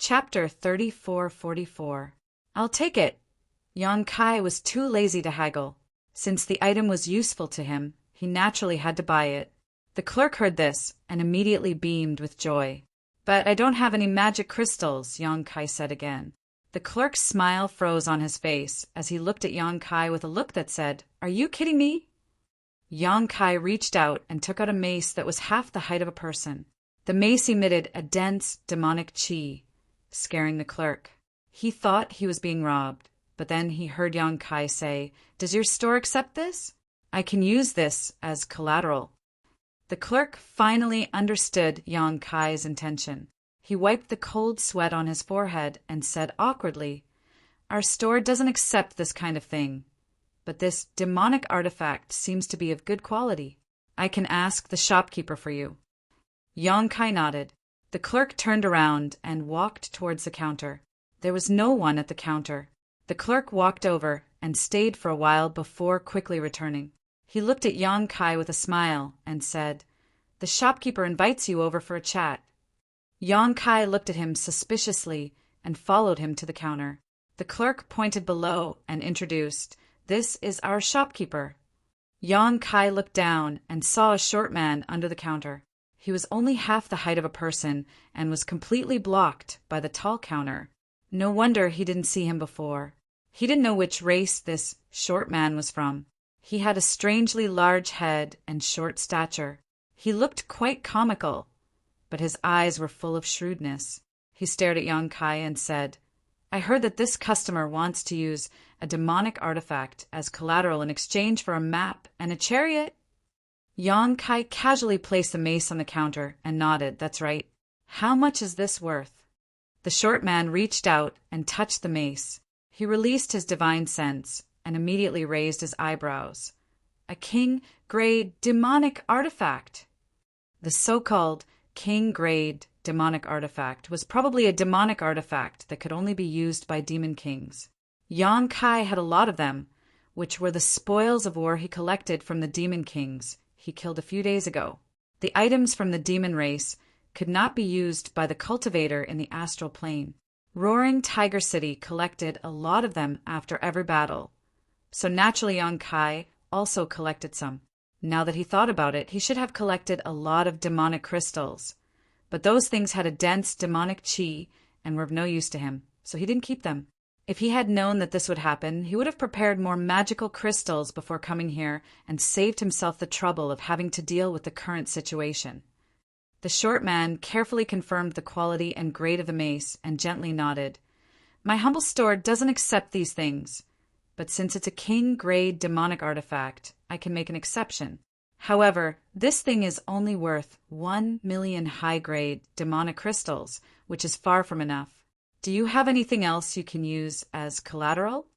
Chapter 3444. I'll take it. Yang Kai was too lazy to haggle. Since the item was useful to him, he naturally had to buy it. The clerk heard this and immediately beamed with joy. But I don't have any magic crystals, Yang Kai said again. The clerk's smile froze on his face as he looked at Yang Kai with a look that said, "Are you kidding me?" Yang Kai reached out and took out a mace that was half the height of a person. The mace emitted a dense, demonic chi, scaring the clerk. He thought he was being robbed, but then he heard Yang Kai say, "Does your store accept this? I can use this as collateral." The clerk finally understood Yang Kai's intention. He wiped the cold sweat on his forehead and said awkwardly, "Our store doesn't accept this kind of thing, but this demonic artifact seems to be of good quality. I can ask the shopkeeper for you." Yang Kai nodded. The clerk turned around and walked towards the counter. There was no one at the counter. The clerk walked over and stayed for a while before quickly returning. He looked at Yang Kai with a smile and said, "The shopkeeper invites you over for a chat." Yang Kai looked at him suspiciously and followed him to the counter. The clerk pointed below and introduced, "This is our shopkeeper." Yang Kai looked down and saw a short man under the counter. He was only half the height of a person and was completely blocked by the tall counter. No wonder he didn't see him before. He didn't know which race this short man was from. He had a strangely large head and short stature. He looked quite comical, but his eyes were full of shrewdness. He stared at Yang Kai and said, "I heard that this customer wants to use a demonic artifact as collateral in exchange for a map and a chariot." Yang Kai casually placed the mace on the counter and nodded, "That's right. How much is this worth?" The short man reached out and touched the mace. He released his divine sense and immediately raised his eyebrows. A king-grade demonic artifact! The so-called king-grade demonic artifact was probably a demonic artifact that could only be used by demon kings. Yang Kai had a lot of them, which were the spoils of war he collected from the demon kings he killed a few days ago. The items from the demon race could not be used by the cultivator in the astral plane. Roaring Tiger City collected a lot of them after every battle, so naturally Yang Kai also collected some. Now that he thought about it, he should have collected a lot of demonic crystals, but those things had a dense demonic chi and were of no use to him, so he didn't keep them. If he had known that this would happen, he would have prepared more magical crystals before coming here and saved himself the trouble of having to deal with the current situation. The short man carefully confirmed the quality and grade of the mace and gently nodded. "My humble store doesn't accept these things, but since it's a king-grade demonic artifact, I can make an exception. However, this thing is only worth 1,000,000 high-grade demonic crystals, which is far from enough. Do you have anything else you can use as collateral?"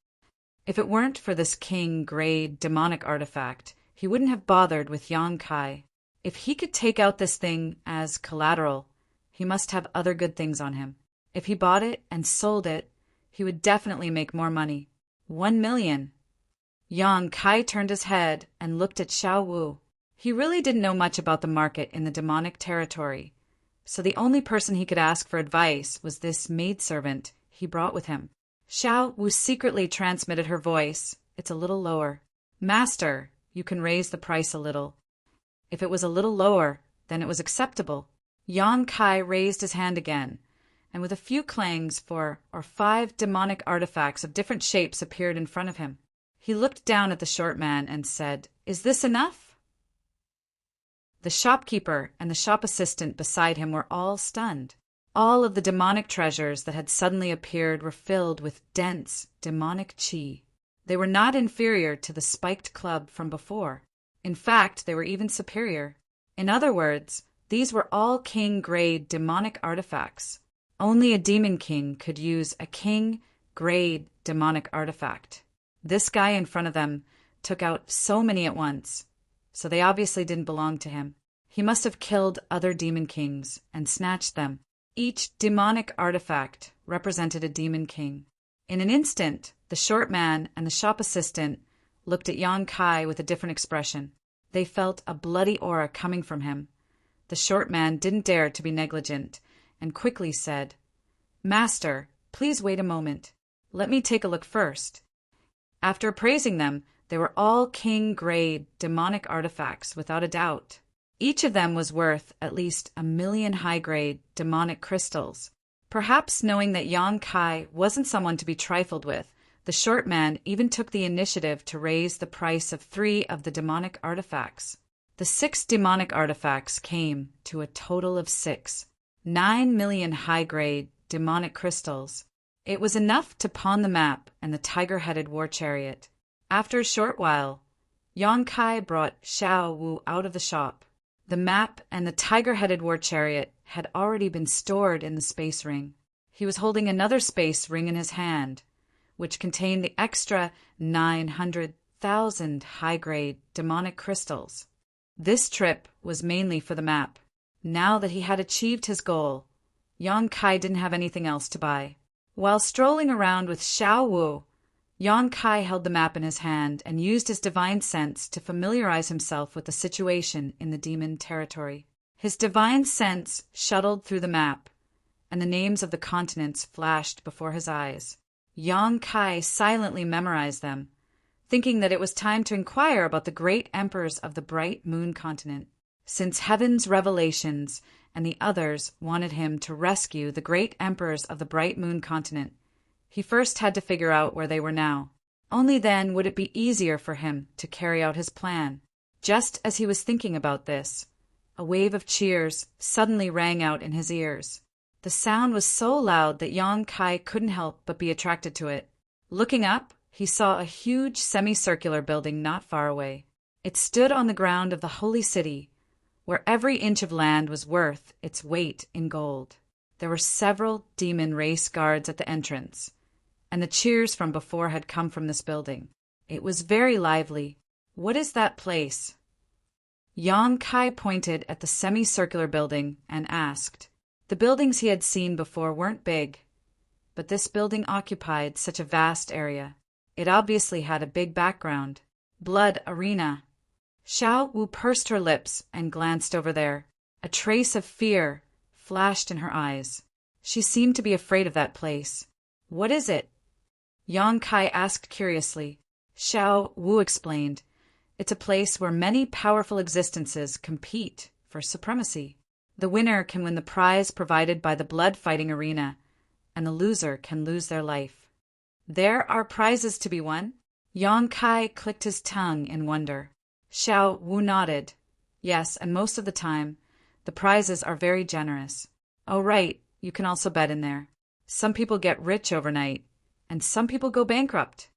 If it weren't for this king-grade demonic artifact, he wouldn't have bothered with Yang Kai. If he could take out this thing as collateral, he must have other good things on him. If he bought it and sold it, he would definitely make more money. 1,000,000. Yang Kai turned his head and looked at Xiao Wu. He really didn't know much about the market in the demonic territory, so the only person he could ask for advice was this maidservant he brought with him. Xiao Wu secretly transmitted her voice. "It's a little lower. Master, you can raise the price a little." If it was a little lower, then it was acceptable. Yang Kai raised his hand again, and with a few clangs 4 or 5 demonic artifacts of different shapes appeared in front of him. He looked down at the short man and said, "Is this enough?" The shopkeeper and the shop assistant beside him were all stunned. All of the demonic treasures that had suddenly appeared were filled with dense demonic chi. They were not inferior to the spiked club from before. In fact, they were even superior. In other words, these were all king-grade demonic artifacts. Only a demon king could use a king-grade demonic artifact. This guy in front of them took out so many at once, so they obviously didn't belong to him. He must have killed other demon kings and snatched them. Each demonic artifact represented a demon king. In an instant, the short man and the shop assistant looked at Yang Kai with a different expression. They felt a bloody aura coming from him. The short man didn't dare to be negligent and quickly said, "Master, please wait a moment. Let me take a look first." After appraising them, they were all king-grade demonic artifacts without a doubt. Each of them was worth at least 1,000,000 high-grade demonic crystals. Perhaps knowing that Yang Kai wasn't someone to be trifled with, the short man even took the initiative to raise the price of 3 of the demonic artifacts. The 6 demonic artifacts came to a total of 9,000,000 high-grade demonic crystals. It was enough to pawn the map and the tiger-headed war chariot. After a short while, Yang Kai brought Xiao Wu out of the shop. The map and the tiger-headed war chariot had already been stored in the space ring. He was holding another space ring in his hand, which contained the extra 900,000 high-grade demonic crystals. This trip was mainly for the map. Now that he had achieved his goal, Yang Kai didn't have anything else to buy. While strolling around with Xiao Wu, Yang Kai held the map in his hand and used his divine sense to familiarize himself with the situation in the demon territory. His divine sense shuttled through the map, and the names of the continents flashed before his eyes. Yang Kai silently memorized them, thinking that it was time to inquire about the great emperors of the Bright Moon continent. Since Heaven's revelations and the others wanted him to rescue the great emperors of the Bright Moon continent, he first had to figure out where they were now. Only then would it be easier for him to carry out his plan. Just as he was thinking about this, a wave of cheers suddenly rang out in his ears. The sound was so loud that Yang Kai couldn't help but be attracted to it. Looking up, he saw a huge semicircular building not far away. It stood on the ground of the holy city, where every inch of land was worth its weight in gold. There were several demon race guards at the entrance, and the cheers from before had come from this building. It was very lively. "What is that place?" Yang Kai pointed at the semicircular building and asked. The buildings he had seen before weren't big, but this building occupied such a vast area. It obviously had a big background. "Blood Arena." Xiao Wu pursed her lips and glanced over there. A trace of fear flashed in her eyes. She seemed to be afraid of that place. "What is it?" Yang Kai asked curiously. Xiao Wu explained. "It's a place where many powerful existences compete for supremacy. The winner can win the prize provided by the blood fighting arena, and the loser can lose their life." "There are prizes to be won?" Yang Kai clicked his tongue in wonder. Xiao Wu nodded. "Yes, and most of the time, the prizes are very generous." "Oh, right, you can also bet in there. Some people get rich overnight, and some people go bankrupt."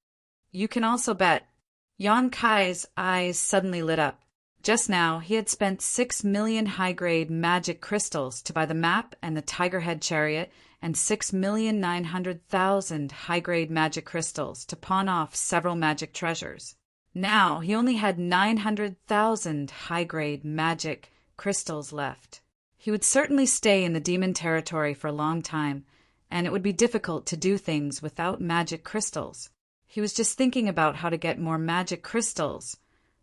"You can also bet." Yang Kai's eyes suddenly lit up. Just now, he had spent 6,000,000 high-grade magic crystals to buy the map and the tiger-head chariot, and 6,900,000 high-grade magic crystals to pawn off several magic treasures. Now he only had 900,000 high-grade magic crystals left. He would certainly stay in the demon territory for a long time, and it would be difficult to do things without magic crystals. He was just thinking about how to get more magic crystals,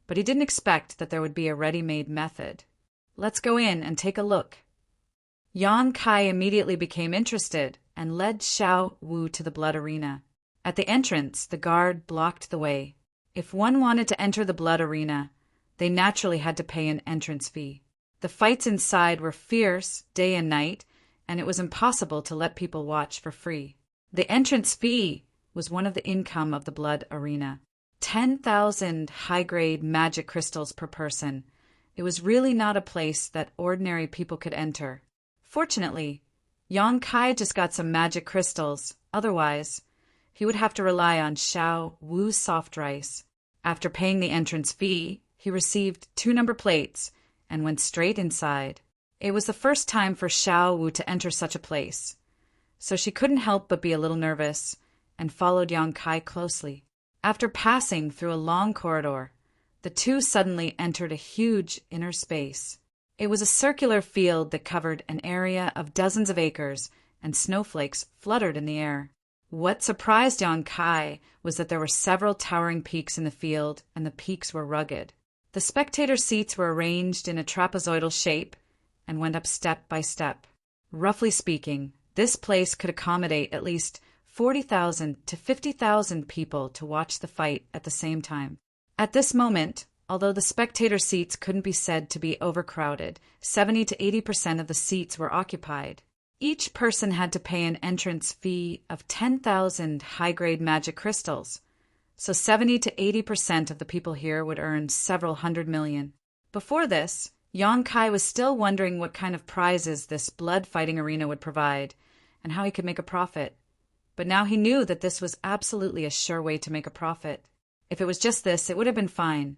but he didn't expect that there would be a ready-made method. "Let's go in and take a look." Yang Kai immediately became interested and led Xiao Wu to the blood arena. At the entrance, the guard blocked the way. If one wanted to enter the blood arena, they naturally had to pay an entrance fee. The fights inside were fierce day and night, and it was impossible to let people watch for free. The entrance fee was one of the income of the blood arena. 10,000 high-grade magic crystals per person. It was really not a place that ordinary people could enter. Fortunately, Yang Kai just got some magic crystals. Otherwise, he would have to rely on Xiao Wu's soft rice. After paying the entrance fee, he received 2 number plates and went straight inside. It was the first time for Xiao Wu to enter such a place, so she couldn't help but be a little nervous and followed Yang Kai closely. After passing through a long corridor, the two suddenly entered a huge inner space. It was a circular field that covered an area of dozens of acres, and snowflakes fluttered in the air. What surprised Yang Kai was that there were several towering peaks in the field, and the peaks were rugged. The spectator seats were arranged in a trapezoidal shape and went up step by step. Roughly speaking, This place could accommodate at least 40,000 to 50,000 people to watch the fight at the same time. At this moment, although the spectator seats couldn't be said to be overcrowded, 70 to 80% of the seats were occupied. Each person had to pay an entrance fee of 10,000 high-grade magic crystals, so 70 to 80% of the people here would earn several hundred million. Before this, Yang Kai was still wondering what kind of prizes this blood-fighting arena would provide and how he could make a profit. But now he knew that this was absolutely a sure way to make a profit. If it was just this, it would have been fine.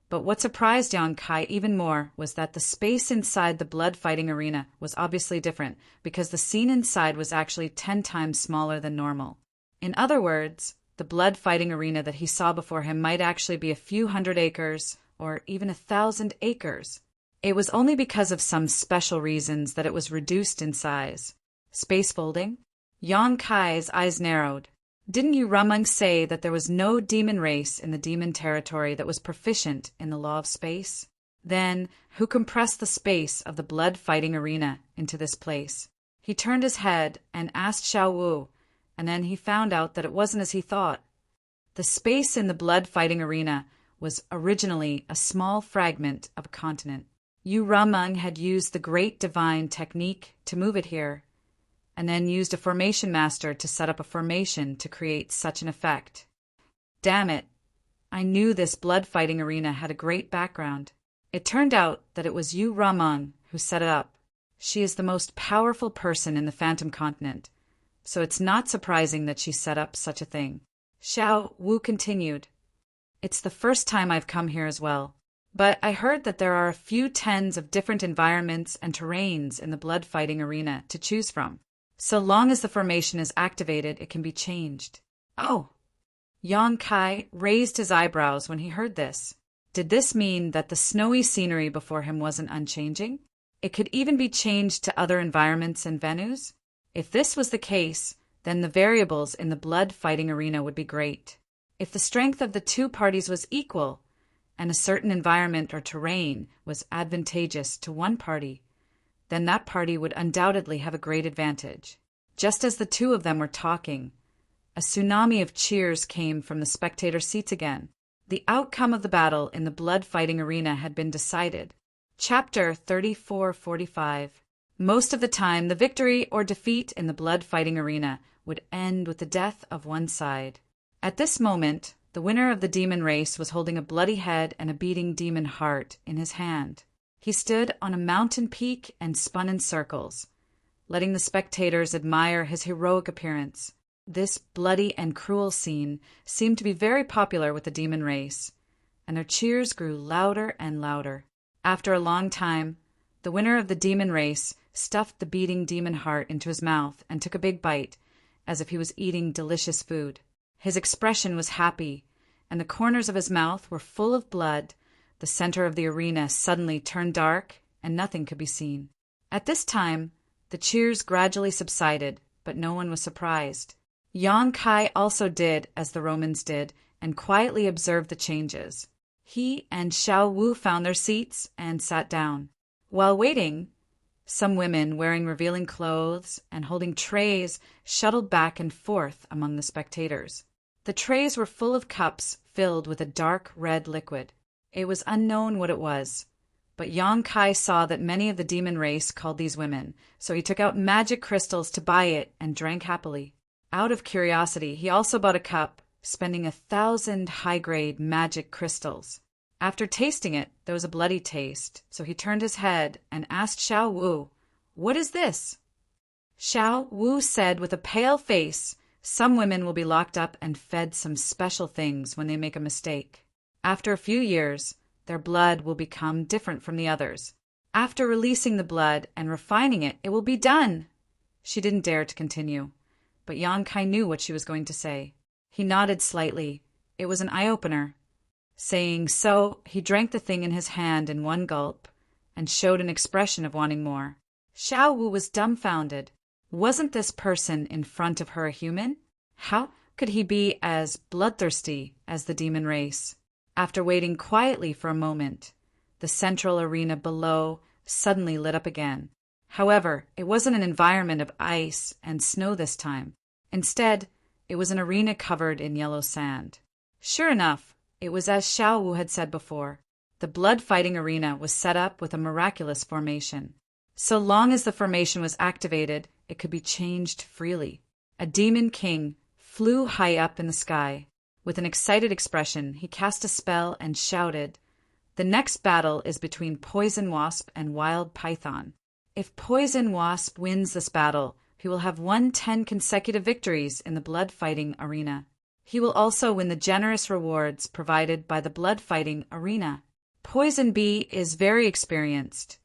But what surprised Yang Kai even more was that the space inside the blood-fighting arena was obviously different, because the scene inside was actually 10 times smaller than normal. In other words, the blood-fighting arena that he saw before him might actually be a few hundred acres, or even 1,000 acres. It was only because of some special reasons that it was reduced in size. Space folding? Yang Kai's eyes narrowed. Didn't Yu Rameng say that there was no demon race in the demon territory that was proficient in the law of space? Then, who compressed the space of the blood-fighting arena into this place? He turned his head and asked Xiao Wu, and then he found out that it wasn't as he thought. The space in the blood-fighting arena was originally a small fragment of a continent. Yu Rameng had used the great divine technique to move it here, and then used a formation master to set up a formation to create such an effect. Damn it! I knew this blood-fighting arena had a great background. It turned out that it was Yu Rameng who set it up. She is the most powerful person in the Phantom Continent, so it's not surprising that she set up such a thing. Xiao Wu continued. It's the first time I've come here as well, but I heard that there are a few tens of different environments and terrains in the blood-fighting arena to choose from. So long as the formation is activated, it can be changed. Oh! Yang Kai raised his eyebrows when he heard this. Did this mean that the snowy scenery before him wasn't unchanging? It could even be changed to other environments and venues? If this was the case, then the variables in the blood-fighting arena would be great. If the strength of the two parties was equal, and a certain environment or terrain was advantageous to one party, then that party would undoubtedly have a great advantage. Just as the two of them were talking, a tsunami of cheers came from the spectator seats again. The outcome of the battle in the blood-fighting arena had been decided. Chapter 3445. Most of the time, the victory or defeat in the blood-fighting arena would end with the death of one side. At this moment, the winner of the demon race was holding a bloody head and a beating demon heart in his hand. He stood on a mountain peak and spun in circles, letting the spectators admire his heroic appearance. This bloody and cruel scene seemed to be very popular with the demon race, and their cheers grew louder and louder. After a long time, the winner of the demon race stuffed the beating demon heart into his mouth and took a big bite, as if he was eating delicious food. His expression was happy, and the corners of his mouth were full of blood. The center of the arena suddenly turned dark, and nothing could be seen. At this time, the cheers gradually subsided, but no one was surprised. Yang Kai also did as the Romans did, and quietly observed the changes. He and Xiao Wu found their seats and sat down. While waiting, some women wearing revealing clothes and holding trays shuttled back and forth among the spectators. The trays were full of cups filled with a dark red liquid. It was unknown what it was, but Yang Kai saw that many of the demon race called these women, so he took out magic crystals to buy it and drank happily. Out of curiosity, he also bought a cup, spending 1,000 high-grade magic crystals. After tasting it, there was a bloody taste, so he turned his head and asked Xiao Wu, "What is this?" Xiao Wu said with a pale face, "Some women will be locked up and fed some special things when they make a mistake. After a few years, their blood will become different from the others. After releasing the blood and refining it, it will be done." She didn't dare to continue, but Yang Kai knew what she was going to say. He nodded slightly. It was an eye-opener. Saying so, he drank the thing in his hand in one gulp and showed an expression of wanting more. Xiao Wu was dumbfounded. Wasn't this person in front of her a human? How could he be as bloodthirsty as the demon race? After waiting quietly for a moment, the central arena below suddenly lit up again. However, it wasn't an environment of ice and snow this time. Instead, it was an arena covered in yellow sand. Sure enough, it was as Xiao Wu had said before. The blood-fighting arena was set up with a miraculous formation. So long as the formation was activated, it could be changed freely. A demon king flew high up in the sky. With an excited expression, he cast a spell and shouted, "The next battle is between Poison Wasp and Wild Python. If Poison Wasp wins this battle, he will have won 10 consecutive victories in the blood-fighting arena. He will also win the generous rewards provided by the blood-fighting arena. Poison Bee is very experienced,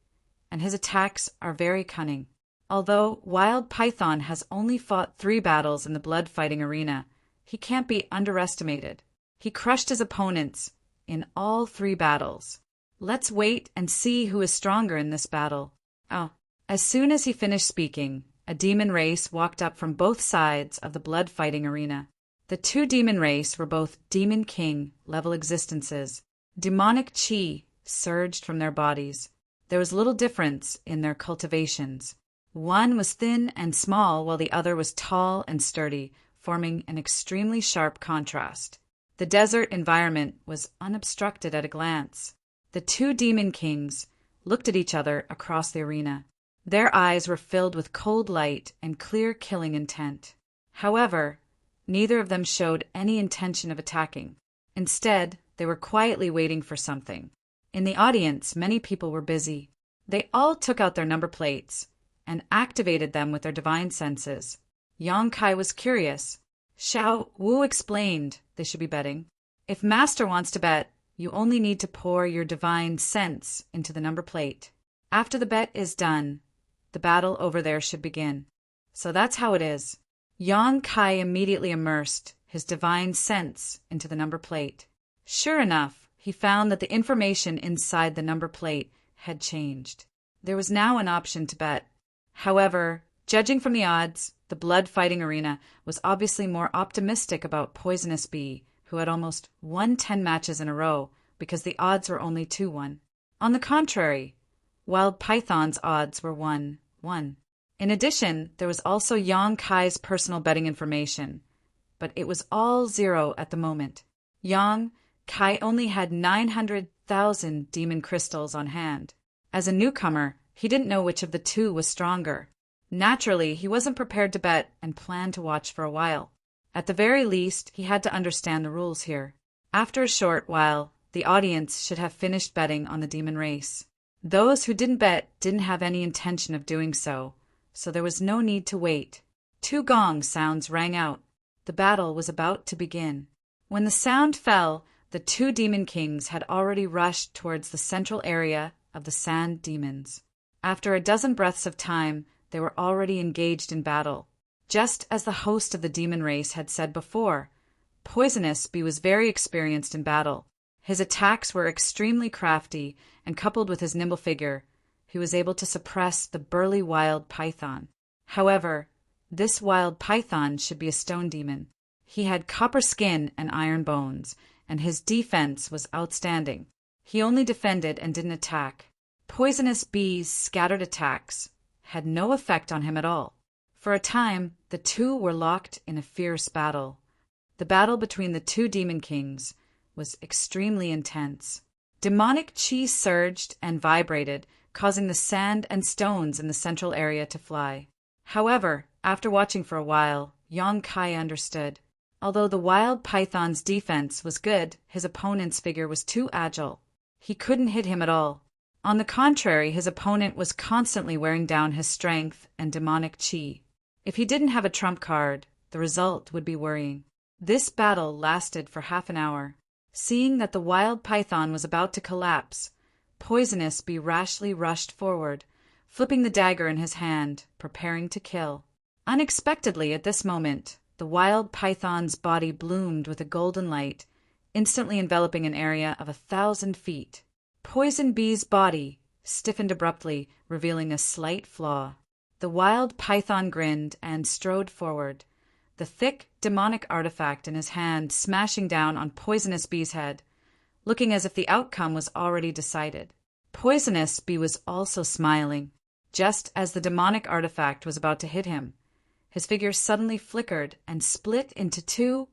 and his attacks are very cunning. Although Wild Python has only fought 3 battles in the blood-fighting arena, he can't be underestimated. He crushed his opponents in all 3 battles. Let's wait and see who is stronger in this battle." As soon as he finished speaking, a demon race walked up from both sides of the blood-fighting arena. The 2 demon race were both Demon King-level existences. Demonic chi surged from their bodies. There was little difference in their cultivations. One was thin and small, while the other was tall and sturdy, forming an extremely sharp contrast. The desert environment was unobstructed at a glance. The 2 demon kings looked at each other across the arena. Their eyes were filled with cold light and clear killing intent. However, neither of them showed any intention of attacking. Instead, they were quietly waiting for something. In the audience, many people were busy. They all took out their number plates and activated them with their divine senses. Yang Kai was curious. Xiao Wu explained they should be betting. If Master wants to bet, you only need to pour your divine sense into the number plate. After the bet is done, the battle over there should begin. So that's how it is. Yang Kai immediately immersed his divine sense into the number plate. Sure enough, he found that the information inside the number plate had changed. There was now an option to bet. However, judging from the odds, the blood-fighting arena was obviously more optimistic about Poisonous Bee, who had almost won 10 matches in a row because the odds were only 2-1. On the contrary, Wild Python's odds were 1-1. In addition, there was also Yang Kai's personal betting information, but it was all 0 at the moment. Yang Kai only had 900,000 demon crystals on hand. As a newcomer, he didn't know which of the 2 was stronger. Naturally, he wasn't prepared to bet and planned to watch for a while. At the very least, he had to understand the rules here. After a short while, the audience should have finished betting on the demon race. Those who didn't bet didn't have any intention of doing so, so there was no need to wait. 2 gong sounds rang out. The battle was about to begin. When the sound fell, the 2 demon kings had already rushed towards the central area of the sand demons. After a dozen breaths of time, they were already engaged in battle. Just as the host of the demon race had said before, Poisonous Bee was very experienced in battle. His attacks were extremely crafty, and coupled with his nimble figure, he was able to suppress the burly wild python. However, this wild python should be a stone demon. He had copper skin and iron bones, and his defense was outstanding. He only defended and didn't attack. Poisonous Bee's scattered attacks had no effect on him at all. For a time, the 2 were locked in a fierce battle. The battle between the 2 demon kings was extremely intense. Demonic chi surged and vibrated, causing the sand and stones in the central area to fly. However, after watching for a while, Yang Kai understood. Although the wild python's defense was good, his opponent's figure was too agile. He couldn't hit him at all. On the contrary, his opponent was constantly wearing down his strength and demonic chi. If he didn't have a trump card, the result would be worrying. This battle lasted for half an hour. Seeing that the wild python was about to collapse, Poisonous Bee rashly rushed forward, flipping the dagger in his hand, preparing to kill. Unexpectedly at this moment, the wild python's body bloomed with a golden light, instantly enveloping an area of 1,000 feet. Poison Bee's body stiffened abruptly, revealing a slight flaw. The wild python grinned and strode forward, the thick, demonic artifact in his hand smashing down on Poisonous Bee's head, looking as if the outcome was already decided. Poisonous Bee was also smiling. Just as the demonic artifact was about to hit him, his figure suddenly flickered and split into two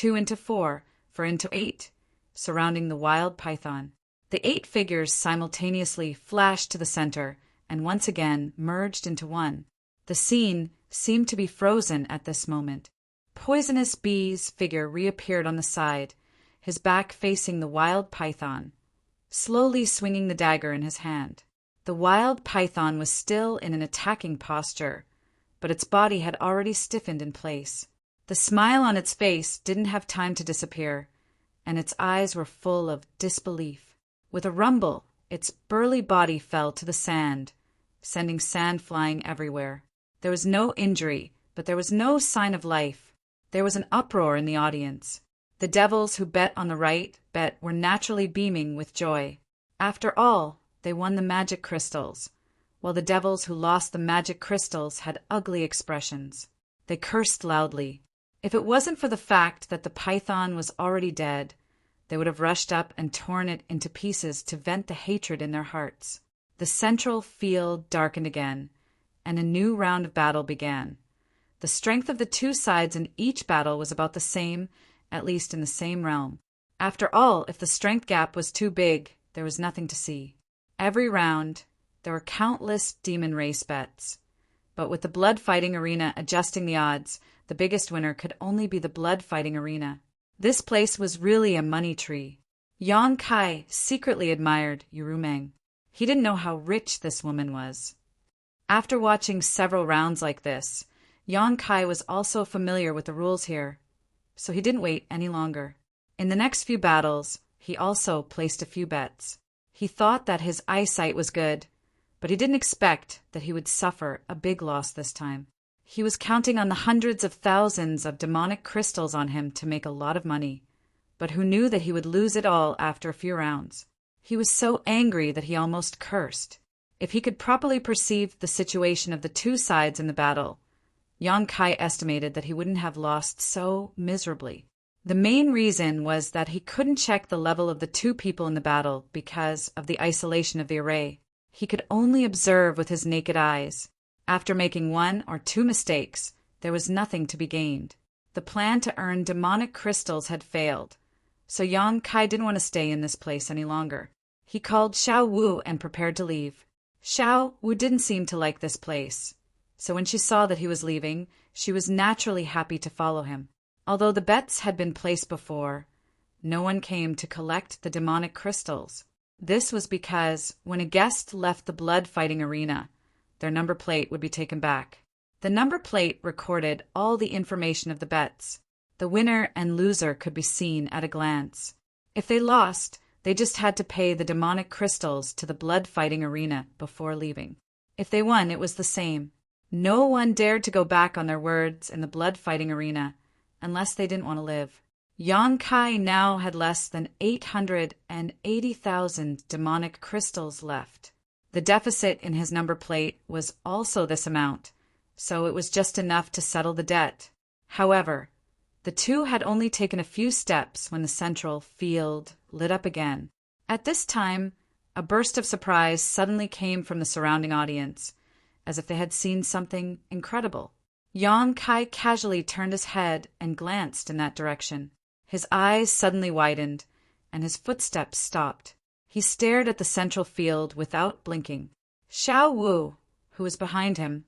into four into 8, surrounding the wild python. The 8 figures simultaneously flashed to the center and once again merged into one. The scene seemed to be frozen at this moment. Poisonous Bee's figure reappeared on the side, his back facing the wild python, slowly swinging the dagger in his hand. The wild python was still in an attacking posture, but its body had already stiffened in place. The smile on its face didn't have time to disappear, and its eyes were full of disbelief. With a rumble, its burly body fell to the sand, sending sand flying everywhere. There was no injury, but there was no sign of life. There was an uproar in the audience. The devils who bet on the right bet were naturally beaming with joy. After all, they won the magic crystals, while the devils who lost the magic crystals had ugly expressions. They cursed loudly. If it wasn't for the fact that the python was already dead, they would have rushed up and torn it into pieces to vent the hatred in their hearts. The central field darkened again, and a new round of battle began. The strength of the two sides in each battle was about the same, at least in the same realm. After all, if the strength gap was too big, there was nothing to see. Every round, there were countless demon race bets. But with the blood fighting arena adjusting the odds, the biggest winner could only be the blood fighting arena. This place was really a money tree. Yang Kai secretly admired Yurumeng. He didn't know how rich this woman was. After watching several rounds like this, Yang Kai was also familiar with the rules here, so he didn't wait any longer. In the next few battles, he also placed a few bets. He thought that his eyesight was good, but he didn't expect that he would suffer a big loss this time. He was counting on the hundreds of thousands of demonic crystals on him to make a lot of money, but who knew that he would lose it all after a few rounds? He was so angry that he almost cursed. If he could properly perceive the situation of the two sides in the battle, Yang Kai estimated that he wouldn't have lost so miserably. The main reason was that he couldn't check the level of the two people in the battle because of the isolation of the array. He could only observe with his naked eyes. After making 1 or 2 mistakes, there was nothing to be gained. The plan to earn demonic crystals had failed, so Yang Kai didn't want to stay in this place any longer. He called Xiao Wu and prepared to leave. Xiao Wu didn't seem to like this place, so when she saw that he was leaving, she was naturally happy to follow him. Although the bets had been placed before, no one came to collect the demonic crystals. This was because when a guest left the blood fighting arena, their number plate would be taken back. The number plate recorded all the information of the bets. The winner and loser could be seen at a glance. If they lost, they just had to pay the demonic crystals to the blood fighting arena before leaving. If they won, it was the same. No one dared to go back on their words in the blood fighting arena unless they didn't want to live. Yang Kai now had less than 880,000 demonic crystals left. The deficit in his number plate was also this amount, so it was just enough to settle the debt. However, the two had only taken a few steps when the central field lit up again. At this time, a burst of surprise suddenly came from the surrounding audience, as if they had seen something incredible. Yang Kai casually turned his head and glanced in that direction. His eyes suddenly widened, and his footsteps stopped. He stared at the central field without blinking. Xiao Wu, who was behind him,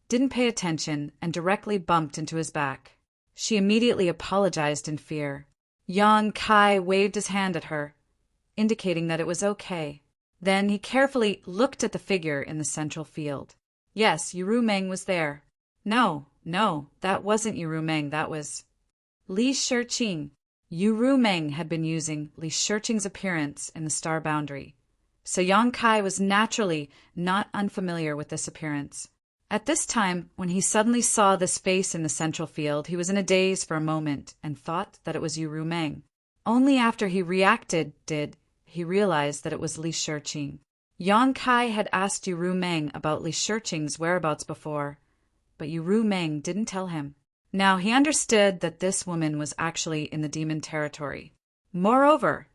didn't pay attention and directly bumped into his back. She immediately apologized in fear. Yang Kai waved his hand at her, indicating that it was okay. Then he carefully looked at the figure in the central field. Yes, Yurumeng was there. No, that wasn't Yurumeng, that was Li Shiqing. Yurumeng had been using Li Shiqing's appearance in the star boundary, so Yang Kai was naturally not unfamiliar with this appearance. At this time, when he suddenly saw this face in the central field, he was in a daze for a moment and thought that it was Yurumeng. Only after he reacted did he realize that it was Li Shiqing. Yang Kai had asked Yurumeng about Li Shiqing's whereabouts before, but Yurumeng didn't tell him. Now he understood that this woman was actually in the demon territory. Moreover,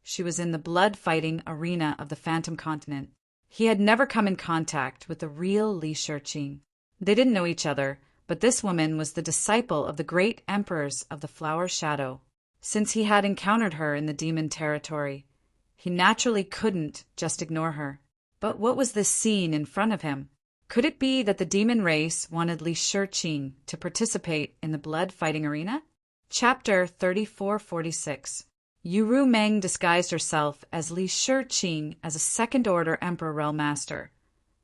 she was in the blood-fighting arena of the Phantom Continent. He had never come in contact with the real Li Shiqing. They didn't know each other, but this woman was the disciple of the great emperors of the Flower Shadow. Since he had encountered her in the demon territory, he naturally couldn't just ignore her. But what was this scene in front of him? Could it be that the demon race wanted Li Shiqing to participate in the blood fighting arena? Chapter 3446. Yuru Meng disguised herself as Li Shiqing as a second-order Emperor Realm Master,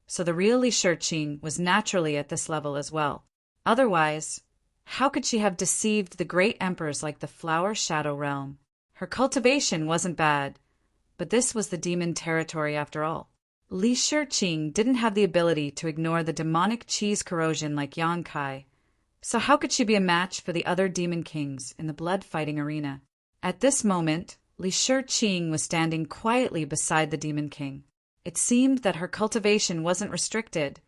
so the real Li Shiqing was naturally at this level as well. Otherwise, how could she have deceived the great emperors like the Flower Shadow Realm? Her cultivation wasn't bad, but this was the demon territory after all. Li Shiqing didn't have the ability to ignore the demonic cheese corrosion like Yang Kai, so how could she be a match for the other demon kings in the blood fighting arena? At this moment, Li Shiqing was standing quietly beside the demon king. It seemed that her cultivation wasn't restricted,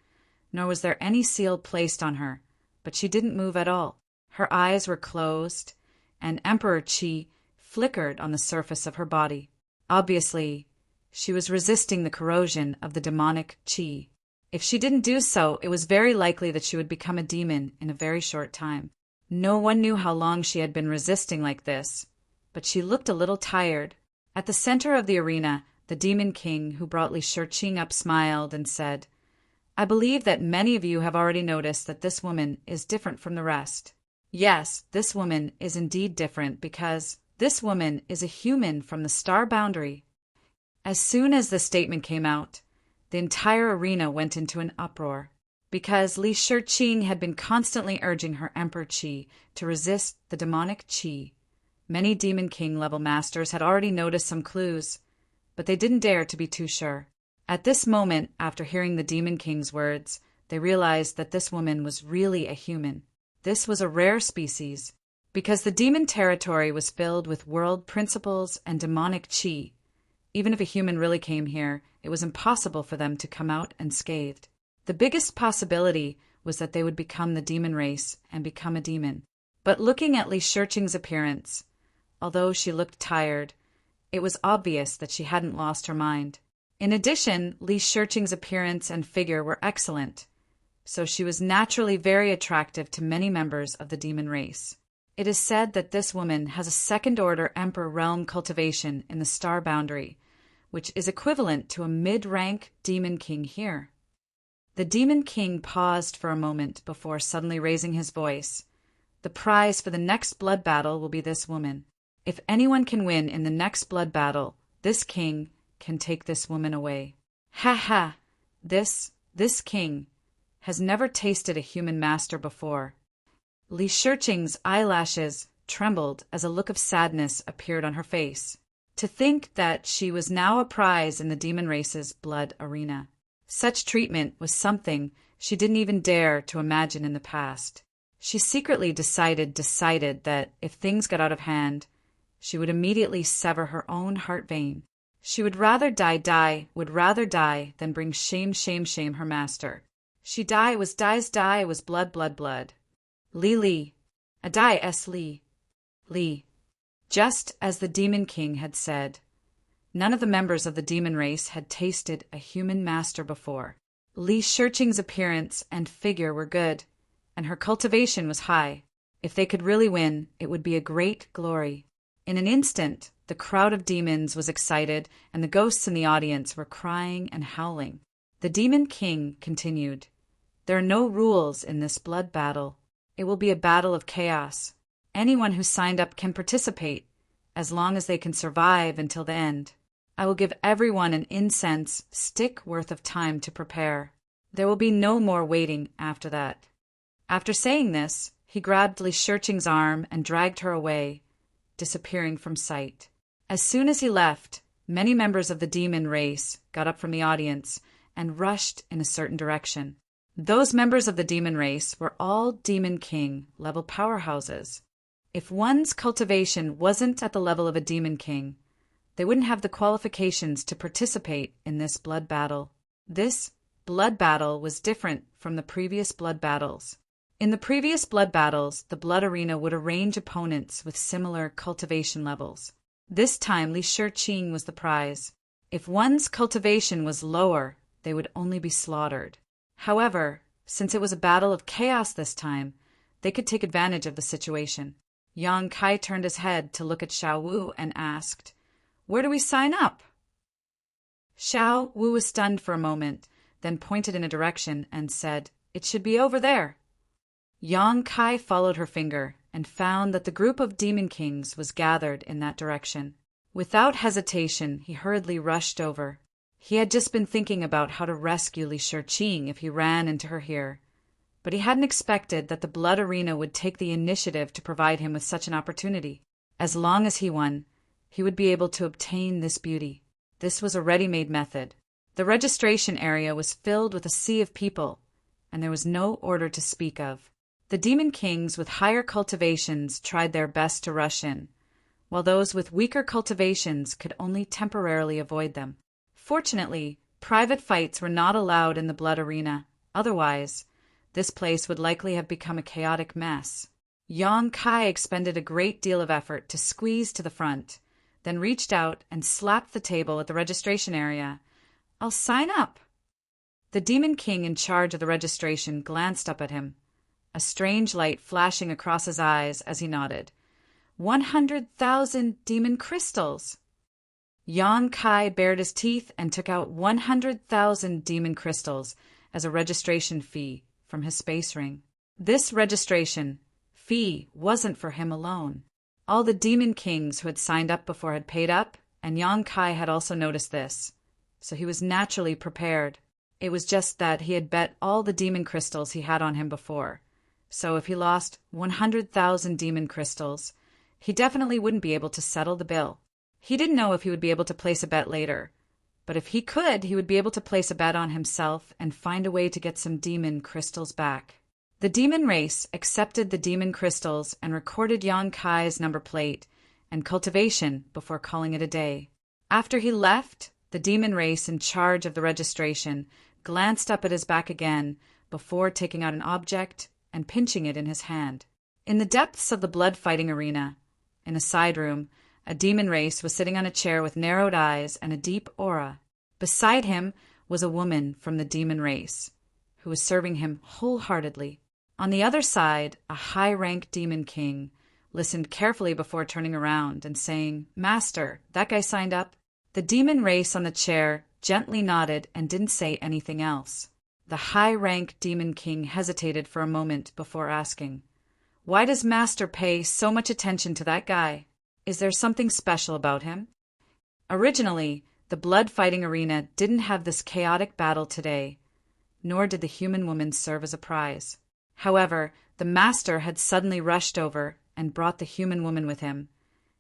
nor was there any seal placed on her, but she didn't move at all. Her eyes were closed, and Emperor Qi flickered on the surface of her body. Obviously, she was resisting the corrosion of the demonic Qi. If she didn't do so, it was very likely that she would become a demon in a very short time. No one knew how long she had been resisting like this, but she looked a little tired. At the center of the arena, the demon king who brought Li Shiqing up smiled and said, "I believe that many of you have already noticed that this woman is different from the rest. Yes, this woman is indeed different because this woman is a human from the star boundary." As soon as the statement came out, the entire arena went into an uproar. Because Li Shiqing had been constantly urging her Emperor Qi to resist the demonic Qi, many Demon King level masters had already noticed some clues, but they didn't dare to be too sure. At this moment, after hearing the Demon King's words, they realized that this woman was really a human. This was a rare species. Because the demon territory was filled with world principles and demonic Qi, even if a human really came here, it was impossible for them to come out unscathed. The biggest possibility was that they would become the demon race and become a demon. But looking at Li Shiqing's appearance, although she looked tired, it was obvious that she hadn't lost her mind. In addition, Li Shiqing's appearance and figure were excellent, so she was naturally very attractive to many members of the demon race. It is said that this woman has a second-order Emperor Realm cultivation in the star boundary, which is equivalent to a mid-rank Demon King here. The Demon King paused for a moment before suddenly raising his voice. The prize for the next blood battle will be this woman. If anyone can win in the next blood battle, this king can take this woman away. Ha ha! This king has never tasted a human master before. Li Shiqing's eyelashes trembled as a look of sadness appeared on her face. To think that she was now a prize in the demon race's blood arena. Such treatment was something she didn't even dare to imagine in the past. She secretly decided that if things got out of hand, she would immediately sever her own heart vein. She would rather die than bring shame her master. She dies was blood. Li. A die es Li. Li. Just as the Demon King had said, none of the members of the demon race had tasted a human master before. Li Shiqing's appearance and figure were good, and her cultivation was high. If they could really win, it would be a great glory. In an instant, the crowd of demons was excited, and the ghosts in the audience were crying and howling. The Demon King continued, "There are no rules in this blood battle. It will be a battle of chaos. Anyone who signed up can participate, as long as they can survive until the end. I will give everyone an incense stick worth of time to prepare. There will be no more waiting after that." After saying this, he grabbed Li Shiqing's arm and dragged her away, disappearing from sight. As soon as he left, many members of the demon race got up from the audience and rushed in a certain direction. Those members of the demon race were all Demon King level powerhouses. If one's cultivation wasn't at the level of a Demon King, they wouldn't have the qualifications to participate in this blood battle. This blood battle was different from the previous blood battles. In the previous blood battles, the blood arena would arrange opponents with similar cultivation levels. This time, Li Shiqing was the prize. If one's cultivation was lower they would only be slaughtered. However, since it was a battle of chaos this time, they could take advantage of the situation. Yang Kai turned his head to look at Xiao Wu and asked, "Where do we sign up?" Xiao Wu was stunned for a moment, then pointed in a direction and said, "It should be over there." Yang Kai followed her finger and found that the group of demon kings was gathered in that direction. Without hesitation, he hurriedly rushed over. He had just been thinking about how to rescue Li Shiqing if he ran into her here, but he hadn't expected that the blood arena would take the initiative to provide him with such an opportunity. As long as he won, he would be able to obtain this beauty. This was a ready-made method. The registration area was filled with a sea of people, and there was no order to speak of. The demon kings with higher cultivations tried their best to rush in, while those with weaker cultivations could only temporarily avoid them. Fortunately, private fights were not allowed in the blood arena. Otherwise, this place would likely have become a chaotic mess. Yang Kai expended a great deal of effort to squeeze to the front, then reached out and slapped the table at the registration area. "I'll sign up." The demon king in charge of the registration glanced up at him, a strange light flashing across his eyes as he nodded. 100,000 demon crystals! Yang Kai bared his teeth and took out 100,000 demon crystals as a registration fee from his space ring. This registration fee wasn't for him alone. All the demon kings who had signed up before had paid up, and Yang Kai had also noticed this, so he was naturally prepared. It was just that he had bet all the demon crystals he had on him before, so if he lost 100,000 demon crystals, he definitely wouldn't be able to settle the bill. He didn't know if he would be able to place a bet later, but if he could, he would be able to place a bet on himself and find a way to get some demon crystals back. The demon race accepted the demon crystals and recorded Yang Kai's number plate and cultivation before calling it a day. After he left, the demon race in charge of the registration glanced up at his back again before taking out an object and pinching it in his hand. In the depths of the blood-fighting arena, in a side room, a demon race was sitting on a chair with narrowed eyes and a deep aura. Beside him was a woman from the demon race, who was serving him wholeheartedly. On the other side, a high-rank demon king listened carefully before turning around and saying, "Master, that guy signed up?" The demon race on the chair gently nodded and didn't say anything else. The high-rank demon king hesitated for a moment before asking, "Why does Master pay so much attention to that guy? Is there something special about him?" Originally, the blood-fighting arena didn't have this chaotic battle today, nor did the human woman serve as a prize. However, the master had suddenly rushed over and brought the human woman with him,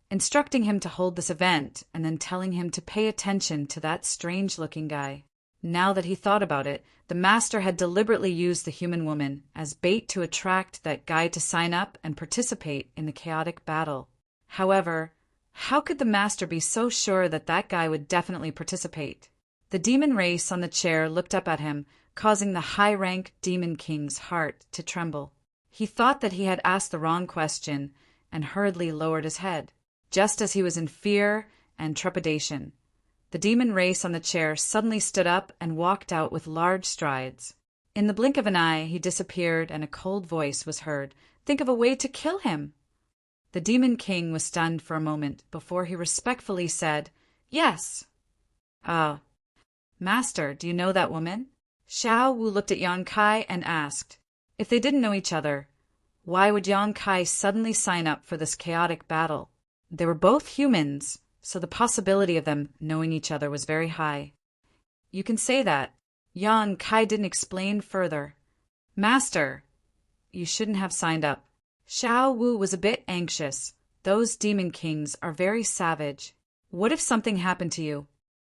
instructing him to hold this event and then telling him to pay attention to that strange-looking guy. Now that he thought about it, the master had deliberately used the human woman as bait to attract that guy to sign up and participate in the chaotic battle. However, how could the master be so sure that that guy would definitely participate? The demon race on the chair looked up at him, causing the high-rank demon king's heart to tremble. He thought that he had asked the wrong question and hurriedly lowered his head. Just as he was in fear and trepidation, the demon race on the chair suddenly stood up and walked out with large strides. In the blink of an eye, he disappeared and a cold voice was heard. "Think of a way to kill him." The demon king was stunned for a moment before he respectfully said, "Yes." Master, do you know that woman?" Xiao Wu looked at Yang Kai and asked. If they didn't know each other, why would Yang Kai suddenly sign up for this chaotic battle? They were both humans, so the possibility of them knowing each other was very high. "You can say that." Yang Kai didn't explain further. "Master, you shouldn't have signed up." Xiao Wu was a bit anxious. Those demon kings are very savage. What if something happened to you?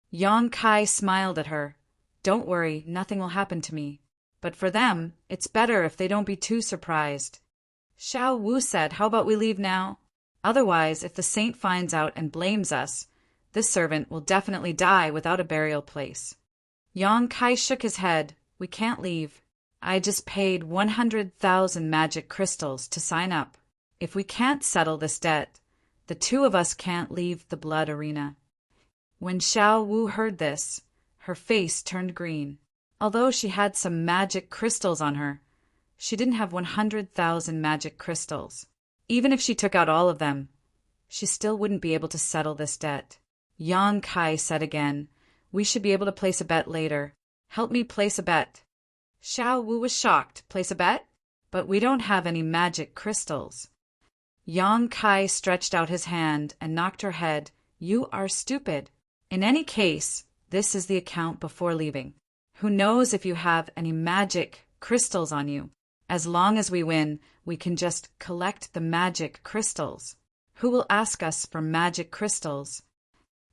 Yang Kai smiled at her. "Don't worry, nothing will happen to me. But for them, it's better if they don't be too surprised." Xiao Wu said, "How about we leave now? Otherwise, if the saint finds out and blames us, this servant will definitely die without a burial place." Yang Kai shook his head. "We can't leave. I just paid 100,000 magic crystals to sign up. If we can't settle this debt, the two of us can't leave the blood arena." When Xiao Wu heard this, her face turned green. Although she had some magic crystals on her, she didn't have 100,000 magic crystals. Even if she took out all of them, she still wouldn't be able to settle this debt. Yang Kai said again, "We should be able to place a bet later. Help me place a bet." Xiao Wu was shocked. "Place a bet? But we don't have any magic crystals." Yang Kai stretched out his hand and knocked her head. "You are stupid. In any case, this is the account before leaving. Who knows if you have any magic crystals on you? As long as we win, we can just collect the magic crystals. Who will ask us for magic crystals?"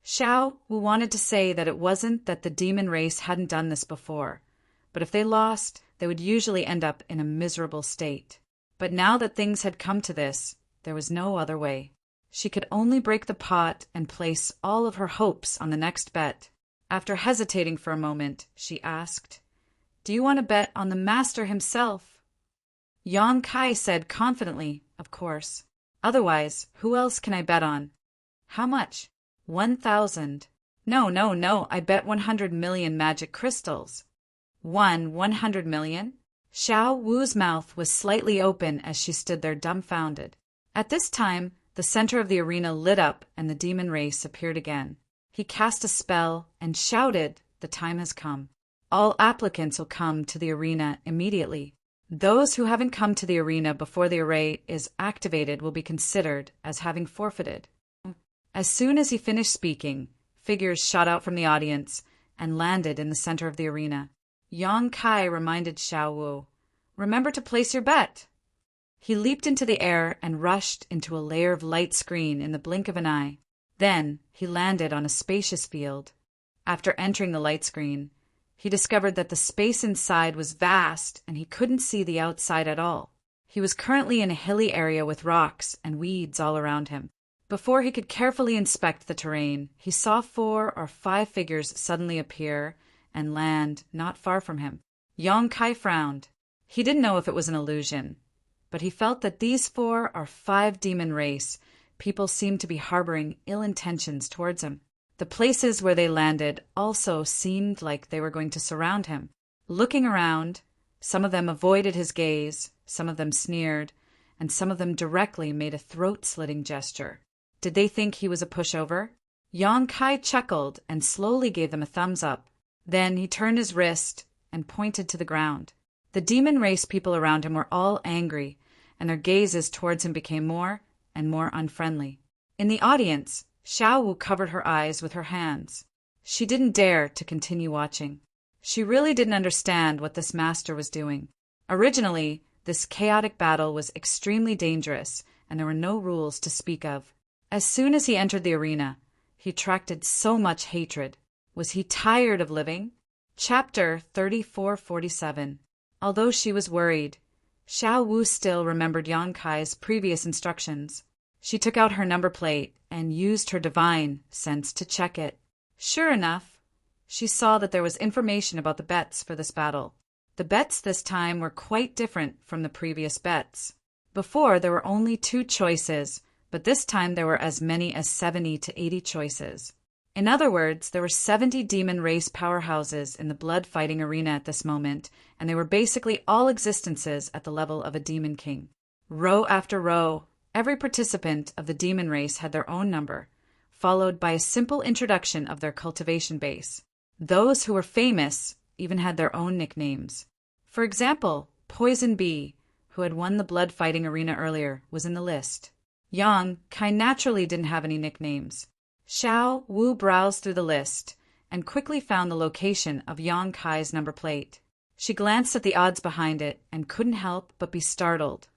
Xiao Wu wanted to say that it wasn't that the demon race hadn't done this before, but if they lost, they would usually end up in a miserable state. But now that things had come to this, there was no other way. She could only break the pot and place all of her hopes on the next bet. After hesitating for a moment, she asked, "Do you want to bet on the master himself?" Yang Kai said confidently, "Of course. Otherwise, who else can I bet on?" "How much?" 1,000. No, I bet 100 million magic crystals." 100 million? Xiao Wu's mouth was slightly open as she stood there dumbfounded. At this time, the center of the arena lit up and the demon race appeared again. He cast a spell and shouted, "The time has come. All applicants will come to the arena immediately. Those who haven't come to the arena before the array is activated will be considered as having forfeited." As soon as he finished speaking, figures shot out from the audience and landed in the center of the arena. Yang Kai reminded Xiao Wu, "Remember to place your bet." He leaped into the air and rushed into a layer of light screen in the blink of an eye. Then he landed on a spacious field. After entering the light screen, he discovered that the space inside was vast and he couldn't see the outside at all. He was currently in a hilly area with rocks and weeds all around him. Before he could carefully inspect the terrain, he saw 4 or 5 figures suddenly appear and land not far from him. Yang Kai frowned. He didn't know if it was an illusion, but he felt that these 4 or 5 demon race people seemed to be harboring ill intentions towards him. The places where they landed also seemed like they were going to surround him. Looking around, some of them avoided his gaze, some of them sneered, and some of them directly made a throat-slitting gesture. Did they think he was a pushover? Yang Kai chuckled and slowly gave them a thumbs up. Then he turned his wrist and pointed to the ground. The demon race people around him were all angry, and their gazes towards him became more and more unfriendly. In the audience, Xiao Wu covered her eyes with her hands. She didn't dare to continue watching. She really didn't understand what this master was doing. Originally, this chaotic battle was extremely dangerous, and there were no rules to speak of. As soon as he entered the arena, he attracted so much hatred. Was he tired of living? Chapter 3447. Although she was worried, Xiao Wu still remembered Yang Kai's previous instructions. She took out her number plate and used her divine sense to check it. Sure enough, she saw that there was information about the bets for this battle. The bets this time were quite different from the previous bets. Before, there were only 2 choices, but this time there were as many as 70 to 80 choices. In other words, there were 70 demon race powerhouses in the blood-fighting arena at this moment, and they were basically all existences at the level of a demon king. Row after row, every participant of the demon race had their own number, followed by a simple introduction of their cultivation base. Those who were famous even had their own nicknames. For example, Poison Bee, who had won the blood-fighting arena earlier, was in the list. Yang Kai naturally didn't have any nicknames. Xiao Wu browsed through the list and quickly found the location of Yang Kai's number plate. She glanced at the odds behind it and couldn't help but be startled,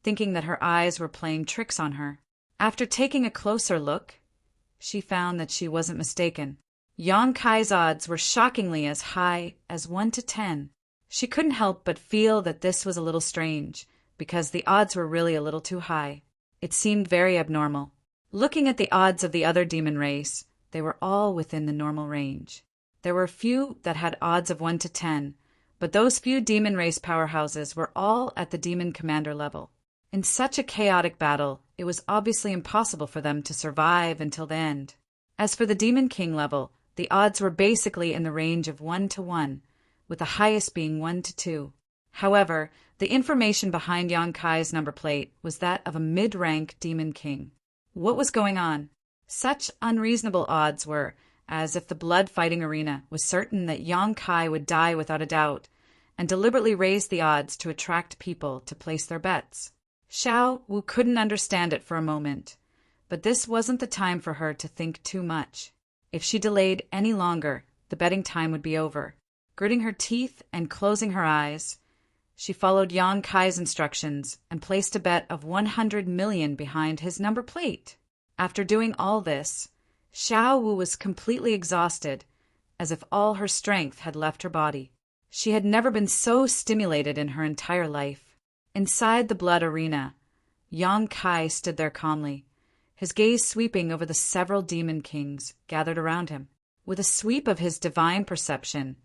thinking that her eyes were playing tricks on her. After taking a closer look, she found that she wasn't mistaken. Yang Kai's odds were shockingly as high as 1 to 10. She couldn't help but feel that this was a little strange, because the odds were really a little too high. It seemed very abnormal. Looking at the odds of the other demon race, they were all within the normal range. There were a few that had odds of 1 to 10, but those few demon race powerhouses were all at the demon commander level. In such a chaotic battle, it was obviously impossible for them to survive until the end. As for the demon king level, the odds were basically in the range of 1 to 1, with the highest being 1 to 2. However, the information behind Yang Kai's number plate was that of a mid-rank demon king. What was going on? Such unreasonable odds were, as if the blood-fighting arena was certain that Yang Kai would die without a doubt, and deliberately raised the odds to attract people to place their bets. Xiao Wu couldn't understand it for a moment, but this wasn't the time for her to think too much. If she delayed any longer, the betting time would be over. Gritting her teeth and closing her eyes, she followed Yang Kai's instructions and placed a bet of 100 million behind his number plate. After doing all this, Xiao Wu was completely exhausted, as if all her strength had left her body. She had never been so stimulated in her entire life. Inside the blood arena, Yang Kai stood there calmly, his gaze sweeping over the several demon kings gathered around him. With a sweep of his divine perception,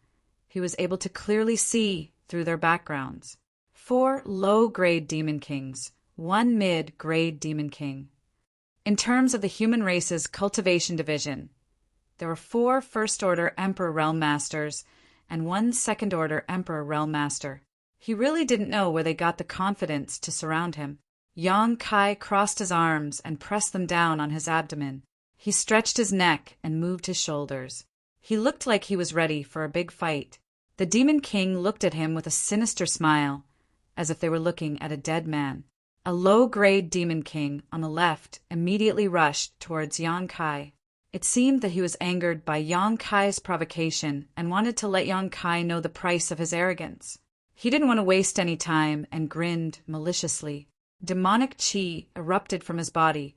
he was able to clearly see through their backgrounds. 4 low-grade demon kings, 1 mid-grade demon king. In terms of the human race's cultivation division, there were 4 first-order Emperor Realm Masters and 1 second-order Emperor Realm Master. He really didn't know where they got the confidence to surround him. Yang Kai crossed his arms and pressed them down on his abdomen. He stretched his neck and moved his shoulders. He looked like he was ready for a big fight. The Demon King looked at him with a sinister smile, as if they were looking at a dead man. A low-grade Demon King on the left immediately rushed towards Yang Kai. It seemed that he was angered by Yang Kai's provocation and wanted to let Yang Kai know the price of his arrogance. He didn't want to waste any time and grinned maliciously. Demonic chi erupted from his body,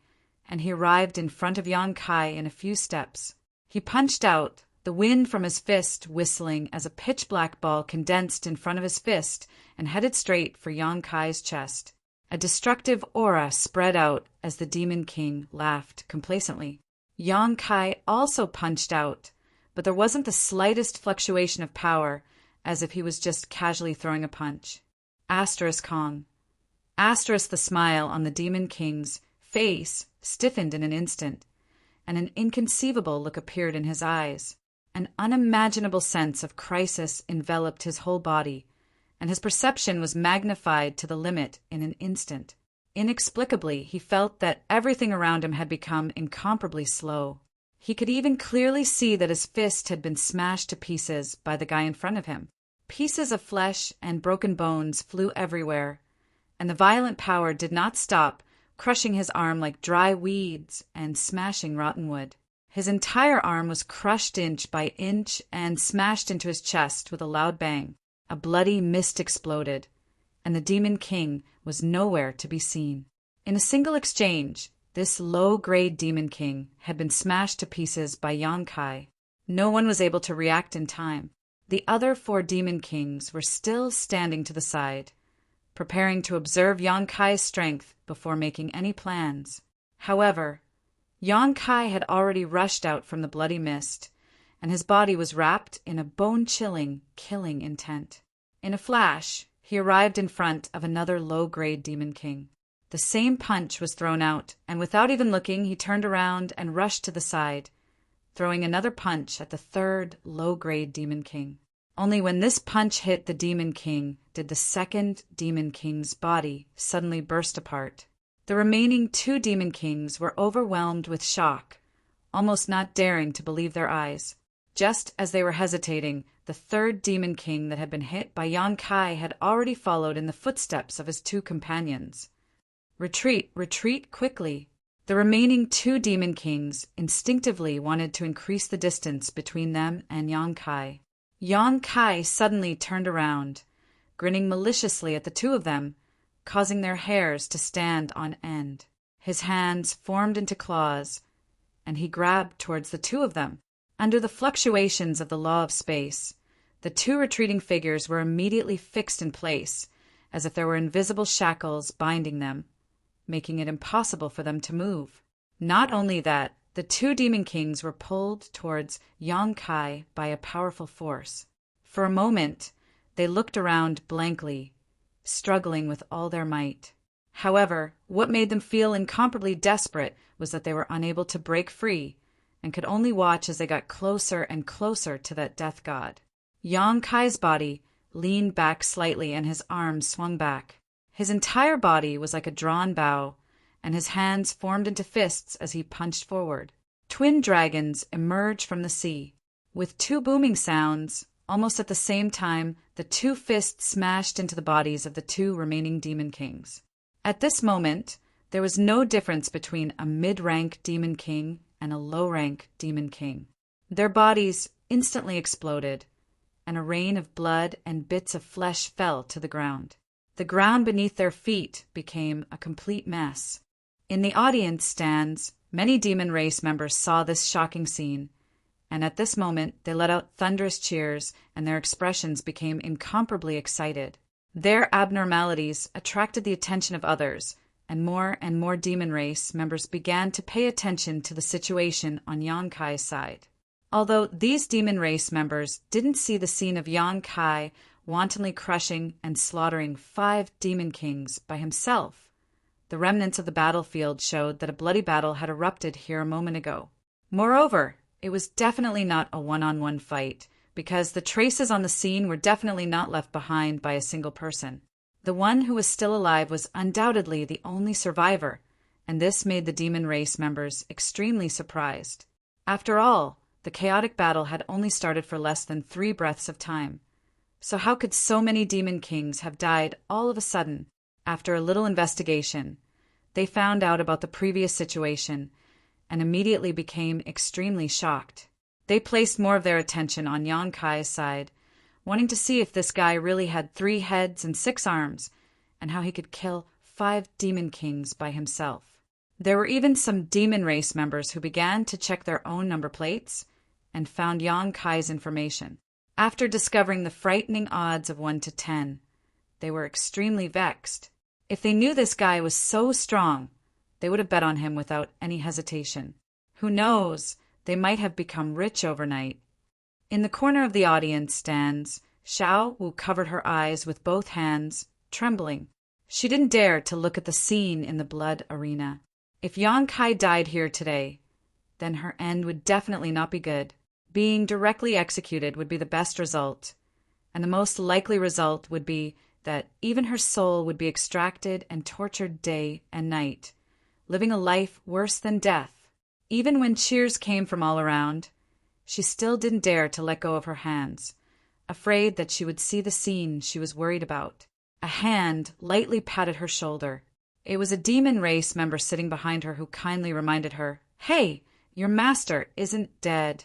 and he arrived in front of Yang Kai in a few steps. He punched out, the wind from his fist whistling as a pitch-black ball condensed in front of his fist and headed straight for Yang Kai's chest. A destructive aura spread out as the Demon King laughed complacently. Yang Kai also punched out, but there wasn't the slightest fluctuation of power, as if he was just casually throwing a punch. Kong. The smile on the Demon King's face stiffened in an instant, and an inconceivable look appeared in his eyes. An unimaginable sense of crisis enveloped his whole body, and his perception was magnified to the limit in an instant. Inexplicably, he felt that everything around him had become incomparably slow. He could even clearly see that his fist had been smashed to pieces by the guy in front of him. Pieces of flesh and broken bones flew everywhere, and the violent power did not stop, crushing his arm like dry weeds and smashing rotten wood. His entire arm was crushed inch by inch and smashed into his chest with a loud bang. A bloody mist exploded, and the Demon King was nowhere to be seen. In a single exchange, this low-grade Demon King had been smashed to pieces by Yang Kai. No one was able to react in time. The other 4 Demon Kings were still standing to the side, preparing to observe Yang Kai's strength before making any plans. However, Yang Kai had already rushed out from the bloody mist, and his body was wrapped in a bone-chilling, killing intent. In a flash, he arrived in front of another low-grade Demon King. The same punch was thrown out, and without even looking, he turned around and rushed to the side, throwing another punch at the 3rd low-grade Demon King. Only when this punch hit the Demon King did the 2nd Demon King's body suddenly burst apart. The remaining 2 Demon Kings were overwhelmed with shock, almost not daring to believe their eyes. Just as they were hesitating, the 3rd Demon King that had been hit by Yang Kai had already followed in the footsteps of his 2 companions. Retreat, retreat quickly. The remaining 2 Demon Kings instinctively wanted to increase the distance between them and Yang Kai. Yang Kai suddenly turned around, grinning maliciously at the 2 of them, causing their hairs to stand on end. His hands formed into claws, and he grabbed towards the 2 of them. Under the fluctuations of the law of space, the 2 retreating figures were immediately fixed in place, as if there were invisible shackles binding them, making it impossible for them to move. Not only that, the 2 Demon Kings were pulled towards Yang Kai by a powerful force. For a moment, they looked around blankly, struggling with all their might. However, what made them feel incomparably desperate was that they were unable to break free and could only watch as they got closer and closer to that death god. Yang Kai's body leaned back slightly and his arms swung back. His entire body was like a drawn bow, and his hands formed into fists as he punched forward. Twin dragons emerged from the sea. With two booming sounds, almost at the same time, the two fists smashed into the bodies of the two remaining demon kings. At this moment, there was no difference between a mid-rank demon king and a low-rank demon king. Their bodies instantly exploded, and a rain of blood and bits of flesh fell to the ground. The ground beneath their feet became a complete mess. In the audience stands, many demon race members saw this shocking scene, and at this moment they let out thunderous cheers and their expressions became incomparably excited. Their abnormalities attracted the attention of others, and more demon race members began to pay attention to the situation on Yang Kai's side. Although these demon race members didn't see the scene of Yang Kai wantonly crushing and slaughtering 5 demon kings by himself, the remnants of the battlefield showed that a bloody battle had erupted here a moment ago. Moreover, it was definitely not a one-on-one fight, because the traces on the scene were definitely not left behind by a single person. The one who was still alive was undoubtedly the only survivor, and this made the demon race members extremely surprised. After all, the chaotic battle had only started for less than 3 breaths of time. So how could so many demon kings have died all of a sudden? After a little investigation, they found out about the previous situation and immediately became extremely shocked. They placed more of their attention on Yang Kai's side, wanting to see if this guy really had 3 heads and 6 arms, and how he could kill 5 demon kings by himself. There were even some demon race members who began to check their own number plates and found Yang Kai's information. After discovering the frightening odds of 1 to 10, they were extremely vexed. If they knew this guy was so strong, they would have bet on him without any hesitation. Who knows, they might have become rich overnight. In the corner of the audience stands Xiao Wu covered her eyes with both hands, trembling. She didn't dare to look at the scene in the blood arena. If Yang Kai died here today, then her end would definitely not be good. Being directly executed would be the best result, and the most likely result would be that even her soul would be extracted and tortured day and night, living a life worse than death. Even when cheers came from all around, she still didn't dare to let go of her hands, afraid that she would see the scene she was worried about. A hand lightly patted her shoulder. It was a demon race member sitting behind her who kindly reminded her, "Hey, your master isn't dead."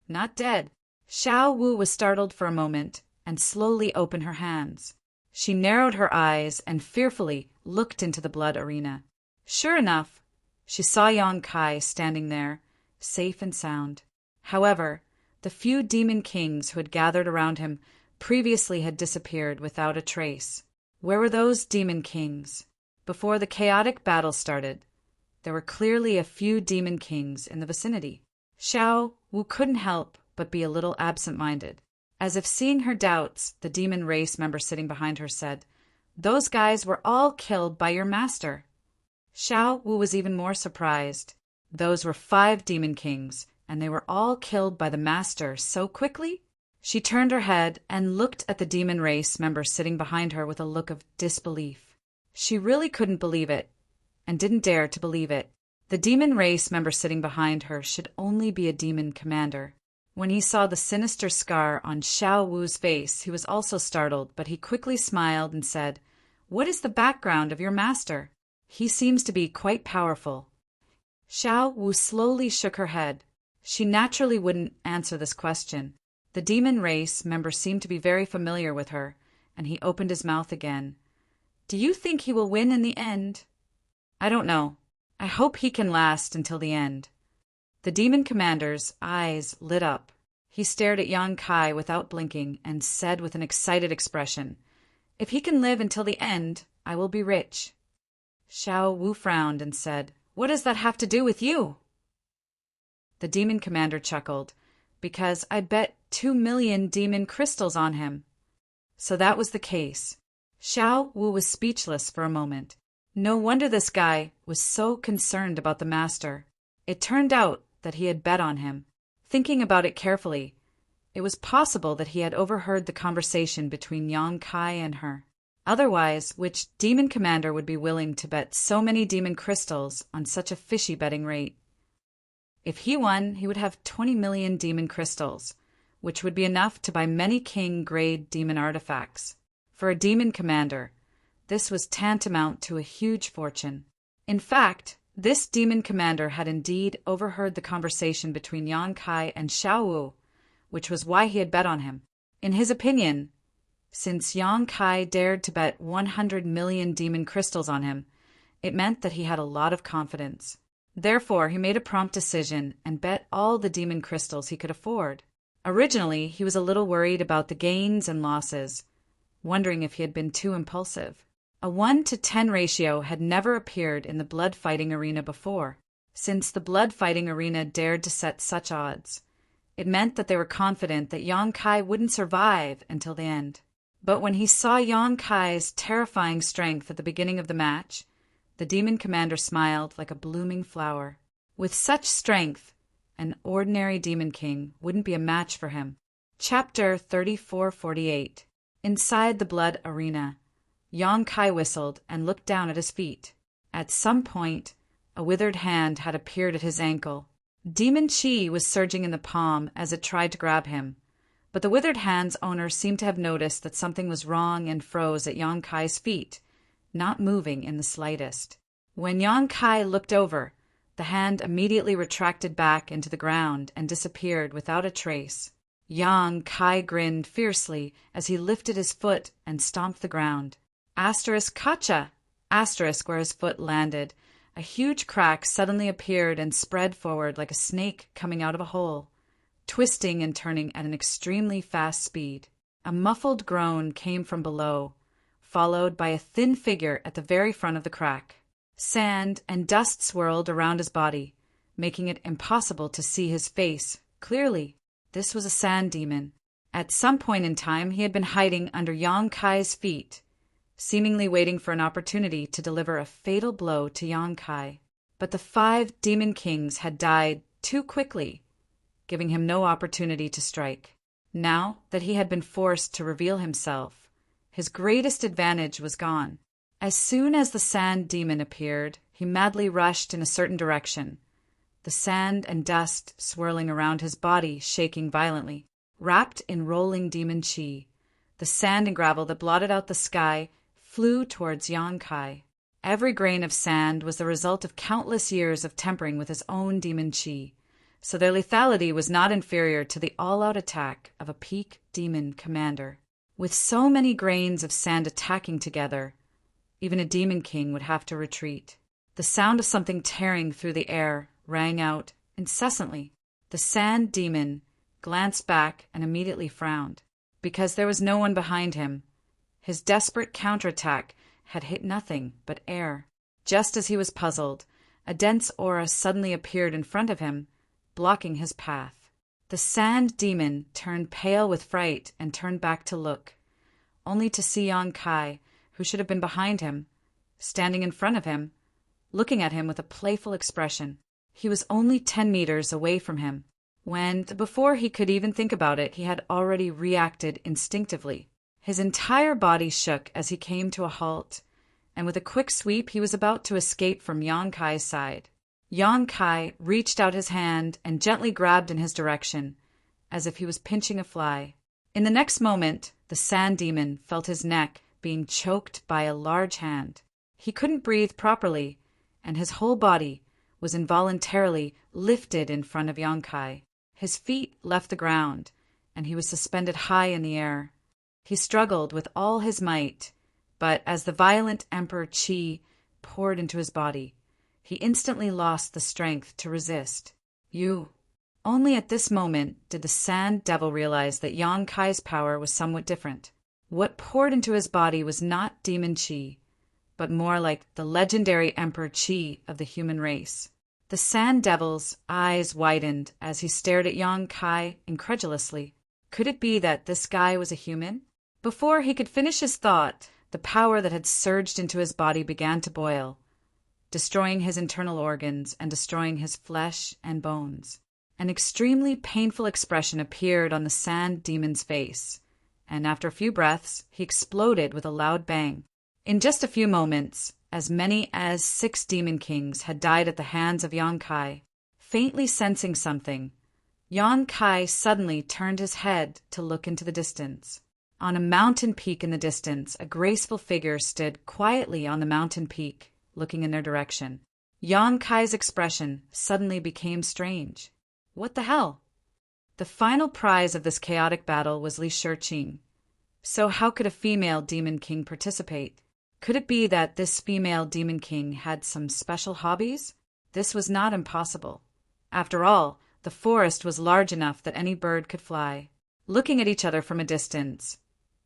Not dead. Xiao Wu was startled for a moment and slowly opened her hands. She narrowed her eyes and fearfully looked into the blood arena. Sure enough, she saw Yang Kai standing there, safe and sound. However, the few demon kings who had gathered around him previously had disappeared without a trace. Where were those demon kings? Before the chaotic battle started, there were clearly a few demon kings in the vicinity. Xiao Wu couldn't help but be a little absent-minded. As if seeing her doubts, the demon race member sitting behind her said, "Those guys were all killed by your master." Xiao Wu was even more surprised. Those were 5 demon kings, and they were all killed by the master so quickly? She turned her head and looked at the demon race member sitting behind her with a look of disbelief. She really couldn't believe it, and didn't dare to believe it. The demon race member sitting behind her should only be a demon commander. When he saw the sinister scar on Xiao Wu's face, he was also startled, but he quickly smiled and said, "What is the background of your master? He seems to be quite powerful." Xiao Wu slowly shook her head. She naturally wouldn't answer this question. The demon race member seemed to be very familiar with her, and he opened his mouth again. "Do you think he will win in the end?" "I don't know. I hope he can last until the end." The demon commander's eyes lit up. He stared at Yang Kai without blinking and said with an excited expression, "If he can live until the end, I will be rich." Xiao Wu frowned and said, "What does that have to do with you?" The demon commander chuckled, "Because I bet 2 million demon crystals on him." So that was the case. Xiao Wu was speechless for a moment. No wonder this guy was so concerned about the master. It turned out that he had bet on him. Thinking about it carefully, It was possible that he had overheard the conversation between Yang Kai and her. Otherwise, which demon commander would be willing to bet so many demon crystals on such a fishy betting rate? If he won, he would have 20 million demon crystals, which would be enough to buy many king-grade demon artifacts. For a demon commander, this was tantamount to a huge fortune. In fact, this demon commander had indeed overheard the conversation between Yang Kai and Xiao Wu, which was why he had bet on him. In his opinion, since Yang Kai dared to bet 100 million demon crystals on him, it meant that he had a lot of confidence. Therefore, he made a prompt decision and bet all the demon crystals he could afford. Originally, he was a little worried about the gains and losses, wondering if he had been too impulsive. A 1-to-10 ratio had never appeared in the blood fighting arena before. Since the blood fighting arena dared to set such odds, it meant that they were confident that Yang Kai wouldn't survive until the end. But when he saw Yang Kai's terrifying strength at the beginning of the match, the demon commander smiled like a blooming flower. With such strength, an ordinary demon king wouldn't be a match for him. Chapter 3448. Inside the blood arena, Yang Kai whistled and looked down at his feet. At some point, a withered hand had appeared at his ankle. Demon Chi was surging in the palm as it tried to grab him, but the withered hand's owner seemed to have noticed that something was wrong and froze at Yang Kai's feet, not moving in the slightest. When Yang Kai looked over, the hand immediately retracted back into the ground and disappeared without a trace. Yang Kai grinned fiercely as he lifted his foot and stomped the ground. Kacha! Where his foot landed, a huge crack suddenly appeared and spread forward like a snake coming out of a hole, twisting and turning at an extremely fast speed. A muffled groan came from below, followed by a thin figure at the very front of the crack. Sand and dust swirled around his body, making it impossible to see his face clearly. This was a sand demon. At some point in time, he had been hiding under Yang Kai's feet, seemingly waiting for an opportunity to deliver a fatal blow to Yang Kai. But the 5 demon kings had died too quickly, giving him no opportunity to strike. Now that he had been forced to reveal himself, his greatest advantage was gone. As soon as the sand demon appeared, he madly rushed in a certain direction, the sand and dust swirling around his body, shaking violently. Wrapped in rolling demon chi, the sand and gravel that blotted out the sky flew towards Yang Kai. Every grain of sand was the result of countless years of tempering with his own demon chi, so their lethality was not inferior to the all-out attack of a peak demon commander. With so many grains of sand attacking together, even a demon king would have to retreat. The sound of something tearing through the air rang out incessantly. The sand demon glanced back and immediately frowned. Because there was no one behind him, his desperate counterattack had hit nothing but air. Just as he was puzzled, a dense aura suddenly appeared in front of him, blocking his path. The sand demon turned pale with fright and turned back to look, only to see Yang Kai, who should have been behind him, standing in front of him, looking at him with a playful expression. He was only 10 meters away from him, when, before he could even think about it, he had already reacted instinctively. His entire body shook as he came to a halt, and with a quick sweep he was about to escape from Yang Kai's side. Yang Kai reached out his hand and gently grabbed in his direction, as if he was pinching a fly. In the next moment, the sand demon felt his neck being choked by a large hand. He couldn't breathe properly, and his whole body was involuntarily lifted in front of Yang Kai. His feet left the ground, and he was suspended high in the air. He struggled with all his might, but as the violent emperor Qi poured into his body, he instantly lost the strength to resist. Only at this moment did the sand devil realize that Yang Kai's power was somewhat different. What poured into his body was not demon Qi, but more like the legendary Emperor Qi of the human race. The sand devil's eyes widened as he stared at Yang Kai incredulously. Could it be that this guy was a human? Before he could finish his thought, the power that had surged into his body began to boil, destroying his internal organs and destroying his flesh and bones. An extremely painful expression appeared on the sand demon's face, and after a few breaths, he exploded with a loud bang. In just a few moments, as many as 6 demon kings had died at the hands of Yang Kai. Faintly sensing something, Yang Kai suddenly turned his head to look into the distance. On a mountain peak in the distance, a graceful figure stood quietly on the mountain peak, looking in their direction. Yang Kai's expression suddenly became strange. What the hell? The final prize of this chaotic battle was Li Shiqing. So how could a female demon king participate? Could it be that this female demon king had some special hobbies? This was not impossible. After all, the forest was large enough that any bird could fly. Looking at each other from a distance,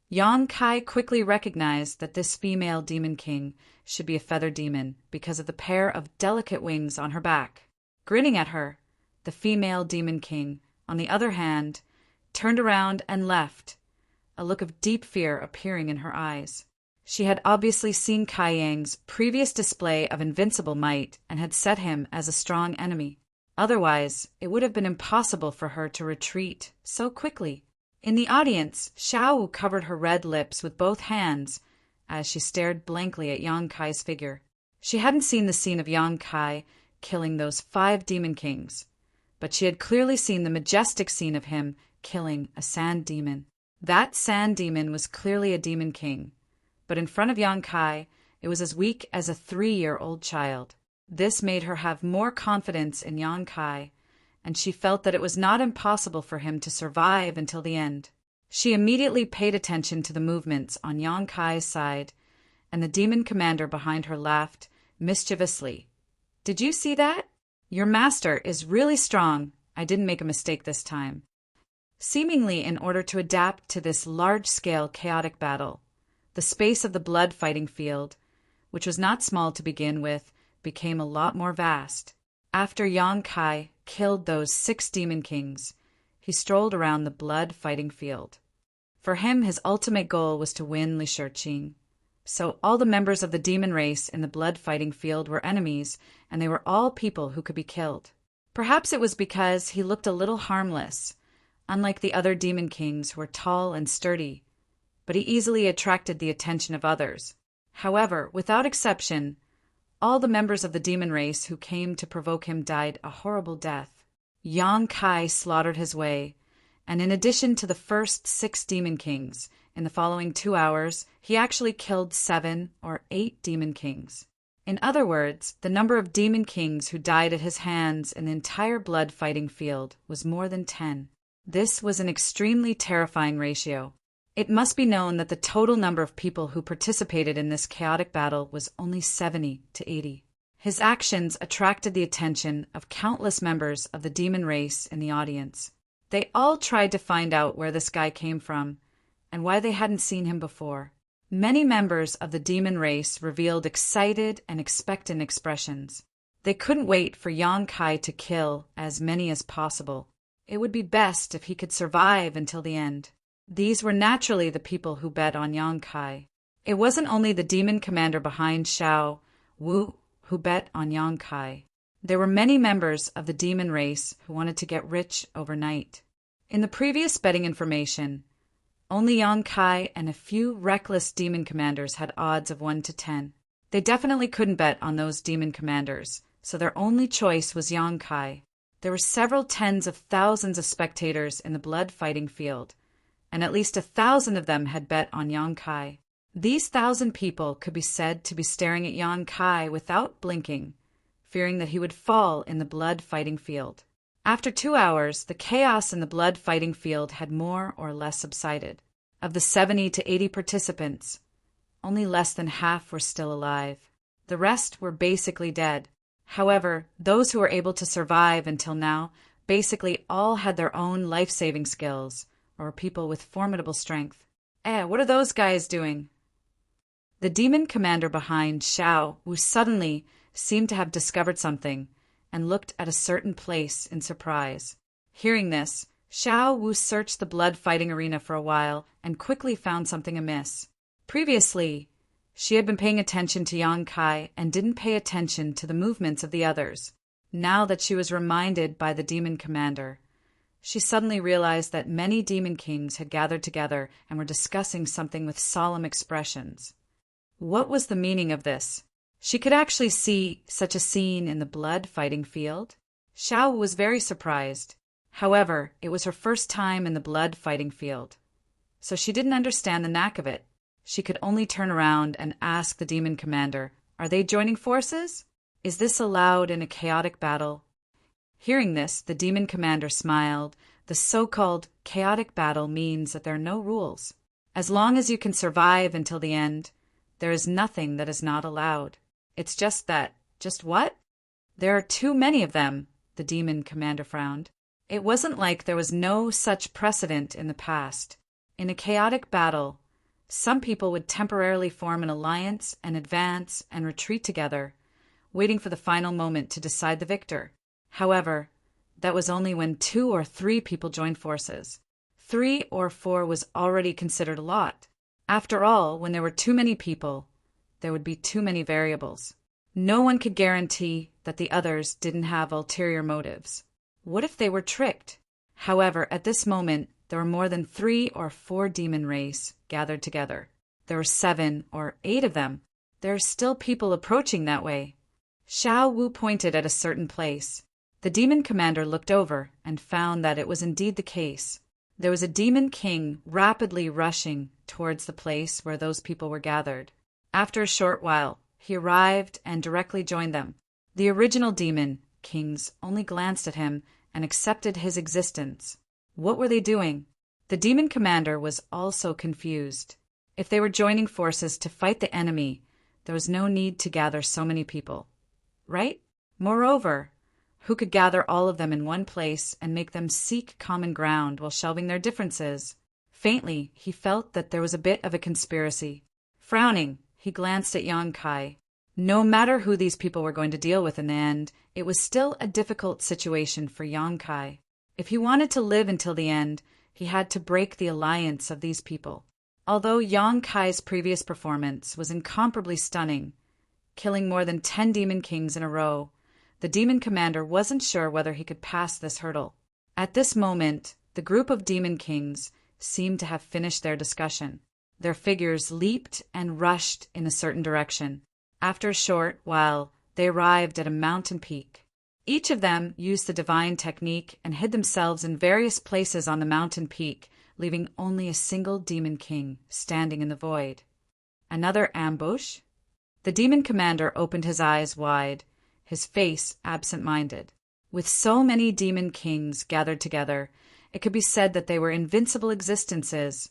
Yang Kai quickly recognized that this female demon king should be a feather demon because of the pair of delicate wings on her back. Grinning at her, the female demon king, on the other hand, turned around and left, a look of deep fear appearing in her eyes. She had obviously seen Kai Yang's previous display of invincible might and had set him as a strong enemy. Otherwise, it would have been impossible for her to retreat so quickly. In the audience, Xiao Wu covered her red lips with both hands as she stared blankly at Yang Kai's figure. She hadn't seen the scene of Yang Kai killing those 5 demon kings, but she had clearly seen the majestic scene of him killing a sand demon. That sand demon was clearly a demon king, but in front of Yang Kai, it was as weak as a 3-year-old child. This made her have more confidence in Yang Kai, and she felt that it was not impossible for him to survive until the end. She immediately paid attention to the movements on Yang Kai's side, and the demon commander behind her laughed mischievously. "Did you see that? Your master is really strong. I didn't make a mistake this time." Seemingly in order to adapt to this large-scale chaotic battle, the space of the blood fighting field, which was not small to begin with, became a lot more vast. After Yang Kai killed those 6 demon kings, he strolled around the blood fighting field. For him, his ultimate goal was to win Li Shiqing. So all the members of the demon race in the blood fighting field were enemies, and they were all people who could be killed. Perhaps it was because he looked a little harmless, unlike the other demon kings who were tall and sturdy, but he easily attracted the attention of others. However, without exception, all the members of the demon race who came to provoke him died a horrible death. Yang Kai slaughtered his way, and in addition to the first 6 demon kings, in the following 2 hours, he actually killed 7 or 8 demon kings. In other words, the number of demon kings who died at his hands in the entire blood fighting field was more than 10. This was an extremely terrifying ratio. It must be known that the total number of people who participated in this chaotic battle was only 70 to 80. His actions attracted the attention of countless members of the demon race in the audience. They all tried to find out where this guy came from and why they hadn't seen him before. Many members of the demon race revealed excited and expectant expressions. They couldn't wait for Yang Kai to kill as many as possible. It would be best if he could survive until the end. These were naturally the people who bet on Yang Kai. It wasn't only the demon commander behind Xiao Wu who bet on Yang Kai. There were many members of the demon race who wanted to get rich overnight. In the previous betting information, only Yang Kai and a few reckless demon commanders had odds of 1 to 10. They definitely couldn't bet on those demon commanders, so their only choice was Yang Kai. There were several tens of thousands of spectators in the blood fighting field, and at least 1,000 of them had bet on Yang Kai. These 1,000 people could be said to be staring at Yang Kai without blinking, fearing that he would fall in the blood fighting field. After 2 hours, the chaos in the blood fighting field had more or less subsided. Of the 70 to 80 participants, only less than half were still alive. The rest were basically dead. However, those who were able to survive until now basically all had their own life-saving skills, or were people with formidable strength. What are those guys doing? The demon commander behind Xiao Wu suddenly seemed to have discovered something and looked at a certain place in surprise. Hearing this, Xiao Wu searched the blood fighting arena for a while and quickly found something amiss. Previously, she had been paying attention to Yang Kai and didn't pay attention to the movements of the others. Now that she was reminded by the demon commander, she suddenly realized that many demon kings had gathered together and were discussing something with solemn expressions. What was the meaning of this? She could actually see such a scene in the blood-fighting field. Xiao was very surprised. However, it was her first time in the blood-fighting field, so she didn't understand the knack of it. She could only turn around and ask the demon commander, "Are they joining forces? Is this allowed in a chaotic battle?" Hearing this, the demon commander smiled. The so-called chaotic battle means that there are no rules. As long as you can survive until the end, there is nothing that is not allowed. It's just that. Just what? There are too many of them, the demon commander frowned. It wasn't like there was no such precedent in the past. In a chaotic battle, some people would temporarily form an alliance and advance and retreat together, waiting for the final moment to decide the victor. However, that was only when 2 or 3 people joined forces. 3 or 4 was already considered a lot. After all, when there were too many people, there would be too many variables. No one could guarantee that the others didn't have ulterior motives. What if they were tricked? However, at this moment, there were more than 3 or 4 demon race gathered together. There were 7 or 8 of them. There are still people approaching that way. Xiao Wu pointed at a certain place. The demon commander looked over and found that it was indeed the case. There was a demon king rapidly rushing towards the place where those people were gathered. After a short while, he arrived and directly joined them. The original demon kings only glanced at him and accepted his existence. What were they doing? The demon commander was also confused. If they were joining forces to fight the enemy, there was no need to gather so many people, right? Moreover, who could gather all of them in one place and make them seek common ground while shelving their differences? Faintly, he felt that there was a bit of a conspiracy. Frowning, he glanced at Yang Kai. No matter who these people were going to deal with in the end, it was still a difficult situation for Yang Kai. If he wanted to live until the end, he had to break the alliance of these people. Although Yang Kai's previous performance was incomparably stunning, killing more than 10 demon kings in a row, the demon commander wasn't sure whether he could pass this hurdle. At this moment, the group of demon kings seemed to have finished their discussion. Their figures leaped and rushed in a certain direction. After a short while, they arrived at a mountain peak. Each of them used the divine technique and hid themselves in various places on the mountain peak, leaving only a single demon king standing in the void. Another ambush? The demon commander opened his eyes wide, his face absent-minded. With so many demon kings gathered together, it could be said that they were invincible existences,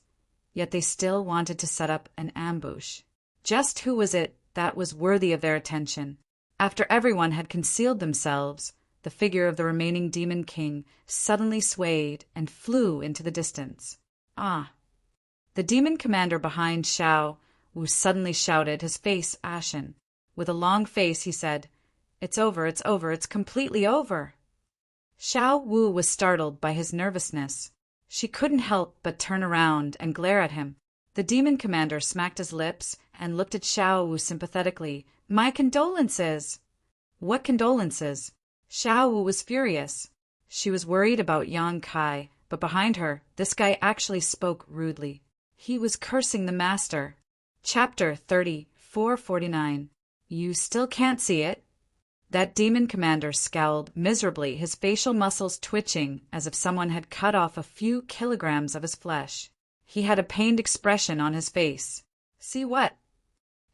yet they still wanted to set up an ambush. Just who was it that was worthy of their attention? After everyone had concealed themselves, the figure of the remaining demon king suddenly swayed and flew into the distance. Ah! The demon commander behind Xiao Wu suddenly shouted, his face ashen. With a long face, he said, "It's over, it's over, it's completely over." Xiao Wu was startled by his nervousness. She couldn't help but turn around and glare at him. The demon commander smacked his lips and looked at Xiao Wu sympathetically. "My condolences!" "What condolences?" Xiao Wu was furious. She was worried about Yang Kai, but behind her, this guy actually spoke rudely. He was cursing the master. Chapter 3449. You still can't see it? That demon commander scowled miserably, his facial muscles twitching as if someone had cut off a few kilograms of his flesh. He had a pained expression on his face. "See what?"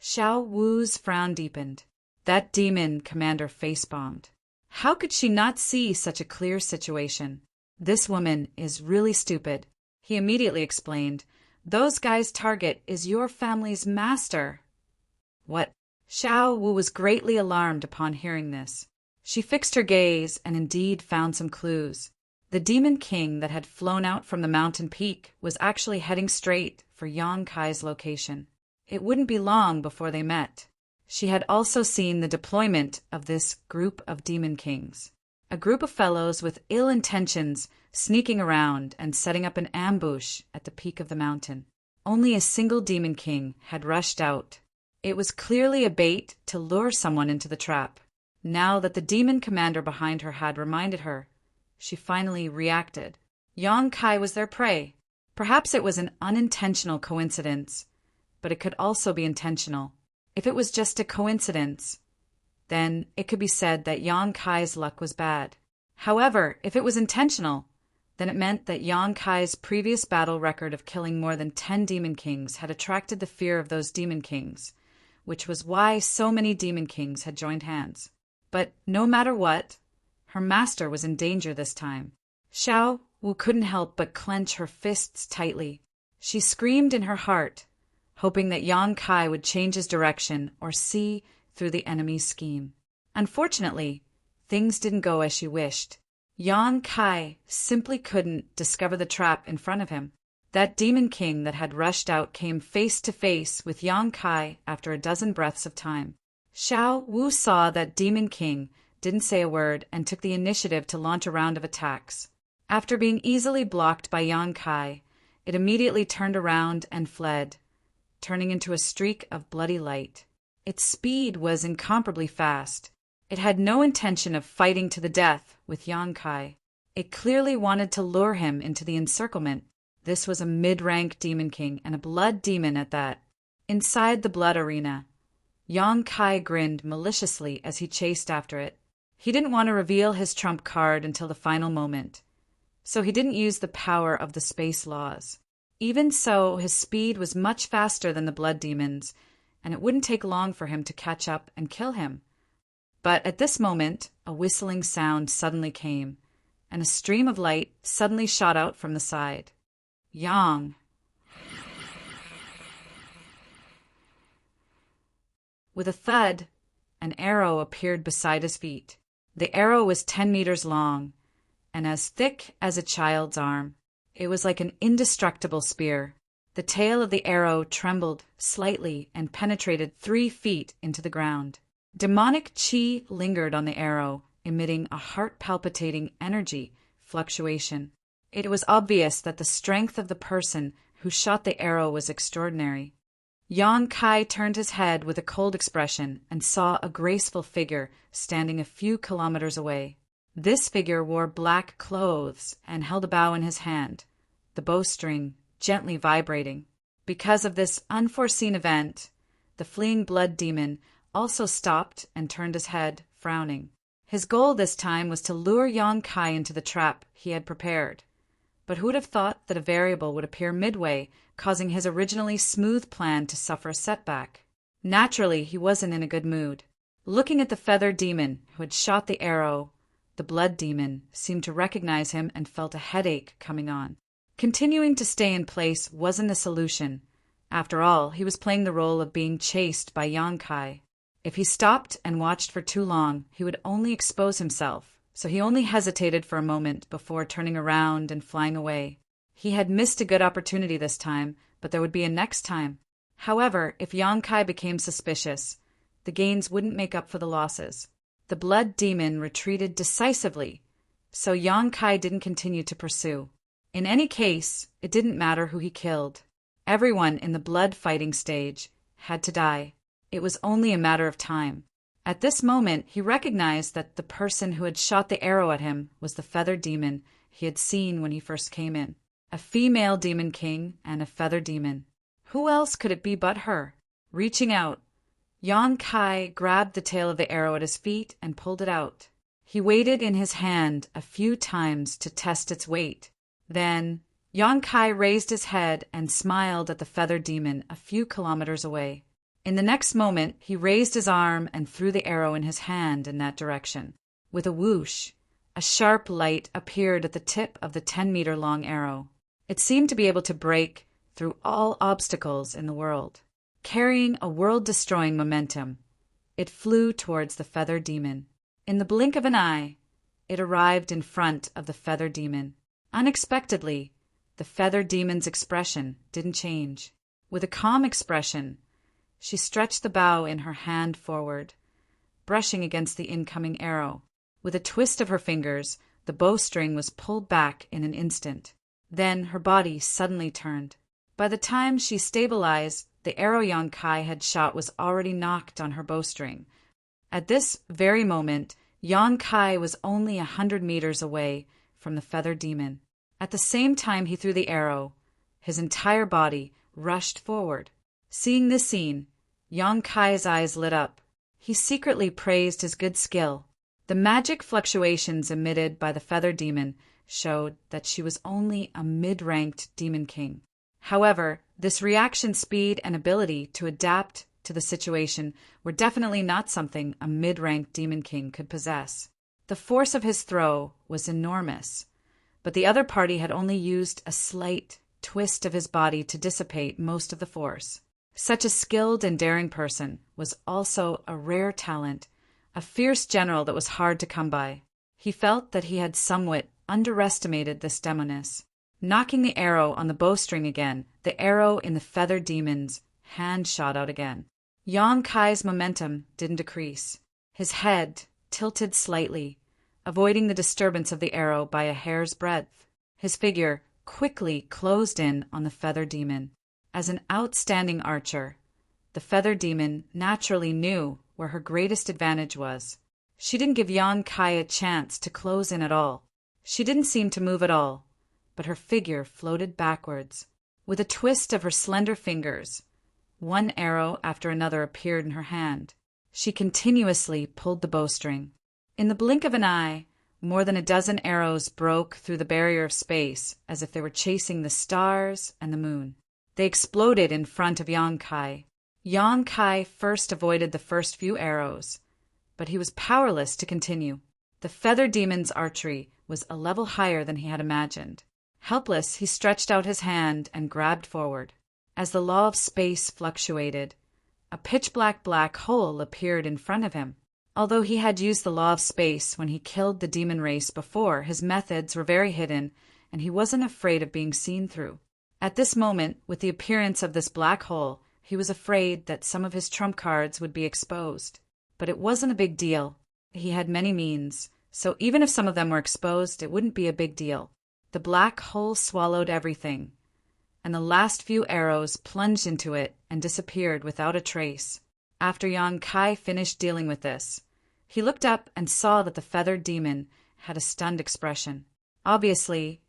Xiao Wu's frown deepened. That demon commander face-bombed. How could she not see such a clear situation? This woman is really stupid. He immediately explained, "Those guys' target is your family's master." What? Xiao Wu was greatly alarmed upon hearing this. She fixed her gaze and indeed found some clues. The demon king that had flown out from the mountain peak was actually heading straight for Yang Kai's location. It wouldn't be long before they met. She had also seen the deployment of this group of demon kings. A group of fellows with ill intentions sneaking around and setting up an ambush at the peak of the mountain. Only a single demon king had rushed out. It was clearly a bait to lure someone into the trap. Now that the demon commander behind her had reminded her, she finally reacted. Yang Kai was their prey. Perhaps it was an unintentional coincidence, but it could also be intentional. If it was just a coincidence, then it could be said that Yang Kai's luck was bad. However, if it was intentional, then it meant that Yang Kai's previous battle record of killing more than 10 demon kings had attracted the fear of those demon kings, which was why so many demon kings had joined hands. But no matter what, her master was in danger this time. Xiao Wu couldn't help but clench her fists tightly. She screamed in her heart, hoping that Yang Kai would change his direction or see through the enemy's scheme. Unfortunately, things didn't go as she wished. Yang Kai simply couldn't discover the trap in front of him. That demon king that had rushed out came face to face with Yang Kai after a dozen breaths of time. Xiao Wu saw that demon king didn't say a word and took the initiative to launch a round of attacks. After being easily blocked by Yang Kai, it immediately turned around and fled, turning into a streak of bloody light. Its speed was incomparably fast. It had no intention of fighting to the death with Yang Kai. It clearly wanted to lure him into the encirclement. This was a mid-rank demon king, and a blood demon at that. Inside the blood arena, Yang Kai grinned maliciously as he chased after it. He didn't want to reveal his trump card until the final moment, so he didn't use the power of the space laws. Even so, his speed was much faster than the blood demons, and it wouldn't take long for him to catch up and kill him. But at this moment, a whistling sound suddenly came, and a stream of light suddenly shot out from the side. Yang. With a thud, an arrow appeared beside his feet. The arrow was 10 meters long, and as thick as a child's arm. It was like an indestructible spear. The tail of the arrow trembled slightly and penetrated 3 feet into the ground. Demonic chi lingered on the arrow, emitting a heart-palpitating energy fluctuation. It was obvious that the strength of the person who shot the arrow was extraordinary. Yang Kai turned his head with a cold expression and saw a graceful figure standing a few kilometers away. This figure wore black clothes and held a bow in his hand, the bowstring gently vibrating. Because of this unforeseen event, the fleeing blood demon also stopped and turned his head, frowning. His goal this time was to lure Yang Kai into the trap he had prepared. But who would have thought that a variable would appear midway, causing his originally smooth plan to suffer a setback? Naturally, he wasn't in a good mood. Looking at the feather demon who had shot the arrow, the blood demon seemed to recognize him and felt a headache coming on. Continuing to stay in place wasn't a solution. After all, he was playing the role of being chased by Yang Kai. If he stopped and watched for too long, he would only expose himself, so he only hesitated for a moment before turning around and flying away. He had missed a good opportunity this time, but there would be a next time. However, if Yang Kai became suspicious, the gains wouldn't make up for the losses. The blood demon retreated decisively, so Yang Kai didn't continue to pursue. In any case, it didn't matter who he killed. Everyone in the blood fighting stage had to die. It was only a matter of time. At this moment, he recognized that the person who had shot the arrow at him was the feather demon he had seen when he first came in. A female demon king and a feather demon. Who else could it be but her? Reaching out, Yang Kai grabbed the tail of the arrow at his feet and pulled it out. He weighed it in his hand a few times to test its weight. Then, Yang Kai raised his head and smiled at the feather demon a few kilometers away. In the next moment, he raised his arm and threw the arrow in his hand in that direction. With a whoosh, a sharp light appeared at the tip of the 10-meter-long arrow. It seemed to be able to break through all obstacles in the world. Carrying a world-destroying momentum, it flew towards the feather demon. In the blink of an eye, it arrived in front of the feather demon. Unexpectedly, the feather demon's expression didn't change. With a calm expression, she stretched the bow in her hand forward, brushing against the incoming arrow. With a twist of her fingers, the bowstring was pulled back in an instant. Then her body suddenly turned. By the time she stabilized, the arrow Yang Kai had shot was already knocked on her bowstring. At this very moment, Yang Kai was only 100 meters away from the feather demon. At the same time he threw the arrow, his entire body rushed forward. Seeing this scene, Yang Kai's eyes lit up. He secretly praised his good skill. The magic fluctuations emitted by the feather demon showed that she was only a mid-ranked demon king. However, this reaction speed and ability to adapt to the situation were definitely not something a mid-ranked demon king could possess. The force of his throw was enormous, but the other party had only used a slight twist of his body to dissipate most of the force. Such a skilled and daring person was also a rare talent, a fierce general that was hard to come by. He felt that he had somewhat underestimated this demoness. Knocking the arrow on the bowstring again, the arrow in the feather demon's hand shot out again. Yang Kai's momentum didn't decrease. His head tilted slightly, avoiding the disturbance of the arrow by a hair's breadth. His figure quickly closed in on the feather demon. As an outstanding archer, the feather demon naturally knew where her greatest advantage was. She didn't give Yang Kai a chance to close in at all. She didn't seem to move at all, but her figure floated backwards. With a twist of her slender fingers, one arrow after another appeared in her hand. She continuously pulled the bowstring. In the blink of an eye, more than a dozen arrows broke through the barrier of space as if they were chasing the stars and the moon. They exploded in front of Yang Kai. Yang Kai first avoided the first few arrows, but he was powerless to continue. The feather demon's archery was a level higher than he had imagined. Helpless, he stretched out his hand and grabbed forward. As the law of space fluctuated, a pitch-black hole appeared in front of him. Although he had used the law of space when he killed the demon race before, his methods were very hidden, and he wasn't afraid of being seen through. At this moment, with the appearance of this black hole, he was afraid that some of his trump cards would be exposed. But it wasn't a big deal. He had many means, so even if some of them were exposed, it wouldn't be a big deal. The black hole swallowed everything, and the last few arrows plunged into it and disappeared without a trace. After Yang Kai finished dealing with this, he looked up and saw that the feathered demon had a stunned expression. Obviously,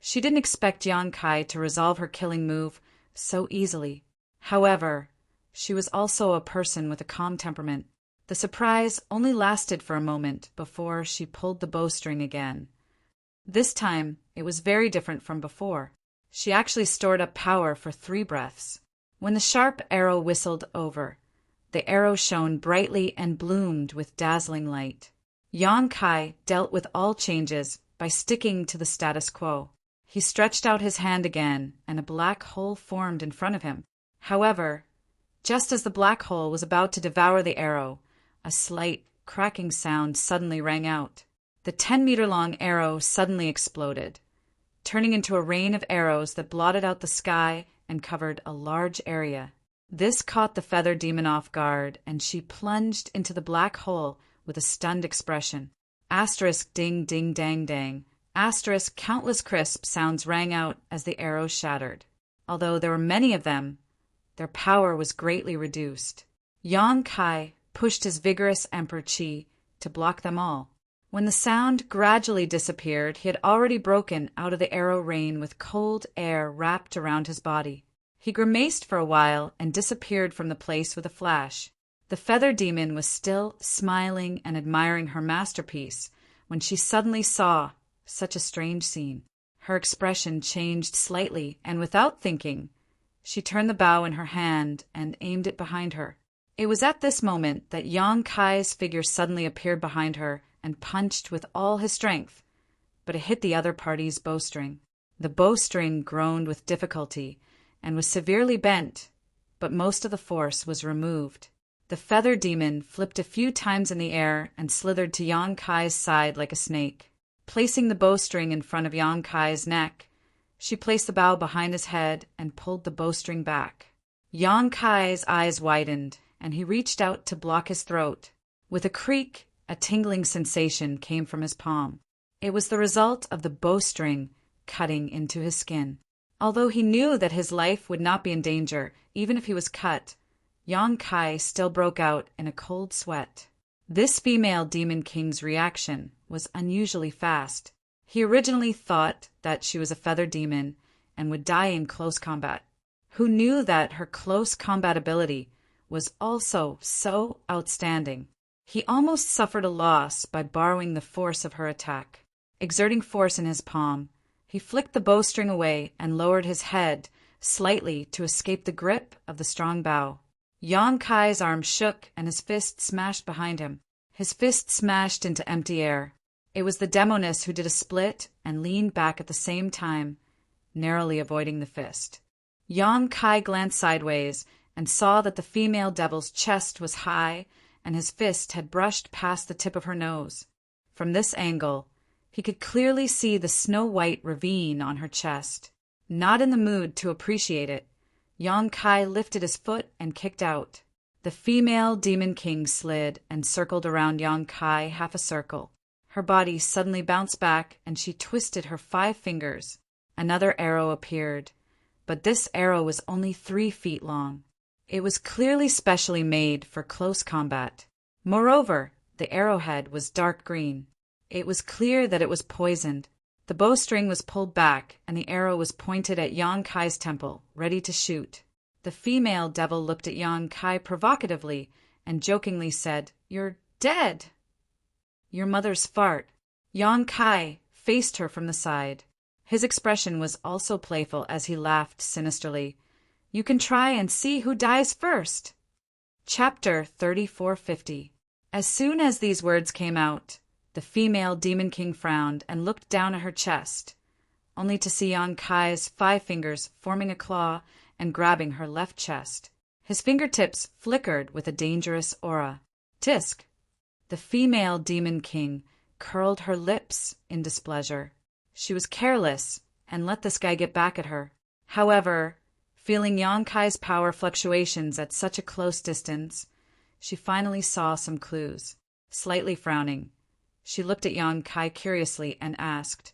she didn't expect Yang Kai to resolve her killing move so easily. However, she was also a person with a calm temperament. The surprise only lasted for a moment before she pulled the bowstring again. This time, it was very different from before. She actually stored up power for 3 breaths. When the sharp arrow whistled over, the arrow shone brightly and bloomed with dazzling light. Yang Kai dealt with all changes by sticking to the status quo. He stretched out his hand again, and a black hole formed in front of him. However, just as the black hole was about to devour the arrow, a slight cracking sound suddenly rang out. The 10-meter-long arrow suddenly exploded, turning into a rain of arrows that blotted out the sky and covered a large area. This caught the feather demon off guard, and she plunged into the black hole with a stunned expression. Asterisk ding ding dang dang. Asterisk countless crisp sounds rang out as the arrows shattered. Although there were many of them, their power was greatly reduced. Yang Kai pushed his vigorous emperor chi to block them all. When the sound gradually disappeared, he had already broken out of the arrow rain with cold air wrapped around his body. He grimaced for a while and disappeared from the place with a flash. The feather demon was still smiling and admiring her masterpiece when she suddenly saw such a strange scene. Her expression changed slightly, and without thinking, she turned the bow in her hand and aimed it behind her. It was at this moment that Yang Kai's figure suddenly appeared behind her and punched with all his strength, but it hit the other party's bowstring. The bowstring groaned with difficulty and was severely bent, but most of the force was removed. The feather demon flipped a few times in the air and slithered to Yang Kai's side like a snake. Placing the bowstring in front of Yang Kai's neck, she placed the bow behind his head and pulled the bowstring back. Yang Kai's eyes widened, and he reached out to block his throat. With a creak, a tingling sensation came from his palm. It was the result of the bowstring cutting into his skin. Although he knew that his life would not be in danger, even if he was cut, Yang Kai still broke out in a cold sweat. This female Demon King's reaction was unusually fast. He originally thought that she was a feather demon and would die in close combat. Who knew that her close combat ability was also so outstanding? He almost suffered a loss by borrowing the force of her attack. Exerting force in his palm, he flicked the bowstring away and lowered his head slightly to escape the grip of the strong bow. Yang Kai's arm shook and his fist smashed behind him. His fist smashed into empty air. It was the demoness who did a split and leaned back at the same time, narrowly avoiding the fist. Yang Kai glanced sideways and saw that the female devil's chest was high and his fist had brushed past the tip of her nose. From this angle, he could clearly see the snow-white ravine on her chest. Not in the mood to appreciate it, Yang Kai lifted his foot and kicked out. The female Demon King slid and circled around Yang Kai half a circle. Her body suddenly bounced back and she twisted her 5 fingers. Another arrow appeared, but this arrow was only 3 feet long. It was clearly specially made for close combat. Moreover, the arrowhead was dark green. It was clear that it was poisoned. The bowstring was pulled back, and the arrow was pointed at Yang Kai's temple, ready to shoot. The female devil looked at Yang Kai provocatively and jokingly said, "You're dead." "Your mother's fart." Yang Kai faced her from the side. His expression was also playful as he laughed sinisterly. "You can try and see who dies first." Chapter 3450. As soon as these words came out, the female Demon King frowned and looked down at her chest, only to see Yang Kai's 5 fingers forming a claw and grabbing her left chest. His fingertips flickered with a dangerous aura. Tisk! The female Demon King curled her lips in displeasure. She was careless and let this guy get back at her. However, feeling Yang Kai's power fluctuations at such a close distance, she finally saw some clues. Slightly frowning, she looked at Yang Kai curiously and asked,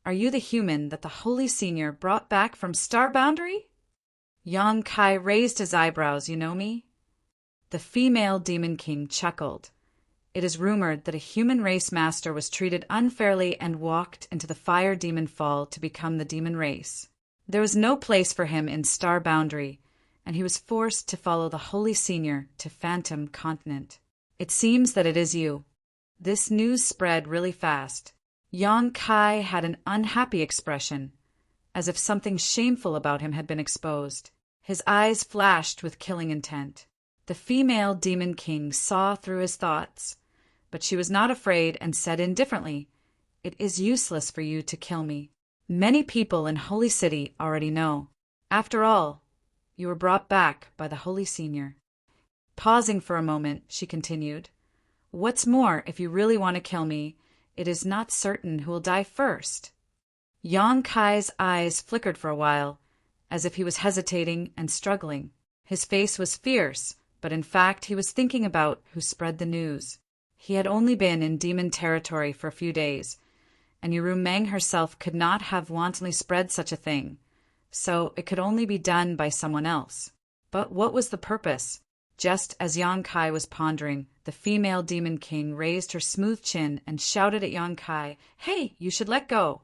"Are you the human that the Holy Senior brought back from Star Boundary?" Yang Kai raised his eyebrows. "You know me?" The female Demon King chuckled. It is rumored that a human race master was treated unfairly and walked into the fire demon fall to become the demon race. There was no place for him in Star Boundary, and he was forced to follow the Holy Senior to Phantom Continent. "It seems that it is you." This news spread really fast. Yang Kai had an unhappy expression, as if something shameful about him had been exposed. His eyes flashed with killing intent. The female Demon King saw through his thoughts, but she was not afraid and said indifferently, "It is useless for you to kill me. Many people in Holy City already know. After all, you were brought back by the Holy Senior." Pausing for a moment, she continued, "What's more, if you really want to kill me, it is not certain who will die first." Yang Kai's eyes flickered for a while, as if he was hesitating and struggling. His face was fierce, but in fact he was thinking about who spread the news. He had only been in demon territory for a few days, and Yuru Meng herself could not have wantonly spread such a thing, so it could only be done by someone else. But what was the purpose? Just as Yang Kai was pondering, the female Demon King raised her smooth chin and shouted at Yang Kai, "Hey, you should let go."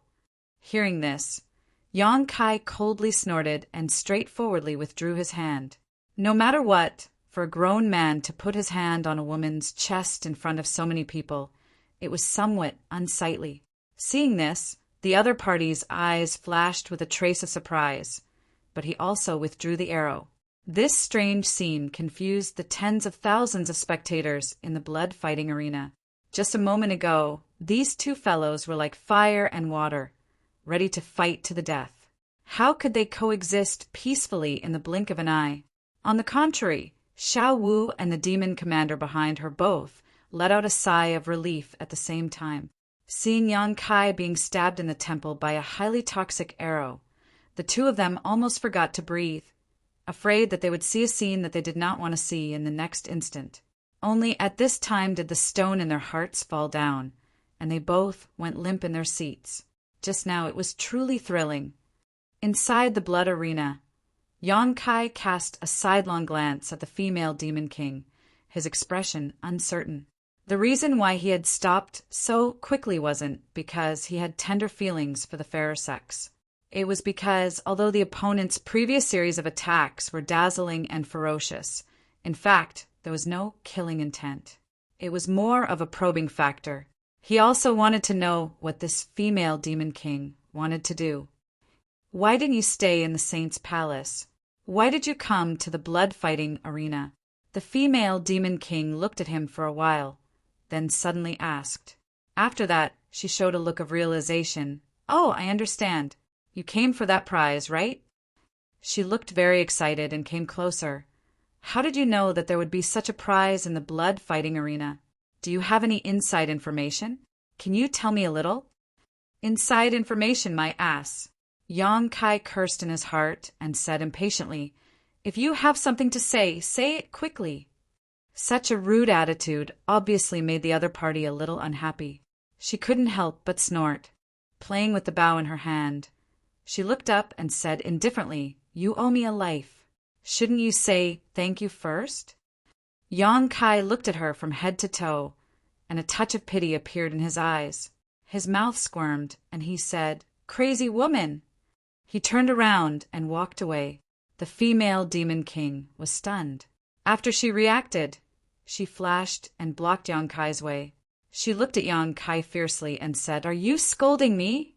Hearing this, Yang Kai coldly snorted and straightforwardly withdrew his hand. No matter what, for a grown man to put his hand on a woman's chest in front of so many people, it was somewhat unsightly. Seeing this, the other party's eyes flashed with a trace of surprise, but he also withdrew the arrow. This strange scene confused the tens of thousands of spectators in the blood-fighting arena. Just a moment ago, these two fellows were like fire and water, ready to fight to the death. How could they coexist peacefully in the blink of an eye? On the contrary, Xiao Wu and the demon commander behind her both let out a sigh of relief at the same time. Seeing Yang Kai being stabbed in the temple by a highly toxic arrow, the two of them almost forgot to breathe, afraid that they would see a scene that they did not want to see in the next instant. Only at this time did the stone in their hearts fall down, and they both went limp in their seats. Just now it was truly thrilling. Inside the blood arena, Yang Kai cast a sidelong glance at the female Demon King, his expression uncertain. The reason why he had stopped so quickly wasn't because he had tender feelings for the fairer sex. It was because, although the opponent's previous series of attacks were dazzling and ferocious, in fact, there was no killing intent. It was more of a probing factor. He also wanted to know what this female demon king wanted to do. Why didn't you stay in the saint's palace? Why did you come to the blood-fighting arena? The female demon king looked at him for a while, then suddenly asked. After that, she showed a look of realization. Oh, I understand. You came for that prize, right? She looked very excited and came closer. How did you know that there would be such a prize in the blood-fighting arena? Do you have any inside information? Can you tell me a little? Inside information, my ass. Yang Kai cursed in his heart and said impatiently, If you have something to say it quickly. Such a rude attitude obviously made the other party a little unhappy. She couldn't help but snort, playing with the bow in her hand. She looked up and said indifferently, You owe me a life. Shouldn't you say thank you first? Yang Kai looked at her from head to toe, and a touch of pity appeared in his eyes. His mouth squirmed, and he said, Crazy woman! He turned around and walked away. The female demon king was stunned. After she reacted, she flashed and blocked Yang Kai's way. She looked at Yang Kai fiercely and said, Are you scolding me?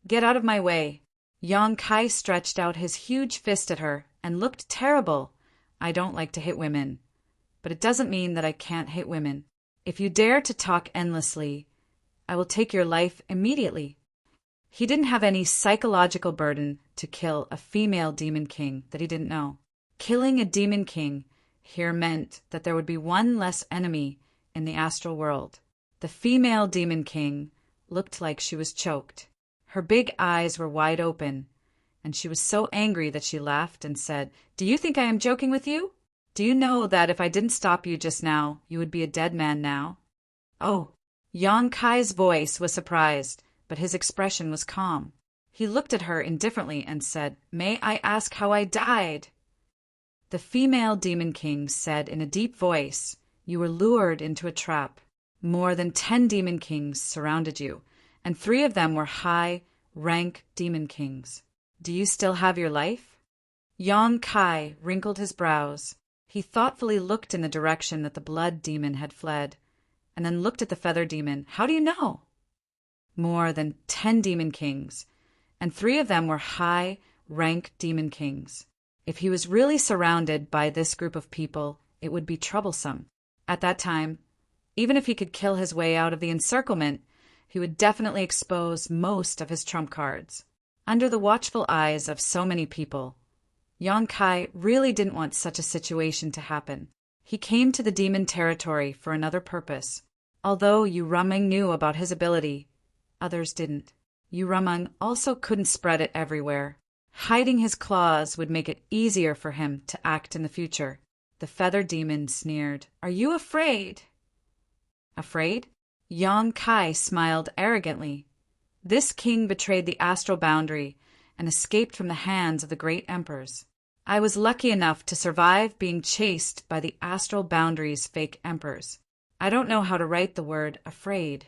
Get out of my way. Yang Kai stretched out his huge fist at her and looked terrible. I don't like to hit women, but it doesn't mean that I can't hit women. If you dare to talk endlessly, I will take your life immediately. He didn't have any psychological burden to kill a female demon king that he didn't know. Killing a demon king here meant that there would be one less enemy in the astral world. The female demon king looked like she was choked. Her big eyes were wide open, and she was so angry that she laughed and said, Do you think I am joking with you? Do you know that if I didn't stop you just now, you would be a dead man now? Oh, Yang Kai's voice was surprised, but his expression was calm. He looked at her indifferently and said, May I ask how I died? The female demon king said in a deep voice, You were lured into a trap. More than 10 demon kings surrounded you, and 3 of them were high-rank demon kings. Do you still have your life? Yang Kai wrinkled his brows. He thoughtfully looked in the direction that the blood demon had fled, and then looked at the feather demon. How do you know? More than 10 demon kings, and 3 of them were high-rank demon kings. If he was really surrounded by this group of people, it would be troublesome. At that time, even if he could kill his way out of the encirclement, he would definitely expose most of his trump cards. Under the watchful eyes of so many people, Yang Kai really didn't want such a situation to happen. He came to the demon territory for another purpose. Although Yu Rumeng knew about his ability, others didn't. Yu Rumeng also couldn't spread it everywhere. Hiding his claws would make it easier for him to act in the future. The feather demon sneered, Are you afraid? Afraid? Yang Kai smiled arrogantly. This king betrayed the astral boundary and escaped from the hands of the great emperors. I was lucky enough to survive being chased by the astral boundary's fake emperors. I don't know how to write the word afraid.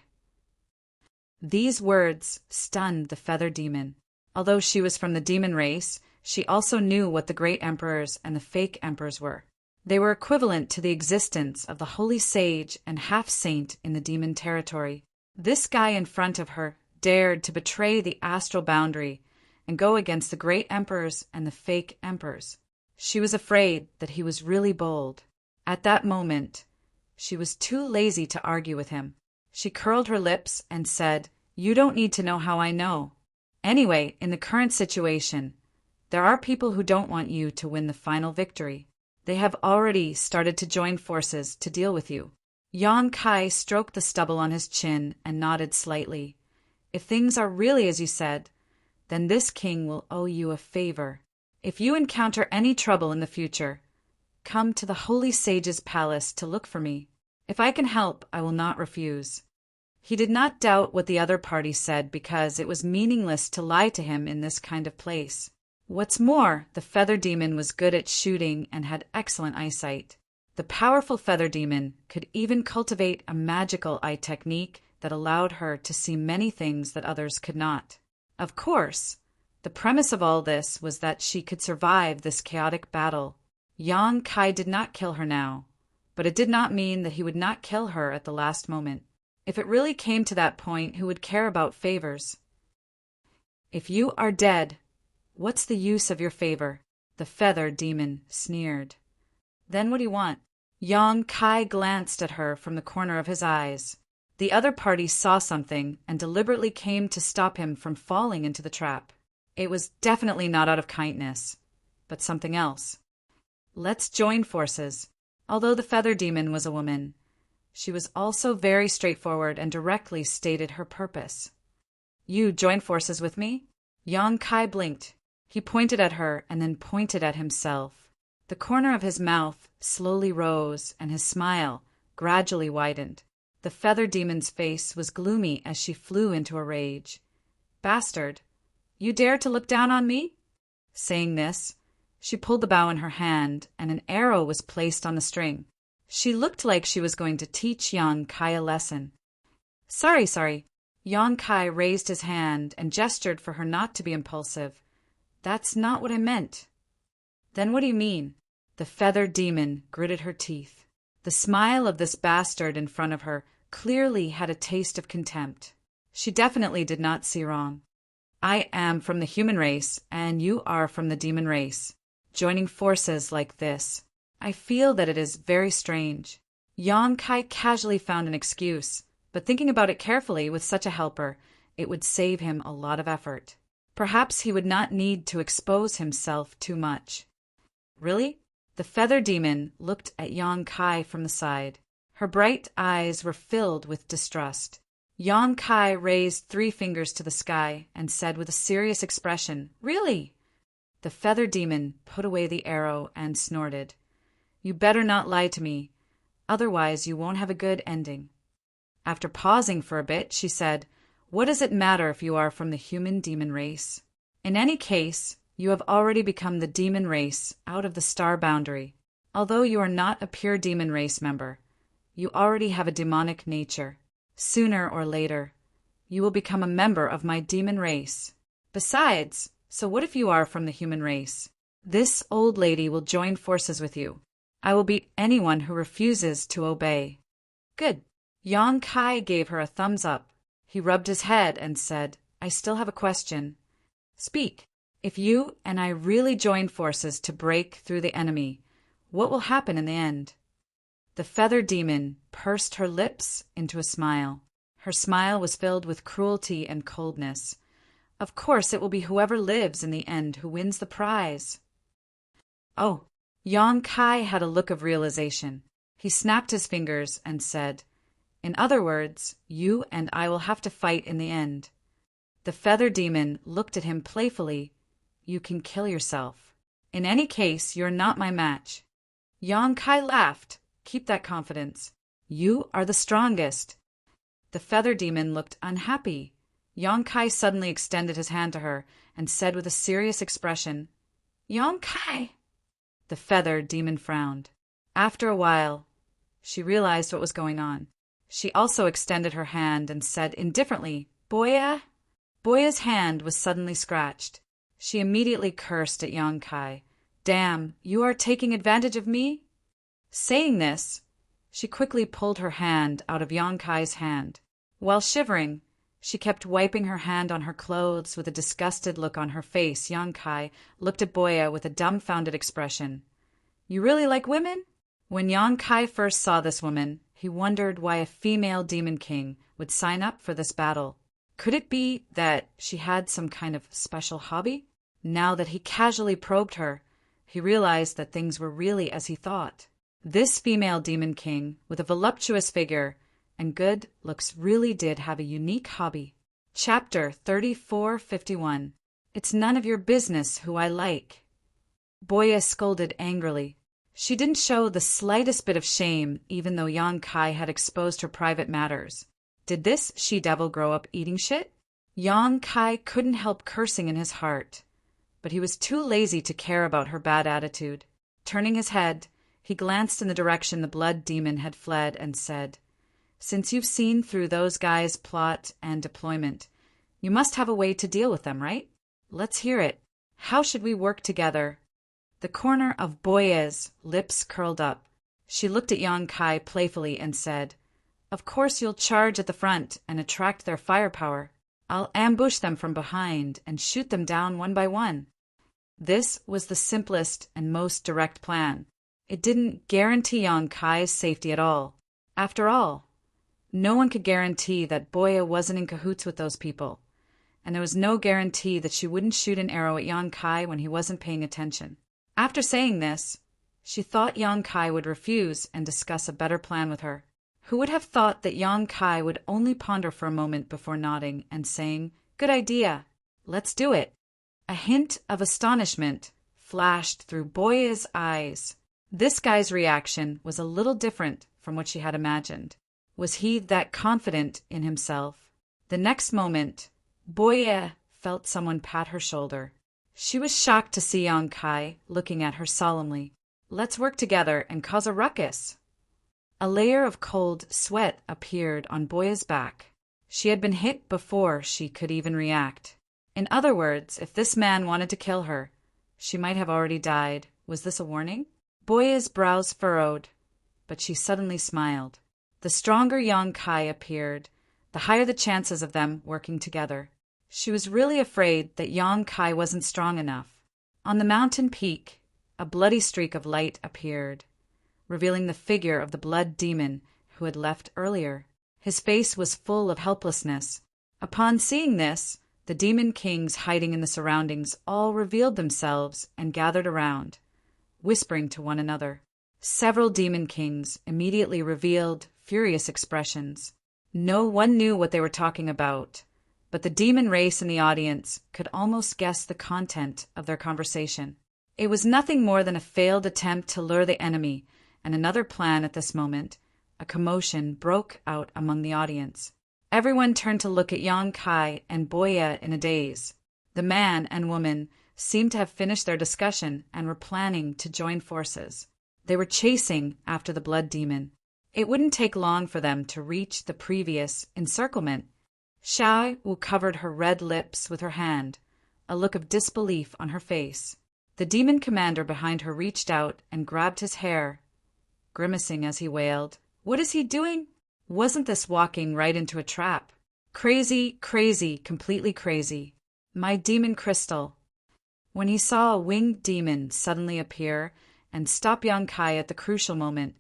These words stunned the feather demon. Although she was from the demon race, she also knew what the great emperors and the fake emperors were. They were equivalent to the existence of the holy sage and half-saint in the demon territory. This guy in front of her dared to betray the astral boundary and go against the great emperors and the fake emperors. She was afraid that he was really bold. At that moment, she was too lazy to argue with him. She curled her lips and said, You don't need to know how I know. Anyway, in the current situation, there are people who don't want you to win the final victory. They have already started to join forces to deal with you. Yang Kai stroked the stubble on his chin and nodded slightly. If things are really as you said, then this king will owe you a favor. If you encounter any trouble in the future, come to the holy sage's palace to look for me. If I can help, I will not refuse. He did not doubt what the other party said because it was meaningless to lie to him in this kind of place. What's more, the feather demon was good at shooting and had excellent eyesight. The powerful feather demon could even cultivate a magical eye technique that allowed her to see many things that others could not. Of course, the premise of all this was that she could survive this chaotic battle. Yang Kai did not kill her now, but it did not mean that he would not kill her at the last moment. If it really came to that point, who would care about favors? If you are dead, what's the use of your favor? The feather demon sneered. Then what do you want? Yang Kai glanced at her from the corner of his eyes. The other party saw something and deliberately came to stop him from falling into the trap. It was definitely not out of kindness, but something else. Let's join forces. Although the feather demon was a woman, she was also very straightforward and directly stated her purpose. You join forces with me? Yang Kai blinked. He pointed at her and then pointed at himself. The corner of his mouth slowly rose and his smile gradually widened. The feather demon's face was gloomy as she flew into a rage. Bastard, you dare to look down on me? Saying this, she pulled the bow in her hand and an arrow was placed on the string. She looked like she was going to teach Yang Kai a lesson. Sorry. Yang Kai raised his hand and gestured for her not to be impulsive. That's not what I meant. Then what do you mean? The feather demon gritted her teeth. The smile of this bastard in front of her clearly had a taste of contempt. She definitely did not see wrong. I am from the human race, and you are from the demon race. Joining forces like this, I feel that it is very strange. Yang Kai casually found an excuse, but thinking about it carefully with such a helper, it would save him a lot of effort. Perhaps he would not need to expose himself too much. Really? The feather demon looked at Yang Kai from the side. Her bright eyes were filled with distrust. Yang Kai raised 3 fingers to the sky and said with a serious expression, Really? The feather demon put away the arrow and snorted. You better not lie to me, otherwise you won't have a good ending. After pausing for a bit, she said, What does it matter if you are from the human demon race? In any case, you have already become the demon race out of the star boundary. Although you are not a pure demon race member, you already have a demonic nature. Sooner or later, you will become a member of my demon race. Besides, so what if you are from the human race? This old lady will join forces with you. I will beat anyone who refuses to obey. Good. Yang Kai gave her a thumbs up. He rubbed his head and said, I still have a question. Speak. If you and I really join forces to break through the enemy, what will happen in the end? The feather demon pursed her lips into a smile. Her smile was filled with cruelty and coldness. Of course it will be whoever lives in the end who wins the prize. Oh, Yang Kai had a look of realization. He snapped his fingers and said, In other words, you and I will have to fight in the end. The feather demon looked at him playfully. You can kill yourself. In any case, you're not my match. Yang Kai laughed. Keep that confidence. You are the strongest. The feather demon looked unhappy. Yang Kai suddenly extended his hand to her and said with a serious expression, Yang Kai. The feather demon frowned. After a while, she realized what was going on. She also extended her hand and said indifferently, Boya. Boya's hand was suddenly scratched. She immediately cursed at Yang Kai. Damn, you are taking advantage of me? Saying this, she quickly pulled her hand out of Yang Kai's hand. While shivering, she kept wiping her hand on her clothes with a disgusted look on her face. Yang Kai looked at Boya with a dumbfounded expression. You really like women? When Yang Kai first saw this woman, he wondered why a female demon king would sign up for this battle. Could it be that she had some kind of special hobby? Now that he casually probed her, he realized that things were really as he thought. This female demon king, with a voluptuous figure and good looks, really did have a unique hobby. Chapter 3451. It's none of your business who I like. Boya scolded angrily. She didn't show the slightest bit of shame, even though Yang Kai had exposed her private matters. Did this she-devil grow up eating shit? Yang Kai couldn't help cursing in his heart, but he was too lazy to care about her bad attitude. Turning his head, He glanced in the direction the blood demon had fled and said, "Since you've seen through those guys' plot and deployment, you must have a way to deal with them, right? Let's hear it. How should we work together?" The corner of Boye's lips curled up. She looked at Yang Kai playfully and said, "Of course you'll charge at the front and attract their firepower. I'll ambush them from behind and shoot them down one by one." This was the simplest and most direct plan. It didn't guarantee Yang Kai's safety at all. After all, no one could guarantee that Boye wasn't in cahoots with those people, and there was no guarantee that she wouldn't shoot an arrow at Yang Kai when he wasn't paying attention. After saying this, she thought Yang Kai would refuse and discuss a better plan with her. Who would have thought that Yang Kai would only ponder for a moment before nodding and saying, "Good idea. Let's do it." A hint of astonishment flashed through Boye's eyes. This guy's reaction was a little different from what she had imagined. Was he that confident in himself? The next moment, Boye felt someone pat her shoulder. She was shocked to see Yang Kai looking at her solemnly. "Let's work together and cause a ruckus." A layer of cold sweat appeared on Boye's back. She had been hit before she could even react. In other words, if this man wanted to kill her, she might have already died. Was this a warning? Boye's brows furrowed, but she suddenly smiled. The stronger Yang Kai appeared, the higher the chances of them working together. She was really afraid that Yang Kai wasn't strong enough. On the mountain peak, a bloody streak of light appeared, revealing the figure of the blood demon who had left earlier. His face was full of helplessness. Upon seeing this, the demon kings hiding in the surroundings all revealed themselves and gathered around, whispering to one another. Several demon kings immediately revealed furious expressions. No one knew what they were talking about, but the demon race in the audience could almost guess the content of their conversation. It was nothing more than a failed attempt to lure the enemy, and another plan at this moment. A commotion broke out among the audience. Everyone turned to look at Yang Kai and Boye in a daze. The man and woman seemed to have finished their discussion and were planning to join forces. They were chasing after the blood demon. It wouldn't take long for them to reach the previous encirclement. Xiao Wu covered her red lips with her hand, a look of disbelief on her face. The demon commander behind her reached out and grabbed his hair, grimacing as he wailed, "What is he doing? Wasn't this walking right into a trap? Crazy, crazy, completely crazy. My demon crystal." When he saw a winged demon suddenly appear and stop Yang Kai at the crucial moment,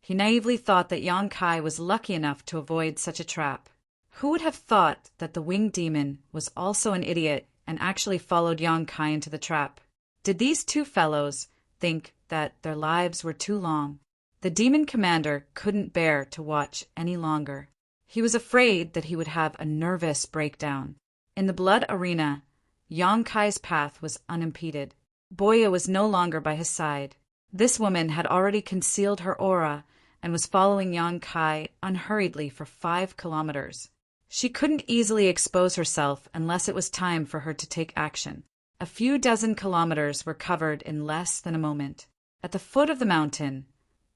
he naively thought that Yang Kai was lucky enough to avoid such a trap. Who would have thought that the winged demon was also an idiot and actually followed Yang Kai into the trap? Did these two fellows think that their lives were too long? The demon commander couldn't bear to watch any longer. He was afraid that he would have a nervous breakdown. In the blood arena, Yang Kai's path was unimpeded. Boye was no longer by his side. This woman had already concealed her aura and was following Yang Kai unhurriedly for 5 kilometers. She couldn't easily expose herself unless it was time for her to take action. A few dozen kilometers were covered in less than a moment. At the foot of the mountain,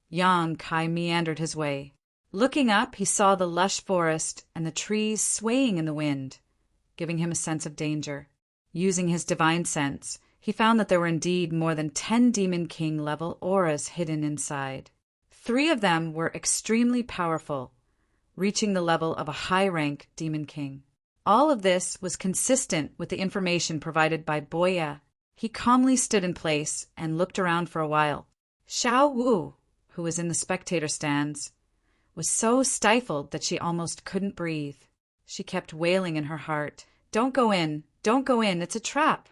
Yang Kai meandered his way. Looking up, he saw the lush forest and the trees swaying in the wind, giving him a sense of danger. Using his divine sense, he found that there were indeed more than 10 Demon King-level auras hidden inside. 3 of them were extremely powerful, reaching the level of a high-rank Demon King. All of this was consistent with the information provided by Boye. He calmly stood in place and looked around for a while. Xiao Wu, who was in the spectator stands, was so stifled that she almost couldn't breathe. She kept wailing in her heart, "Don't go in, don't go in, it's a trap."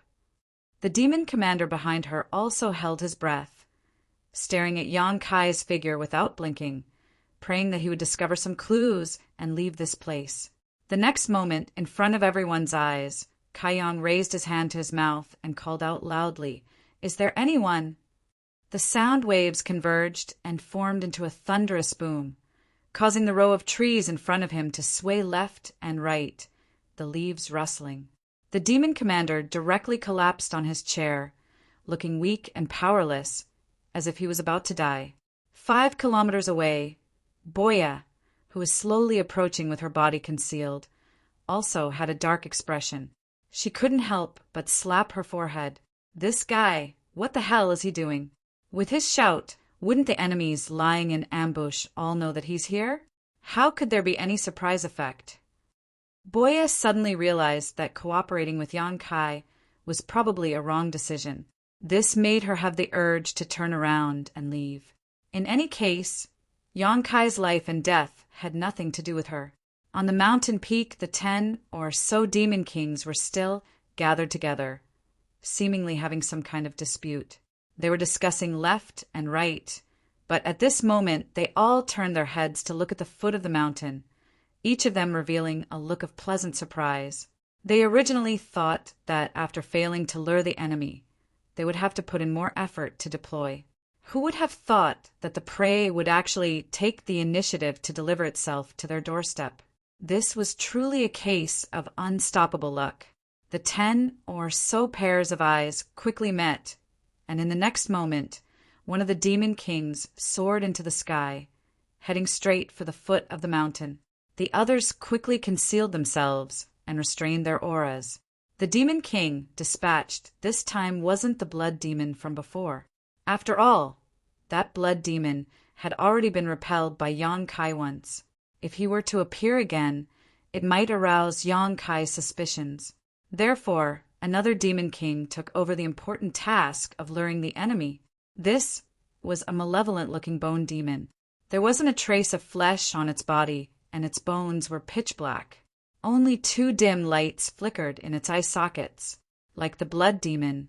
The demon commander behind her also held his breath, staring at Yang Kai's figure without blinking, praying that he would discover some clues and leave this place. The next moment, in front of everyone's eyes, Kai Yang raised his hand to his mouth and called out loudly, "Is there anyone?" The sound waves converged and formed into a thunderous boom, causing the row of trees in front of him to sway left and right, the leaves rustling. The demon commander directly collapsed on his chair, looking weak and powerless, as if he was about to die. 5 kilometers away, Boya, who was slowly approaching with her body concealed, also had a dark expression. She couldn't help but slap her forehead. This guy, what the hell is he doing? With his shout, wouldn't the enemies lying in ambush all know that he's here? How could there be any surprise effect? Boya suddenly realized that cooperating with Yang Kai was probably a wrong decision. This made her have the urge to turn around and leave. In any case, Yang Kai's life and death had nothing to do with her. On the mountain peak, the 10 or so demon kings were still gathered together, seemingly having some kind of dispute. They were discussing left and right, but at this moment they all turned their heads to look at the foot of the mountain, each of them revealing a look of pleasant surprise. They originally thought that after failing to lure the enemy, they would have to put in more effort to deploy. Who would have thought that the prey would actually take the initiative to deliver itself to their doorstep? This was truly a case of unstoppable luck. The 10 or so pairs of eyes quickly met, and in the next moment, one of the demon kings soared into the sky, heading straight for the foot of the mountain. The others quickly concealed themselves and restrained their auras. The demon king dispatched this time wasn't the blood demon from before. After all, that blood demon had already been repelled by Yang Kai once. If he were to appear again, it might arouse Yang Kai's suspicions. Therefore, another demon king took over the important task of luring the enemy. This was a malevolent-looking bone demon. There wasn't a trace of flesh on its body, and its bones were pitch black. Only 2 dim lights flickered in its eye sockets. Like the blood demon,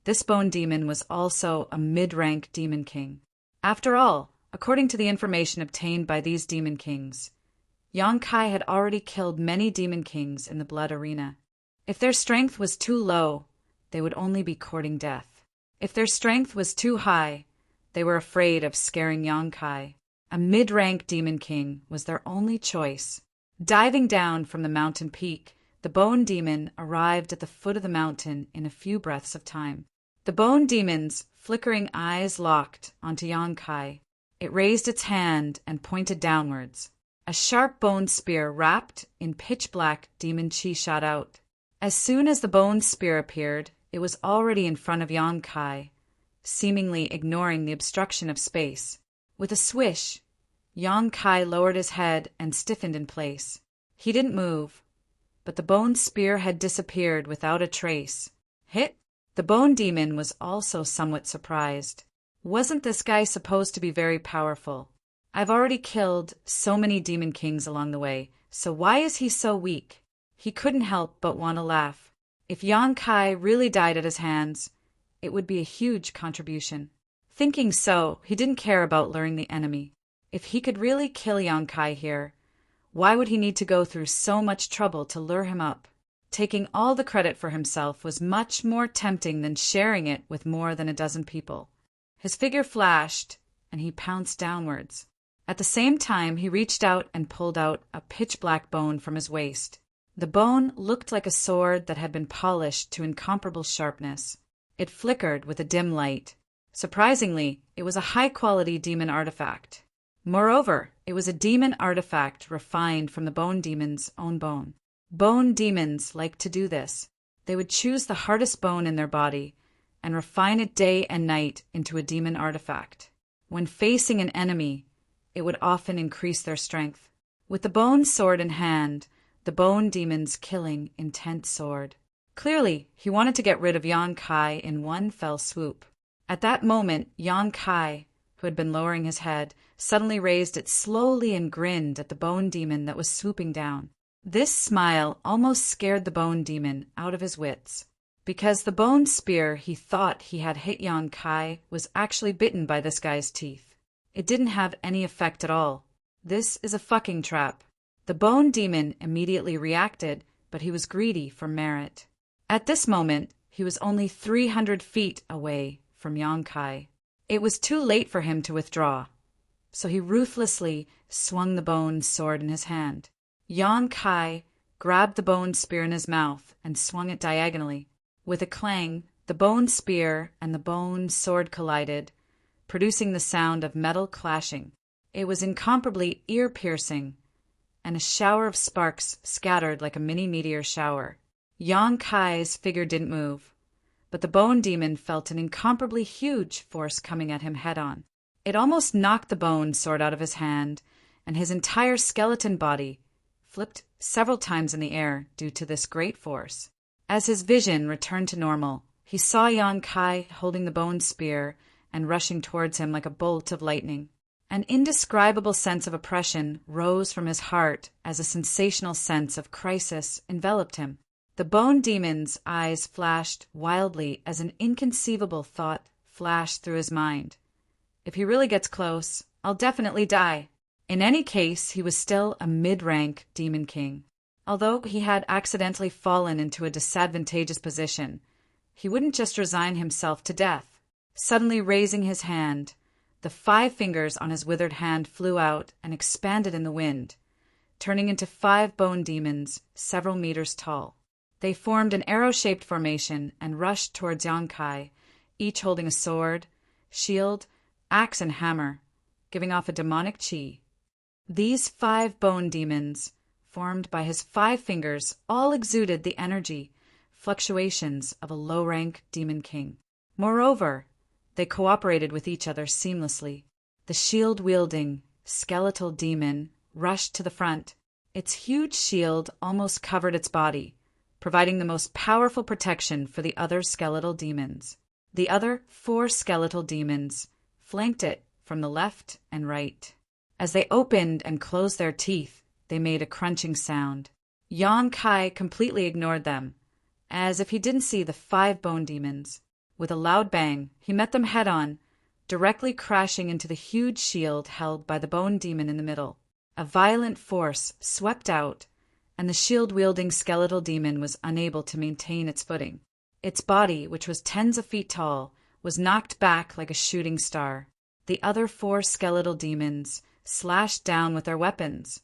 this bone demon was also a mid-rank demon king. After all, according to the information obtained by these demon kings, Yang Kai had already killed many demon kings in the blood arena. If their strength was too low, they would only be courting death. If their strength was too high, they were afraid of scaring Yang Kai. A mid-rank demon king was their only choice. Diving down from the mountain peak, the bone demon arrived at the foot of the mountain in a few breaths of time. The bone demon's flickering eyes locked onto Yang Kai. It raised its hand and pointed downwards. A sharp bone spear wrapped in pitch-black demon chi shot out. As soon as the bone spear appeared, it was already in front of Yang Kai, seemingly ignoring the obstruction of space. With a swish, Yang Kai lowered his head and stiffened in place. He didn't move, but the bone spear had disappeared without a trace. Hit! The bone demon was also somewhat surprised. Wasn't this guy supposed to be very powerful? I've already killed so many demon kings along the way, so why is he so weak? He couldn't help but want to laugh. If Yang Kai really died at his hands, it would be a huge contribution. Thinking so, he didn't care about luring the enemy. If he could really kill Yang Kai here, why would he need to go through so much trouble to lure him up? Taking all the credit for himself was much more tempting than sharing it with more than a dozen people. His figure flashed, and he pounced downwards. At the same time, he reached out and pulled out a pitch-black bone from his waist. The bone looked like a sword that had been polished to incomparable sharpness. It flickered with a dim light. Surprisingly, it was a high-quality demon artifact. Moreover, it was a demon artifact refined from the bone demon's own bone. Bone demons like to do this. They would choose the hardest bone in their body and refine it day and night into a demon artifact. When facing an enemy, it would often increase their strength. With the bone sword in hand, the bone demon's killing intent soared. Clearly, he wanted to get rid of Yang Kai in one fell swoop. At that moment, Yang Kai, who had been lowering his head, suddenly raised it slowly and grinned at the bone demon that was swooping down. This smile almost scared the bone demon out of his wits, because the bone spear he thought he had hit Yang Kai was actually bitten by this guy's teeth. It didn't have any effect at all. This is a fucking trap. The bone demon immediately reacted, but he was greedy for merit. At this moment, he was only 300 feet away from Yang Kai. It was too late for him to withdraw, so he ruthlessly swung the bone sword in his hand. Yang Kai grabbed the bone spear in his mouth and swung it diagonally. With a clang, the bone spear and the bone sword collided, producing the sound of metal clashing. It was incomparably ear-piercing, and a shower of sparks scattered like a mini meteor shower. Yang Kai's figure didn't move, but the bone demon felt an incomparably huge force coming at him head-on. It almost knocked the bone sword out of his hand, and his entire skeleton body flipped several times in the air due to this great force. As his vision returned to normal, he saw Yang Kai holding the bone spear and rushing towards him like a bolt of lightning. An indescribable sense of oppression rose from his heart as a sensational sense of crisis enveloped him. The bone demon's eyes flashed wildly as an inconceivable thought flashed through his mind. If he really gets close, I'll definitely die. In any case, he was still a mid-rank demon king. Although he had accidentally fallen into a disadvantageous position, he wouldn't just resign himself to death. Suddenly raising his hand, the 5 fingers on his withered hand flew out and expanded in the wind, turning into 5 bone demons several meters tall. They formed an arrow-shaped formation and rushed towards Yang Kai, each holding a sword, shield, axe, and hammer, giving off a demonic chi. These 5 bone demons, formed by his 5 fingers, all exuded the energy, fluctuations of a low-rank demon king. Moreover, they cooperated with each other seamlessly. The shield-wielding, skeletal demon rushed to the front. Its huge shield almost covered its body, providing the most powerful protection for the other skeletal demons. The other 4 skeletal demons flanked it from the left and right. As they opened and closed their teeth, they made a crunching sound. Yang Kai completely ignored them, as if he didn't see the 5 bone demons. With a loud bang, he met them head-on, directly crashing into the huge shield held by the bone demon in the middle. A violent force swept out, and the shield-wielding skeletal demon was unable to maintain its footing. Its body, which was tens of feet tall, was knocked back like a shooting star. The other 4 skeletal demons slashed down with their weapons,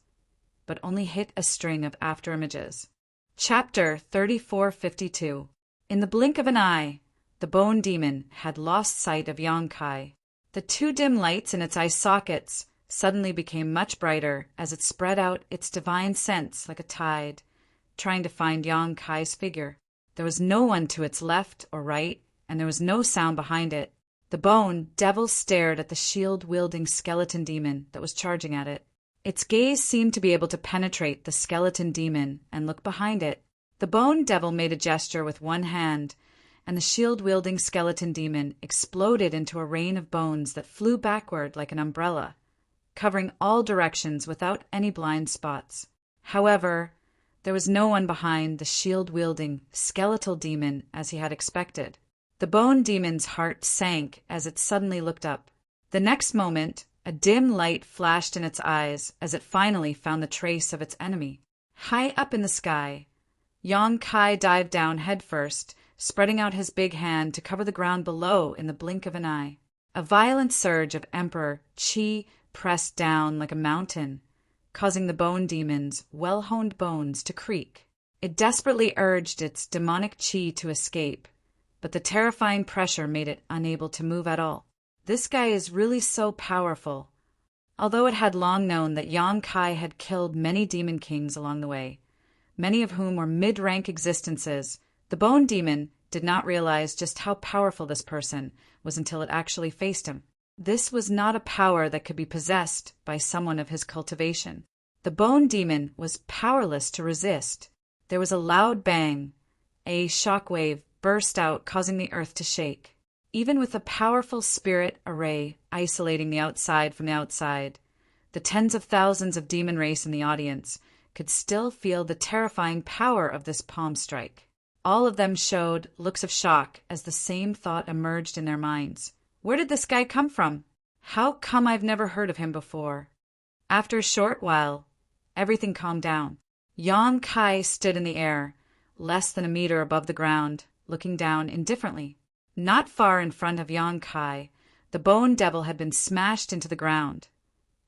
but only hit a string of afterimages. Chapter 3452. In the blink of an eye, the bone demon had lost sight of Yang Kai. The 2 dim lights in its eye sockets suddenly became much brighter as it spread out its divine sense like a tide, trying to find Yang Kai's figure. There was no one to its left or right, and there was no sound behind it. The bone devil stared at the shield-wielding skeleton demon that was charging at it. Its gaze seemed to be able to penetrate the skeleton demon and look behind it. The bone devil made a gesture with one hand, and the shield-wielding skeleton demon exploded into a rain of bones that flew backward like an umbrella, covering all directions without any blind spots. However, there was no one behind the shield-wielding skeletal demon as he had expected. The bone demon's heart sank as it suddenly looked up. The next moment, a dim light flashed in its eyes as it finally found the trace of its enemy. High up in the sky, Yang Kai dived down headfirst, spreading out his big hand to cover the ground below in the blink of an eye. A violent surge of Emperor Qi pressed down like a mountain, causing the bone demon's well-honed bones to creak. It desperately urged its demonic Qi to escape, but the terrifying pressure made it unable to move at all. This guy is really so powerful. Although it had long known that Yang Kai had killed many demon kings along the way, many of whom were mid-rank existences, the bone demon did not realize just how powerful this person was until it actually faced him. This was not a power that could be possessed by someone of his cultivation. The bone demon was powerless to resist. There was a loud bang. A shockwave burst out, causing the earth to shake. Even with a powerful spirit array isolating the outside from the outside, the tens of thousands of demon race in the audience could still feel the terrifying power of this palm strike. All of them showed looks of shock as the same thought emerged in their minds. Where did this guy come from? How come I've never heard of him before? After a short while, everything calmed down. Yang Kai stood in the air, less than a meter above the ground, looking down indifferently. Not far in front of Yang Kai, the bone devil had been smashed into the ground,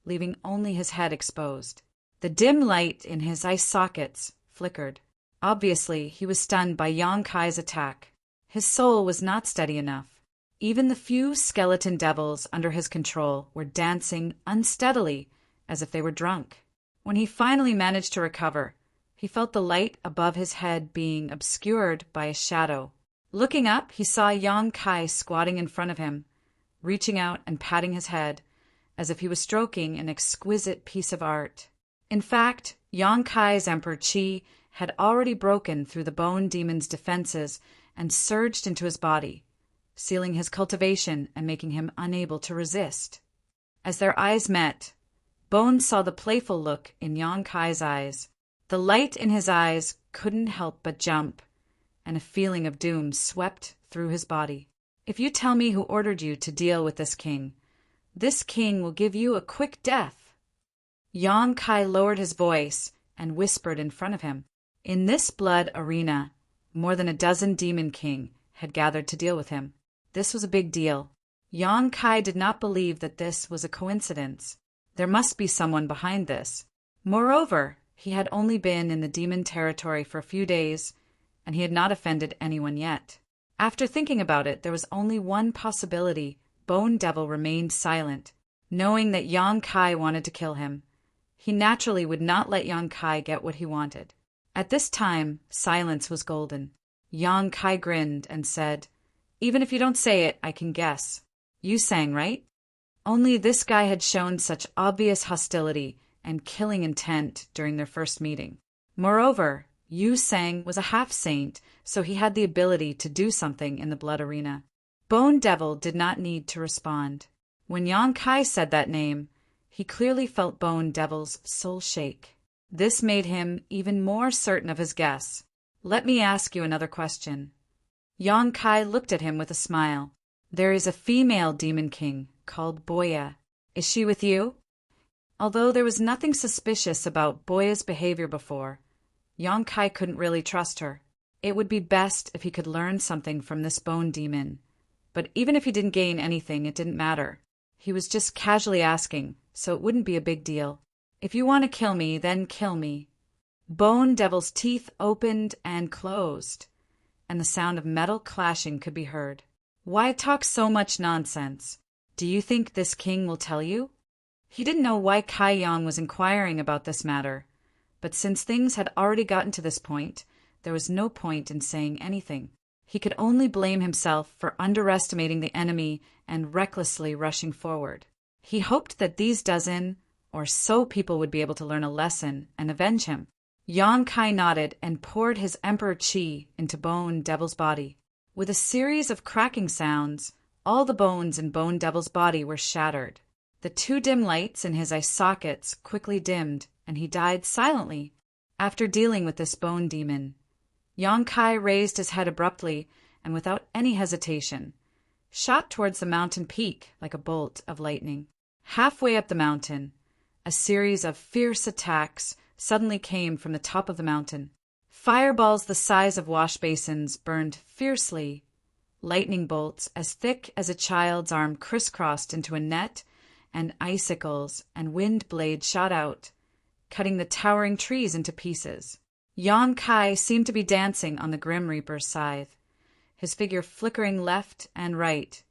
leaving only his head exposed. The dim light in his eye sockets flickered. Obviously, he was stunned by Yang Kai's attack. His soul was not steady enough. Even the few skeleton devils under his control were dancing unsteadily, as if they were drunk. When he finally managed to recover, he felt the light above his head being obscured by a shadow. Looking up, he saw Yang Kai squatting in front of him, reaching out and patting his head, as if he was stroking an exquisite piece of art. In fact, Yang Kai's Emperor Qi had already broken through the bone demon's defenses and surged into his body, sealing his cultivation and making him unable to resist. As their eyes met, Bone saw the playful look in Yang Kai's eyes. The light in his eyes couldn't help but jump, and a feeling of doom swept through his body. If you tell me who ordered you to deal with this king will give you a quick death. Yang Kai lowered his voice and whispered in front of him. In this blood arena, more than a dozen demon king had gathered to deal with him. This was a big deal. Yang Kai did not believe that this was a coincidence. There must be someone behind this. Moreover, he had only been in the demon territory for a few days, and he had not offended anyone yet. After thinking about it, there was only one possibility. Bone Devil remained silent, knowing that Yang Kai wanted to kill him. He naturally would not let Yang Kai get what he wanted. At this time, silence was golden. Yang Kai grinned and said, "Even if you don't say it, I can guess. You sang, right?" Only this guy had shown such obvious hostility and killing intent during their first meeting. Moreover, Yu Sang was a half-saint, so he had the ability to do something in the blood arena. Bone Devil did not need to respond. When Yang Kai said that name, he clearly felt Bone Devil's soul shake. This made him even more certain of his guess. "Let me ask you another question." Yang Kai looked at him with a smile. "There is a female demon king called Boya. Is she with you?" Although there was nothing suspicious about Boya's behavior before, Yang Kai couldn't really trust her. It would be best if he could learn something from this bone demon. But even if he didn't gain anything, it didn't matter. He was just casually asking, so it wouldn't be a big deal. "If you want to kill me, then kill me." Bone Devil's teeth opened and closed, and the sound of metal clashing could be heard. "Why talk so much nonsense? Do you think this king will tell you?" He didn't know why Kai Yang was inquiring about this matter, but since things had already gotten to this point, there was no point in saying anything. He could only blame himself for underestimating the enemy and recklessly rushing forward. He hoped that these dozen or so people would be able to learn a lesson and avenge him. Yang Kai nodded and poured his Emperor Qi into Bone Devil's body. With a series of cracking sounds, all the bones in Bone Devil's body were shattered. The two dim lights in his eye sockets quickly dimmed, and he died silently. After dealing with this bone demon, Yang Kai raised his head abruptly and without any hesitation, shot towards the mountain peak like a bolt of lightning. Halfway up the mountain, a series of fierce attacks suddenly came from the top of the mountain. Fireballs the size of wash basins burned fiercely. Lightning bolts as thick as a child's arm crisscrossed into a net, and icicles and wind blades shot out, cutting the towering trees into pieces. Yang Kai seemed to be dancing on the Grim Reaper's scythe, his figure flickering left and right,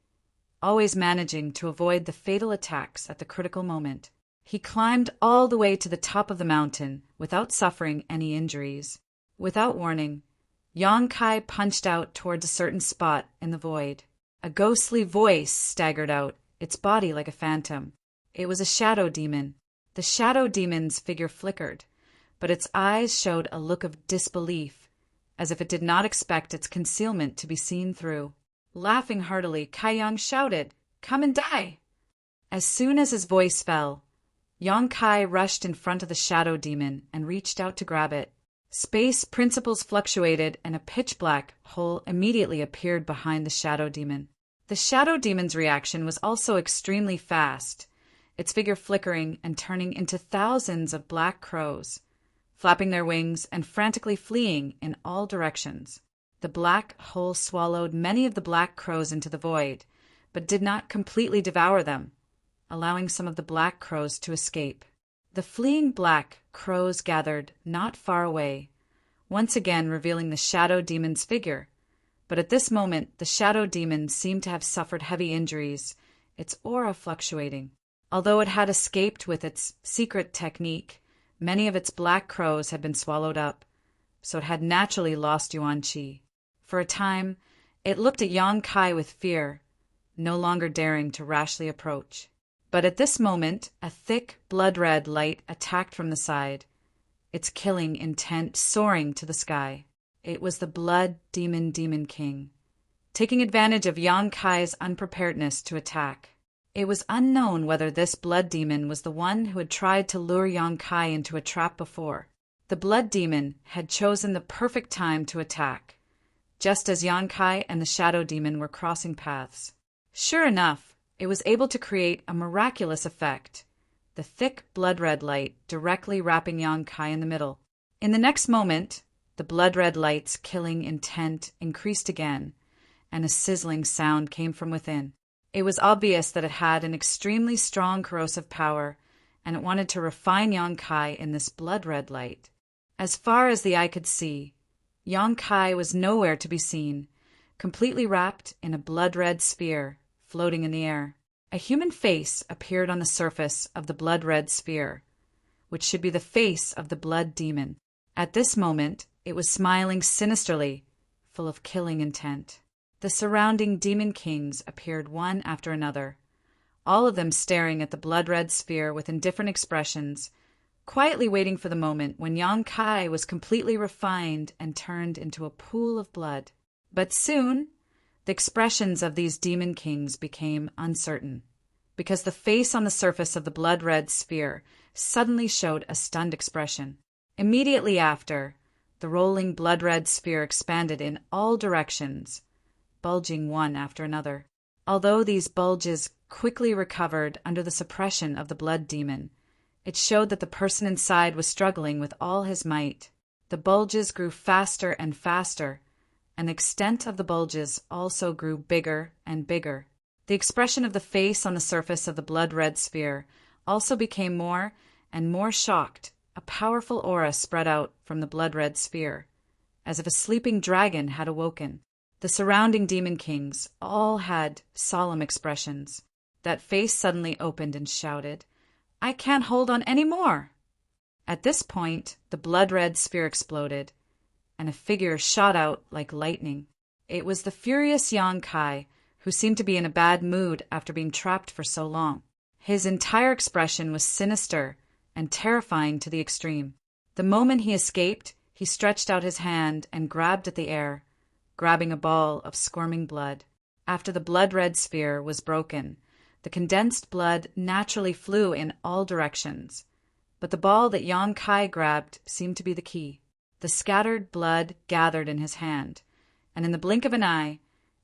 always managing to avoid the fatal attacks at the critical moment. He climbed all the way to the top of the mountain without suffering any injuries. Without warning, Yang Kai punched out towards a certain spot in the void. A ghostly voice staggered out, its body like a phantom. It was a shadow demon. The shadow demon's figure flickered, but its eyes showed a look of disbelief, as if it did not expect its concealment to be seen through. Laughing heartily, Kai Yang shouted, "Come and die!" As soon as his voice fell, Yang Kai rushed in front of the shadow demon and reached out to grab it. Space principles fluctuated, and a pitch-black hole immediately appeared behind the shadow demon. The shadow demon's reaction was also extremely fast, its figure flickering and turning into thousands of black crows, flapping their wings and frantically fleeing in all directions. The black hole swallowed many of the black crows into the void, but did not completely devour them, allowing some of the black crows to escape. The fleeing black crows gathered not far away, once again revealing the shadow demon's figure, But at this moment, the shadow demon seemed to have suffered heavy injuries, its aura fluctuating. Although it had escaped with its secret technique, many of its black crows had been swallowed up, so it had naturally lost Yuan Qi. For a time, it looked at Yang Kai with fear, no longer daring to rashly approach. But at this moment, a thick, blood-red light attacked from the side, its killing intent soaring to the sky. It was the Blood Demon King, taking advantage of Yang Kai's unpreparedness to attack. It was unknown whether this blood demon was the one who had tried to lure Yang Kai into a trap before. The blood demon had chosen the perfect time to attack, just as Yang Kai and the shadow demon were crossing paths. Sure enough, it was able to create a miraculous effect, the thick blood-red light directly wrapping Yang Kai in the middle. In the next moment, the blood-red light's killing intent increased again, and a sizzling sound came from within. It was obvious that it had an extremely strong corrosive power, and it wanted to refine Yang Kai in this blood-red light. As far as the eye could see, Yang Kai was nowhere to be seen, completely wrapped in a blood-red sphere floating in the air. A human face appeared on the surface of the blood-red sphere, which should be the face of the blood demon. At this moment, it was smiling sinisterly, full of killing intent. The surrounding demon kings appeared one after another, all of them staring at the blood-red sphere with indifferent expressions, quietly waiting for the moment when Yang Kai was completely refined and turned into a pool of blood. But soon, the expressions of these demon kings became uncertain, because the face on the surface of the blood-red sphere suddenly showed a stunned expression. Immediately after, the rolling blood-red sphere expanded in all directions, bulging one after another. Although these bulges quickly recovered under the suppression of the blood demon, it showed that the person inside was struggling with all his might. The bulges grew faster and faster, and the extent of the bulges also grew bigger and bigger. The expression of the face on the surface of the blood-red sphere also became more and more shocked. A powerful aura spread out from the blood-red sphere, as if a sleeping dragon had awoken. The surrounding demon kings all had solemn expressions. That face suddenly opened and shouted, "I can't hold on any more!" At this point, the blood-red sphere exploded, and a figure shot out like lightning. It was the furious Yang Kai, who seemed to be in a bad mood after being trapped for so long. His entire expression was sinister and terrifying to the extreme. The moment he escaped, he stretched out his hand and grabbed at the air, grabbing a ball of squirming blood. After the blood-red sphere was broken, the condensed blood naturally flew in all directions, but the ball that Yang Kai grabbed seemed to be the key. The scattered blood gathered in his hand, and in the blink of an eye,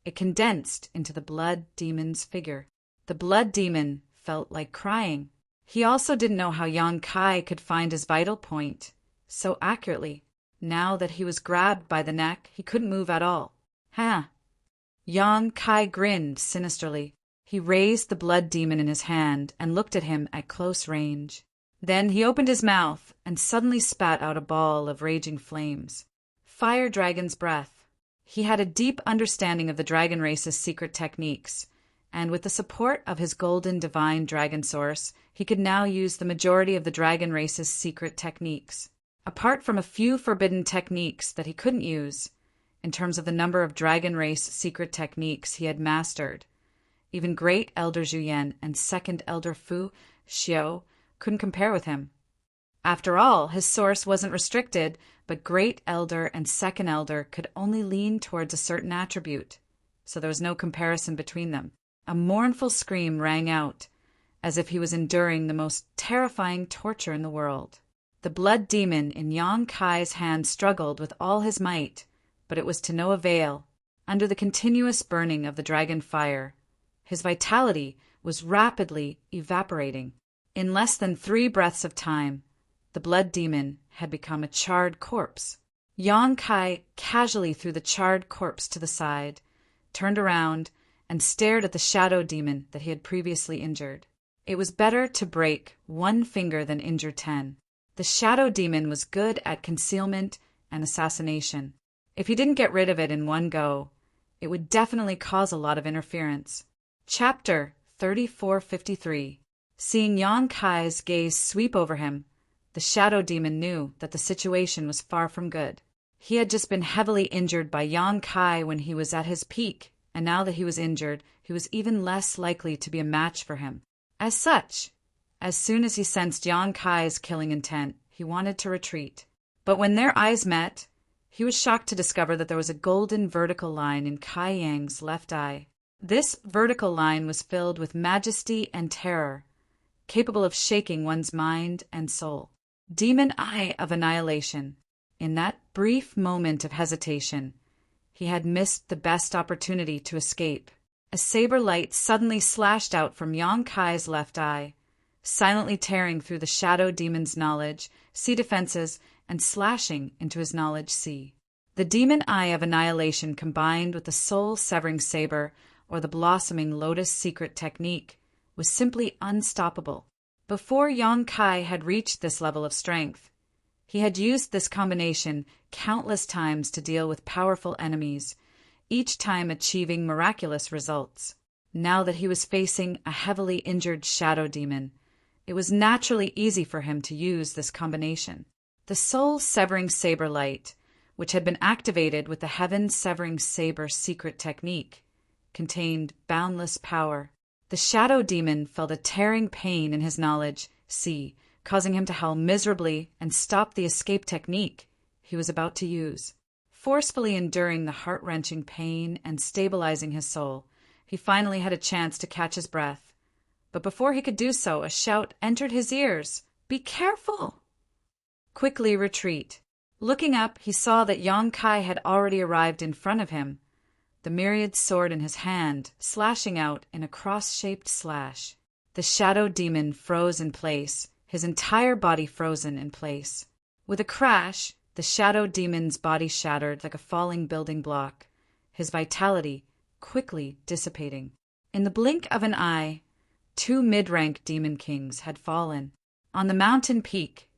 it condensed into the blood demon's figure. The blood demon felt like crying. He also didn't know how Yang Kai could find his vital point so accurately. Now that he was grabbed by the neck, he couldn't move at all. "Ha!" Yang Kai grinned sinisterly. He raised the blood demon in his hand and looked at him at close range. Then he opened his mouth and suddenly spat out a ball of raging flames. Fire Dragon's breath. He had a deep understanding of the dragon race's secret techniques, and with the support of his golden divine dragon source, he could now use the majority of the dragon race's secret techniques. Apart from a few forbidden techniques that he couldn't use, in terms of the number of dragon race secret techniques he had mastered, even Great Elder Zhuyan and Second Elder Fu Xiao couldn't compare with him. After all, his source wasn't restricted, but Great Elder and Second Elder could only lean towards a certain attribute, so there was no comparison between them. A mournful scream rang out, as if he was enduring the most terrifying torture in the world. The blood demon in Yang Kai's hand struggled with all his might, but it was to no avail. Under the continuous burning of the dragon fire, his vitality was rapidly evaporating. In less than 3 breaths of time, the blood demon had become a charred corpse. Yang Kai casually threw the charred corpse to the side, turned around, and stared at the shadow demon that he had previously injured. It was better to break 1 finger than injure 10. The shadow demon was good at concealment and assassination. If he didn't get rid of it in one go, It would definitely cause a lot of interference. Chapter 3453. Seeing Yang Kai's gaze sweep over him, the shadow demon knew that the situation was far from good. He had just been heavily injured by Yang Kai when he was at his peak, and now that he was injured, he was even less likely to be a match for him. As such, as soon as he sensed Yang Kai's killing intent, he wanted to retreat. But when their eyes met, he was shocked to discover that there was a golden vertical line in Kai Yang's left eye. This vertical line was filled with majesty and terror, capable of shaking one's mind and soul. Demon Eye of Annihilation. In that brief moment of hesitation, he had missed the best opportunity to escape. A saber light suddenly slashed out from Yang Kai's left eye, silently tearing through the shadow demon's knowledge, sea defenses, and slashing into his knowledge sea. The Demon Eye of Annihilation combined with the soul-severing saber or the blossoming lotus secret technique was simply unstoppable. Before Yang Kai had reached this level of strength, he had used this combination countless times to deal with powerful enemies, each time achieving miraculous results. Now that he was facing a heavily injured shadow demon, it was naturally easy for him to use this combination. The soul-severing saber light, which had been activated with the heaven-severing saber secret technique, contained boundless power. The shadow demon felt a tearing pain in his knowledge sea, causing him to howl miserably and stop the escape technique he was about to use. Forcefully enduring the heart-wrenching pain and stabilizing his soul, he finally had a chance to catch his breath. But before he could do so, a shout entered his ears. "Be careful!" Quickly retreat. Looking up, he saw that Yang Kai had already arrived in front of him, the myriad sword in his hand, slashing out in a cross-shaped slash. The shadow demon froze in place, his entire body frozen in place. With a crash, the shadow demon's body shattered like a falling building block, his vitality quickly dissipating. In the blink of an eye, 2 mid-rank demon kings had fallen. On the mountain peak,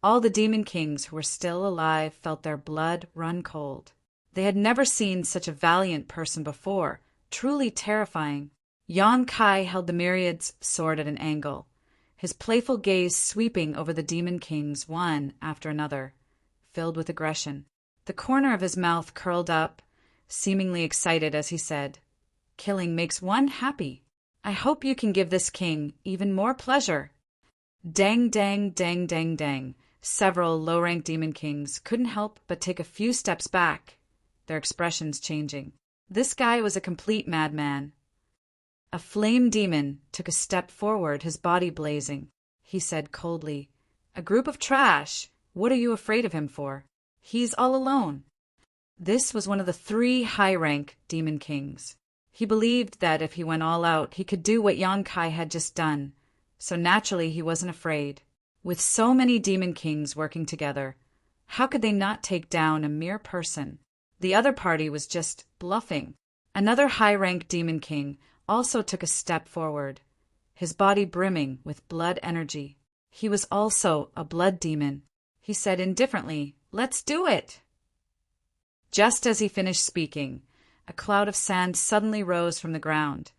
all the demon kings who were still alive felt their blood run cold. They had never seen such a valiant person before, truly terrifying. Yang Kai held the myriad's sword at an angle, his playful gaze sweeping over the demon kings one after another, filled with aggression. The corner of his mouth curled up, seemingly excited as he said, "Killing makes one happy. I hope you can give this king even more pleasure." Dang, dang, dang, dang, dang. Several low-ranked demon kings couldn't help but take a few steps back, their expressions changing. This guy was a complete madman. A flame demon took a step forward, his body blazing. He said coldly, "A group of trash. What are you afraid of him for? He's all alone." This was one of the 3 high-rank demon kings. He believed that if he went all out, he could do what Yang Kai had just done, so naturally he wasn't afraid. With so many demon kings working together, how could they not take down a mere person? The other party was just bluffing. Another high-rank demon king also took a step forward, his body brimming with blood energy. He was also a blood demon. He said indifferently, "Let's do it!" Just as he finished speaking, a cloud of sand suddenly rose from the ground,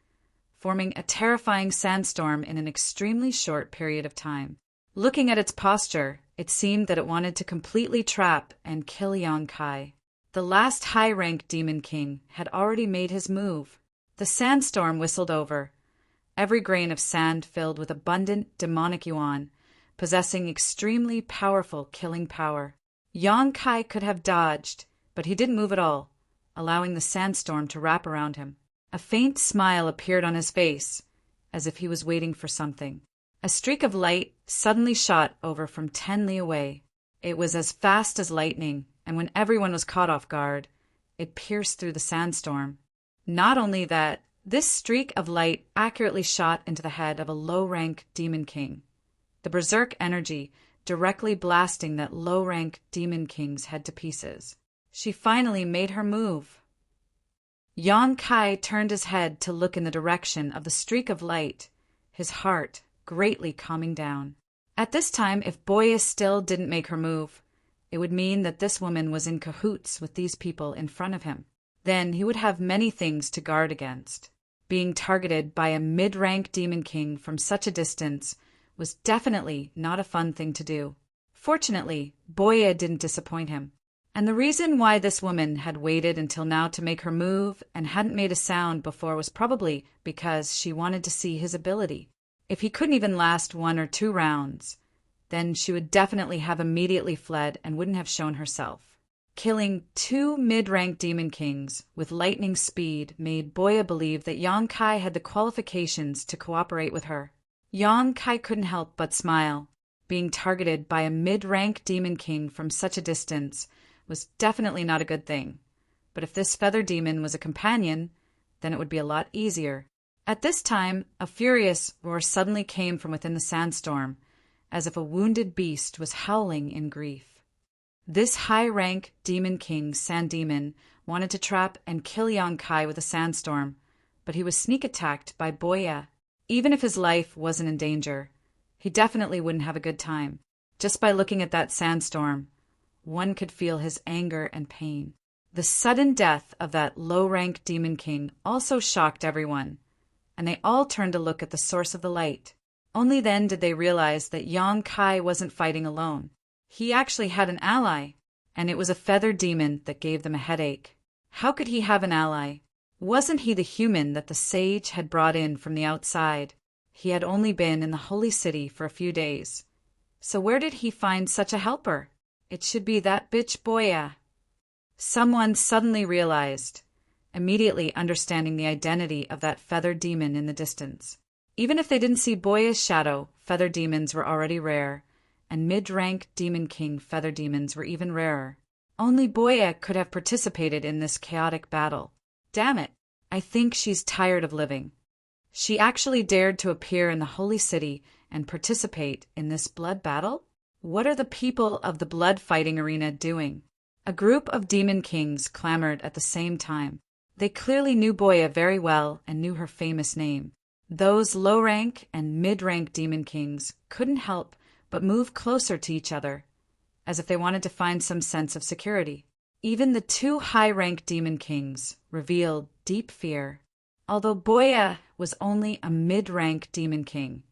forming a terrifying sandstorm in an extremely short period of time. Looking at its posture, it seemed that it wanted to completely trap and kill Yang Kai. The last high-rank demon king had already made his move. The sandstorm whistled over, every grain of sand filled with abundant demonic yuan, possessing extremely powerful killing power. Yang Kai could have dodged, but he didn't move at all, allowing the sandstorm to wrap around him. A faint smile appeared on his face, as if he was waiting for something. A streak of light suddenly shot over from 10 li away. It was as fast as lightning, and when everyone was caught off guard, it pierced through the sandstorm. Not only that, this streak of light accurately shot into the head of a low-rank demon king, the berserk energy directly blasting that low-rank demon king's head to pieces. She finally made her move. Yang Kai turned his head to look in the direction of the streak of light, his heart greatly calming down. At this time, if Boya still didn't make her move, it would mean that this woman was in cahoots with these people in front of him. then he would have many things to guard against. Being targeted by a mid-rank demon king from such a distance was definitely not a fun thing to do. Fortunately, Boya didn't disappoint him. And the reason why this woman had waited until now to make her move and hadn't made a sound before was probably because she wanted to see his ability. If he couldn't even last 1 or 2 rounds, then she would definitely have immediately fled and wouldn't have shown herself. Killing 2 mid-rank demon kings with lightning speed made Boya believe that Yang Kai had the qualifications to cooperate with her. Yang Kai couldn't help but smile. Being targeted by a mid-rank demon king from such a distance was definitely not a good thing. But if this feather demon was a companion, then it would be a lot easier. At this time, a furious roar suddenly came from within the sandstorm, as if a wounded beast was howling in grief. This high-rank demon king, Sand Demon, wanted to trap and kill Yang Kai with a sandstorm, but he was sneak attacked by Boya. Even if his life wasn't in danger, he definitely wouldn't have a good time. Just by looking at that sandstorm, one could feel his anger and pain. The sudden death of that low-rank demon king also shocked everyone, and they all turned to look at the source of the light. Only then did they realize that Yang Kai wasn't fighting alone. He actually had an ally, and it was a feather demon that gave them a headache. How could he have an ally? Wasn't he the human that the sage had brought in from the outside? He had only been in the holy city for a few days. So where did he find such a helper? It should be that bitch Boya. Someone suddenly realized, immediately understanding the identity of that feather demon in the distance. Even if they didn't see Boya's shadow, feather demons were already rare, and mid-rank demon king feather demons were even rarer. Only Boya could have participated in this chaotic battle. Damn it, I think she's tired of living. She actually dared to appear in the holy city and participate in this blood battle? What are the people of the blood fighting arena doing? A group of demon kings clamored at the same time. They clearly knew Boya very well and knew her famous name. Those low-rank and mid-rank demon kings couldn't help but move closer to each other, as if they wanted to find some sense of security. Even the 2 high-rank demon kings revealed deep fear. Although Boya was only a mid-rank demon king,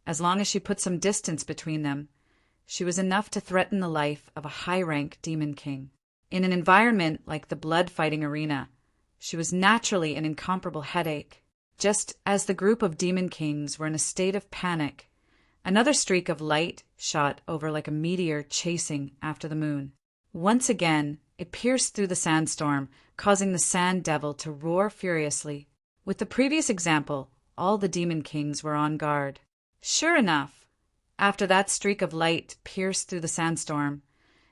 as long as she put some distance between them, she was enough to threaten the life of a high-rank demon king. In an environment like the blood-fighting arena, she was naturally an incomparable headache. Just as the group of demon kings were in a state of panic, another streak of light shot over like a meteor chasing after the moon. Once again, it pierced through the sandstorm, causing the sand devil to roar furiously. With the previous example, all the demon kings were on guard. Sure enough, after that streak of light pierced through the sandstorm,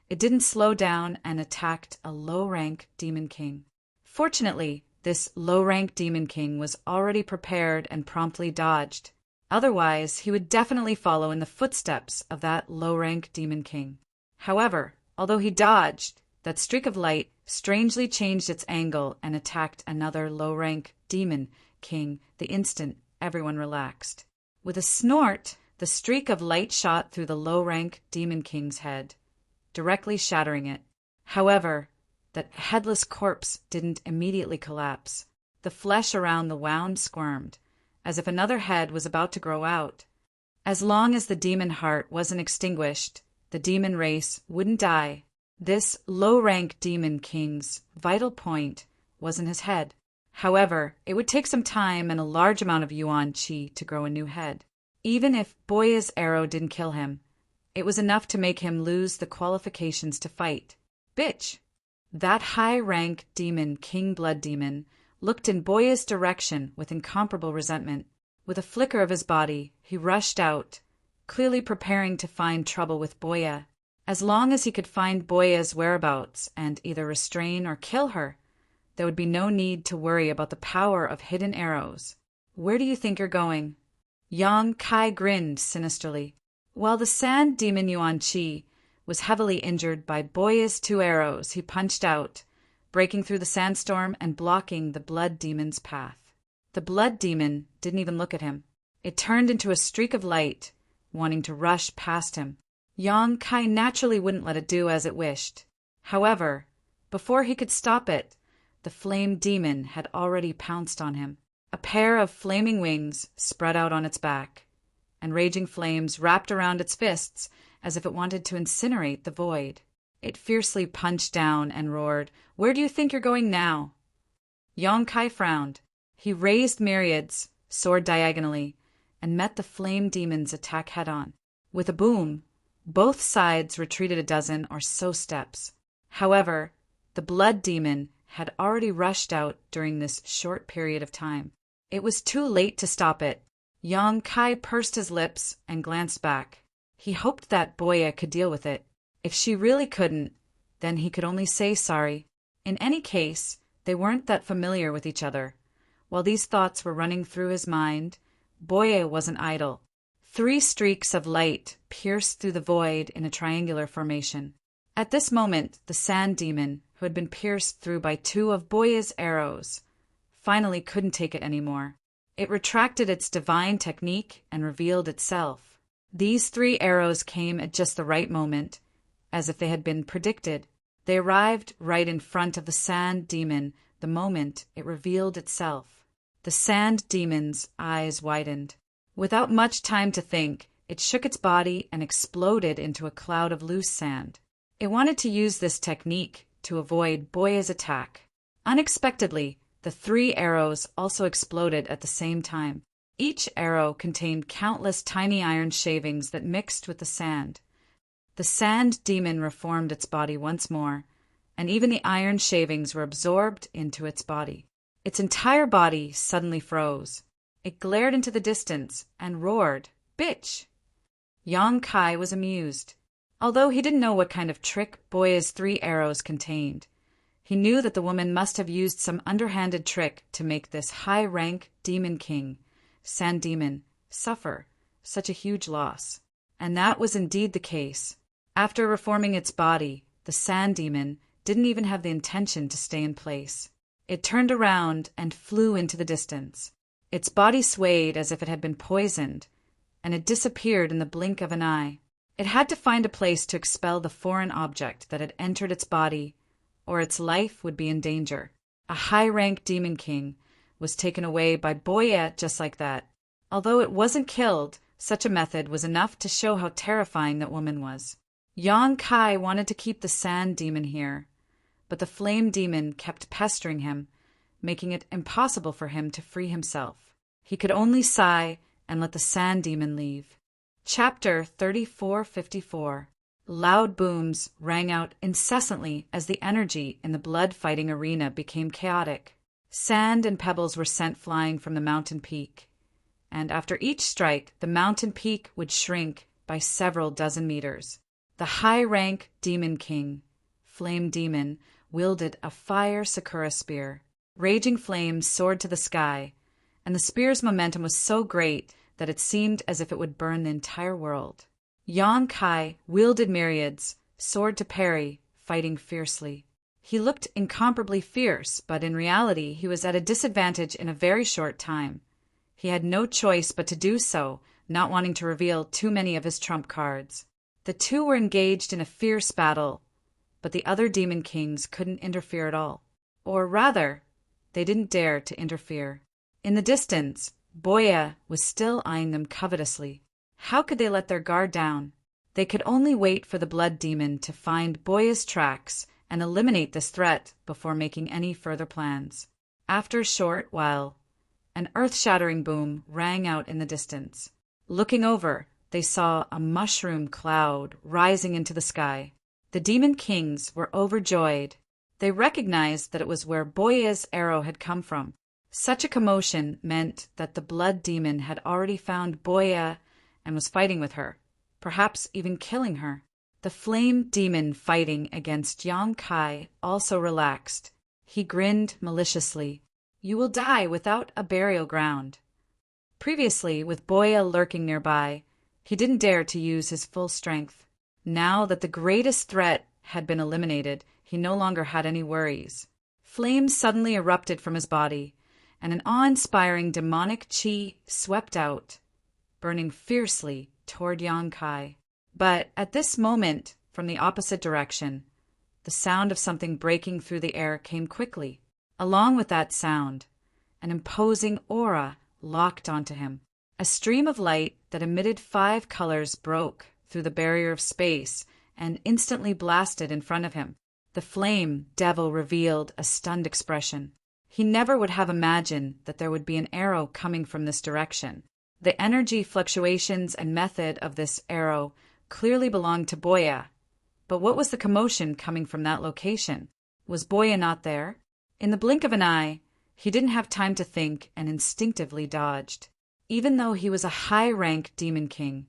it didn't slow down and attacked a low-rank demon king. Fortunately, this low-rank demon king was already prepared and promptly dodged. Otherwise, he would definitely follow in the footsteps of that low-rank demon king. However, although he dodged, that streak of light strangely changed its angle and attacked another low-rank demon king the instant everyone relaxed. With a snort, the streak of light shot through the low-rank demon king's head, directly shattering it. However, that headless corpse didn't immediately collapse. The flesh around the wound squirmed, as if another head was about to grow out. As long as the demon heart wasn't extinguished, the demon race wouldn't die. This low-rank demon king's vital point was in his head. However, it would take some time and a large amount of yuan qi to grow a new head. Even if Boya's arrow didn't kill him, it was enough to make him lose the qualifications to fight. Bitch! That high-rank demon, King Blood Demon, looked in Boya's direction with incomparable resentment. With a flicker of his body, he rushed out, clearly preparing to find trouble with Boya. As long as he could find Boya's whereabouts and either restrain or kill her, there would be no need to worry about the power of hidden arrows. Where do you think you're going? Yang Kai grinned sinisterly. While the sand demon Yuan Qi was heavily injured by Boya's 2 arrows, he punched out, breaking through the sandstorm and blocking the blood demon's path. The blood demon didn't even look at him. It turned into a streak of light, wanting to rush past him. Yang Kai naturally wouldn't let it do as it wished. However, before he could stop it, the flame demon had already pounced on him. A pair of flaming wings spread out on its back, and raging flames wrapped around its fists as if it wanted to incinerate the void. It fiercely punched down and roared, "Where do you think you're going now?" Yong-kai frowned. He raised myriads, soared diagonally, and met the flame demon's attack head-on. With a boom, both sides retreated a dozen or so steps. However, the blood demon had already rushed out during this short period of time. It was too late to stop it. Yong-kai pursed his lips and glanced back. He hoped that Boya could deal with it. If she really couldn't, then he could only say sorry. In any case, they weren't that familiar with each other. While these thoughts were running through his mind, Boya wasn't idle. 3 streaks of light pierced through the void in a triangular formation. At this moment, the sand demon, who had been pierced through by 2 of Boya's arrows, finally couldn't take it anymore. It retracted its divine technique and revealed itself. These 3 arrows came at just the right moment, as if they had been predicted. They arrived right in front of the sand demon the moment it revealed itself. The sand demon's eyes widened. Without much time to think, it shook its body and exploded into a cloud of loose sand. It wanted to use this technique to avoid Boya's attack. Unexpectedly, the 3 arrows also exploded at the same time. Each arrow contained countless tiny iron shavings that mixed with the sand. The sand demon reformed its body once more, and even the iron shavings were absorbed into its body. Its entire body suddenly froze. It glared into the distance and roared, "Bitch!" Yong-kai was amused. Although he didn't know what kind of trick Boya's 3 arrows contained, he knew that the woman must have used some underhanded trick to make this high-rank demon king, sand demon, suffer such a huge loss. And that was indeed the case. After reforming its body, the sand demon didn't even have the intention to stay in place. It turned around and flew into the distance. Its body swayed as if it had been poisoned, and it disappeared in the blink of an eye. It had to find a place to expel the foreign object that had entered its body, or its life would be in danger. A high-rank demon king was taken away by Boya just like that. Although it wasn't killed, such a method was enough to show how terrifying that woman was. Yong-kai wanted to keep the sand demon here, but the flame demon kept pestering him, making it impossible for him to free himself. He could only sigh and let the sand demon leave. Chapter 3454. Loud booms rang out incessantly as the energy in the blood-fighting arena became chaotic. Sand and pebbles were sent flying from the mountain peak, and after each strike, the mountain peak would shrink by several dozen meters. The high-rank demon king, Flame Demon, wielded a fire Sakura spear. Raging flames soared to the sky, and the spear's momentum was so great that it seemed as if it would burn the entire world. Yong-kai wielded myriads, soared to parry, fighting fiercely. He looked incomparably fierce, but in reality he was at a disadvantage in a very short time. He had no choice but to do so, not wanting to reveal too many of his trump cards. The 2 were engaged in a fierce battle, but the other demon kings couldn't interfere at all. Or rather, they didn't dare to interfere. In the distance, Boya was still eyeing them covetously. How could they let their guard down? They could only wait for the blood demon to find Boya's tracks and eliminate this threat before making any further plans. After a short while, an earth-shattering boom rang out in the distance. Looking over, they saw a mushroom cloud rising into the sky. The demon kings were overjoyed. They recognized that it was where Boya's arrow had come from. Such a commotion meant that the blood demon had already found Boya and was fighting with her, perhaps even killing her. The flame demon fighting against Yong-kai also relaxed. He grinned maliciously. "You will die without a burial ground." Previously, with Boya lurking nearby, he didn't dare to use his full strength. Now that the greatest threat had been eliminated, he no longer had any worries. Flames suddenly erupted from his body, and an awe-inspiring demonic chi swept out, burning fiercely toward Yong-kai. But at this moment, from the opposite direction, the sound of something breaking through the air came quickly. Along with that sound, an imposing aura locked onto him. A stream of light that emitted 5 colors broke through the barrier of space and instantly blasted in front of him. The flame devil revealed a stunned expression. He never would have imagined that there would be an arrow coming from this direction. The energy fluctuations and method of this arrow clearly belonged to Boya. But what was the commotion coming from that location? Was Boya not there? In the blink of an eye, he didn't have time to think and instinctively dodged. Even though he was a high-rank demon king,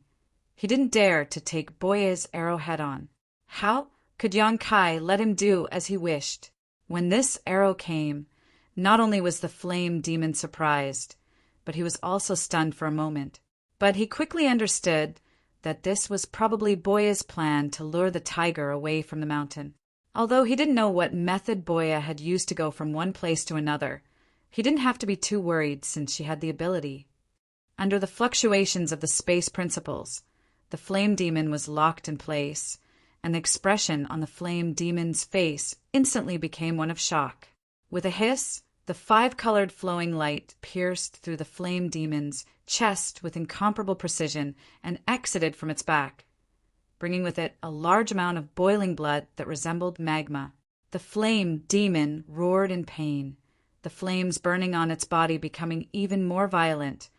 he didn't dare to take Boya's arrow head-on. How could Yong-kai let him do as he wished? When this arrow came, not only was the flame demon surprised, but he was also stunned for a moment. But he quickly understood that this was probably Boya's plan to lure the tiger away from the mountain. Although he didn't know what method Boya had used to go from one place to another, he didn't have to be too worried since she had the ability. Under the fluctuations of the space principles, the flame demon was locked in place, and the expression on the flame demon's face instantly became one of shock. With a hiss, the 5-colored flowing light pierced through the flame demon's chest with incomparable precision and exited from its back, bringing with it a large amount of boiling blood that resembled magma. The flame demon roared in pain, the flames burning on its body becoming even more violent,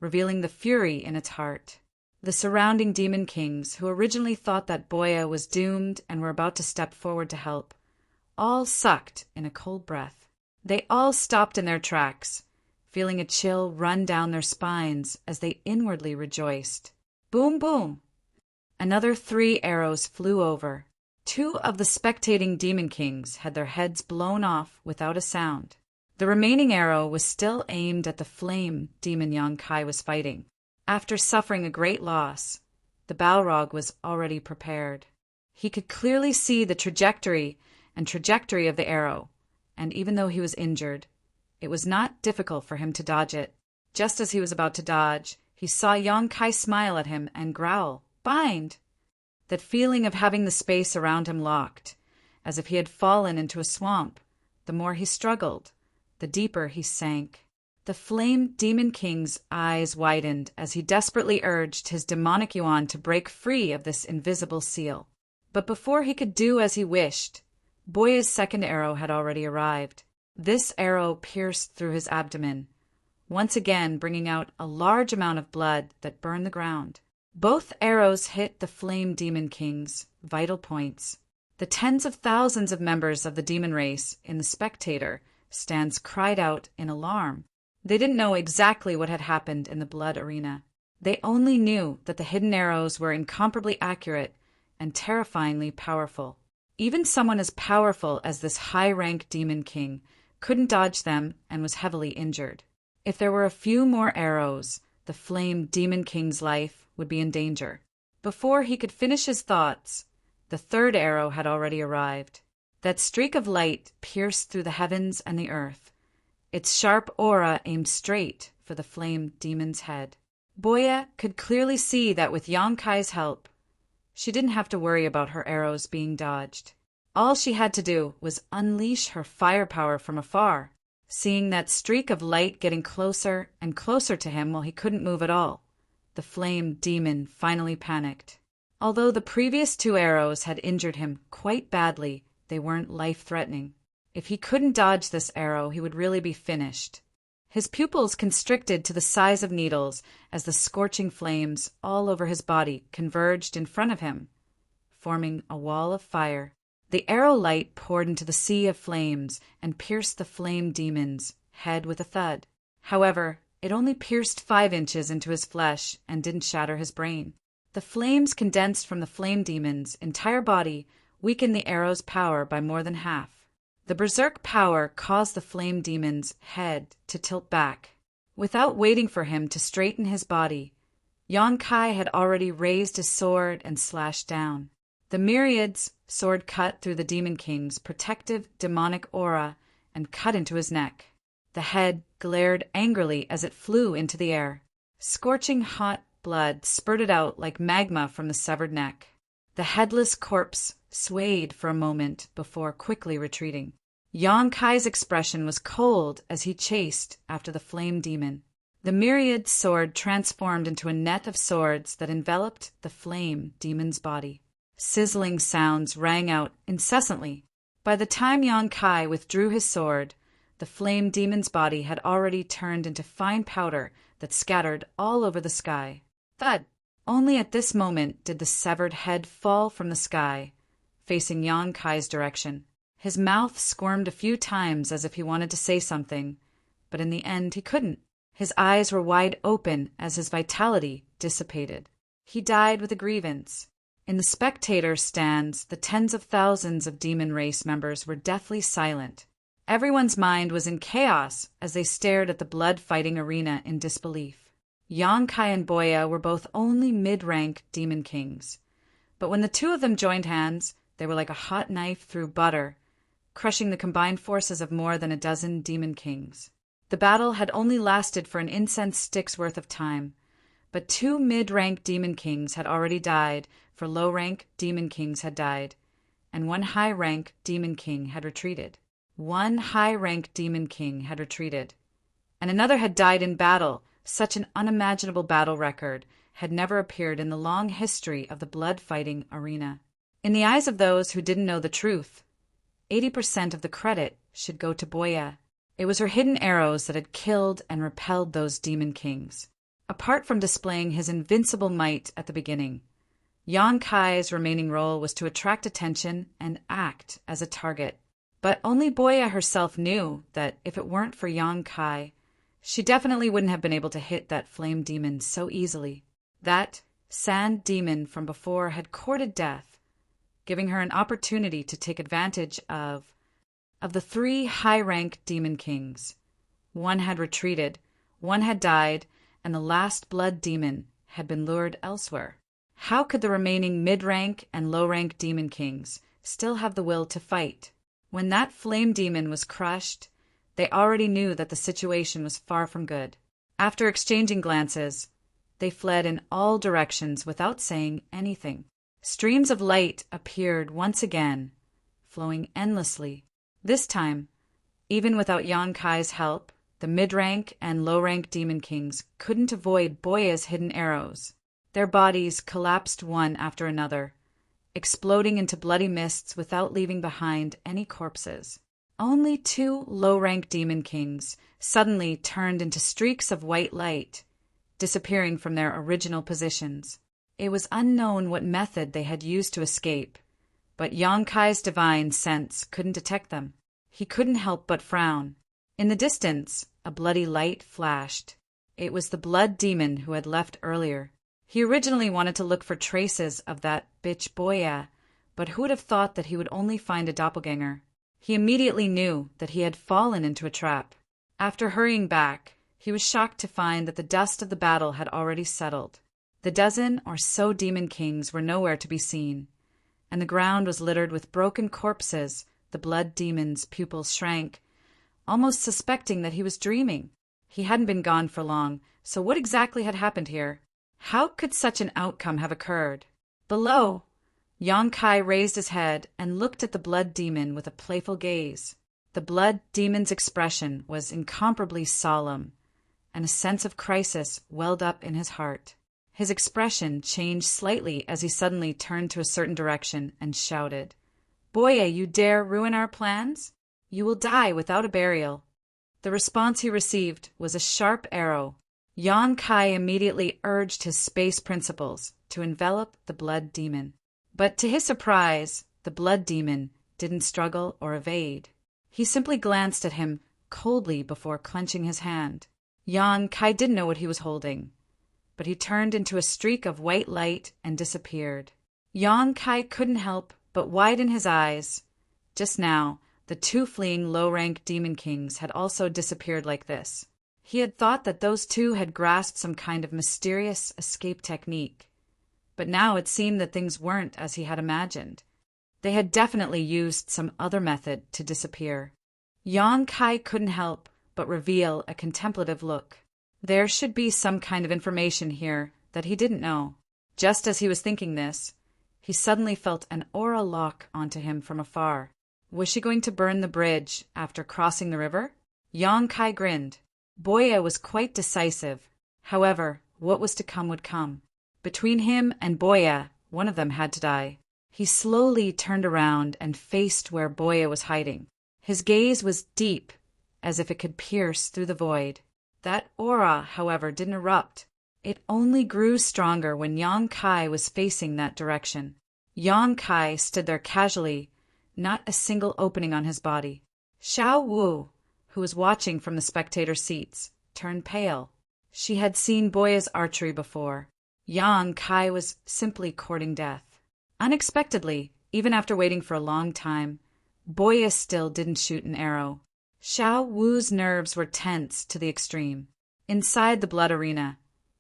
revealing the fury in its heart. The surrounding demon kings, who originally thought that Boya was doomed and were about to step forward to help, all sucked in a cold breath. They all stopped in their tracks, feeling a chill run down their spines as they inwardly rejoiced. Boom, boom! Another 3 arrows flew over. 2 of the spectating demon kings had their heads blown off without a sound. The remaining arrow was still aimed at the flame demon Yong-kai was fighting. After suffering a great loss, the Balrog was already prepared. He could clearly see the trajectory of the arrow, and even though he was injured, it was not difficult for him to dodge it. Just as he was about to dodge, he saw Yong-kai smile at him and growl, "Bind!" That feeling of having the space around him locked, as if he had fallen into a swamp. The more he struggled, the deeper he sank. The flame demon king's eyes widened as he desperately urged his demonic yuan to break free of this invisible seal. But before he could do as he wished, Boya's second arrow had already arrived. This arrow pierced through his abdomen, once again bringing out a large amount of blood that burned the ground. Both arrows hit the flame demon king's vital points. The tens of thousands of members of the demon race in the spectator stands cried out in alarm. They didn't know exactly what had happened in the blood arena. They only knew that the hidden arrows were incomparably accurate and terrifyingly powerful. Even someone as powerful as this high-rank demon king couldn't dodge them and was heavily injured. If there were a few more arrows, the flame demon king's life would be in danger. Before he could finish his thoughts, the third arrow had already arrived. That streak of light pierced through the heavens and the earth, its sharp aura aimed straight for the flame demon's head. Boya could clearly see that with Yong-kai's help, she didn't have to worry about her arrows being dodged. All she had to do was unleash her firepower from afar, seeing that streak of light getting closer and closer to him while he couldn't move at all. The flame demon finally panicked. Although the previous 2 arrows had injured him quite badly, they weren't life-threatening. If he couldn't dodge this arrow, he would really be finished. His pupils constricted to the size of needles as the scorching flames all over his body converged in front of him, forming a wall of fire. The arrow light poured into the sea of flames and pierced the flame demon's head with a thud. However, it only pierced 5 inches into his flesh and didn't shatter his brain. The flames condensed from the flame demon's entire body weakened the arrow's power by more than half. The berserk power caused the flame demon's head to tilt back. Without waiting for him to straighten his body, Yong-kai had already raised his sword and slashed down. The myriad's sword cut through the demon king's protective demonic aura and cut into his neck. The head glared angrily as it flew into the air. Scorching hot blood spurted out like magma from the severed neck. The headless corpse swayed for a moment before quickly retreating. Yang Kai's expression was cold as he chased after the flame demon. The myriad sword transformed into a net of swords that enveloped the flame demon's body. Sizzling sounds rang out incessantly. By the time Yang Kai withdrew his sword, the flame demon's body had already turned into fine powder that scattered all over the sky. Thud! Only at this moment did the severed head fall from the sky, facing Yang Kai's direction. His mouth squirmed a few times as if he wanted to say something, but in the end he couldn't. His eyes were wide open as his vitality dissipated. He died with a grievance. In the spectator stands, the tens of thousands of demon race members were deathly silent. Everyone's mind was in chaos as they stared at the blood-fighting arena in disbelief. Yang Kai and Boya were both only mid-rank demon kings, but when the two of them joined hands, they were like a hot knife through butter, crushing the combined forces of more than a dozen demon kings. The battle had only lasted for an incense stick's worth of time, but 2 mid-rank demon kings had already died, for low-rank demon kings had died, and 1 high-rank demon king had retreated. 1 high-rank demon king had retreated, and another had died in battle. Such an unimaginable battle record had never appeared in the long history of the blood-fighting arena. In the eyes of those who didn't know the truth, 80% of the credit should go to Boya. It was her hidden arrows that had killed and repelled those demon kings. Apart from displaying his invincible might at the beginning, Yang Kai's remaining role was to attract attention and act as a target. But only Boya herself knew that if it weren't for Yang Kai, she definitely wouldn't have been able to hit that flame demon so easily. That sand demon from before had courted death, giving her an opportunity to take advantage of the 3 high-rank demon kings. 1 had retreated, 1 had died, and the last blood demon had been lured elsewhere. How could the remaining mid-rank and low-rank demon kings still have the will to fight? When that flame demon was crushed, they already knew that the situation was far from good. After exchanging glances, they fled in all directions without saying anything. Streams of light appeared once again, flowing endlessly. This time, even without Yang Kai's help, the mid-rank and low-rank demon kings couldn't avoid Boya's hidden arrows. Their bodies collapsed one after another, exploding into bloody mists without leaving behind any corpses. Only 2 low-rank demon kings suddenly turned into streaks of white light, disappearing from their original positions. It was unknown what method they had used to escape, but Yang Kai's divine sense couldn't detect them. He couldn't help but frown. In the distance, a bloody light flashed. It was the blood demon who had left earlier. He originally wanted to look for traces of that bitch Boya, but who would have thought that he would only find a doppelganger? He immediately knew that he had fallen into a trap. After hurrying back, he was shocked to find that the dust of the battle had already settled. The dozen or so demon kings were nowhere to be seen, and the ground was littered with broken corpses. The blood demon's pupils shrank, almost suspecting that he was dreaming. He hadn't been gone for long, so what exactly had happened here? How could such an outcome have occurred? Below, Yang Kai raised his head and looked at the blood demon with a playful gaze. The blood demon's expression was incomparably solemn, and a sense of crisis welled up in his heart. His expression changed slightly as he suddenly turned to a certain direction and shouted, "Boya, you dare ruin our plans? You will die without a burial." The response he received was a sharp arrow. Yang Kai immediately urged his space principles to envelop the blood demon. But to his surprise, the blood demon didn't struggle or evade. He simply glanced at him coldly before clenching his hand. Yang Kai didn't know what he was holding, but he turned into a streak of white light and disappeared. Yang Kai couldn't help but widen his eyes. Just now, the 2 fleeing low-rank demon kings had also disappeared like this. He had thought that those 2 had grasped some kind of mysterious escape technique, but now it seemed that things weren't as he had imagined. They had definitely used some other method to disappear. Yang Kai couldn't help but reveal a contemplative look. There should be some kind of information here that he didn't know. Just as he was thinking this, he suddenly felt an aura lock onto him from afar. Was she going to burn the bridge after crossing the river? Yang Kai grinned. Boya was quite decisive. However, what was to come would come. Between him and Boya, one of them had to die. He slowly turned around and faced where Boya was hiding. His gaze was deep, as if it could pierce through the void. That aura, however, didn't erupt. It only grew stronger when Yang Kai was facing that direction. Yang Kai stood there casually, not a single opening on his body. Xiao Wu, who was watching from the spectator seats, turned pale. She had seen Boya's archery before. Yang Kai was simply courting death. Unexpectedly, even after waiting for a long time, Boya still didn't shoot an arrow. Xiao Wu's nerves were tense to the extreme. Inside the blood arena,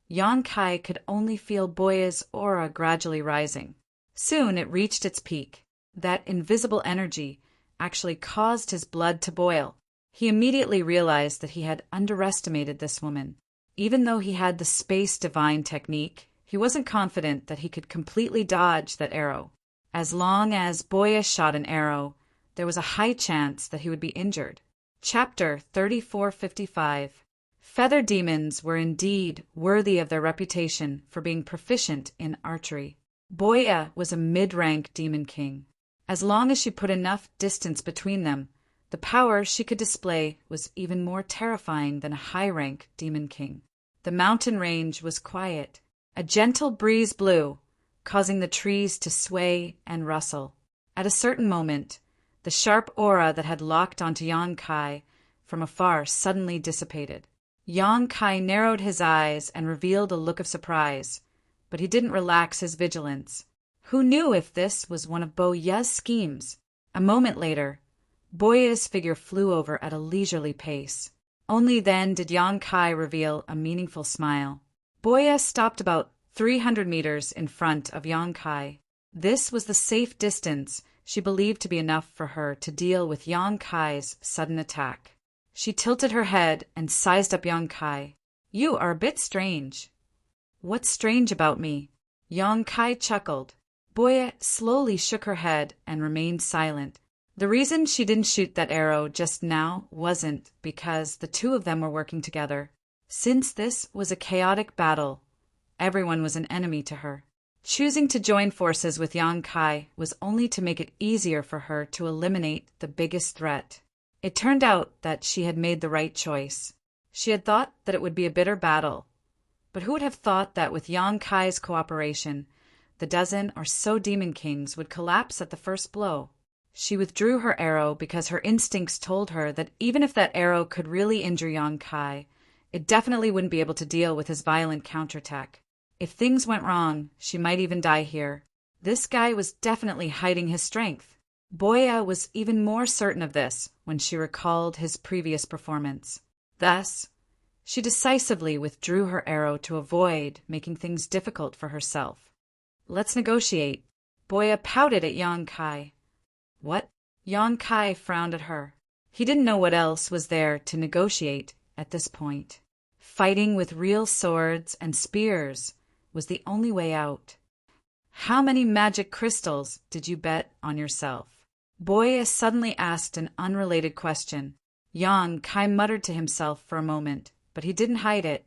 Yang Kai could only feel Boya's aura gradually rising. Soon it reached its peak. That invisible energy actually caused his blood to boil. He immediately realized that he had underestimated this woman. Even though he had the space divine technique, he wasn't confident that he could completely dodge that arrow. As long as Boya shot an arrow, there was a high chance that he would be injured. Chapter 3455. Feather demons were indeed worthy of their reputation for being proficient in archery. Boya was a mid-rank demon king. As long as she put enough distance between them, the power she could display was even more terrifying than a high-rank demon king. The mountain range was quiet. A gentle breeze blew, causing the trees to sway and rustle. At a certain moment, the sharp aura that had locked onto Yang Kai from afar suddenly dissipated. Yang Kai narrowed his eyes and revealed a look of surprise, but he didn't relax his vigilance. Who knew if this was one of Boya's schemes? A moment later, Boya's figure flew over at a leisurely pace. Only then did Yang Kai reveal a meaningful smile. Boya stopped about 300 meters in front of Yang Kai. This was the safe distance she believed to be enough for her to deal with Yang Kai's sudden attack. She tilted her head and sized up Yang Kai. "You are a bit strange." "What's strange about me?" Yang Kai chuckled. Boya slowly shook her head and remained silent. The reason she didn't shoot that arrow just now wasn't because the two of them were working together. Since this was a chaotic battle, everyone was an enemy to her. Choosing to join forces with Yang Kai was only to make it easier for her to eliminate the biggest threat. It turned out that she had made the right choice. She had thought that it would be a bitter battle, but who would have thought that with Yang Kai's cooperation, the dozen or so demon kings would collapse at the first blow? She withdrew her arrow because her instincts told her that even if that arrow could really injure Yang Kai, it definitely wouldn't be able to deal with his violent counterattack. If things went wrong, she might even die here. This guy was definitely hiding his strength. Boya was even more certain of this when she recalled his previous performance. Thus, she decisively withdrew her arrow to avoid making things difficult for herself. "Let's negotiate." Boya pouted at Yang Kai. "What?" Yang Kai frowned at her. He didn't know what else was there to negotiate at this point. Fighting with real swords and spears was the only way out. "How many magic crystals did you bet on yourself?" Boya suddenly asked an unrelated question. Yang Kai muttered to himself for a moment, but he didn't hide it.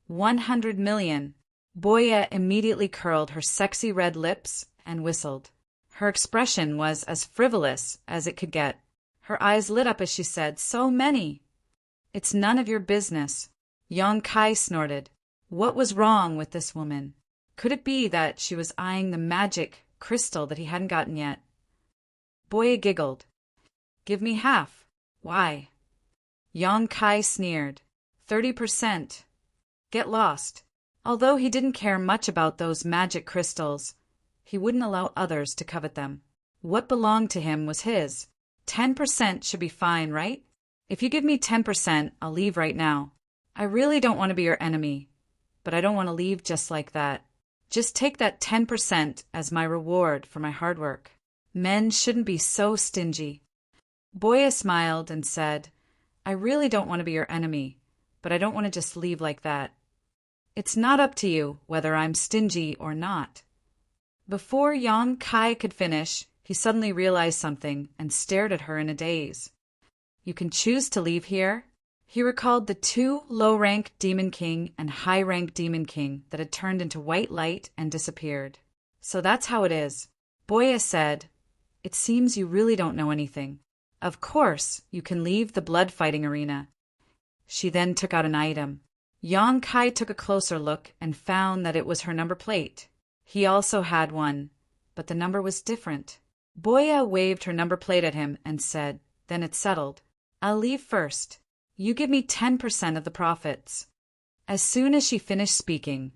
100 million. Boya immediately curled her sexy red lips and whistled. Her expression was as frivolous as it could get. Her eyes lit up as she said, "So many." "It's none of your business." Yang Kai snorted. What was wrong with this woman? Could it be that she was eyeing the magic crystal that he hadn't gotten yet? Boya giggled. "Give me half." "Why?" Yang Kai sneered. 30%. Get lost. Although he didn't care much about those magic crystals, he wouldn't allow others to covet them. What belonged to him was his. 10% should be fine, right? If you give me 10%, I'll leave right now. I really don't want to be your enemy, but I don't want to leave just like that. Just take that 10% as my reward for my hard work. Men shouldn't be so stingy. Boya smiled and said, "I really don't want to be your enemy, but I don't want to just leave like that. It's not up to you whether I'm stingy or not." Before Yang Kai could finish, he suddenly realized something and stared at her in a daze. You can choose to leave here? He recalled the two low-rank Demon King and high-rank Demon King that had turned into white light and disappeared. So that's how it is. Boya said, It seems you really don't know anything. Of course, you can leave the blood-fighting arena. She then took out an item. Yang Kai took a closer look and found that it was her number plate. He also had one, but the number was different. Boya waved her number plate at him and said, Then it's settled. I'll leave first. You give me 10% of the profits. As soon as she finished speaking,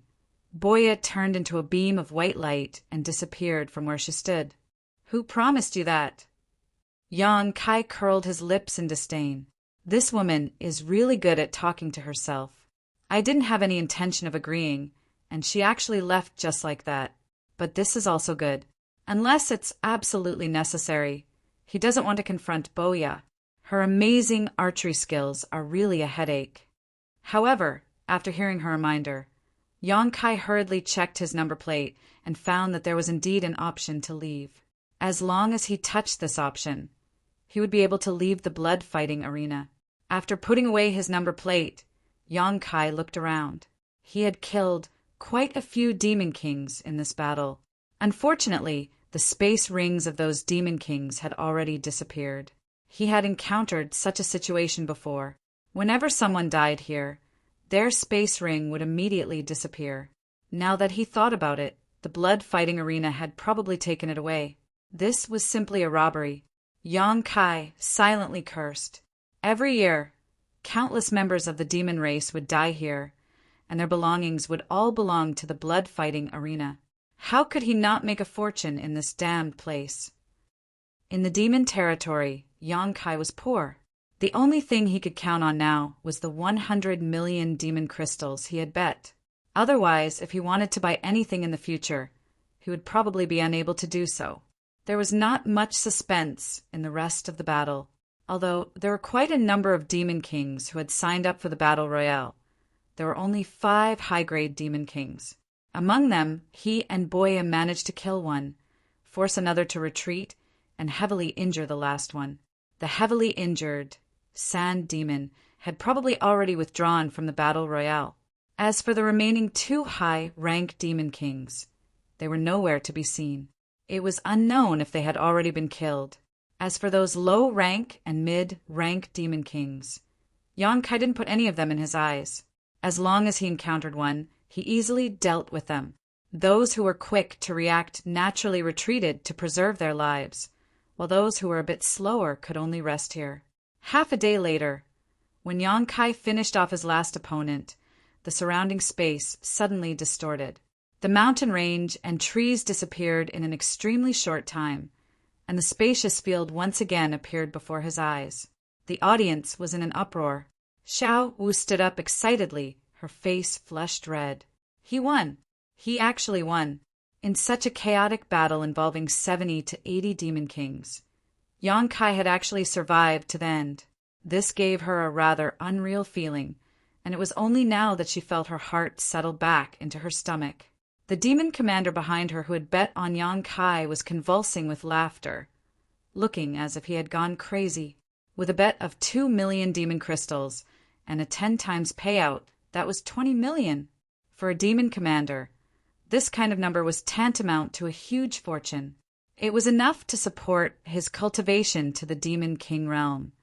Boya turned into a beam of white light and disappeared from where she stood. Who promised you that? Yang Kai curled his lips in disdain. This woman is really good at talking to herself. I didn't have any intention of agreeing, and she actually left just like that. But this is also good. Unless it's absolutely necessary. He doesn't want to confront Boya. Her amazing archery skills are really a headache. However, after hearing her reminder, Yang Kai hurriedly checked his number plate and found that there was indeed an option to leave. As long as he touched this option, he would be able to leave the blood-fighting arena. After putting away his number plate, Yang Kai looked around. He had killed quite a few Demon Kings in this battle. Unfortunately, the space rings of those Demon Kings had already disappeared. He had encountered such a situation before. Whenever someone died here, their space ring would immediately disappear. Now that he thought about it, the blood-fighting arena had probably taken it away. This was simply a robbery. Yang Kai silently cursed. Every year, countless members of the demon race would die here, and their belongings would all belong to the blood-fighting arena. How could he not make a fortune in this damned place? In the demon territory, Yang Kai was poor. The only thing he could count on now was the 100 million demon crystals he had bet. Otherwise, if he wanted to buy anything in the future, he would probably be unable to do so. There was not much suspense in the rest of the battle, although there were quite a number of Demon Kings who had signed up for the Battle Royale. There were only 5 high-grade Demon Kings. Among them, he and Boya managed to kill one, force another to retreat, and heavily injure the last one. The heavily injured Sand Demon had probably already withdrawn from the Battle Royale. As for the remaining 2 high-rank Demon Kings, they were nowhere to be seen. It was unknown if they had already been killed. As for those low-rank and mid-rank Demon Kings, Yang Kai didn't put any of them in his eyes. As long as he encountered one, he easily dealt with them. Those who were quick to react naturally retreated to preserve their lives, while those who were a bit slower could only rest here. Half a day later, when Yang Kai finished off his last opponent, the surrounding space suddenly distorted. The mountain range and trees disappeared in an extremely short time, and the spacious field once again appeared before his eyes. The audience was in an uproar. Xiao Wu stood up excitedly, her face flushed red. He won. He actually won. In such a chaotic battle involving 70 to 80 Demon Kings, Yang Kai had actually survived to the end. This gave her a rather unreal feeling, and it was only now that she felt her heart settle back into her stomach. The demon commander behind her who had bet on Yang Kai was convulsing with laughter, looking as if he had gone crazy. With a bet of 2 million demon crystals and a 10 times payout, that was 20 million. For a demon commander, this kind of number was tantamount to a huge fortune. It was enough to support his cultivation to the Demon King realm,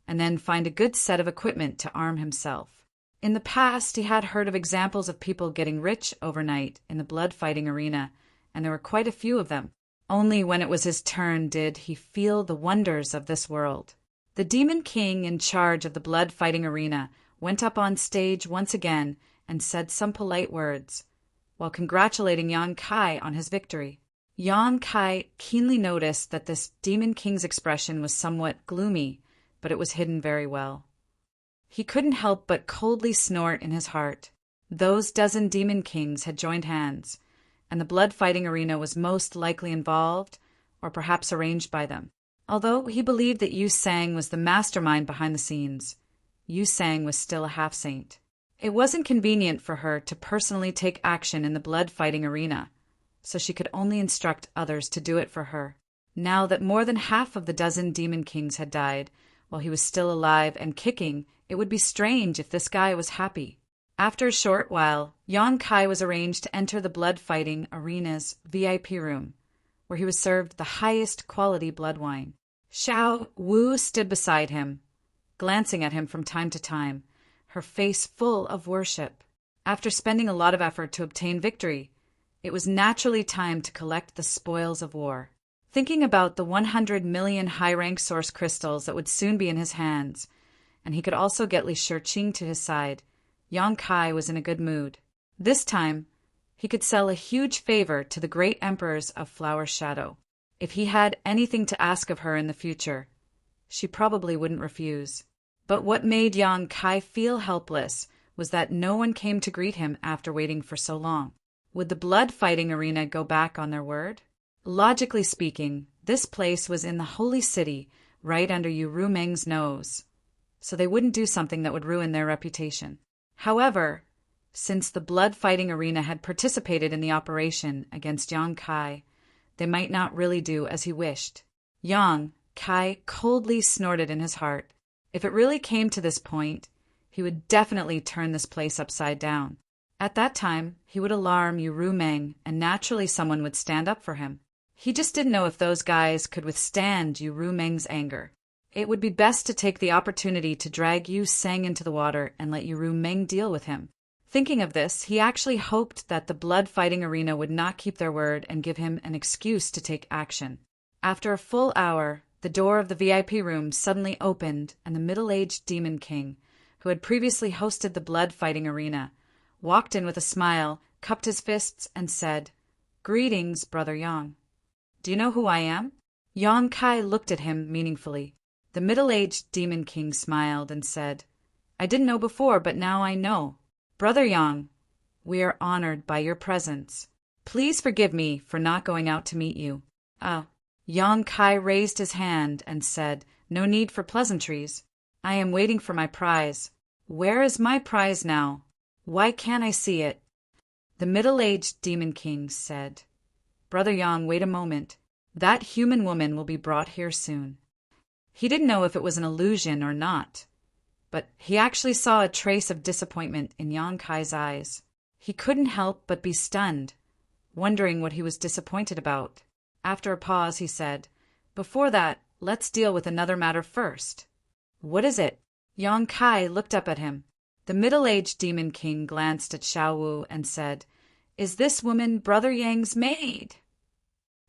and then find a good set of equipment to arm himself. In the past, he had heard of examples of people getting rich overnight in the blood-fighting arena, and there were quite a few of them. Only when it was his turn did he feel the wonders of this world. The Demon King in charge of the blood-fighting arena went up on stage once again and said some polite words, while congratulating Yang Kai on his victory. Yang Kai keenly noticed that this Demon King's expression was somewhat gloomy, but it was hidden very well. He couldn't help but coldly snort in his heart. Those dozen Demon Kings had joined hands, and the blood-fighting arena was most likely involved, or perhaps arranged by them. Although he believed that Yu Sang was the mastermind behind the scenes, Yu Sang was still a half-saint. It wasn't convenient for her to personally take action in the blood-fighting arena, so she could only instruct others to do it for her. Now that more than half of the dozen Demon Kings had died, while he was still alive and kicking, it would be strange if this guy was happy. After a short while, Yang Kai was arranged to enter the blood-fighting arena's VIP room, where he was served the highest quality blood wine. Xiao Wu stood beside him, glancing at him from time to time, her face full of worship. After spending a lot of effort to obtain victory, it was naturally time to collect the spoils of war. Thinking about the 100 million high-rank source crystals that would soon be in his hands, and he could also get Li Shiqing to his side, Yang Kai was in a good mood. This time, he could sell a huge favor to the great emperors of Flower Shadow. If he had anything to ask of her in the future, she probably wouldn't refuse. But what made Yang Kai feel helpless was that no one came to greet him after waiting for so long. Would the blood-fighting arena go back on their word? Logically speaking, this place was in the holy city, right under Yu Rumeng's nose, so they wouldn't do something that would ruin their reputation. However, since the blood-fighting arena had participated in the operation against Yang Kai, they might not really do as he wished. Yang Kai coldly snorted in his heart. If it really came to this point, he would definitely turn this place upside down. At that time, he would alarm Yu Rumeng, and naturally someone would stand up for him. He just didn't know if those guys could withstand Yu Rumeng's anger. It would be best to take the opportunity to drag Yu Seng into the water and let Yu Rumeng deal with him. Thinking of this, he actually hoped that the blood-fighting arena would not keep their word and give him an excuse to take action. After a full hour, the door of the VIP room suddenly opened, and the middle-aged Demon King, who had previously hosted the blood-fighting arena, walked in with a smile, cupped his fists, and said, "Greetings, Brother Yang. Do you know who I am?" Yang Kai looked at him meaningfully. The middle-aged Demon King smiled and said, "I didn't know before, but now I know. Brother Yang, we are honored by your presence. Please forgive me for not going out to meet you." Yang Kai raised his hand and said, "No need for pleasantries. I am waiting for my prize. Where is my prize now? Why can't I see it?" The middle-aged Demon King said, "Brother Yang, wait a moment. That human woman will be brought here soon." He didn't know if it was an illusion or not, but he actually saw a trace of disappointment in Yang Kai's eyes. He couldn't help but be stunned, wondering what he was disappointed about. After a pause, he said, "Before that, let's deal with another matter first." "What is it?" Yang Kai looked up at him. The middle-aged Demon King glanced at Xiao Wu and said, "Is this woman Brother Yang's maid?"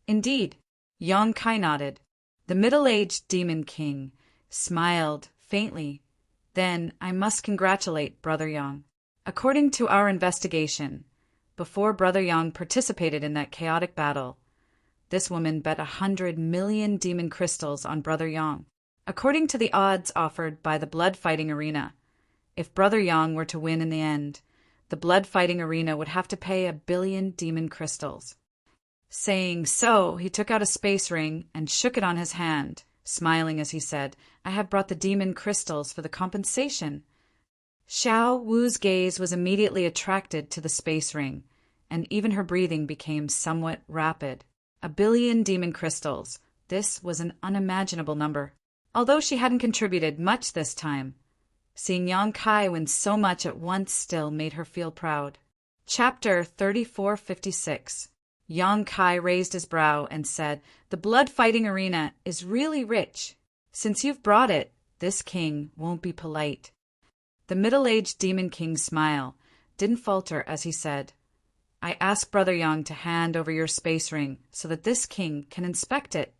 "Indeed." Yang Kai nodded. The middle-aged Demon King smiled faintly. "Then I must congratulate Brother Yang. According to our investigation, before Brother Yang participated in that chaotic battle, this woman bet 100 million demon crystals on Brother Yang. According to the odds offered by the blood-fighting arena, if Brother Yang were to win in the end, the blood-fighting arena would have to pay 1 billion demon crystals." Saying so, he took out a space ring and shook it on his hand, smiling as he said, "I have brought the demon crystals for the compensation." Xiao Wu's gaze was immediately attracted to the space ring, and even her breathing became somewhat rapid. 1 billion demon crystals. This was an unimaginable number. Although she hadn't contributed much this time, seeing Yang Kai win so much at once still made her feel proud. Chapter 3456. Yang Kai raised his brow and said, "The blood-fighting arena is really rich. Since you've brought it, this king won't be polite." The middle-aged Demon King's smile didn't falter as he said, "I ask Brother Yang to hand over your space ring so that this king can inspect it."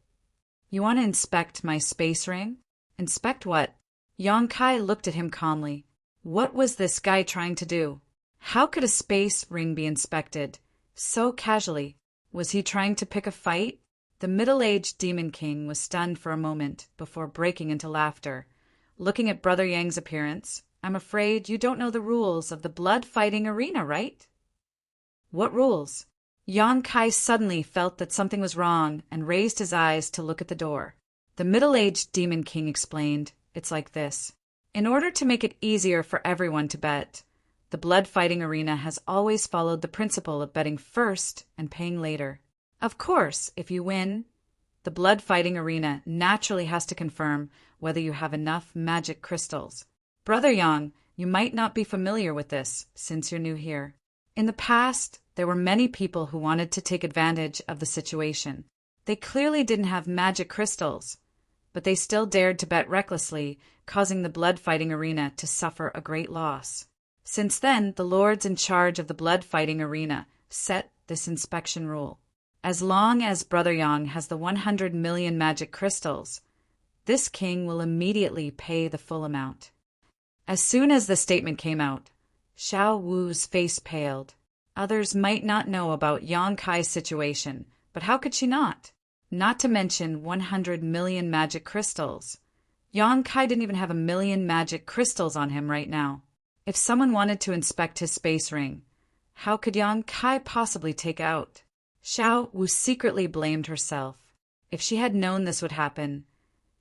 "You want to inspect my space ring? Inspect what?" Yang Kai looked at him calmly. What was this guy trying to do? How could a space ring be inspected so casually? Was he trying to pick a fight? The middle-aged Demon King was stunned for a moment before breaking into laughter. Looking at Brother Yang's appearance, "I'm afraid you don't know the rules of the blood-fighting arena, right?" "What rules?" Yang Kai suddenly felt that something was wrong and raised his eyes to look at the door. The middle-aged Demon King explained, "It's like this. In order to make it easier for everyone to bet, the blood-fighting arena has always followed the principle of betting first and paying later. Of course, if you win, The blood fighting arena naturally has to confirm whether you have enough magic crystals. Brother Yang, you might not be familiar with this since you're new here. In the past, there were many people who wanted to take advantage of the situation. They clearly didn't have magic crystals, but they still dared to bet recklessly, causing the blood fighting arena to suffer a great loss. Since then, the lords in charge of the blood fighting arena set this inspection rule. As long as Brother Yang has the 100 million magic crystals, this king will immediately pay the full amount. As soon as the statement came out, Xiao Wu's face paled. Others might not know about Yang Kai's situation, but how could she not? Not to mention 100 million magic crystals. Yang Kai didn't even have 1 million magic crystals on him right now. If someone wanted to inspect his space ring, how could Yang Kai possibly take out? Xiao Wu secretly blamed herself. If she had known this would happen,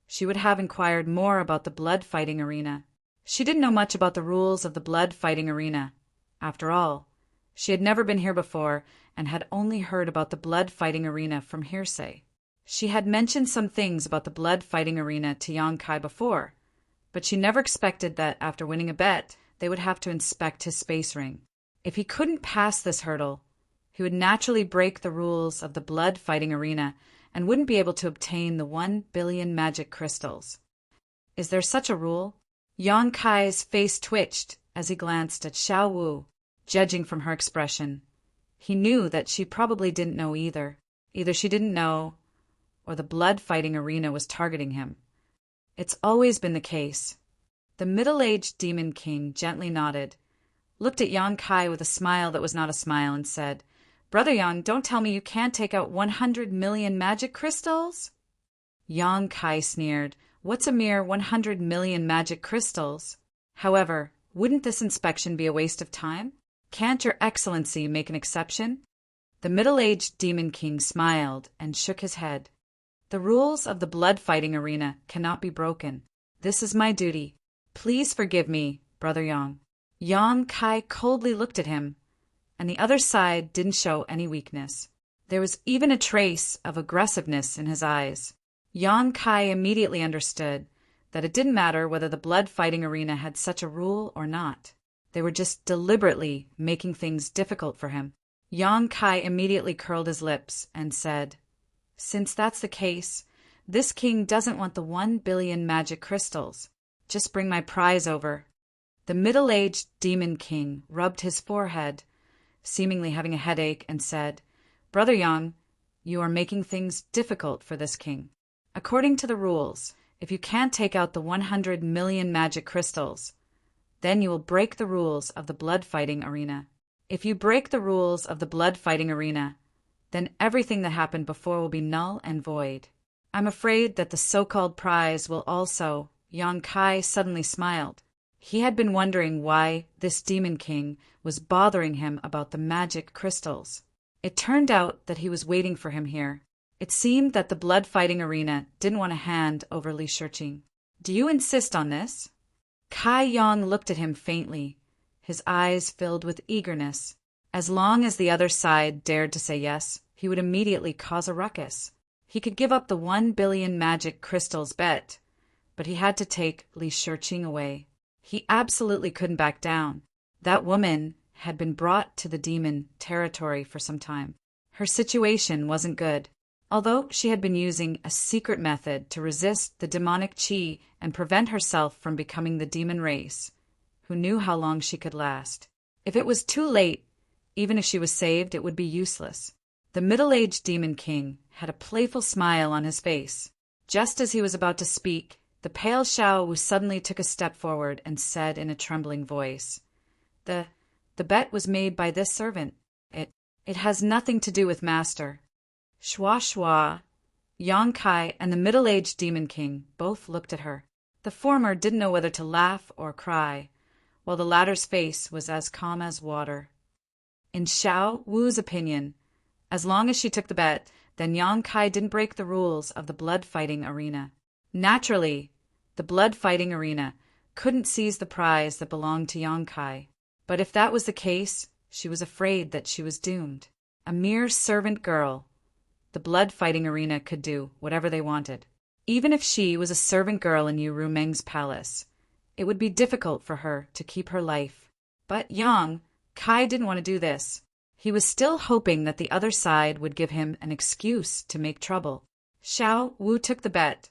she would have inquired more about the blood fighting arena. She didn't know much about the rules of the blood fighting arena. After all, she had never been here before and had only heard about the blood fighting arena from hearsay. She had mentioned some things about the blood fighting arena to Yang Kai before, but she never expected that after winning a bet, they would have to inspect his space ring. If he couldn't pass this hurdle, he would naturally break the rules of the blood fighting arena and wouldn't be able to obtain the 1 billion magic crystals. Is there such a rule? Yang Kai's face twitched as he glanced at Xiao Wu, judging from her expression. He knew that she probably didn't know either. Either she didn't know, or the blood fighting arena was targeting him. It's always been the case. The middle-aged demon king gently nodded, looked at Yang Kai with a smile that was not a smile, and said, "Brother Yang, don't tell me you can't take out 100 million magic crystals?" Yang Kai sneered. What's a mere 100 million magic crystals? However, wouldn't this inspection be a waste of time? Can't your excellency make an exception? The middle-aged demon king smiled and shook his head. The rules of the blood fighting arena cannot be broken. This is my duty. Please forgive me, Brother Yang. Yang Kai coldly looked at him, and the other side didn't show any weakness. There was even a trace of aggressiveness in his eyes. Yang Kai immediately understood that it didn't matter whether the blood fighting arena had such a rule or not. They were just deliberately making things difficult for him. Yang Kai immediately curled his lips and said, "Since that's the case, this king doesn't want the 1 billion magic crystals. Just bring my prize over." The middle-aged demon king rubbed his forehead, seemingly having a headache, and said, "Brother Yang, you are making things difficult for this king. According to the rules, if you can't take out the 100 million magic crystals, then you will break the rules of the blood fighting arena. If you break the rules of the blood fighting arena, then everything that happened before will be null and void. I'm afraid that the so-called prize will also—" Yang Kai suddenly smiled. He had been wondering why this demon king was bothering him about the magic crystals. It turned out that he was waiting for him here. It seemed that the blood fighting arena didn't want to hand over Li Shiqing. "Do you insist on this?" Kai Yang looked at him faintly, his eyes filled with eagerness. As long as the other side dared to say yes, he would immediately cause a ruckus. He could give up the 1 billion magic crystals bet, but he had to take Li Shiqing away. He absolutely couldn't back down. That woman had been brought to the demon territory for some time. Her situation wasn't good. Although she had been using a secret method to resist the demonic qi and prevent herself from becoming the demon race, who knew how long she could last? If it was too late, even if she was saved, it would be useless. The middle-aged demon king had a playful smile on his face. Just as he was about to speak, the pale Xiao Wu suddenly took a step forward and said in a trembling voice, The bet was made by this servant. It has nothing to do with master." Shua Shua, Yang Kai, and the middle-aged demon king both looked at her. The former didn't know whether to laugh or cry, while the latter's face was as calm as water. In Xiao Wu's opinion, as long as she took the bet, then Yang Kai didn't break the rules of the blood-fighting arena. Naturally, the blood-fighting arena couldn't seize the prize that belonged to Yang Kai. But if that was the case, she was afraid that she was doomed. A mere servant girl, the blood-fighting arena could do whatever they wanted. Even if she was a servant girl in Yu Rumeng's palace, it would be difficult for her to keep her life. But Yang Kai didn't want to do this. He was still hoping that the other side would give him an excuse to make trouble. Xiao Wu took the bet.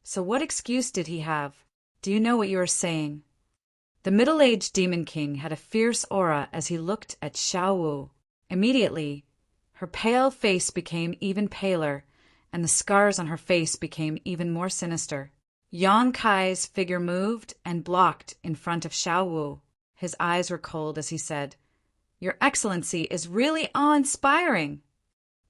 So what excuse did he have? Do you know what you are saying? The middle-aged Demon King had a fierce aura as he looked at Xiao Wu. Immediately, her pale face became even paler, and the scars on her face became even more sinister. Yang Kai's figure moved and blocked in front of Xiao Wu. His eyes were cold as he said, "Your Excellency is really awe-inspiring."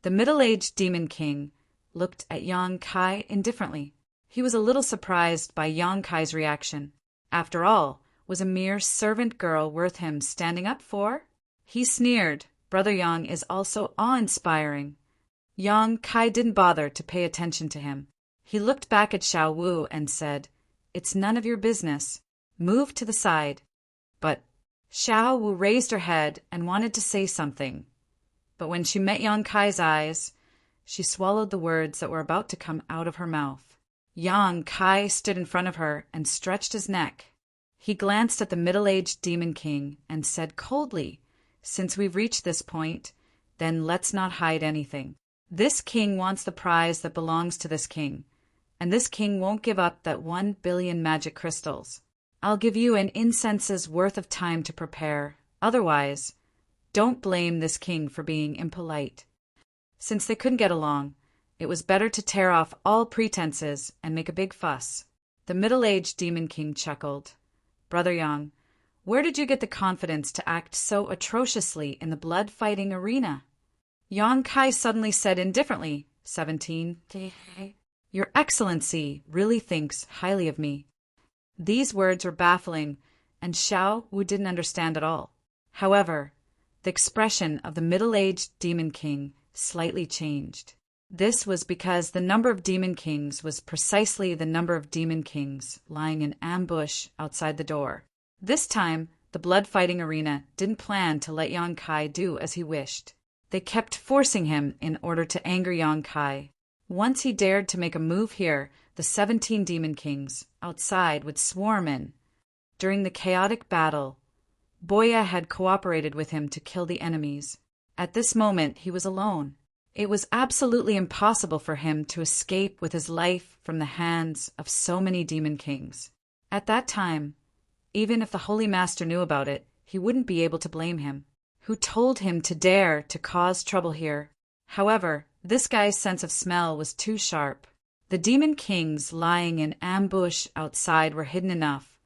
The middle-aged Demon King looked at Yang Kai indifferently. He was a little surprised by Yang Kai's reaction. After all, was a mere servant girl worth him standing up for? He sneered, "Brother Yang is also awe-inspiring." Yang Kai didn't bother to pay attention to him. He looked back at Xiao Wu and said, "It's none of your business. Move to the side." But Xiao Wu raised her head and wanted to say something. But when she met Yang Kai's eyes, she swallowed the words that were about to come out of her mouth. Yang Kai stood in front of her and stretched his neck. He glanced at the middle-aged Demon King and said coldly, "Since we've reached this point, then let's not hide anything. This king wants the prize that belongs to this king, and this king won't give up that 1 billion magic crystals. I'll give you an incense's worth of time to prepare. Otherwise, don't blame this king for being impolite." Since they couldn't get along, it was better to tear off all pretenses and make a big fuss. The middle-aged Demon King chuckled. "Brother Yang, where did you get the confidence to act so atrociously in the blood-fighting arena?" Yang Kai suddenly said indifferently, 17. "Your Excellency really thinks highly of me." These words were baffling, and Xiao Wu didn't understand at all. However, the expression of the middle-aged Demon King slightly changed. This was because the number of Demon Kings was precisely the number of Demon Kings lying in ambush outside the door. This time, the blood-fighting arena didn't plan to let Yang Kai do as he wished. They kept forcing him in order to anger Yang Kai. Once he dared to make a move here, the 17 Demon Kings outside would swarm in. During the chaotic battle, Boya had cooperated with him to kill the enemies. At this moment, he was alone. It was absolutely impossible for him to escape with his life from the hands of so many Demon Kings. At that time, even if the Holy Master knew about it, he wouldn't be able to blame him. Who told him to dare to cause trouble here? However, this guy's sense of smell was too sharp. The Demon Kings lying in ambush outside were hidden enough,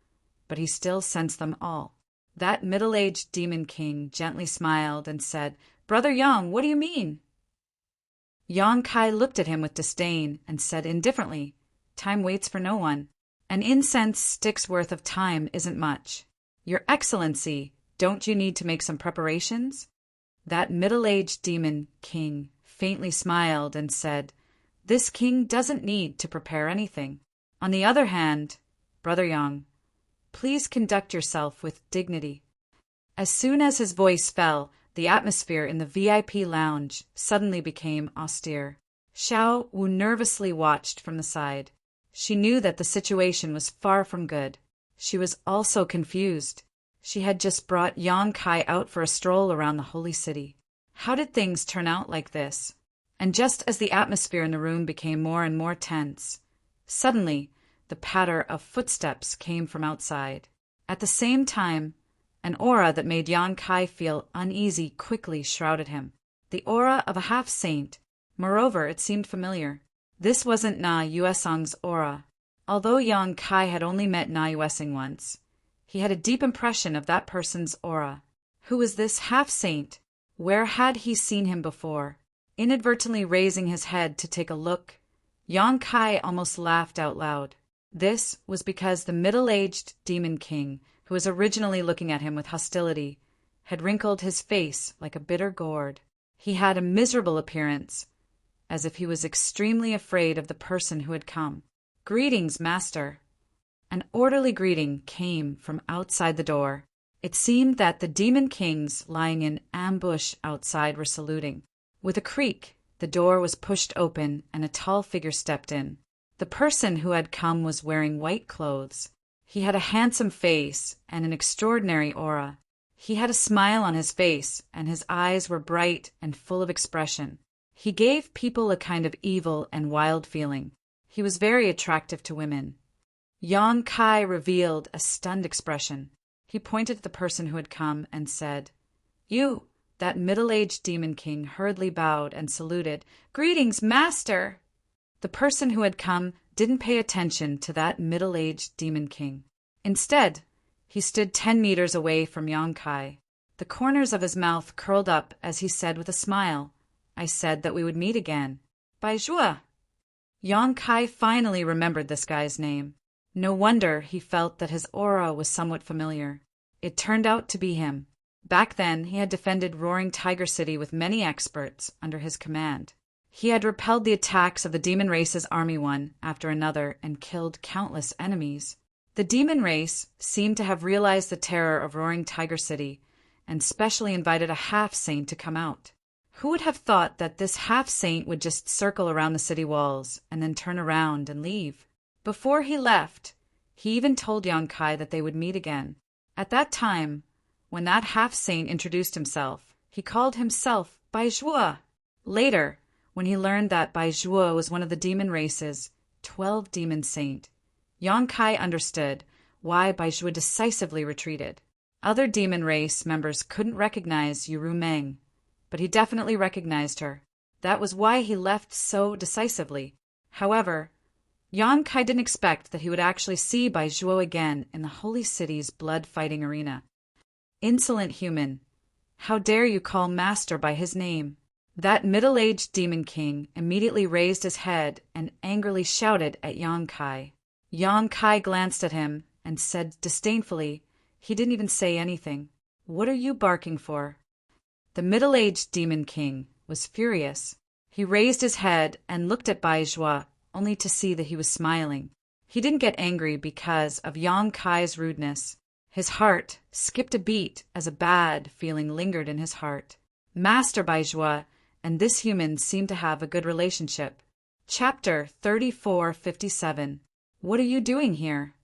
but he still sensed them all. That middle-aged Demon King gently smiled and said, "Brother Yang, what do you mean?" Yang Kai looked at him with disdain and said indifferently, "Time waits for no one. An incense stick's worth of time isn't much. Your Excellency, don't you need to make some preparations?" That middle-aged Demon King faintly smiled and said, "This king doesn't need to prepare anything. On the other hand, Brother Yang, please conduct yourself with dignity." As soon as his voice fell, the atmosphere in the VIP lounge suddenly became austere. Xiao Wu nervously watched from the side. She knew that the situation was far from good. She was also confused. She had just brought Yang Kai out for a stroll around the holy city. How did things turn out like this? And just as the atmosphere in the room became more and more tense, suddenly the patter of footsteps came from outside. At the same time, an aura that made Yang Kai feel uneasy quickly shrouded him. The aura of a half-saint. Moreover, it seemed familiar. This wasn't Na Yuesong's aura. Although Yang Kai had only met Na Yuesong once, he had a deep impression of that person's aura. Who was this half-saint? Where had he seen him before? Inadvertently raising his head to take a look, Yang Kai almost laughed out loud. This was because the middle-aged Demon King, who was originally looking at him with hostility, had wrinkled his face like a bitter gourd. He had a miserable appearance, as if he was extremely afraid of the person who had come. "Greetings, Master." An orderly greeting came from outside the door. It seemed that the Demon Kings lying in ambush outside were saluting. With a creak, The door was pushed open and a tall figure stepped in. The person who had come was wearing white clothes. He had a handsome face and an extraordinary aura. He had a smile on his face, and his eyes were bright and full of expression. He gave people a kind of evil and wild feeling. He was very attractive to women. Yang Kai revealed a stunned expression. He pointed to the person who had come and said, "You!" That middle-aged demon king hurriedly bowed and saluted. "Greetings, master!" The person who had come didn't pay attention to that middle-aged demon king. Instead, he stood 10 meters away from Yang Kai. The corners of his mouth curled up as he said with a smile, "I said that we would meet again. Bai Zhuo." Yang Kai finally remembered this guy's name. No wonder he felt that his aura was somewhat familiar. It turned out to be him. Back then, he had defended Roaring Tiger City with many experts under his command. He had repelled the attacks of the demon race's army one after another and killed countless enemies. The demon race seemed to have realized the terror of Roaring Tiger City and specially invited a half-saint to come out. Who would have thought that this half-saint would just circle around the city walls and then turn around and leave? Before he left, he even told Yang Kai that they would meet again. At that time, when that half-saint introduced himself, he called himself Bai Zhuo. Later, when he learned that Bai Zhuo was one of the demon race's 12 demon saint, Yang Kai understood why Bai Zhuo decisively retreated. Other demon race members couldn't recognize Yuru Meng, but he definitely recognized her. That was why he left so decisively. However, Yang Kai didn't expect that he would actually see Bai Zhuo again in the holy city's blood-fighting arena. "Insolent human, how dare you call master by his name?" That middle-aged demon king immediately raised his head and angrily shouted at Yang Kai. Yang Kai glanced at him and said disdainfully, he didn't even say anything, "What are you barking for?" The middle-aged demon king was furious. He raised his head and looked at Bai Zhuo, only to see that he was smiling. He didn't get angry because of Yang Kai's rudeness. His heart skipped a beat as a bad feeling lingered in his heart. Master Bai Zhuo and this human seemed to have a good relationship. Chapter 3457. What are you doing here?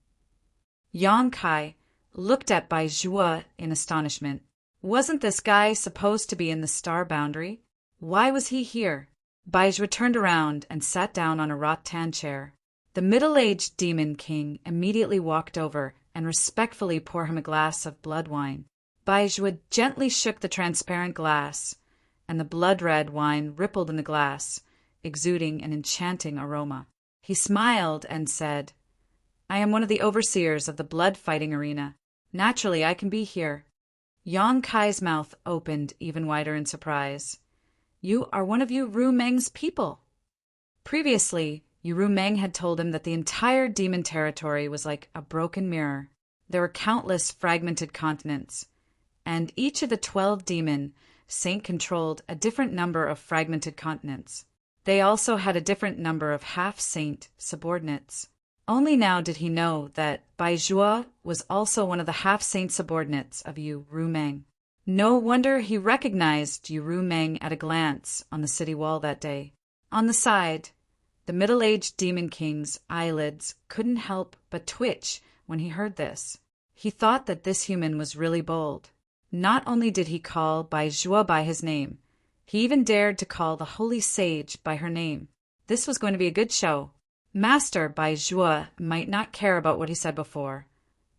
Yang Kai looked at Bai Zhuo in astonishment. Wasn't this guy supposed to be in the star boundary? Why was he here? Bai Zhuo turned around and sat down on a rattan chair. The middle-aged demon king immediately walked over and respectfully poured him a glass of blood wine. Bai Zhuo gently shook the transparent glass, and the blood-red wine rippled in the glass, exuding an enchanting aroma. He smiled and said, "I am one of the overseers of the blood-fighting arena. Naturally, I can be here." Yang Kai's mouth opened even wider in surprise. "You are one of Yuru Meng's people." Previously, Yuru Meng had told him that the entire demon territory was like a broken mirror. There were countless fragmented continents, and each of the 12 demon saint controlled a different number of fragmented continents. They also had a different number of half-saint subordinates. Only now did he know that Bai Zhuo was also one of the half-saint subordinates of Yuru Meng. No wonder he recognized Yuru Meng at a glance on the city wall that day. On the side, the middle-aged demon king's eyelids couldn't help but twitch when he heard this. He thought that this human was really bold. Not only did he call Bai Zhuo by his name, he even dared to call the holy sage by her name. This was going to be a good show. Master Bai Zhuo might not care about what he said before,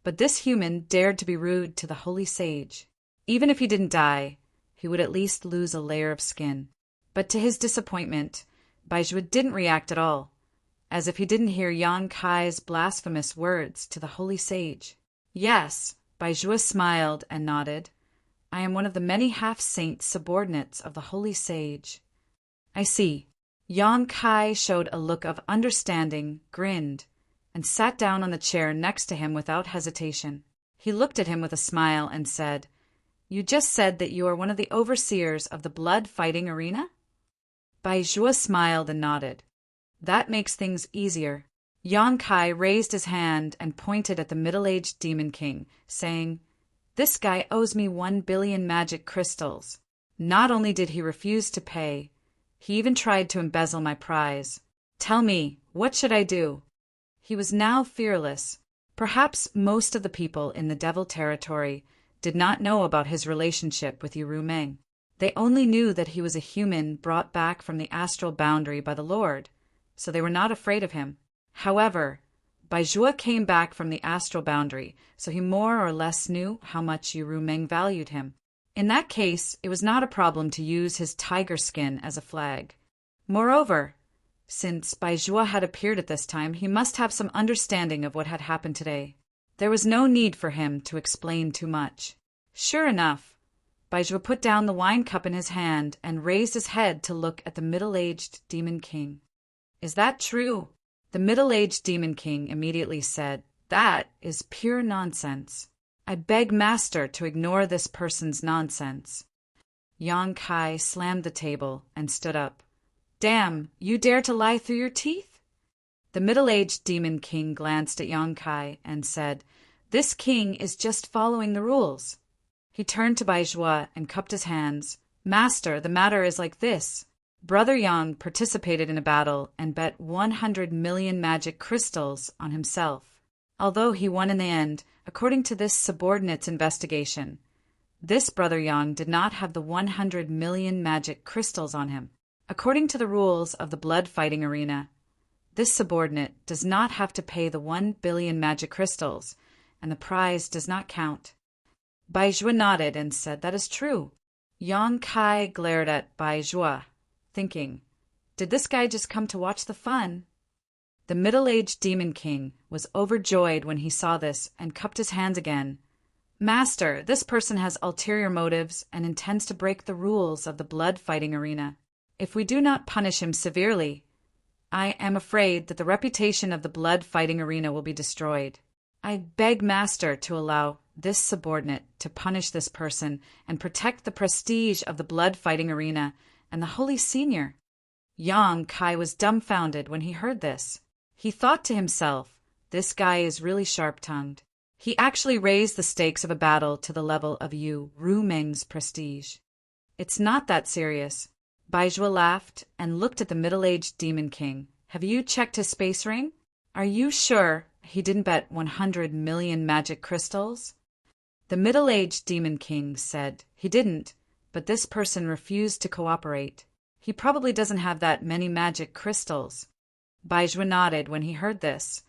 but this human dared to be rude to the holy sage. Even if he didn't die, he would at least lose a layer of skin. But to his disappointment, Bai Zhuo didn't react at all, as if he didn't hear Yang Kai's blasphemous words to the holy sage. "Yes," Bai Zhuo smiled and nodded. "I am one of the many half-saint subordinates of the holy sage." "I see." Yang Kai showed a look of understanding, grinned, and sat down on the chair next to him without hesitation. He looked at him with a smile and said, "You just said that you are one of the overseers of the blood-fighting arena?" Bai Zhuo smiled and nodded. "That makes things easier." Yang Kai raised his hand and pointed at the middle-aged demon king, saying, "This guy owes me 1 billion magic crystals." Not only did he refuse to pay, He even tried to embezzle my prize. Tell me, what should I do?" He was now fearless. Perhaps most of the people in the Devil Territory did not know about his relationship with Yu Meng. They only knew that he was a human brought back from the astral boundary by the Lord, so they were not afraid of him. However, Bai Zhuo came back from the astral boundary, so he more or less knew how much Yu Meng valued him. In that case, it was not a problem to use his tiger skin as a flag. Moreover, since Bai Zhuo had appeared at this time, he must have some understanding of what had happened today. There was no need for him to explain too much. Sure enough, Bai Zhuo put down the wine cup in his hand and raised his head to look at the middle-aged Demon King. "Is that true?" The middle-aged Demon King immediately said, "That is pure nonsense. I beg Master to ignore this person's nonsense." Yang Kai slammed the table and stood up. "Damn, you dare to lie through your teeth?" The middle-aged Demon King glanced at Yang Kai and said, "This king is just following the rules." He turned to Bai Zhuo and cupped his hands. "Master, the matter is like this. Brother Yang participated in a battle and bet 100 million magic crystals on himself. Although he won in the end, according to this subordinate's investigation, this Brother Yang did not have the 100 million magic crystals on him. According to the rules of the blood fighting arena, this subordinate does not have to pay the 1 billion magic crystals, and the prize does not count." Bai Zhuo nodded and said, "That is true." Yang Kai glared at Bai Zhuo, thinking, "Did this guy just come to watch the fun?" The middle-aged Demon King was overjoyed when he saw this and cupped his hands again. "Master, this person has ulterior motives and intends to break the rules of the blood fighting arena. If we do not punish him severely, I am afraid that the reputation of the blood fighting arena will be destroyed. I beg Master to allow this subordinate to punish this person and protect the prestige of the blood fighting arena and the Holy Senior." Yang Kai was dumbfounded when he heard this. He thought to himself, "This guy is really sharp-tongued." He actually raised the stakes of a battle to the level of Yu Meng's prestige. "It's not that serious." Bai Zhuo laughed and looked at the middle-aged Demon King. "Have you checked his space ring? Are you sure he didn't bet 100 million magic crystals?" The middle-aged Demon King said he didn't, but this person refused to cooperate. He probably doesn't have that many magic crystals. Bai Zhuo nodded when he heard this.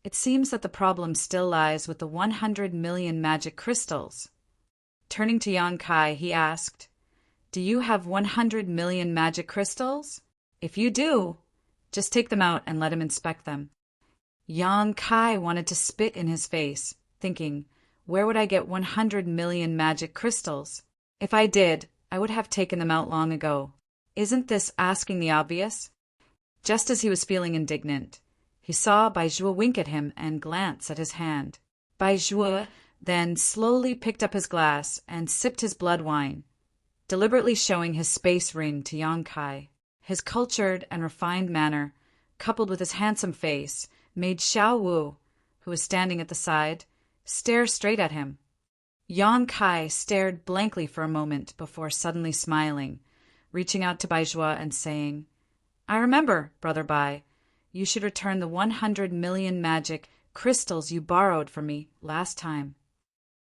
It seems that the problem still lies with the 100 million magic crystals. Turning to Yang Kai, he asked, "Do you have 100 million magic crystals? If you do, just take them out and let him inspect them." Yang Kai wanted to spit in his face, thinking, where would I get 100 million magic crystals? If I did, I would have taken them out long ago. Isn't this asking the obvious? Just as he was feeling indignant, he saw Bai Zhuo wink at him and glance at his hand. Bai Zhuo then slowly picked up his glass and sipped his blood wine, deliberately showing his space ring to Yang Kai. His cultured and refined manner, coupled with his handsome face, made Xiao Wu, who was standing at the side, stare straight at him. Yang Kai stared blankly for a moment before suddenly smiling, reaching out to Bai Zhuo and saying, "I remember, Brother Bai. You should return the 100 million magic crystals you borrowed from me last time."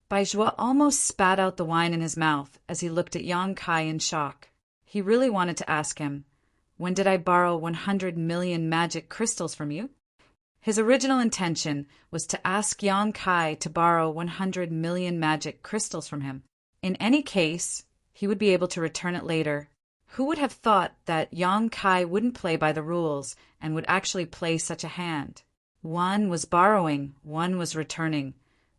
Bai Zhuo almost spat out the wine in his mouth as he looked at Yang Kai in shock. He really wanted to ask him, "When did I borrow 100 million magic crystals from you?" His original intention was to ask Yang Kai to borrow 100 million magic crystals from him. In any case, he would be able to return it later. Who would have thought that Yang Kai wouldn't play by the rules and would actually play such a hand? One was borrowing, one was returning.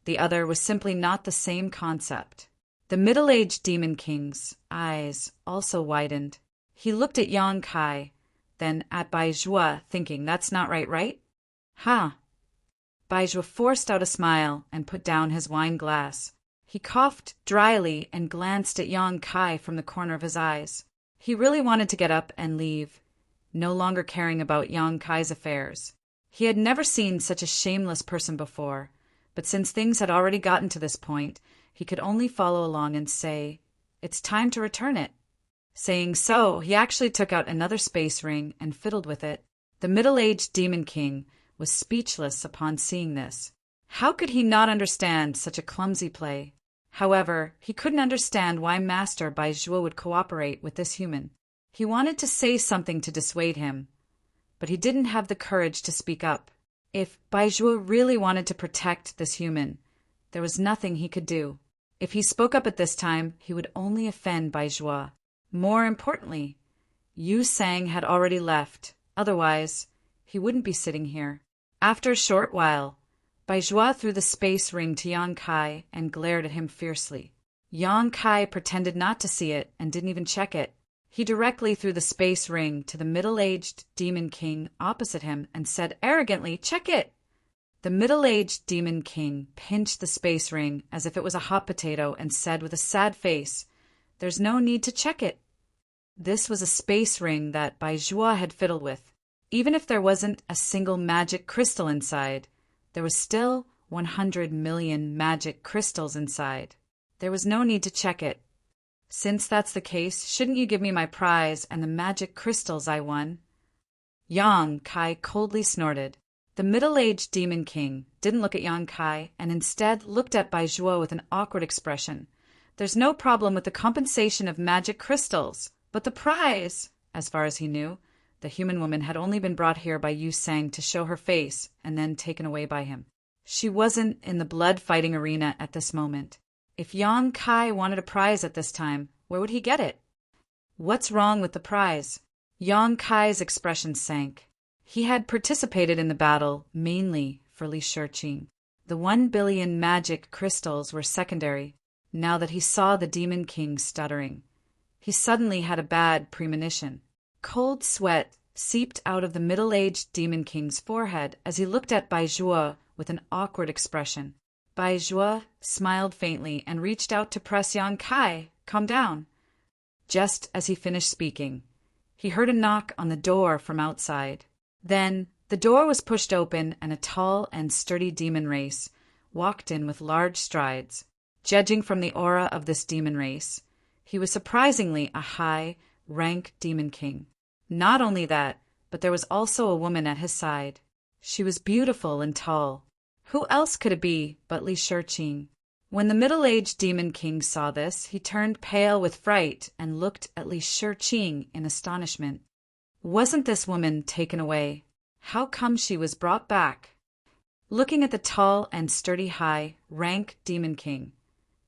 The other was simply not the same concept. The middle-aged Demon King's eyes also widened. He looked at Yang Kai, then at Bai Zhuo, thinking, "That's not right, right?" "Huh." Bai Zhuo forced out a smile and put down his wine glass. He coughed dryly and glanced at Yang Kai from the corner of his eyes. He really wanted to get up and leave, no longer caring about Yang Kai's affairs. He had never seen such a shameless person before, but since things had already gotten to this point, he could only follow along and say, "It's time to return it." Saying so, he actually took out another space ring and fiddled with it. The middle-aged Demon King was speechless upon seeing this. How could he not understand such a clumsy play? However, he couldn't understand why Master Baizhuo would cooperate with this human. He wanted to say something to dissuade him, but he didn't have the courage to speak up. If Baizhuo really wanted to protect this human, there was nothing he could do. If he spoke up at this time, he would only offend Baizhuo. More importantly, Yu Sang had already left. Otherwise, he wouldn't be sitting here. After a short while, Baizhuo threw the space ring to Yang Kai and glared at him fiercely. Yang Kai pretended not to see it and didn't even check it. He directly threw the space ring to the middle-aged Demon King opposite him and said arrogantly, "Check it!" The middle-aged Demon King pinched the space ring as if it was a hot potato and said with a sad face, "There's no need to check it." This was a space ring that Baizhuo had fiddled with. Even if there wasn't a single magic crystal inside, there was still 100 million magic crystals inside. There was no need to check it. Since that's the case, shouldn't you give me my prize and the magic crystals I won? Yang Kai coldly snorted. The middle-aged Demon King didn't look at Yang Kai and instead looked at Baizhuo with an awkward expression. There's no problem with the compensation of magic crystals, but the prize, as far as he knew, the human woman had only been brought here by Yu Sang to show her face and then taken away by him. She wasn't in the blood-fighting arena at this moment. If Yang Kai wanted a prize at this time, where would he get it? What's wrong with the prize? Yang Kai's expression sank. He had participated in the battle mainly for Li Shiqing. The 1 billion magic crystals were secondary, now that he saw the Demon King stuttering. He suddenly had a bad premonition. Cold sweat seeped out of the middle-aged Demon King's forehead as he looked at Baizhuo with an awkward expression. Baizhuo smiled faintly and reached out to press Yang Kai. "Calm down." Just as he finished speaking, he heard a knock on the door from outside. Then the door was pushed open and a tall and sturdy demon race walked in with large strides. Judging from the aura of this demon race, he was surprisingly a high, rank Demon King. Not only that, but there was also a woman at his side. She was beautiful and tall. Who else could it be but Li Shiqing? When the middle-aged Demon King saw this, he turned pale with fright and looked at Li Shiqing in astonishment. Wasn't this woman taken away? How come she was brought back? Looking at the tall and sturdy high, rank Demon King,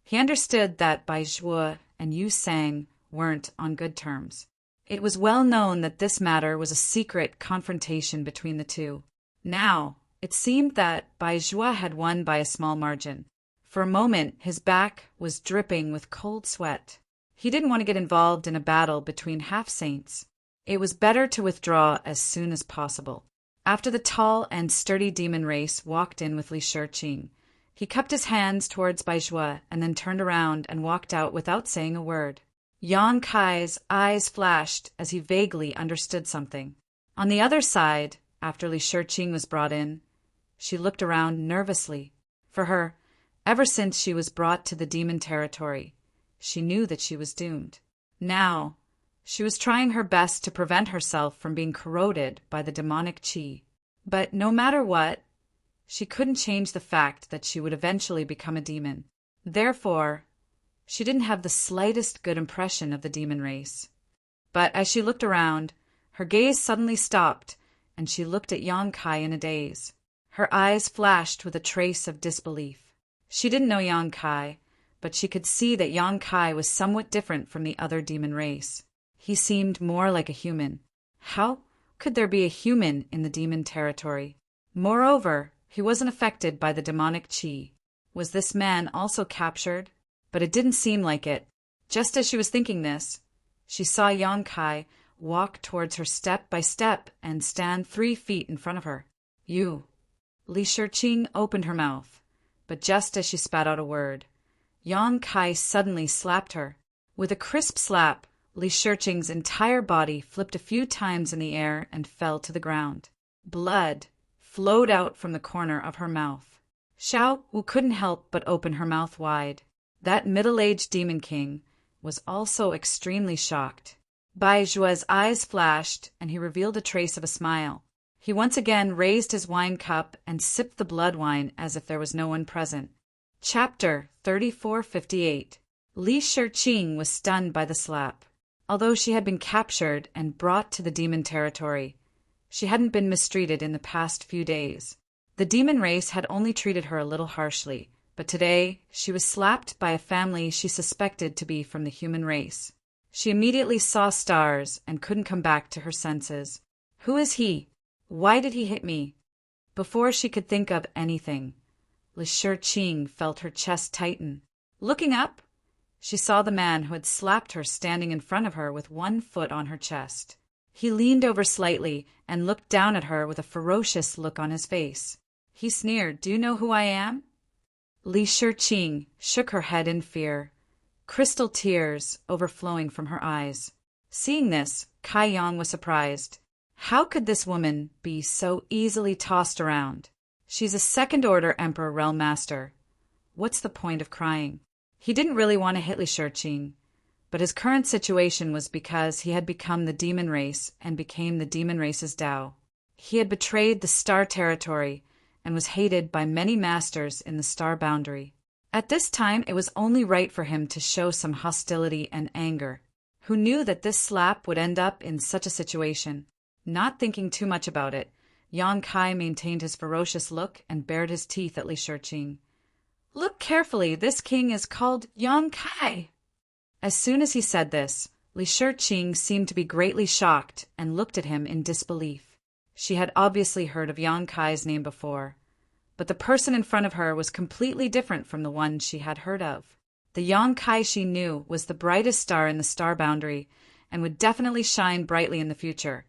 he understood that Baizhuo and Yu Sang weren't on good terms. It was well known that this matter was a secret confrontation between the two. Now, it seemed that Baizhuo had won by a small margin. For a moment, his back was dripping with cold sweat. He didn't want to get involved in a battle between half-saints. It was better to withdraw as soon as possible. After the tall and sturdy demon race walked in with Li Shiqing, he cupped his hands towards Baizhuo and then turned around and walked out without saying a word. Yang Kai's eyes flashed as he vaguely understood something. On the other side, after Li Shiqing was brought in, she looked around nervously. For her, ever since she was brought to the demon territory, she knew that she was doomed. Now, she was trying her best to prevent herself from being corroded by the demonic qi. But no matter what, she couldn't change the fact that she would eventually become a demon. Therefore, she didn't have the slightest good impression of the demon race. But as she looked around, her gaze suddenly stopped, and she looked at Yang Kai in a daze. Her eyes flashed with a trace of disbelief. She didn't know Yang Kai, but she could see that Yang Kai was somewhat different from the other demon race. He seemed more like a human. How could there be a human in the demon territory? Moreover, he wasn't affected by the demonic qi. Was this man also captured? But it didn't seem like it. Just as she was thinking this, she saw Yang Kai walk towards her step by step and stand 3 feet in front of her. "You." Li Shiqing opened her mouth, but just as she spat out a word, Yang Kai suddenly slapped her. With a crisp slap, Li Shiqing's entire body flipped a few times in the air and fell to the ground. Blood flowed out from the corner of her mouth. Xiao Wu couldn't help but open her mouth wide. That middle-aged Demon King was also extremely shocked. Bai Zhuo's eyes flashed, and he revealed a trace of a smile. He once again raised his wine cup and sipped the blood wine as if there was no one present. Chapter 3458. Li Shiqing was stunned by the slap. Although she had been captured and brought to the demon territory, she hadn't been mistreated in the past few days. The demon race had only treated her a little harshly, but today she was slapped by a family she suspected to be from the human race. She immediately saw stars and couldn't come back to her senses. Who is he? Why did he hit me? Before she could think of anything, Li Shiqing felt her chest tighten. Looking up, she saw the man who had slapped her standing in front of her with one foot on her chest. He leaned over slightly and looked down at her with a ferocious look on his face. He sneered, "Do you know who I am?" Li Shiqing shook her head in fear, crystal tears overflowing from her eyes. Seeing this, Kai Yang was surprised. How could this woman be so easily tossed around? She's a second-order Emperor Realm Master. What's the point of crying? He didn't really want to hit Li Shiqing, but his current situation was because he had become the demon race and became the demon race's Tao. He had betrayed the star territory and was hated by many masters in the star boundary. At this time, it was only right for him to show some hostility and anger. Who knew that this slap would end up in such a situation? Not thinking too much about it, Yang Kai maintained his ferocious look and bared his teeth at Li Shiqing. "Look carefully, this king is called Yang Kai." As soon as he said this, Li Shiqing seemed to be greatly shocked and looked at him in disbelief. She had obviously heard of Yang Kai's name before, but the person in front of her was completely different from the one she had heard of. The Yang Kai she knew was the brightest star in the star boundary and would definitely shine brightly in the future.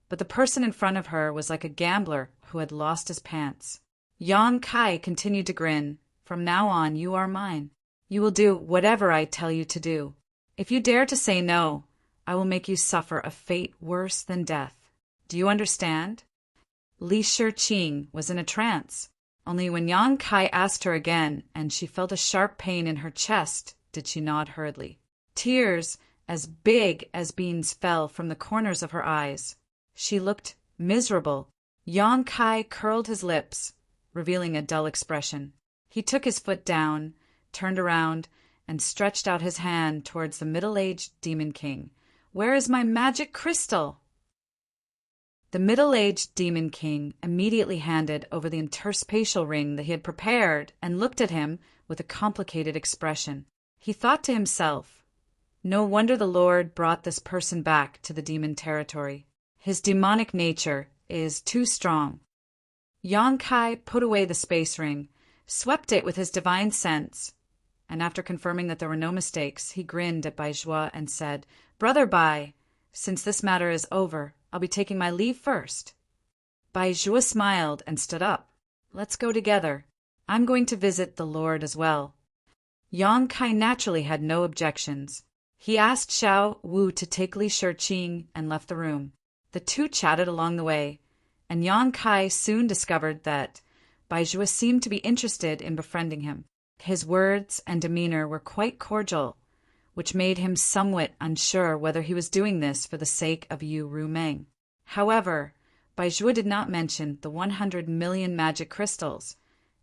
But the person in front of her was like a gambler who had lost his pants. Yang Kai continued to grin. "From now on, you are mine. You will do whatever I tell you to do. If you dare to say no, I will make you suffer a fate worse than death. Do you understand?" Li Shiqing was in a trance. Only when Yang Kai asked her again and she felt a sharp pain in her chest did she nod hurriedly. Tears as big as beans fell from the corners of her eyes. She looked miserable. Yang Kai curled his lips, revealing a dull expression. He took his foot down, turned around, and stretched out his hand towards the middle-aged demon king. "Where is my magic crystal?" The middle-aged demon king immediately handed over the interspatial ring that he had prepared and looked at him with a complicated expression. He thought to himself, "No wonder the Lord brought this person back to the demon territory. His demonic nature is too strong." Yang Kai put away the space ring, swept it with his divine sense, and after confirming that there were no mistakes, he grinned at Bai Zhuo and said, "Brother Bai, since this matter is over, I'll be taking my leave first." Bai Zhuo smiled and stood up. "Let's go together. I'm going to visit the Lord as well." Yang Kai naturally had no objections. He asked Xiao Wu to take Li Shiqing and left the room. The two chatted along the way, and Yang Kai soon discovered that Bai Zhuo seemed to be interested in befriending him. His words and demeanor were quite cordial, which made him somewhat unsure whether he was doing this for the sake of Yu Rumeng. However, Bai Zhuo did not mention the 100 million magic crystals,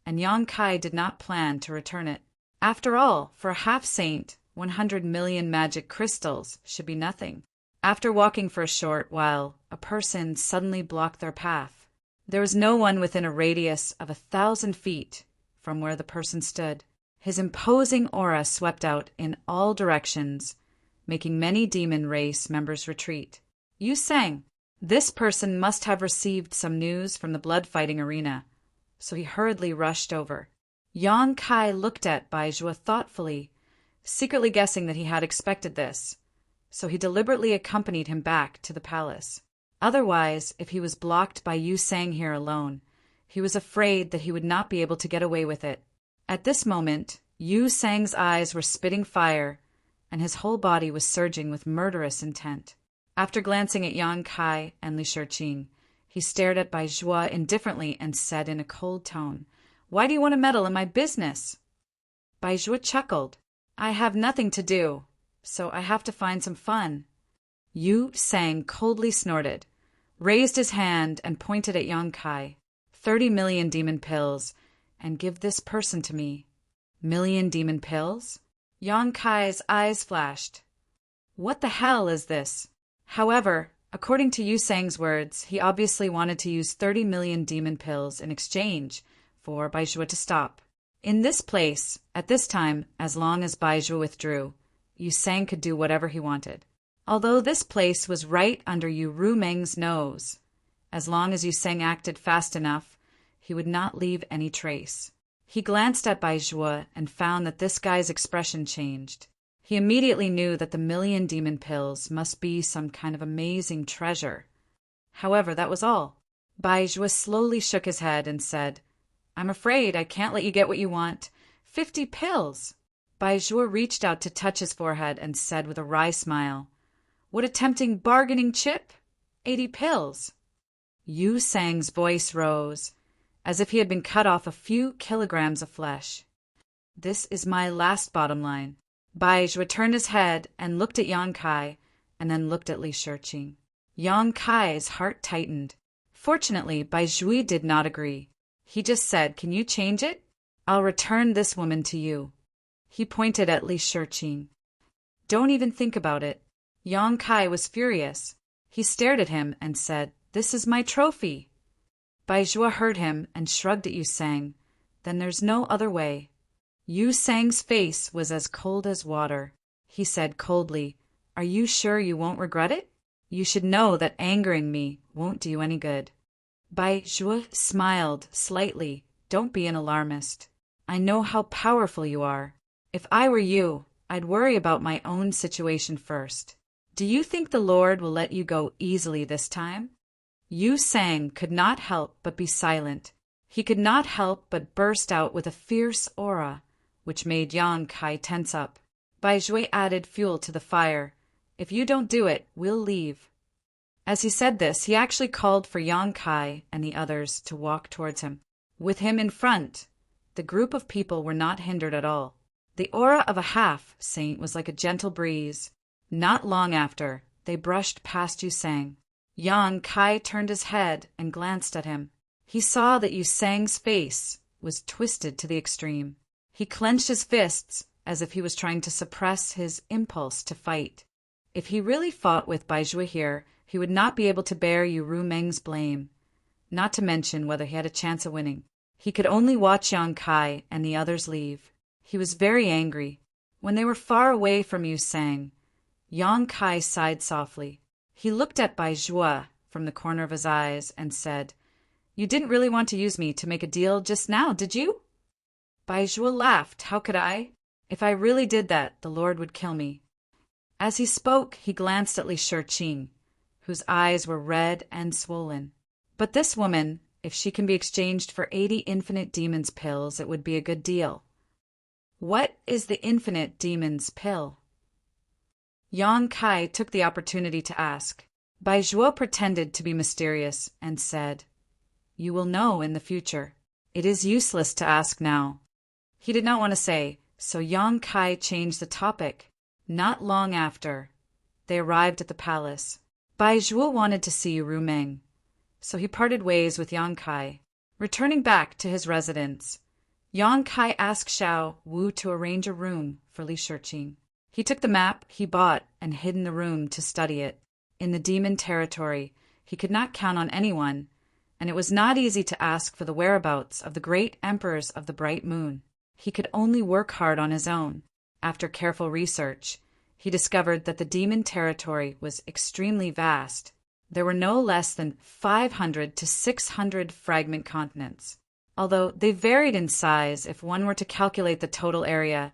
and Yang Kai did not plan to return it. After all, for a half-saint, 100 million magic crystals should be nothing. After walking for a short while, a person suddenly blocked their path. There was no one within a radius of 1,000 feet from where the person stood. His imposing aura swept out in all directions, making many demon race members retreat. Yu sang. This person must have received some news from the blood-fighting arena, so he hurriedly rushed over. Yang Kai looked at Bai Zhuo thoughtfully, secretly guessing that he had expected this, so he deliberately accompanied him back to the palace. Otherwise, if he was blocked by Yu Sang here alone, he was afraid that he would not be able to get away with it. At this moment, Yu Sang's eyes were spitting fire, and his whole body was surging with murderous intent. After glancing at Yang Kai and Li Shiqing, he stared at Bai Zhuo indifferently and said in a cold tone, "Why do you want to meddle in my business?" Bai Zhuo chuckled. "I have nothing to do. so I have to find some fun. Yu Sang coldly snorted, raised his hand and pointed at Yang Kai. 30 million demon pills, and give this person to me. Million demon pills? Yang Kai's eyes flashed. What the hell is this? However, according to Yu Sang's words, he obviously wanted to use 30 million demon pills in exchange for Baizhua to stop. In this place, at this time, as long as Baizhua withdrew, Yu Sang could do whatever he wanted. Although this place was right under Yu Rumeng's nose, as long as Yu Sang acted fast enough, he would not leave any trace. He glanced at Baizhua and found that this guy's expression changed. He immediately knew that the million demon pills must be some kind of amazing treasure. However, that was all. Baizhua slowly shook his head and said, I'm afraid I can't let you get what you want. 50 pills! Baizhua reached out to touch his forehead and said with a wry smile, What a tempting bargaining chip! 80 pills! Yu Sang's voice rose, as if he had been cut off a few kilograms of flesh. This is my last bottom line. Baizhua turned his head and looked at Yang Kai, and then looked at Li Shiqing. Yang Kai's heart tightened. Fortunately, Baizhua did not agree. He just said, Can you change it? I'll return this woman to you. He pointed at Li Shiqing. Don't even think about it. Yang Kai was furious. He stared at him and said, This is my trophy. Baizhua heard him and shrugged at Yu Sang. Then there's no other way. Yu Sang's face was as cold as water. He said coldly, Are you sure you won't regret it? You should know that angering me won't do you any good. Baizhua smiled slightly. Don't be an alarmist. I know how powerful you are. If I were you, I'd worry about my own situation first. Do you think the Lord will let you go easily this time? Yu Sang could not help but be silent. He could not help but burst out with a fierce aura, which made Yang Kai tense up. Baizhua added fuel to the fire. If you don't do it, we'll leave. As he said this, he actually called for Yang Kai and the others to walk towards him. With him in front, the group of people were not hindered at all. The aura of a half-saint was like a gentle breeze. Not long after, they brushed past Yu Sang. Yang Kai turned his head and glanced at him. He saw that Yu Sang's face was twisted to the extreme. He clenched his fists as if he was trying to suppress his impulse to fight. If he really fought with Baizhua here, he would not be able to bear Yu Rumeng's blame, not to mention whether he had a chance of winning. He could only watch Yang Kai and the others leave. He was very angry. When they were far away from Yu Sang, Yang Kai sighed softly. He looked at Baizhua from the corner of his eyes and said, You didn't really want to use me to make a deal just now, did you? Baizhua laughed. How could I? If I really did that, the Lord would kill me. As he spoke, he glanced at Li Shiqing, whose eyes were red and swollen. But this woman, if she can be exchanged for 80 infinite demons pills, it would be a good deal. What is the infinite demons pill? Yang Kai took the opportunity to ask. Baizhua pretended to be mysterious and said, You will know in the future. It is useless to ask now. He did not want to say, so Yang Kai changed the topic. Not long after, they arrived at the palace. Baizhua wanted to see Yu Rumeng, so he parted ways with Yang Kai. Returning back to his residence, Yang Kai asked Xiao Wu to arrange a room for Li Shiqing. He took the map he bought and hid in the room to study it. In the demon territory, he could not count on anyone, and it was not easy to ask for the whereabouts of the great emperors of the bright moon. He could only work hard on his own. After careful research, he discovered that the demon territory was extremely vast. There were no less than 500 to 600 fragment continents. Although they varied in size, if one were to calculate the total area,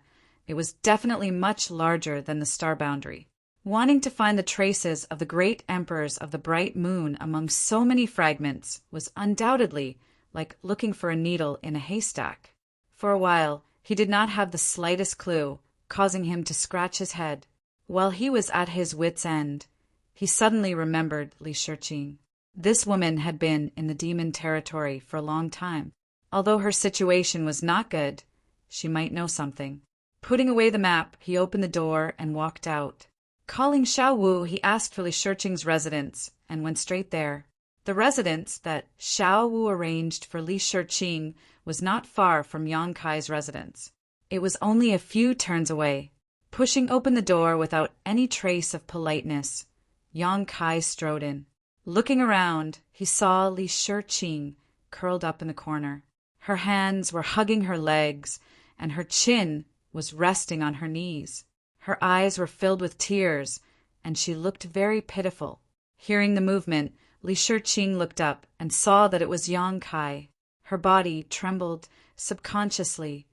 it was definitely much larger than the star boundary. Wanting to find the traces of the great emperors of the bright moon among so many fragments was undoubtedly like looking for a needle in a haystack. For a while, he did not have the slightest clue, causing him to scratch his head. While he was at his wit's end, he suddenly remembered Li Shiqing. This woman had been in the demon territory for a long time. Although her situation was not good, she might know something. Putting away the map, he opened the door and walked out. Calling Xiao Wu, he asked for Li Shiqing's residence and went straight there. The residence that Xiao Wu arranged for Li Shiqing was not far from Yang Kai's residence. It was only a few turns away. Pushing open the door without any trace of politeness, Yang Kai strode in. Looking around, he saw Li Shiqing curled up in the corner. Her hands were hugging her legs, and her chin was resting on her knees. Her eyes were filled with tears, and she looked very pitiful. Hearing the movement, Li Shiqing looked up and saw that it was Yang Kai. Her body trembled subconsciously,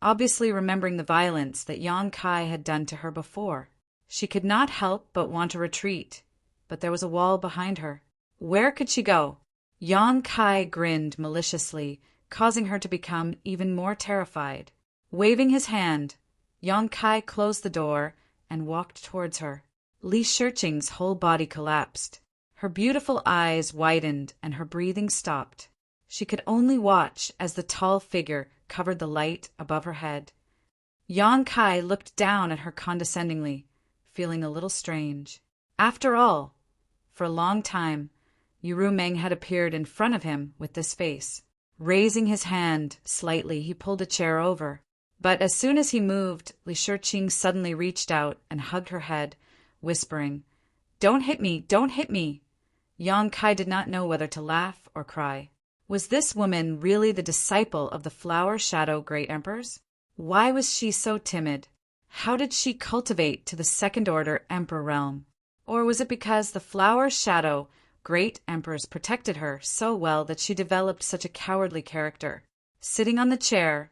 obviously remembering the violence that Yang Kai had done to her before. She could not help but want to retreat, but there was a wall behind her. Where could she go? Yang Kai grinned maliciously, causing her to become even more terrified. Waving his hand, Yang Kai closed the door and walked towards her. Li Shiqing's whole body collapsed. Her beautiful eyes widened and her breathing stopped. She could only watch as the tall figure covered the light above her head. Yang Kai looked down at her condescendingly, feeling a little strange. After all, for a long time, Yuru Meng had appeared in front of him with this face. Raising his hand slightly, he pulled a chair over. But as soon as he moved, Li Shiqing suddenly reached out and hugged her head, whispering, "Don't hit me, don't hit me." Yang Kai did not know whether to laugh or cry. Was this woman really the disciple of the Flower Shadow Great Emperors? Why was she so timid? How did she cultivate to the second-order Emperor realm? Or was it because the Flower Shadow Great Emperors protected her so well that she developed such a cowardly character? Sitting on the chair,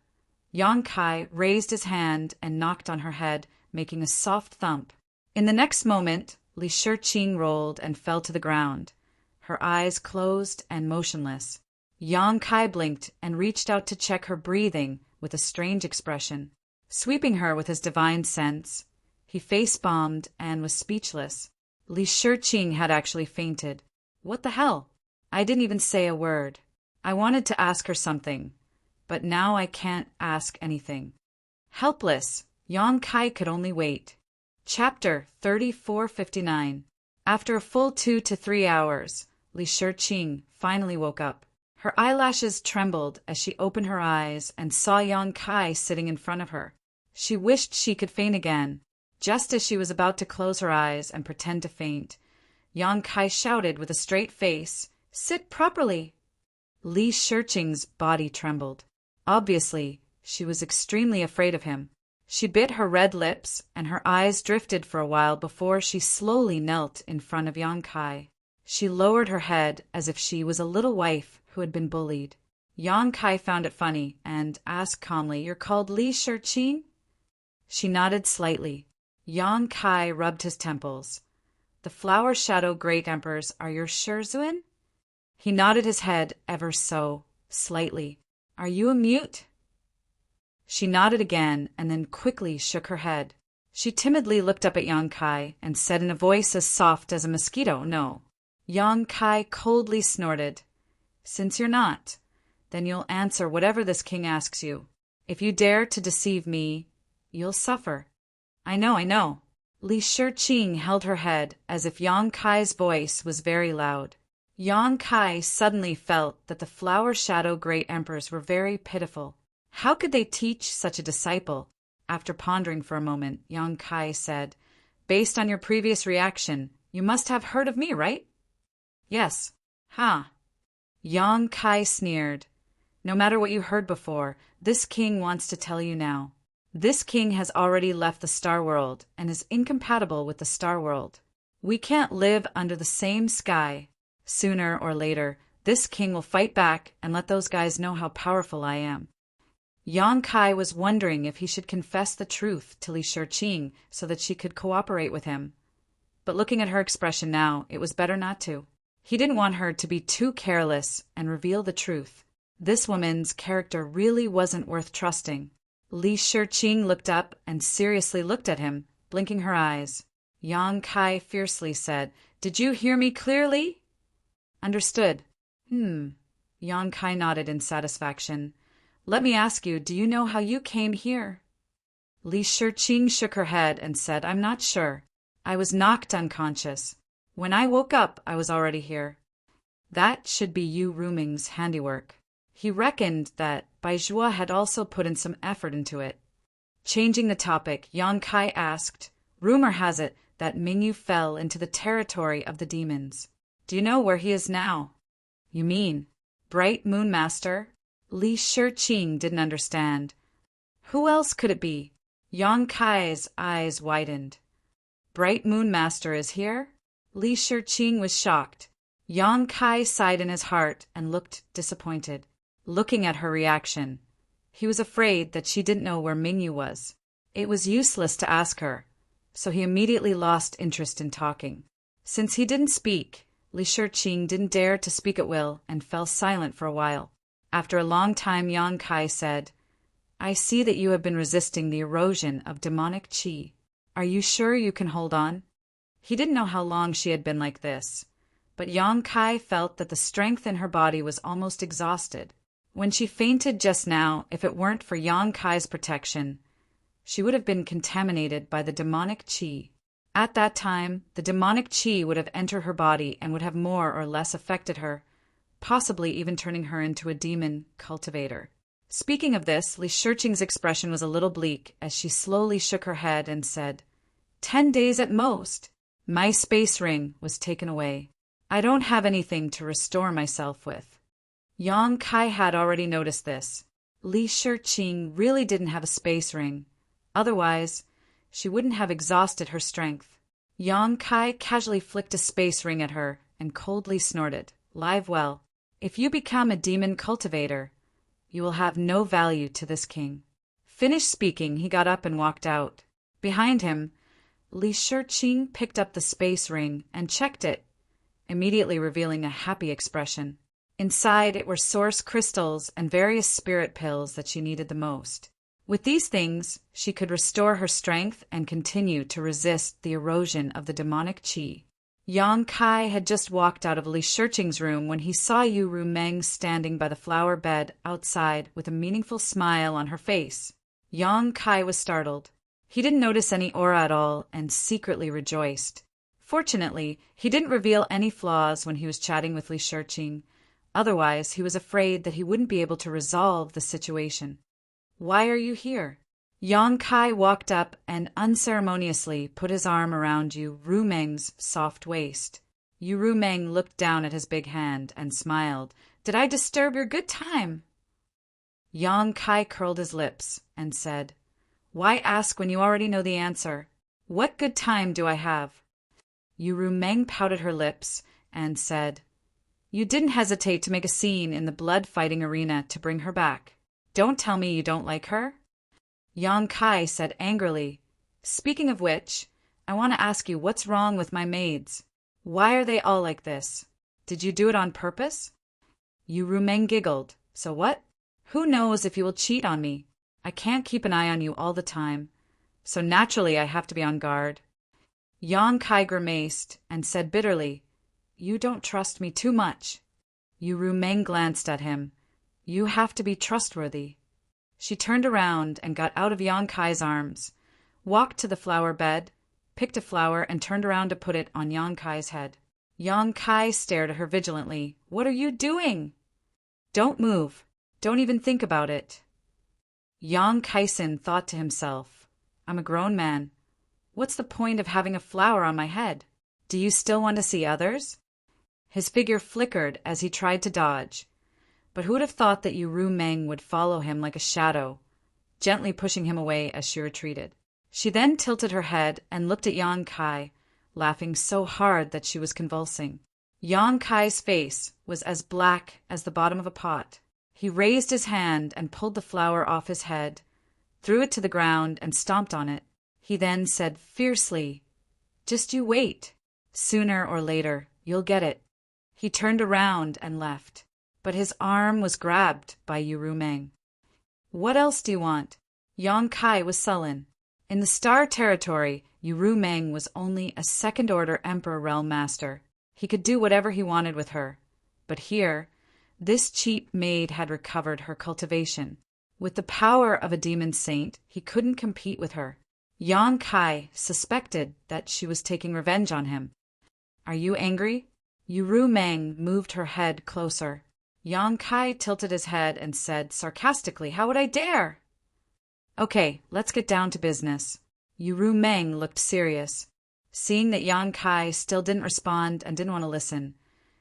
Yang Kai raised his hand and knocked on her head, making a soft thump. In the next moment, Li Shiqing rolled and fell to the ground, her eyes closed and motionless. Yang Kai blinked and reached out to check her breathing with a strange expression. Sweeping her with his divine sense, he face-bombed and was speechless. Li Shiqing had actually fainted. What the hell? I didn't even say a word. I wanted to ask her something, but now I can't ask anything. Helpless, Yang Kai could only wait. Chapter 3459. After a full 2 to 3 hours, Li Shiqing finally woke up. Her eyelashes trembled as she opened her eyes and saw Yang Kai sitting in front of her. She wished she could faint again. Just as she was about to close her eyes and pretend to faint, Yang Kai shouted with a straight face, "Sit properly!" Li Shiqing's body trembled. Obviously, she was extremely afraid of him. She bit her red lips, and her eyes drifted for a while before she slowly knelt in front of Yang Kai. She lowered her head as if she was a little wife who had been bullied. Yang Kai found it funny and asked calmly, "You're called Li Shiqing?" She nodded slightly. Yang Kai rubbed his temples. "The Flower Shadow Great Emperors are your Shizhuan?" He nodded his head ever so slightly. "Are you a mute?" She nodded again and then quickly shook her head. She timidly looked up at Yang Kai and said in a voice as soft as a mosquito, "No." Yang Kai coldly snorted. "Since you're not, then you'll answer whatever this king asks you. If you dare to deceive me, you'll suffer." I know. Li Shiqing held her head as if Yang Kai's voice was very loud. Yang Kai suddenly felt that the Flower Shadow Great Emperors were very pitiful. How could they teach such a disciple? After pondering for a moment, Yang Kai said, "Based on your previous reaction, you must have heard of me, right?" "Yes." "Ha." Yang Kai sneered. "No matter what you heard before, this king wants to tell you now. This king has already left the Star World and is incompatible with the Star World. We can't live under the same sky. Sooner or later, this king will fight back and let those guys know how powerful I am." Yang Kai was wondering if he should confess the truth to Li Shiqing so that she could cooperate with him. But looking at her expression now, it was better not to. He didn't want her to be too careless and reveal the truth. This woman's character really wasn't worth trusting. Li Shiqing looked up and seriously looked at him, blinking her eyes. Yang Kai fiercely said, "Did you hear me clearly?" "Understood." Yang Kai nodded in satisfaction. "Let me ask you, do you know how you came here?" Li Shiqing shook her head and said, I'm not sure. I was knocked unconscious. When I woke up, I was already here. That should be Yu Ruming's handiwork. He reckoned that Bai Zhuo had also put in some effort into it. Changing the topic, Yang Kai asked, Rumor has it that Mingyu fell into the territory of the demons. Do you know where he is now? You mean Bright Moon Master? Li Shiqing didn't understand. Who else could it be? Yang Kai's eyes widened. Bright Moon Master is here? Li Shiqing was shocked. Yang Kai sighed in his heart and looked disappointed, looking at her reaction. He was afraid that she didn't know where Mingyu was. It was useless to ask her, so he immediately lost interest in talking. Since he didn't speak, Li Shiqing didn't dare to speak at will and fell silent for a while. After a long time, Yang Kai said, I see that you have been resisting the erosion of demonic qi. Are you sure you can hold on? He didn't know how long she had been like this, but Yang Kai felt that the strength in her body was almost exhausted. When she fainted just now, if it weren't for Yang Kai's protection, she would have been contaminated by the demonic qi. At that time, the demonic qi would have entered her body and would have more or less affected her, possibly even turning her into a demon cultivator. Speaking of this, Li Shiqing's expression was a little bleak as she slowly shook her head and said, 10 days at most. My space ring was taken away. I don't have anything to restore myself with. Yang Kai had already noticed this. Li Shiqing really didn't have a space ring. Otherwise, she wouldn't have exhausted her strength. Yang Kai casually flicked a space ring at her and coldly snorted, Live well. If you become a demon cultivator, you will have no value to this king. Finished speaking, he got up and walked out. Behind him, Li Shiqing picked up the space ring and checked it, immediately revealing a happy expression. Inside it were source crystals and various spirit pills that she needed the most. With these things, she could restore her strength and continue to resist the erosion of the demonic qi. Yang Kai had just walked out of Li Shiqing's room when he saw Yu Rumeng standing by the flower bed outside with a meaningful smile on her face. Yang Kai was startled. He didn't notice any aura at all and secretly rejoiced. Fortunately, he didn't reveal any flaws when he was chatting with Li Shiqing. Otherwise, he was afraid that he wouldn't be able to resolve the situation. Why are you here? Yang Kai walked up and unceremoniously put his arm around Yu Rumeng's soft waist. Yu Rumeng looked down at his big hand and smiled. Did I disturb your good time? Yang Kai curled his lips and said, Why ask when you already know the answer? What good time do I have? Yu Rumeng pouted her lips and said, You didn't hesitate to make a scene in the blood-fighting arena to bring her back. Don't tell me you don't like her? Yang Kai said angrily, Speaking of which, I want to ask you what's wrong with my maids. Why are they all like this? Did you do it on purpose? Yu Rumeng giggled. So what? Who knows if you will cheat on me? I can't keep an eye on you all the time, so naturally I have to be on guard. Yang Kai grimaced and said bitterly, You don't trust me too much. Yu Rumeng glanced at him. You have to be trustworthy. She turned around and got out of Yang Kai's arms, walked to the flower bed, picked a flower and turned around to put it on Yang Kai's head. Yang Kai stared at her vigilantly. What are you doing? Don't move. Don't even think about it. Yang Kaisen thought to himself, I'm a grown man. What's the point of having a flower on my head? Do you still want to see others? His figure flickered as he tried to dodge. But who would have thought that Yu Rumeng would follow him like a shadow, gently pushing him away as she retreated. She then tilted her head and looked at Yang Kai, laughing so hard that she was convulsing. Yang Kai's face was as black as the bottom of a pot. He raised his hand and pulled the flower off his head, threw it to the ground and stomped on it. He then said fiercely, Just you wait. Sooner or later, you'll get it. He turned around and left. But his arm was grabbed by Yu Rumeng. What else do you want? Yang Kai was sullen. In the Star Territory, Yu Rumeng was only a second-order Emperor Realm Master. He could do whatever he wanted with her. But here, this cheap maid had recovered her cultivation. With the power of a demon saint, he couldn't compete with her. Yang Kai suspected that she was taking revenge on him. Are you angry? Yuru Meng moved her head closer. Yang Kai tilted his head and said sarcastically, How would I dare? Okay, let's get down to business. Yuru Meng looked serious. Seeing that Yang Kai still didn't respond and didn't want to listen,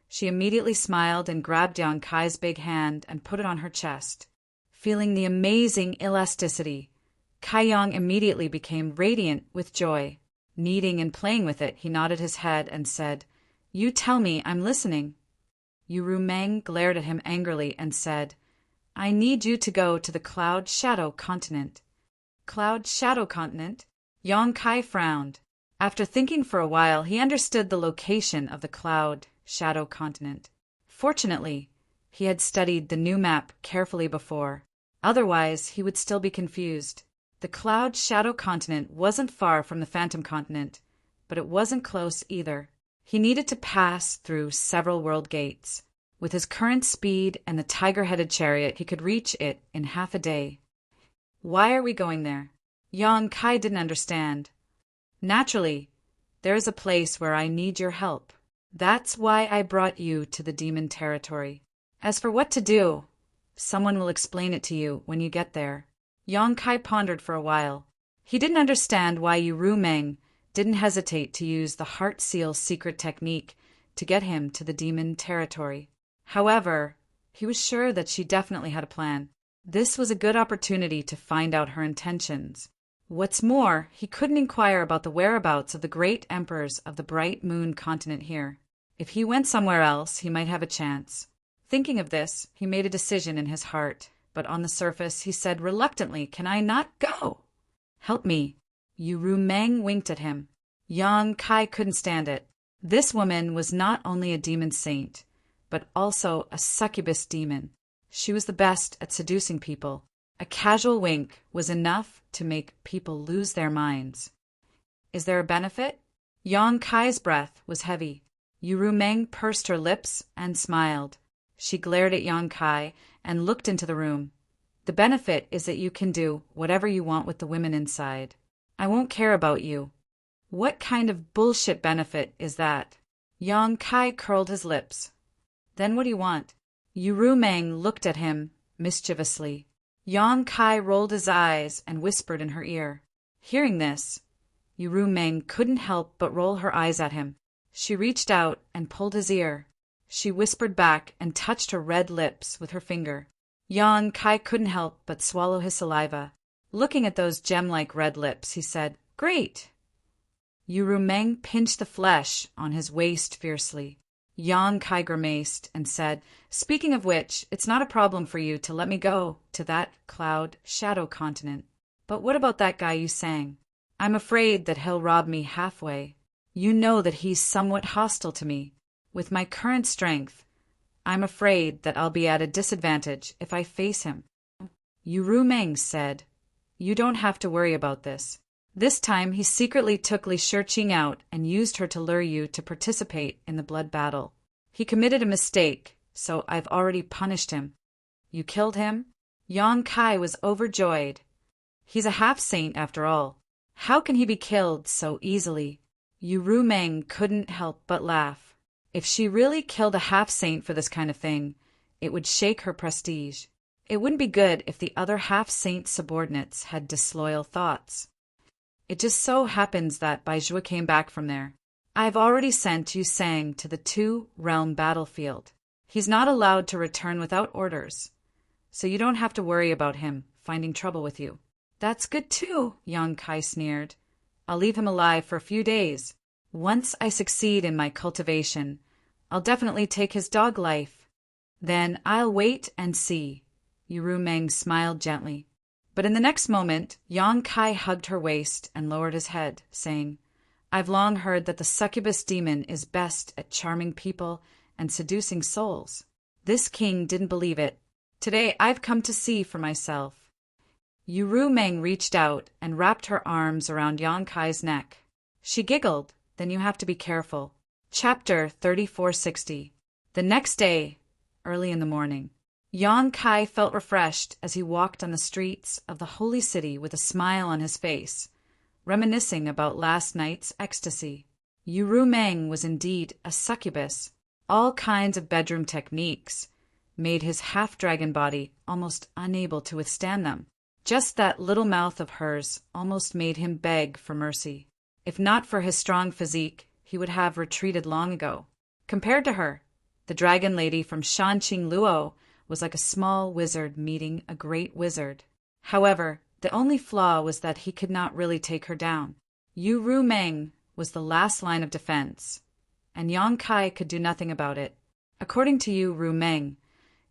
she immediately smiled and grabbed Yang Kai's big hand and put it on her chest. Feeling the amazing elasticity, Kai Yang immediately became radiant with joy. Kneading and playing with it, he nodded his head and said, You tell me, I'm listening. Yuru Meng glared at him angrily and said, I need you to go to the Cloud Shadow Continent. Cloud Shadow Continent? Yang Kai frowned. After thinking for a while, he understood the location of the Cloud Shadow Continent. Fortunately, he had studied the new map carefully before. Otherwise, he would still be confused. The Cloud Shadow Continent wasn't far from the Phantom Continent, but it wasn't close either. He needed to pass through several world gates. With his current speed and the tiger-headed chariot, he could reach it in half a day. Why are we going there? Yang Kai didn't understand. Naturally, there is a place where I need your help. That's why I brought you to the demon territory. As for what to do, someone will explain it to you when you get there. Yang Kai pondered for a while. He didn't understand why Yuru Meng didn't hesitate to use the Heart Seal secret technique to get him to the demon territory. However, he was sure that she definitely had a plan. This was a good opportunity to find out her intentions. What's more, he couldn't inquire about the whereabouts of the great emperors of the Bright Moon continent here. If he went somewhere else, he might have a chance. Thinking of this, he made a decision in his heart, but on the surface he said reluctantly, Can I not go? Help me. Yuru Meng winked at him. Yang Kai couldn't stand it. This woman was not only a demon saint, but also a succubus demon. She was the best at seducing people. A casual wink was enough to make people lose their minds. Is there a benefit? Yang Kai's breath was heavy. Yuru Meng pursed her lips and smiled. She glared at Yang Kai and looked into the room. The benefit is that you can do whatever you want with the women inside. I won't care about you. What kind of bullshit benefit is that? Yang Kai curled his lips. Then what do you want? Yuru Meng looked at him mischievously. Yang Kai rolled his eyes and whispered in her ear. Hearing this, Yuru Meng couldn't help but roll her eyes at him. She reached out and pulled his ear. She whispered back and touched her red lips with her finger. Yang Kai couldn't help but swallow his saliva. Looking at those gem-like red lips, he said, Great! Yuru Meng pinched the flesh on his waist fiercely. Yang Kai grimaced and said, Speaking of which, it's not a problem for you to let me go to that Cloud Shadow Continent. But what about that guy you sang? I'm afraid that he'll rob me halfway. You know that he's somewhat hostile to me. With my current strength, I'm afraid that I'll be at a disadvantage if I face him. Yuru Meng said, You don't have to worry about this. This time he secretly took Li Shiqing out and used her to lure you to participate in the blood battle. He committed a mistake, so I've already punished him. You killed him? Yang Kai was overjoyed. He's a half-saint after all. How can he be killed so easily? Yuru Meng couldn't help but laugh. If she really killed a half-saint for this kind of thing, it would shake her prestige. It wouldn't be good if the other half-saint subordinates had disloyal thoughts. It just so happens that Baizhua came back from there. I've already sent Yu Sang to the two-realm battlefield. He's not allowed to return without orders, so you don't have to worry about him finding trouble with you. That's good too, Yang Kai sneered. I'll leave him alive for a few days. Once I succeed in my cultivation, I'll definitely take his dog life. Then I'll wait and see. Yuru Meng smiled gently. But in the next moment, Yang Kai hugged her waist and lowered his head, saying, I've long heard that the succubus demon is best at charming people and seducing souls. This king didn't believe it. Today I've come to see for myself. Yuru Meng reached out and wrapped her arms around Yang Kai's neck. She giggled, Then you have to be careful. Chapter 3460. The next day, early in the morning, Yang Kai felt refreshed as he walked on the streets of the holy city with a smile on his face, reminiscing about last night's ecstasy. Yu Meng was indeed a succubus. All kinds of bedroom techniques made his half-dragon body almost unable to withstand them. Just that little mouth of hers almost made him beg for mercy. If not for his strong physique, he would have retreated long ago. Compared to her, the dragon lady from Shanqing Luo was like a small wizard meeting a great wizard. However, the only flaw was that he could not really take her down. Yu Meng was the last line of defense, and Yang Kai could do nothing about it. According to Yu Meng,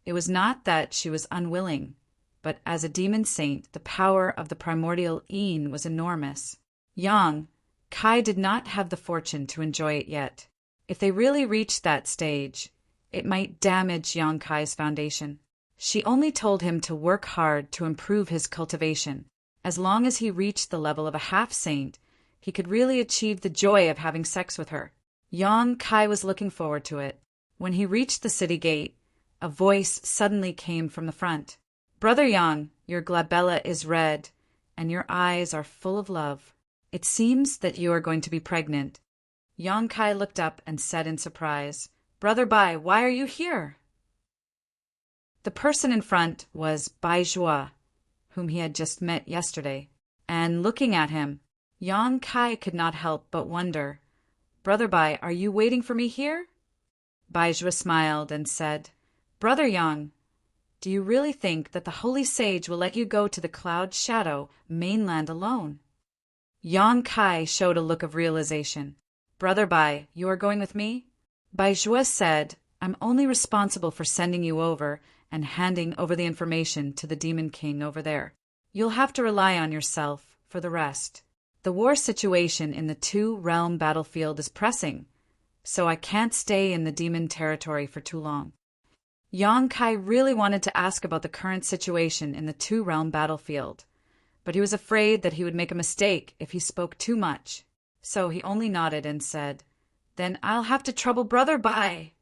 it was not that she was unwilling, but as a demon saint, the power of the primordial Yin was enormous. Yang Kai did not have the fortune to enjoy it yet. If they really reached that stage, it might damage Yang Kai's foundation. She only told him to work hard to improve his cultivation. As long as he reached the level of a half-saint, he could really achieve the joy of having sex with her. Yang Kai was looking forward to it. When he reached the city gate, a voice suddenly came from the front. "Brother Yang, your glabella is red, and your eyes are full of love. It seems that you are going to be pregnant." Yang Kai looked up and said in surprise, "Brother Bai, why are you here?" The person in front was Bai Zhua, whom he had just met yesterday, and looking at him, Yang Kai could not help but wonder, "Brother Bai, are you waiting for me here?" Bai Zhua smiled and said, "Brother Yang, do you really think that the holy sage will let you go to the Cloud Shadow mainland alone?" Yang Kai showed a look of realization. "Brother Bai, you are going with me?" Bai Zhua said, "I'm only responsible for sending you over and handing over the information to the Demon King over there. You'll have to rely on yourself for the rest. The war situation in the two-realm battlefield is pressing, so I can't stay in the demon territory for too long." Yang Kai really wanted to ask about the current situation in the two-realm battlefield, but he was afraid that he would make a mistake if he spoke too much, so he only nodded and said, "Then I'll have to trouble Brother Bai."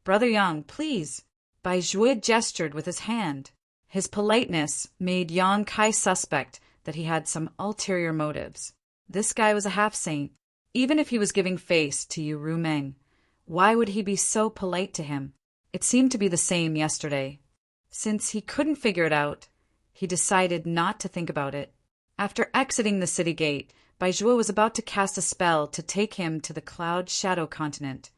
"Brother Yang, please." Bai Zhua gestured with his hand. His politeness made Yang Kai suspect that he had some ulterior motives. This guy was a half-saint. Even if he was giving face to Yu Meng, why would he be so polite to him? It seemed to be the same yesterday. Since he couldn't figure it out, he decided not to think about it. After exiting the city gate, Bai Zhua was about to cast a spell to take him to the Cloud Shadow continent,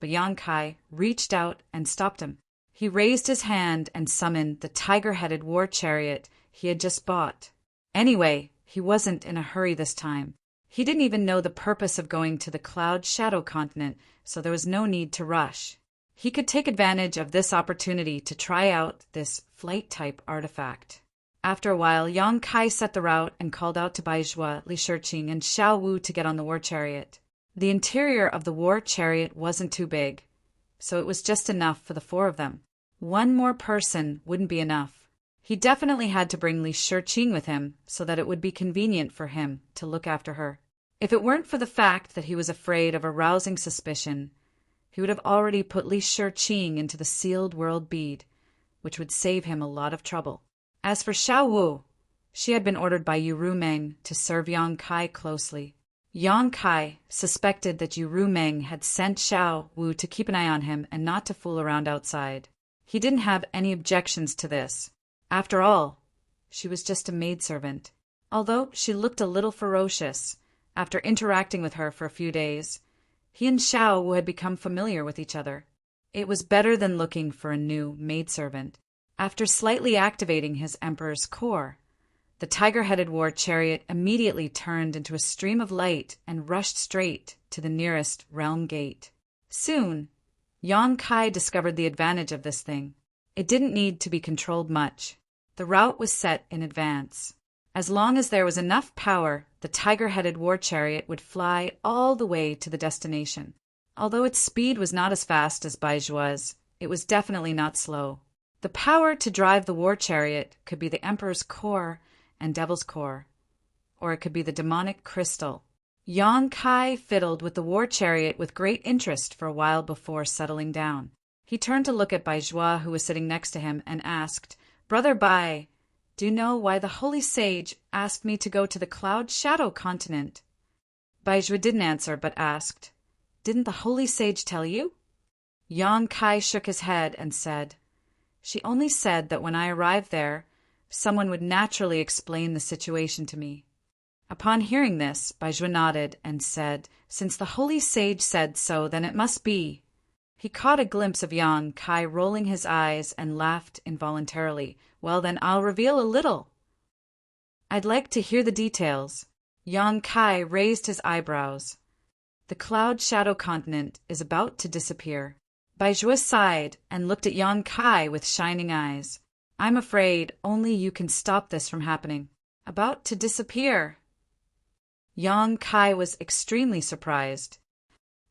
but Yang Kai reached out and stopped him. He raised his hand and summoned the tiger-headed war chariot he had just bought. Anyway, he wasn't in a hurry this time. He didn't even know the purpose of going to the Cloud Shadow continent, so there was no need to rush. He could take advantage of this opportunity to try out this flight-type artifact. After a while, Yang Kai set the route and called out to Bai Zhua, Li Shiqing, and Xiao Wu to get on the war chariot. The interior of the war chariot wasn't too big, so it was just enough for the four of them. One more person wouldn't be enough. He definitely had to bring Li Shiqing with him so that it would be convenient for him to look after her. If it weren't for the fact that he was afraid of arousing suspicion, he would have already put Li Shiqing into the sealed world bead, which would save him a lot of trouble. As for Xiao Wu, she had been ordered by Yu Meng to serve Yang Kai closely. Yang Kai suspected that Yu Meng had sent Xiao Wu to keep an eye on him and not to fool around outside. He didn't have any objections to this. After all, she was just a maidservant. Although she looked a little ferocious, after interacting with her for a few days, he and Xiao Wu had become familiar with each other. It was better than looking for a new maidservant. After slightly activating his Emperor's core, the tiger-headed war chariot immediately turned into a stream of light and rushed straight to the nearest realm gate. Soon, Yang Kai discovered the advantage of this thing. It didn't need to be controlled much. The route was set in advance. As long as there was enough power, the tiger-headed war chariot would fly all the way to the destination. Although its speed was not as fast as Bai Zhua's, it was definitely not slow. The power to drive the war chariot could be the Emperor's core and Devil's core, or it could be the demonic crystal. Yang Kai fiddled with the war chariot with great interest for a while before settling down. He turned to look at Bai Zhua, who was sitting next to him, and asked, "Brother Bai, do you know why the holy sage asked me to go to the Cloud Shadow continent?" Bai Zhua didn't answer, but asked, "Didn't the holy sage tell you?" Yang Kai shook his head and said, "She only said that when I arrived there, someone would naturally explain the situation to me." Upon hearing this, Bai Zhua nodded and said, "Since the holy sage said so, then it must be." He caught a glimpse of Yang Kai rolling his eyes and laughed involuntarily. "Well, then I'll reveal a little." "I'd like to hear the details." Yang Kai raised his eyebrows. "The Cloud Shadow continent is about to disappear." Bai Zhua sighed and looked at Yang Kai with shining eyes. "I'm afraid only you can stop this from happening." "About to disappear?" Yang Kai was extremely surprised.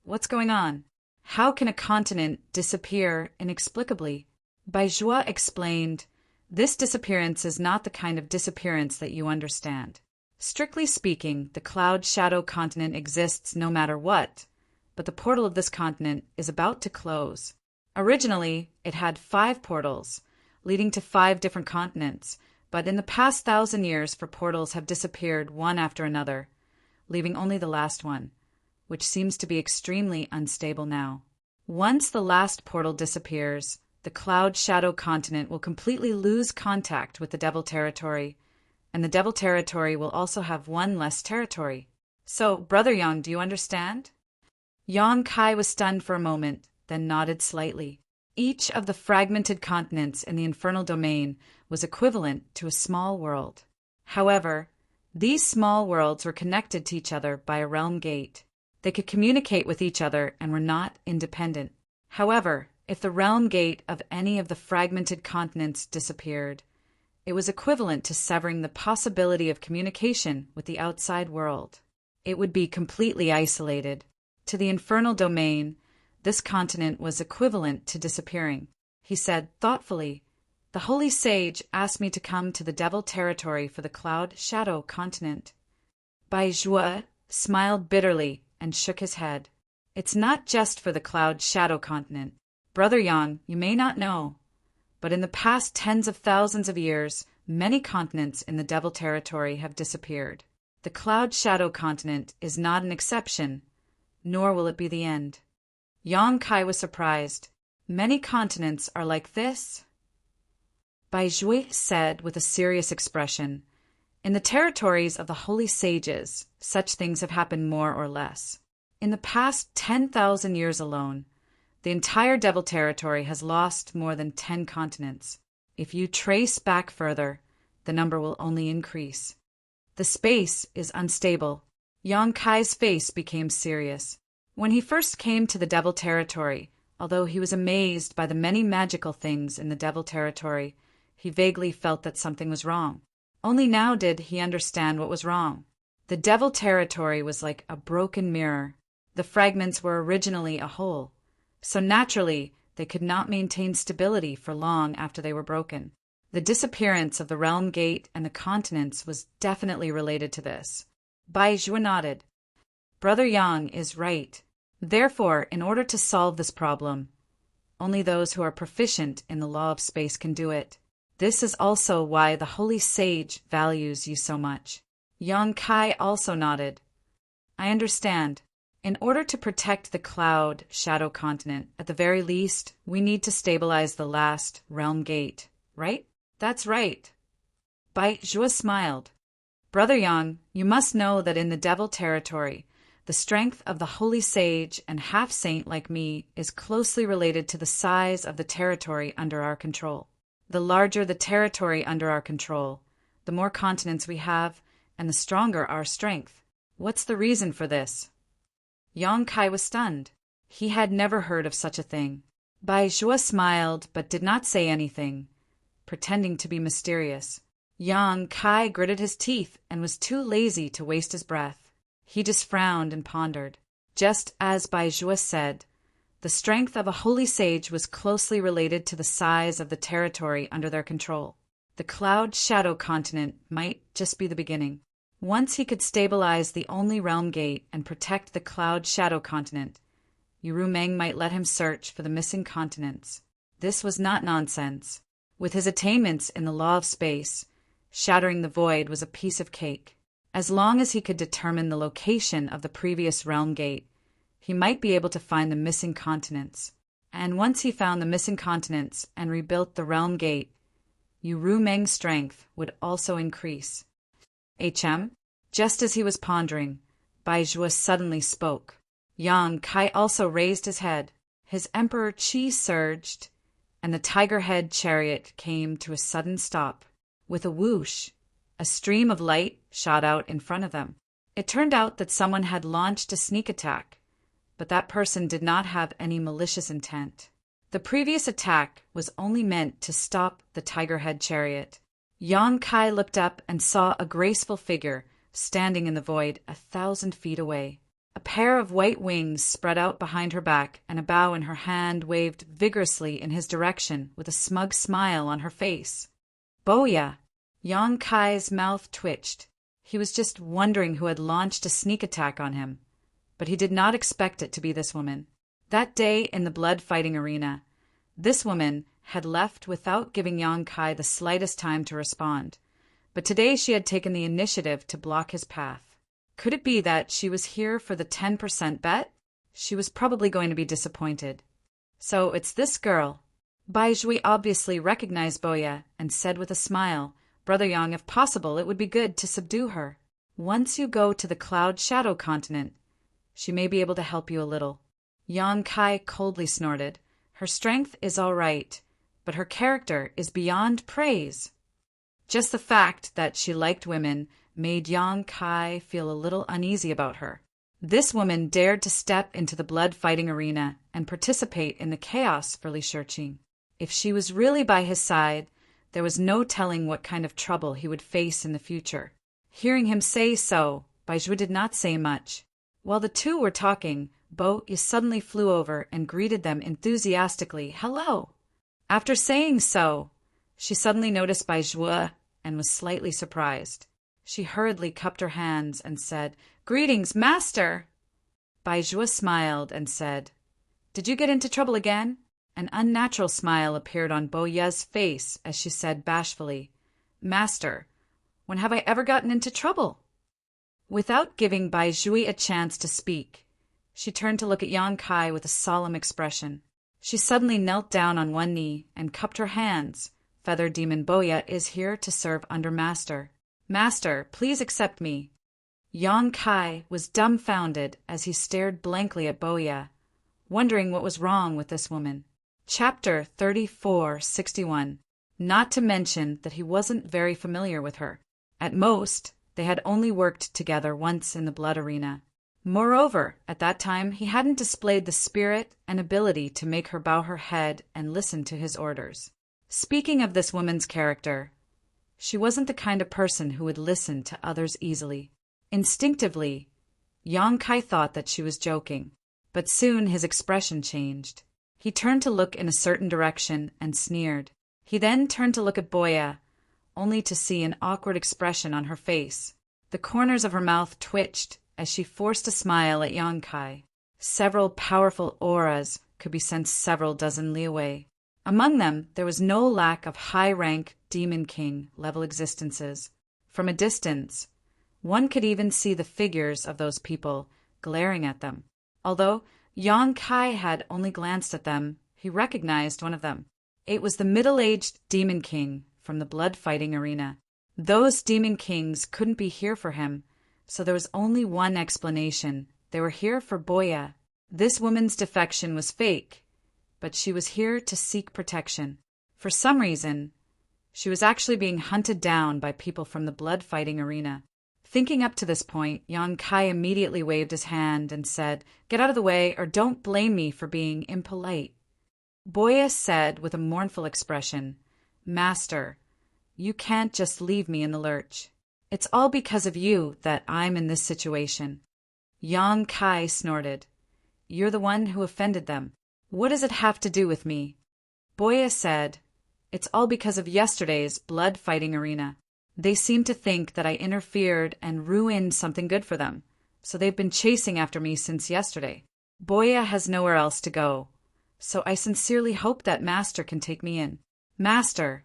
"What's going on? How can a continent disappear inexplicably?" Bai Zhua explained, "This disappearance is not the kind of disappearance that you understand. Strictly speaking, the Cloud Shadow continent exists no matter what, but the portal of this continent is about to close. Originally, it had 5 portals, leading to 5 different continents, but in the past 1,000 years, portals have disappeared one after another, leaving only the last one, which seems to be extremely unstable now. Once the last portal disappears, the Cloud Shadow continent will completely lose contact with the Devil Territory, and the Devil Territory will also have one less territory. So, Brother Yang, do you understand?" Yang Kai was stunned for a moment, then nodded slightly. Each of the fragmented continents in the infernal domain was equivalent to a small world. However, these small worlds were connected to each other by a realm gate. They could communicate with each other and were not independent. However, if the realm gate of any of the fragmented continents disappeared, it was equivalent to severing the possibility of communication with the outside world. It would be completely isolated. To the infernal domain, this continent was equivalent to disappearing. He said thoughtfully, "The holy sage asked me to come to the Devil Territory for the Cloud Shadow continent." Bai Zhua smiled bitterly and shook his head. "It's not just for the Cloud Shadow continent. Brother Yang, you may not know, but in the past tens of thousands of years, many continents in the Devil Territory have disappeared. The Cloud Shadow continent is not an exception, nor will it be the end." Yang Kai was surprised. "Many continents are like this?" Bai Zhua said with a serious expression, "In the territories of the holy sages, such things have happened more or less. In the past 10,000 years alone, the entire Devil Territory has lost more than 10 continents. If you trace back further, the number will only increase. The space is unstable." Yang Kai's face became serious. When he first came to the Devil Territory, although he was amazed by the many magical things in the Devil Territory, he vaguely felt that something was wrong. Only now did he understand what was wrong. The Devil Territory was like a broken mirror. The fragments were originally a whole, so naturally they could not maintain stability for long after they were broken. The disappearance of the realm gate and the continents was definitely related to this. Bai Zhua nodded. "Brother Yang is right. Therefore, in order to solve this problem, only those who are proficient in the law of space can do it. This is also why the holy sage values you so much." Yang Kai also nodded. "I understand. In order to protect the Cloud Shadow continent, at the very least, we need to stabilize the last realm gate, right?" "That's right." Bai Zhua smiled. "Brother Yang, you must know that in the Devil Territory, the strength of the holy sage and half-saint like me is closely related to the size of the territory under our control. The larger the territory under our control, the more continents we have, and the stronger our strength. What's the reason for this?" Yang Kai was stunned. He had never heard of such a thing. Bai Zhua smiled but did not say anything, pretending to be mysterious. Yang Kai gritted his teeth and was too lazy to waste his breath. He just frowned and pondered. Just as Bai Zhua said, the strength of a holy sage was closely related to the size of the territory under their control. The Cloud Shadow continent might just be the beginning. Once he could stabilize the only realm gate and protect the Cloud Shadow continent, Yu Rumeng might let him search for the missing continents. This was not nonsense. With his attainments in the law of space, shattering the void was a piece of cake. As long as he could determine the location of the previous realm gate, he might be able to find the missing continents. And once he found the missing continents and rebuilt the realm gate, Yu Rumeng's strength would also increase. Just as he was pondering, Bai Zhuo suddenly spoke. Yang Kai also raised his head. His emperor qi surged, and the tiger-head chariot came to a sudden stop. With a whoosh, a stream of light shot out in front of them. It turned out that someone had launched a sneak attack, but that person did not have any malicious intent. The previous attack was only meant to stop the tiger-head chariot. Yang Kai looked up and saw a graceful figure standing in the void 1,000 feet away. A pair of white wings spread out behind her back, and a bow in her hand waved vigorously in his direction with a smug smile on her face. Boya! Yang Kai's mouth twitched. He was just wondering who had launched a sneak attack on him, but he did not expect it to be this woman. That day in the blood-fighting arena, this woman had left without giving Yang Kai the slightest time to respond, but today she had taken the initiative to block his path. Could it be that she was here for the 10% bet? She was probably going to be disappointed. So it's this girl. Bai Zhui obviously recognized Boya and said with a smile, "Brother Yang, if possible, it would be good to subdue her. Once you go to the Cloud Shadow continent, she may be able to help you a little." Yang Kai coldly snorted. Her strength is all right, but her character is beyond praise. Just the fact that she liked women made Yang Kai feel a little uneasy about her. This woman dared to step into the blood-fighting arena and participate in the chaos for Li Shiqing. If she was really by his side, there was no telling what kind of trouble he would face in the future. Hearing him say so, Bai Zhui did not say much. While the two were talking, Bo Yi suddenly flew over and greeted them enthusiastically. "Hello!" After saying so, she suddenly noticed Bai Zhui and was slightly surprised. She hurriedly cupped her hands and said, "Greetings, Master!" Bai Zhui smiled and said, "Did you get into trouble again?" An unnatural smile appeared on Bo Ye's face as she said bashfully, "Master, when have I ever gotten into trouble?" Without giving Bai Zhui a chance to speak, she turned to look at Yang Kai with a solemn expression. She suddenly knelt down on one knee and cupped her hands. "Feather Demon Boya is here to serve under Master. Master, please accept me." Yang Kai was dumbfounded as he stared blankly at Boya, wondering what was wrong with this woman. Chapter 3461. Not to mention that he wasn't very familiar with her. At most, they had only worked together once in the blood arena. Moreover, at that time he hadn't displayed the spirit and ability to make her bow her head and listen to his orders. Speaking of this woman's character, she wasn't the kind of person who would listen to others easily. Instinctively, Yang Kai thought that she was joking, but soon his expression changed. He turned to look in a certain direction and sneered. He then turned to look at Boya, only to see an awkward expression on her face. The corners of her mouth twitched as she forced a smile at Yang Kai. Several powerful auras could be sensed several dozen li away. Among them, there was no lack of high-rank Demon King-level existences. From a distance, one could even see the figures of those people glaring at them. Although Yang Kai had only glanced at them, he recognized one of them. It was the middle-aged Demon King from the blood-fighting arena. Those Demon Kings couldn't be here for him, so there was only one explanation. They were here for Boya. This woman's defection was fake, but she was here to seek protection. For some reason, she was actually being hunted down by people from the blood-fighting arena. Thinking up to this point, Yang Kai immediately waved his hand and said, "Get out of the way, or don't blame me for being impolite." Boya said with a mournful expression, "Master, you can't just leave me in the lurch. It's all because of you that I'm in this situation." Yang Kai snorted. "You're the one who offended them. What does it have to do with me?" Boya said, "It's all because of yesterday's blood-fighting arena. They seem to think that I interfered and ruined something good for them, so they've been chasing after me since yesterday. Boya has nowhere else to go, so I sincerely hope that Master can take me in. Master,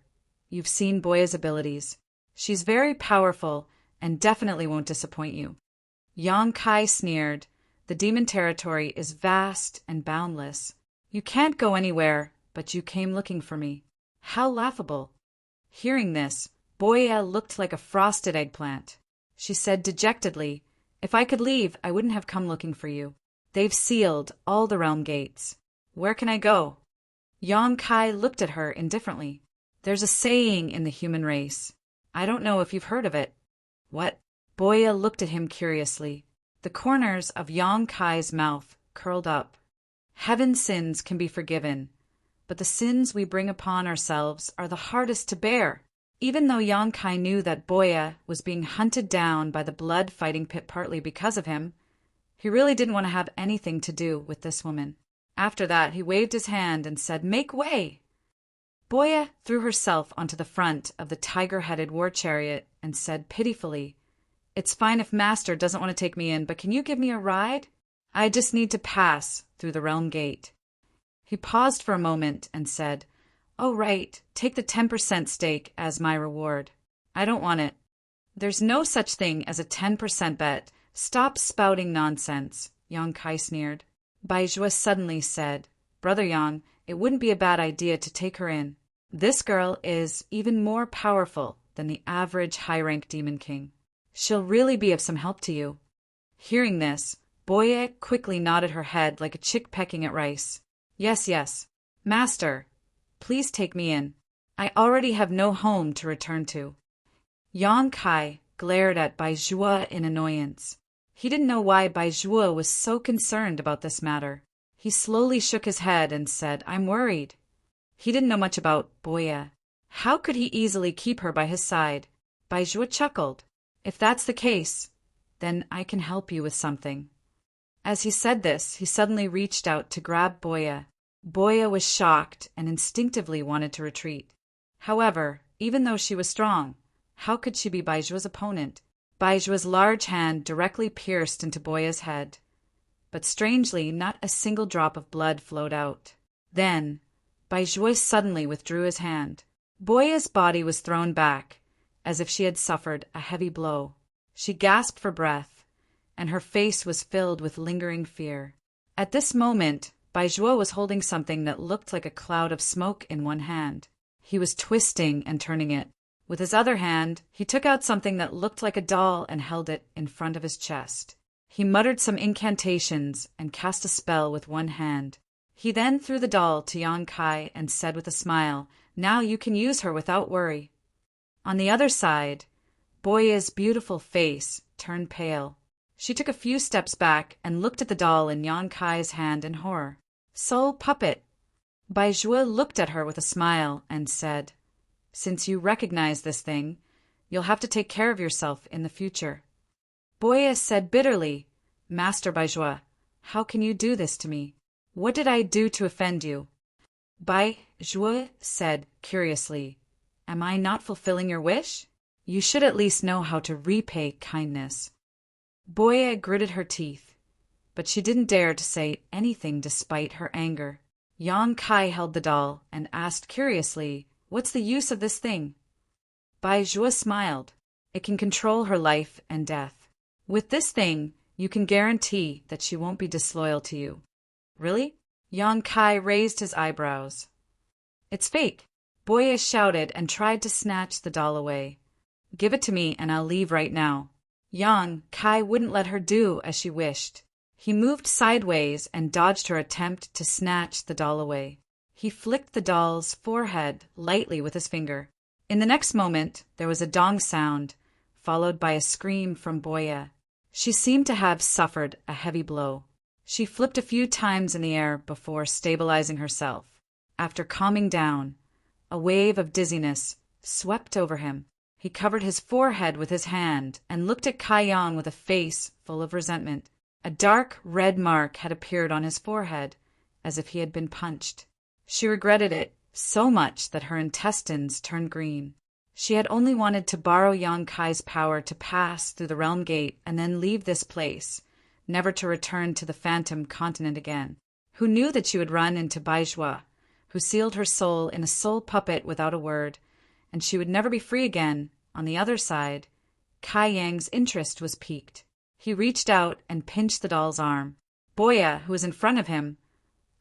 you've seen Boya's abilities. She's very powerful and definitely won't disappoint you. Yang Kai sneered. The demon territory is vast and boundless. You can't go anywhere, but you came looking for me. How laughable. Hearing this, Boya looked like a frosted eggplant. She said dejectedly, If I could leave, I wouldn't have come looking for you. They've sealed all the realm gates. Where can I go? Yang Kai looked at her indifferently. There's a saying in the human race. I don't know if you've heard of it. What? Boya looked at him curiously. The corners of Yang Kai's mouth curled up. Heaven's sins can be forgiven, but the sins we bring upon ourselves are the hardest to bear. Even though Yang Kai knew that Boya was being hunted down by the blood-fighting pit partly because of him, he really didn't want to have anything to do with this woman. After that, he waved his hand and said, Make way! Boya threw herself onto the front of the tiger-headed war chariot and said pitifully, It's fine if Master doesn't want to take me in, but can you give me a ride? I just need to pass through the realm gate. He paused for a moment and said, Oh, right, take the 10% stake as my reward. I don't want it. There's no such thing as a 10% bet. Stop spouting nonsense, Yang Kai sneered. Bai Zhua suddenly said, Brother Yang, it wouldn't be a bad idea to take her in. This girl is even more powerful than the average high-rank demon king. She'll really be of some help to you. Hearing this, Boya quickly nodded her head like a chick pecking at rice. Yes, yes. Master, please take me in. I already have no home to return to. Yang Kai glared at Bai Zhua in annoyance. He didn't know why Bai Zhua was so concerned about this matter. He slowly shook his head and said, I'm worried. He didn't know much about Boya. How could he easily keep her by his side? Bai Zhua chuckled. If that's the case, then I can help you with something. As he said this, he suddenly reached out to grab Boya. Boya was shocked and instinctively wanted to retreat. However, even though she was strong, how could she be Bai Zhua's opponent? Bai Zhua's large hand directly pierced into Boya's head. But strangely, not a single drop of blood flowed out. Then, Bai Zhua suddenly withdrew his hand. Boya's body was thrown back, as if she had suffered a heavy blow. She gasped for breath, and her face was filled with lingering fear. At this moment, Bai Zhua was holding something that looked like a cloud of smoke in one hand. He was twisting and turning it. With his other hand, he took out something that looked like a doll and held it in front of his chest. He muttered some incantations and cast a spell with one hand. He then threw the doll to Yang Kai and said with a smile, Now you can use her without worry. On the other side, Boya's beautiful face turned pale. She took a few steps back and looked at the doll in Yang Kai's hand in horror. Soul puppet. Bai Zhua looked at her with a smile and said, Since you recognize this thing, you'll have to take care of yourself in the future. Boya said bitterly, Master Bai Zhua, how can you do this to me? What did I do to offend you? Bai Zhua said curiously, Am I not fulfilling your wish? You should at least know how to repay kindness. Boya gritted her teeth, but she didn't dare to say anything despite her anger. Yang Kai held the doll and asked curiously, What's the use of this thing? Bai Zhua smiled. It can control her life and death. With this thing, you can guarantee that she won't be disloyal to you. Really? Yang Kai raised his eyebrows. It's fake. Boya shouted and tried to snatch the doll away. Give it to me and I'll leave right now. Yang Kai wouldn't let her do as she wished. He moved sideways and dodged her attempt to snatch the doll away. He flicked the doll's forehead lightly with his finger. In the next moment, there was a dong sound, followed by a scream from Boya. She seemed to have suffered a heavy blow. She flipped a few times in the air before stabilizing herself. After calming down, a wave of dizziness swept over him. He covered his forehead with his hand and looked at Kai Yang with a face full of resentment. A dark red mark had appeared on his forehead, as if he had been punched. She regretted it so much that her intestines turned green. She had only wanted to borrow Yang Kai's power to pass through the realm gate and then leave this place, never to return to the phantom continent again. Who knew that she would run into Baizhua, who sealed her soul in a soul puppet without a word, and she would never be free again. On the other side, Kai Yang's interest was piqued. He reached out and pinched the doll's arm. Boya, who was in front of him,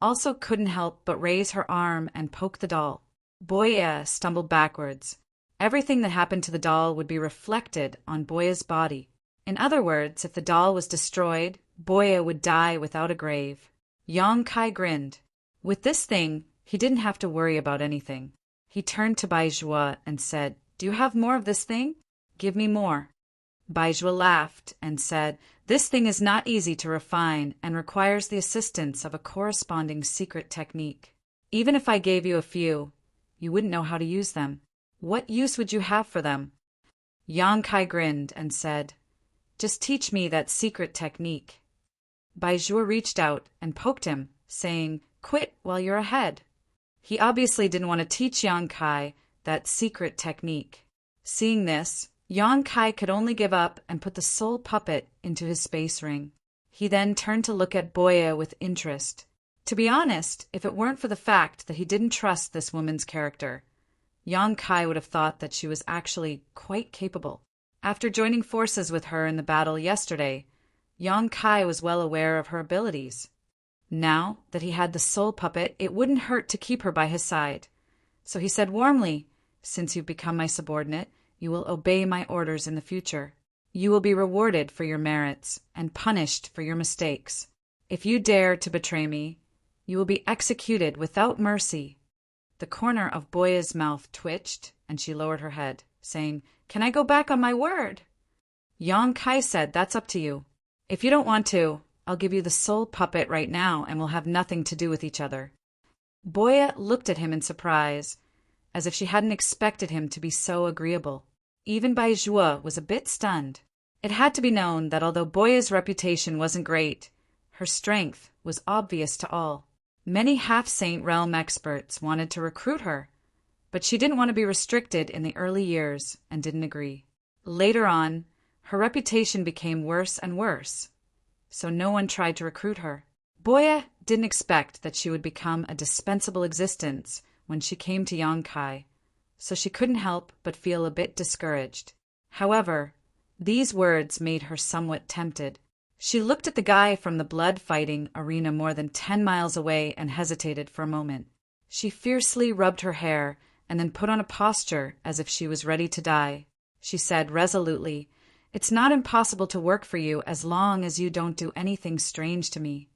also couldn't help but raise her arm and poke the doll. Boya stumbled backwards. Everything that happened to the doll would be reflected on Boya's body. In other words, if the doll was destroyed, Boya would die without a grave. Yang Kai grinned. With this thing, he didn't have to worry about anything. He turned to Baizhua and said, "Do you have more of this thing? Give me more." Baizhua laughed and said, "This thing is not easy to refine and requires the assistance of a corresponding secret technique. Even if I gave you a few, you wouldn't know how to use them. What use would you have for them?" Yang Kai grinned and said, "Just teach me that secret technique." Baizhua reached out and poked him, saying, "Quit while you're ahead." He obviously didn't want to teach Yang Kai that secret technique. Seeing this, Yang Kai could only give up and put the soul puppet into his space ring. He then turned to look at Boya with interest. To be honest, if it weren't for the fact that he didn't trust this woman's character, Yang Kai would have thought that she was actually quite capable. After joining forces with her in the battle yesterday, Yang Kai was well aware of her abilities. Now that he had the soul puppet, it wouldn't hurt to keep her by his side. So he said warmly, "Since you've become my subordinate, you will obey my orders in the future. You will be rewarded for your merits and punished for your mistakes. If you dare to betray me, you will be executed without mercy." The corner of Boya's mouth twitched, and she lowered her head, saying, "Can I go back on my word?" Yang Kai said, "That's up to you. If you don't want to, I'll give you the soul puppet right now and we'll have nothing to do with each other." Boya looked at him in surprise, as if she hadn't expected him to be so agreeable. Even Baizhua was a bit stunned. It had to be known that although Boya's reputation wasn't great, her strength was obvious to all. Many half-saint realm experts wanted to recruit her, but she didn't want to be restricted in the early years and didn't agree. Later on, her reputation became worse and worse, so no one tried to recruit her. Boya didn't expect that she would become a dispensable existence when she came to Yang Kai, so she couldn't help but feel a bit discouraged. However, these words made her somewhat tempted. She looked at the guy from the blood-fighting arena more than 10 miles away and hesitated for a moment. She fiercely rubbed her hair and then put on a posture as if she was ready to die. She said resolutely, "It's not impossible to work for you as long as you don't do anything strange to me."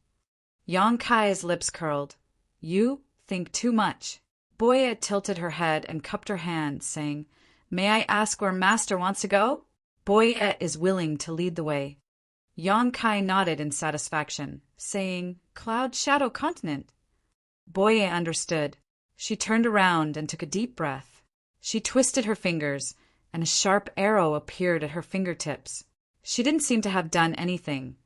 Yang Kai's lips curled. "You think too much." Boya tilted her head and cupped her hands, saying, "May I ask where Master wants to go?" "Boya is willing to lead the way." Yang Kai nodded in satisfaction, saying, "Cloud Shadow Continent." Boya understood. She turned around and took a deep breath. She twisted her fingers, and a sharp arrow appeared at her fingertips. She didn't seem to have done anything,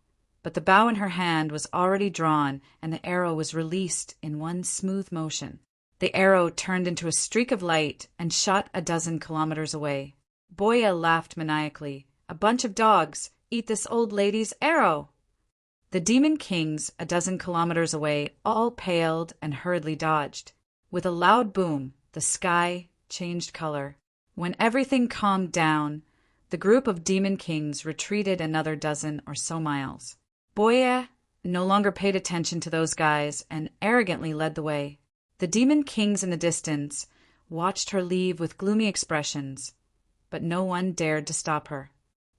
but the bow in her hand was already drawn and the arrow was released in one smooth motion. The arrow turned into a streak of light and shot a dozen kilometers away. Boya laughed maniacally. "A bunch of dogs! Eat this old lady's arrow!" The demon kings, a dozen kilometers away, all paled and hurriedly dodged. With a loud boom, the sky changed color. When everything calmed down, the group of demon kings retreated another dozen or so miles. Boya no longer paid attention to those guys and arrogantly led the way. The demon kings in the distance watched her leave with gloomy expressions, but no one dared to stop her.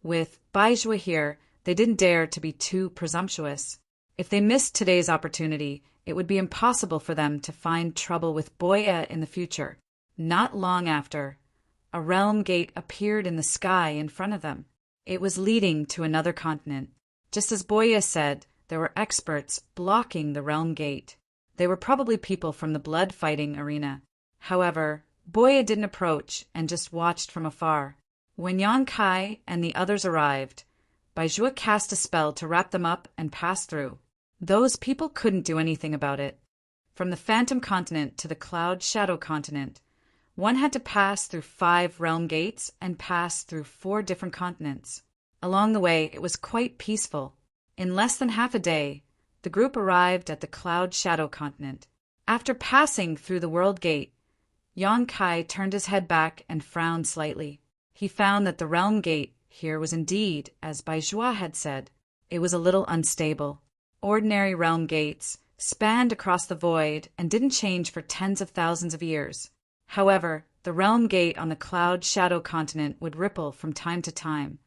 With Baizhua here, they didn't dare to be too presumptuous. If they missed today's opportunity, it would be impossible for them to find trouble with Boya in the future. Not long after, a realm gate appeared in the sky in front of them. It was leading to another continent. Just as Boya said, there were experts blocking the realm gate. They were probably people from the blood-fighting arena. However, Boya didn't approach and just watched from afar. When Yang Kai and the others arrived, Baizhua cast a spell to wrap them up and pass through. Those people couldn't do anything about it. From the Phantom Continent to the Cloud Shadow Continent, one had to pass through 5 realm gates and pass through 4 different continents. Along the way, it was quite peaceful. In less than half a day, the group arrived at the Cloud Shadow continent. After passing through the World Gate, Yang Kai turned his head back and frowned slightly. He found that the Realm Gate here was indeed, as Baizhua had said, it was a little unstable. Ordinary realm gates spanned across the void and didn't change for tens of thousands of years. However, the Realm Gate on the Cloud Shadow continent would ripple from time to time,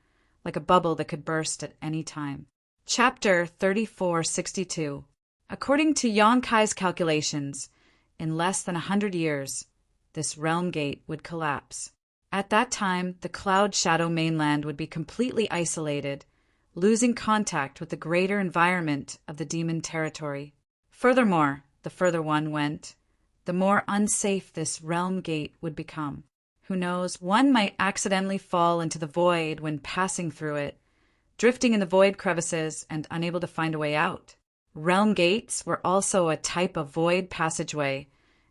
like a bubble that could burst at any time. Chapter 3462. According to Yang Kai's calculations, in less than 100 years, this Realm Gate would collapse. At that time, the Cloud Shadow mainland would be completely isolated, losing contact with the greater environment of the demon territory. Furthermore, the further one went, the more unsafe this Realm Gate would become. Who knows, one might accidentally fall into the void when passing through it, drifting in the void crevices and unable to find a way out. Realm Gates were also a type of void passageway,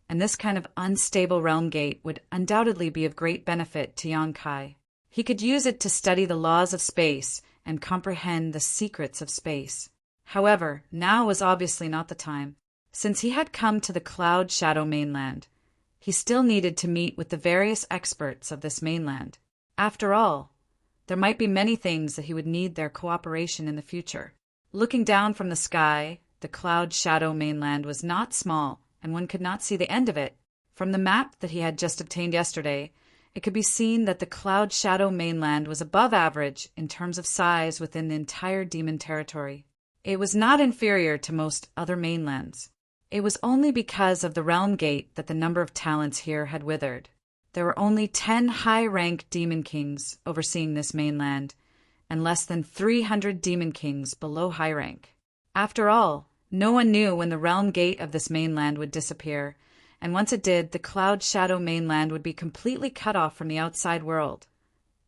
and this kind of unstable Realm Gate would undoubtedly be of great benefit to Yang Kai. He could use it to study the laws of space and comprehend the secrets of space. However, now was obviously not the time. Since he had come to the Cloud Shadow mainland, he still needed to meet with the various experts of this mainland. After all, there might be many things that he would need their cooperation in the future. Looking down from the sky, the Cloud Shadow mainland was not small, and one could not see the end of it. From the map that he had just obtained yesterday, it could be seen that the Cloud Shadow mainland was above average in terms of size within the entire demon territory. It was not inferior to most other mainlands. It was only because of the Realm Gate that the number of talents here had withered. There were only 10 high-rank demon kings overseeing this mainland, and less than 300 demon kings below high rank. After all, no one knew when the Realm Gate of this mainland would disappear, and once it did, the Cloud Shadow mainland would be completely cut off from the outside world,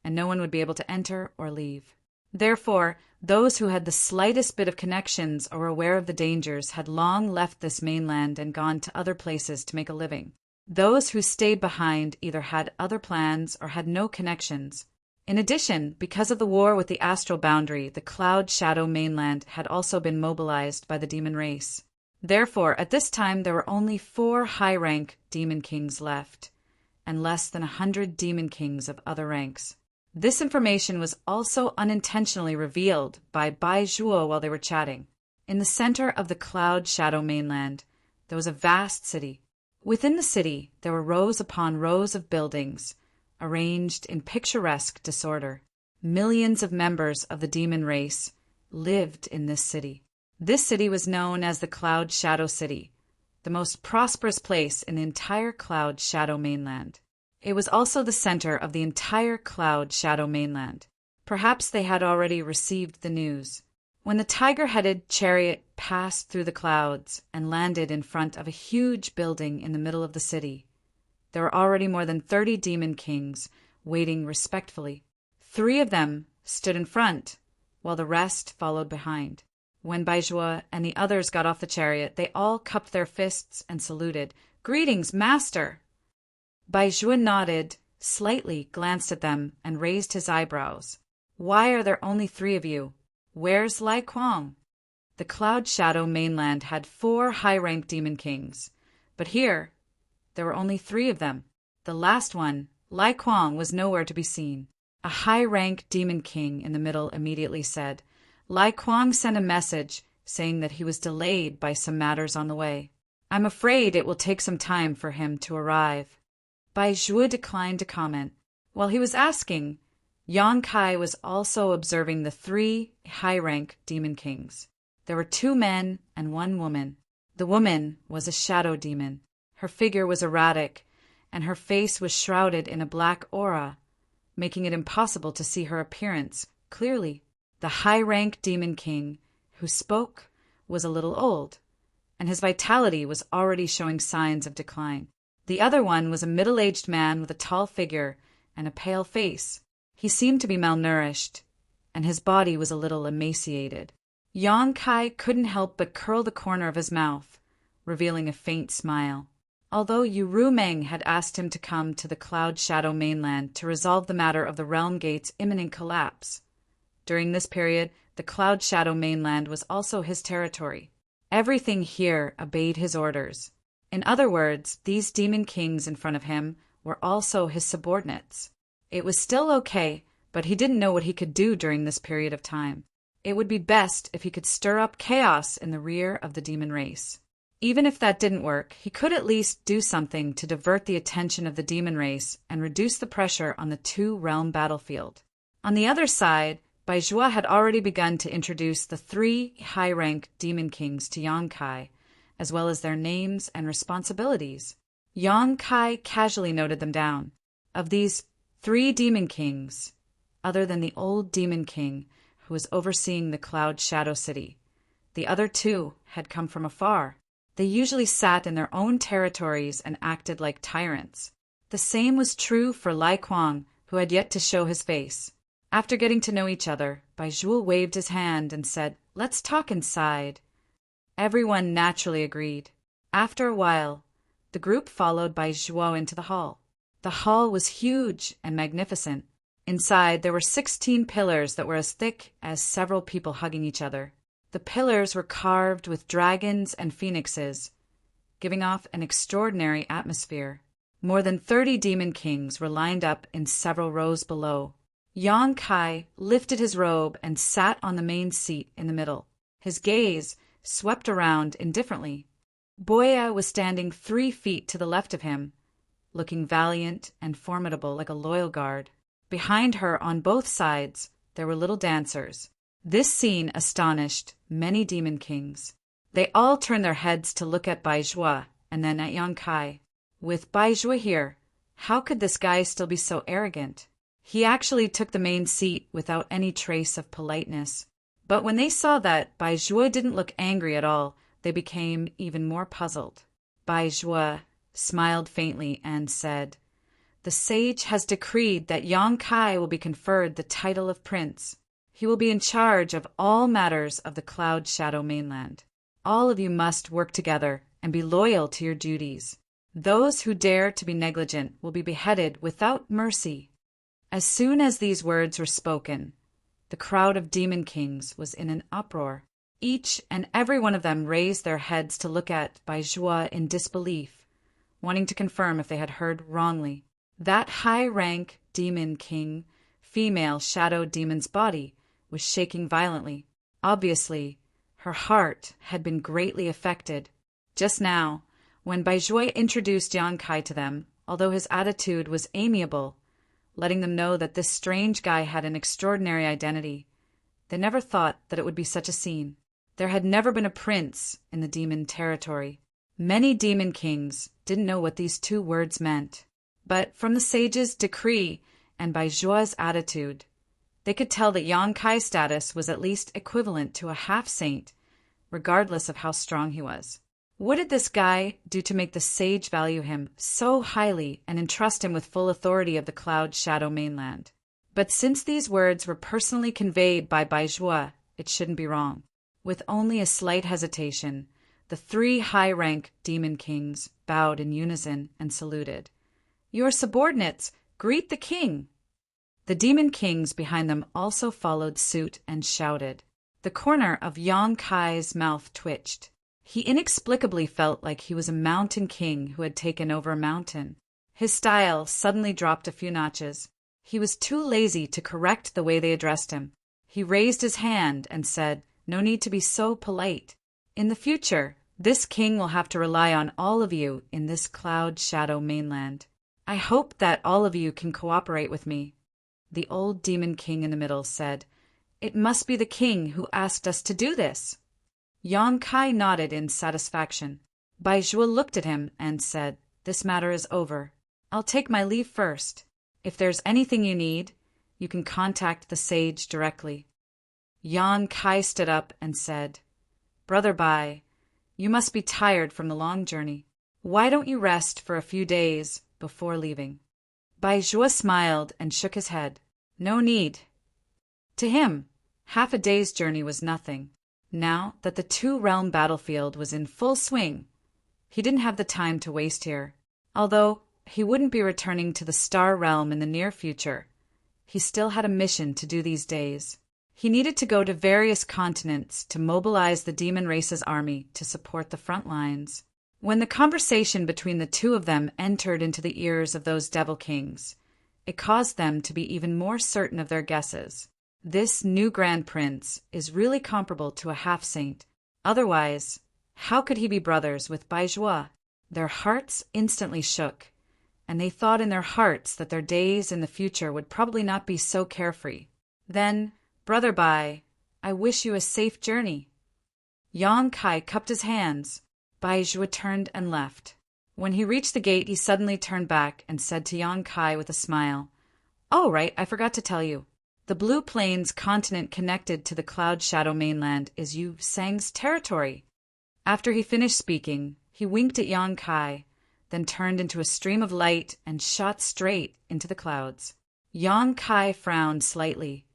and no one would be able to enter or leave. Therefore, those who had the slightest bit of connections or were aware of the dangers had long left this mainland and gone to other places to make a living. Those who stayed behind either had other plans or had no connections. In addition, because of the war with the astral boundary, the Cloud Shadow mainland had also been mobilized by the demon race. Therefore, at this time there were only 4 high-rank demon kings left, and less than 100 demon kings of other ranks. This information was also unintentionally revealed by Bai Zhuo while they were chatting. In the center of the Cloud Shadow mainland, there was a vast city. Within the city, there were rows upon rows of buildings, arranged in picturesque disorder. Millions of members of the demon race lived in this city. This city was known as the Cloud Shadow City, the most prosperous place in the entire Cloud Shadow mainland. It was also the center of the entire Cloud Shadow mainland. Perhaps they had already received the news. When the tiger-headed chariot passed through the clouds and landed in front of a huge building in the middle of the city, there were already more than 30 demon kings waiting respectfully. 3 of them stood in front, while the rest followed behind. When Baizhua and the others got off the chariot, they all cupped their fists and saluted. "Greetings, master!" Baizhua nodded, slightly glanced at them, and raised his eyebrows. "Why are there only 3 of you? Where's Lai Kuang?" The Cloud Shadow mainland had 4 high-rank demon kings, but here there were only 3 of them. The last one, Lai Kuang, was nowhere to be seen. A high-rank demon king in the middle immediately said, "Lai Kuang sent a message saying that he was delayed by some matters on the way. I'm afraid it will take some time for him to arrive." Bai Zhuo declined to comment. While he was asking, Yang Kai was also observing the 3 high-rank demon kings. There were 2 men and 1 woman. The woman was a shadow demon. Her figure was erratic, and her face was shrouded in a black aura, making it impossible to see her appearance clearly. The high-rank demon king who spoke was a little old, and his vitality was already showing signs of decline. The other one was a middle-aged man with a tall figure and a pale face. He seemed to be malnourished, and his body was a little emaciated. Yang Kai couldn't help but curl the corner of his mouth, revealing a faint smile. Although Yu Rumeng had asked him to come to the Cloud Shadow mainland to resolve the matter of the Realm Gate's imminent collapse, during this period, The Cloud Shadow mainland was also his territory. Everything here obeyed his orders. In other words, these demon kings in front of him were also his subordinates. It was still okay, but he didn't know what he could do during this period of time. It would be best if he could stir up chaos in the rear of the demon race. Even if that didn't work, he could at least do something to divert the attention of the demon race and reduce the pressure on the two-realm battlefield. On the other side, Baizhua had already begun to introduce the 3 high-rank demon kings to Yang Kai, as well as their names and responsibilities. Yang Kai casually noted them down. Of these 3 demon kings, other than the old demon king who was overseeing the Cloud Shadow City, the other 2 had come from afar. They usually sat in their own territories and acted like tyrants. The same was true for Lai Kuang, who had yet to show his face. After getting to know each other, Baizhua waved his hand and said, "Let's talk inside." Everyone naturally agreed. After a while, the group followed Baizhua into the hall. The hall was huge and magnificent. Inside, there were 16 pillars that were as thick as several people hugging each other. The pillars were carved with dragons and phoenixes, giving off an extraordinary atmosphere. More than 30 demon kings were lined up in several rows below. Yang Kai lifted his robe and sat on the main seat in the middle. His gaze swept around indifferently. Boya was standing 3 feet to the left of him, looking valiant and formidable like a loyal guard. Behind her on both sides there were little dancers. This scene astonished many demon kings. They all turned their heads to look at Baizhua and then at Yang Kai. With Baizhua here, how could this guy still be so arrogant? He actually took the main seat without any trace of politeness. But when they saw that Baizhua didn't look angry at all, they became even more puzzled. Baizhua smiled faintly and said, "The sage has decreed that Yang Kai will be conferred the title of prince. He will be in charge of all matters of the Cloud Shadow mainland. All of you must work together and be loyal to your duties. Those who dare to be negligent will be beheaded without mercy." As soon as these words were spoken, the crowd of demon kings was in an uproar. Each and every one of them raised their heads to look at Baizhua in disbelief, wanting to confirm if they had heard wrongly. That high-rank demon king, female shadow demon's body, was shaking violently. Obviously, her heart had been greatly affected. Just now, when Baizhua introduced Yang Kai to them, although his attitude was amiable, letting them know that this strange guy had an extraordinary identity, they never thought that it would be such a scene. There had never been a prince in the demon territory. Many demon kings didn't know what these 2 words meant. But from the sage's decree and Baizhua's attitude, they could tell that Yang Kai's status was at least equivalent to a half-saint, regardless of how strong he was. What did this guy do to make the sage value him so highly and entrust him with full authority of the Cloud Shadow mainland? But since these words were personally conveyed by Baizhua, it shouldn't be wrong. With only a slight hesitation, the 3 high-rank demon kings bowed in unison and saluted. "Your subordinates, greet the king!" The demon kings behind them also followed suit and shouted. The corner of Yang Kai's mouth twitched. He inexplicably felt like he was a mountain king who had taken over a mountain. His style suddenly dropped a few notches. He was too lazy to correct the way they addressed him. He raised his hand and said, "No need to be so polite. In the future, this king will have to rely on all of you in this Cloud Shadow mainland. I hope that all of you can cooperate with me." The old demon king in the middle said, "It must be the king who asked us to do this." Yang Kai nodded in satisfaction. Baizhua looked at him and said, "This matter is over. I'll take my leave first. If there's anything you need, you can contact the sage directly." Yang Kai stood up and said, "Brother Bai, you must be tired from the long journey. Why don't you rest for a few days before leaving?" Baizhua smiled and shook his head. No need. To him, half a day's journey was nothing. Now that the 2-realm battlefield was in full swing, he didn't have the time to waste here. Although he wouldn't be returning to the Star Realm in the near future, he still had a mission to do these days. He needed to go to various continents to mobilize the demon race's army to support the front lines. When the conversation between the two of them entered into the ears of those devil kings, it caused them to be even more certain of their guesses. This new Grand Prince is really comparable to a half-saint. Otherwise, how could he be brothers with Baijois? Their hearts instantly shook, and they thought in their hearts that their days in the future would probably not be so carefree. Then, Brother Bai, I wish you a safe journey. Yang Kai cupped his hands. Baijois turned and left. When he reached the gate, he suddenly turned back and said to Yang Kai with a smile, "Oh, right, I forgot to tell you. The Blue Plains continent connected to the Cloud Shadow mainland is Yu Sang's territory." After he finished speaking, he winked at Yang Kai, then turned into a stream of light and shot straight into the clouds. Yang Kai frowned slightly,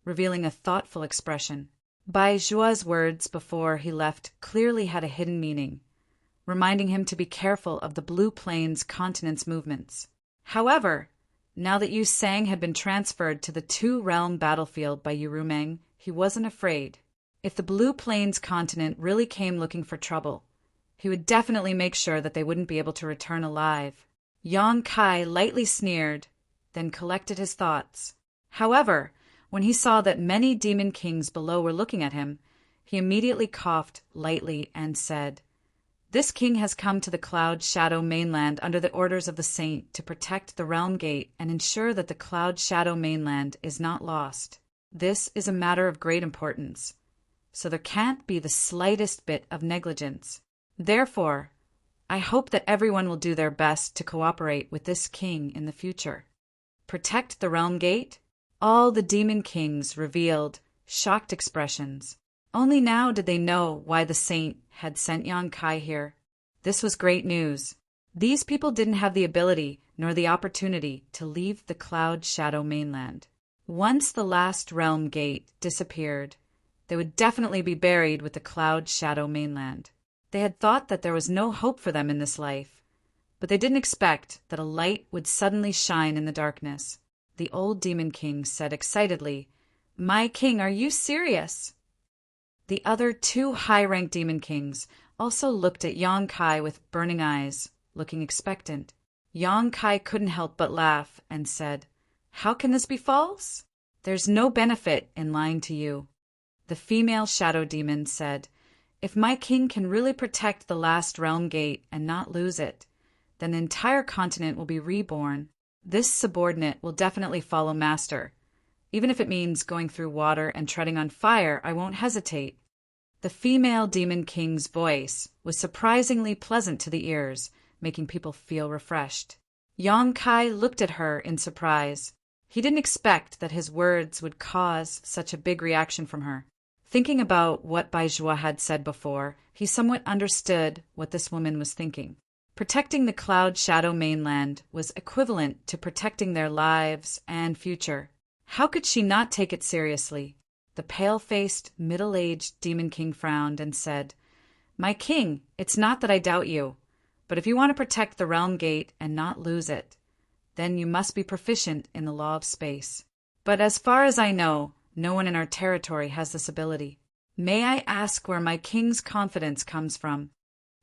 revealing a thoughtful expression. Baijois' words before he left clearly had a hidden meaning, reminding him to be careful of the Blue Plains continent's movements. However, now that Yu Sang had been transferred to the two-realm battlefield by Yurumeng, he wasn't afraid. If the Blue Plains continent really came looking for trouble, he would definitely make sure that they wouldn't be able to return alive. Yang Kai lightly sneered, then collected his thoughts. However, when he saw that many demon kings below were looking at him, he immediately coughed lightly and said, "This king has come to the Cloud Shadow mainland under the orders of the saint to protect the realm gate and ensure that the Cloud Shadow mainland is not lost. This is a matter of great importance, so there can't be the slightest bit of negligence. Therefore, I hope that everyone will do their best to cooperate with this king in the future. Protect the realm gate?" All the demon kings revealed shocked expressions. Only now did they know why the saint had sent Yang Kai here. This was great news. These people didn't have the ability nor the opportunity to leave the Cloud Shadow mainland. Once the last realm gate disappeared, they would definitely be buried with the Cloud Shadow mainland. They had thought that there was no hope for them in this life, but they didn't expect that a light would suddenly shine in the darkness. The old demon king said excitedly, "My king, are you serious?" The other two high-ranked demon kings also looked at Yang Kai with burning eyes, looking expectant. Yang Kai couldn't help but laugh and said, "How can this be false? There's no benefit in lying to you." The female shadow demon said, "If my king can really protect the last realm gate and not lose it, then the entire continent will be reborn. This subordinate will definitely follow master. Even if it means going through water and treading on fire, I won't hesitate." The female demon king's voice was surprisingly pleasant to the ears, making people feel refreshed. Yang Kai looked at her in surprise. He didn't expect that his words would cause such a big reaction from her. Thinking about what Baijois had said before, he somewhat understood what this woman was thinking. Protecting the Cloud Shadow mainland was equivalent to protecting their lives and future. How could she not take it seriously? The pale-faced, middle-aged demon king frowned and said, "My king, it's not that I doubt you, but if you want to protect the realm gate and not lose it, then you must be proficient in the law of space. But as far as I know, no one in our territory has this ability. May I ask where my king's confidence comes from?"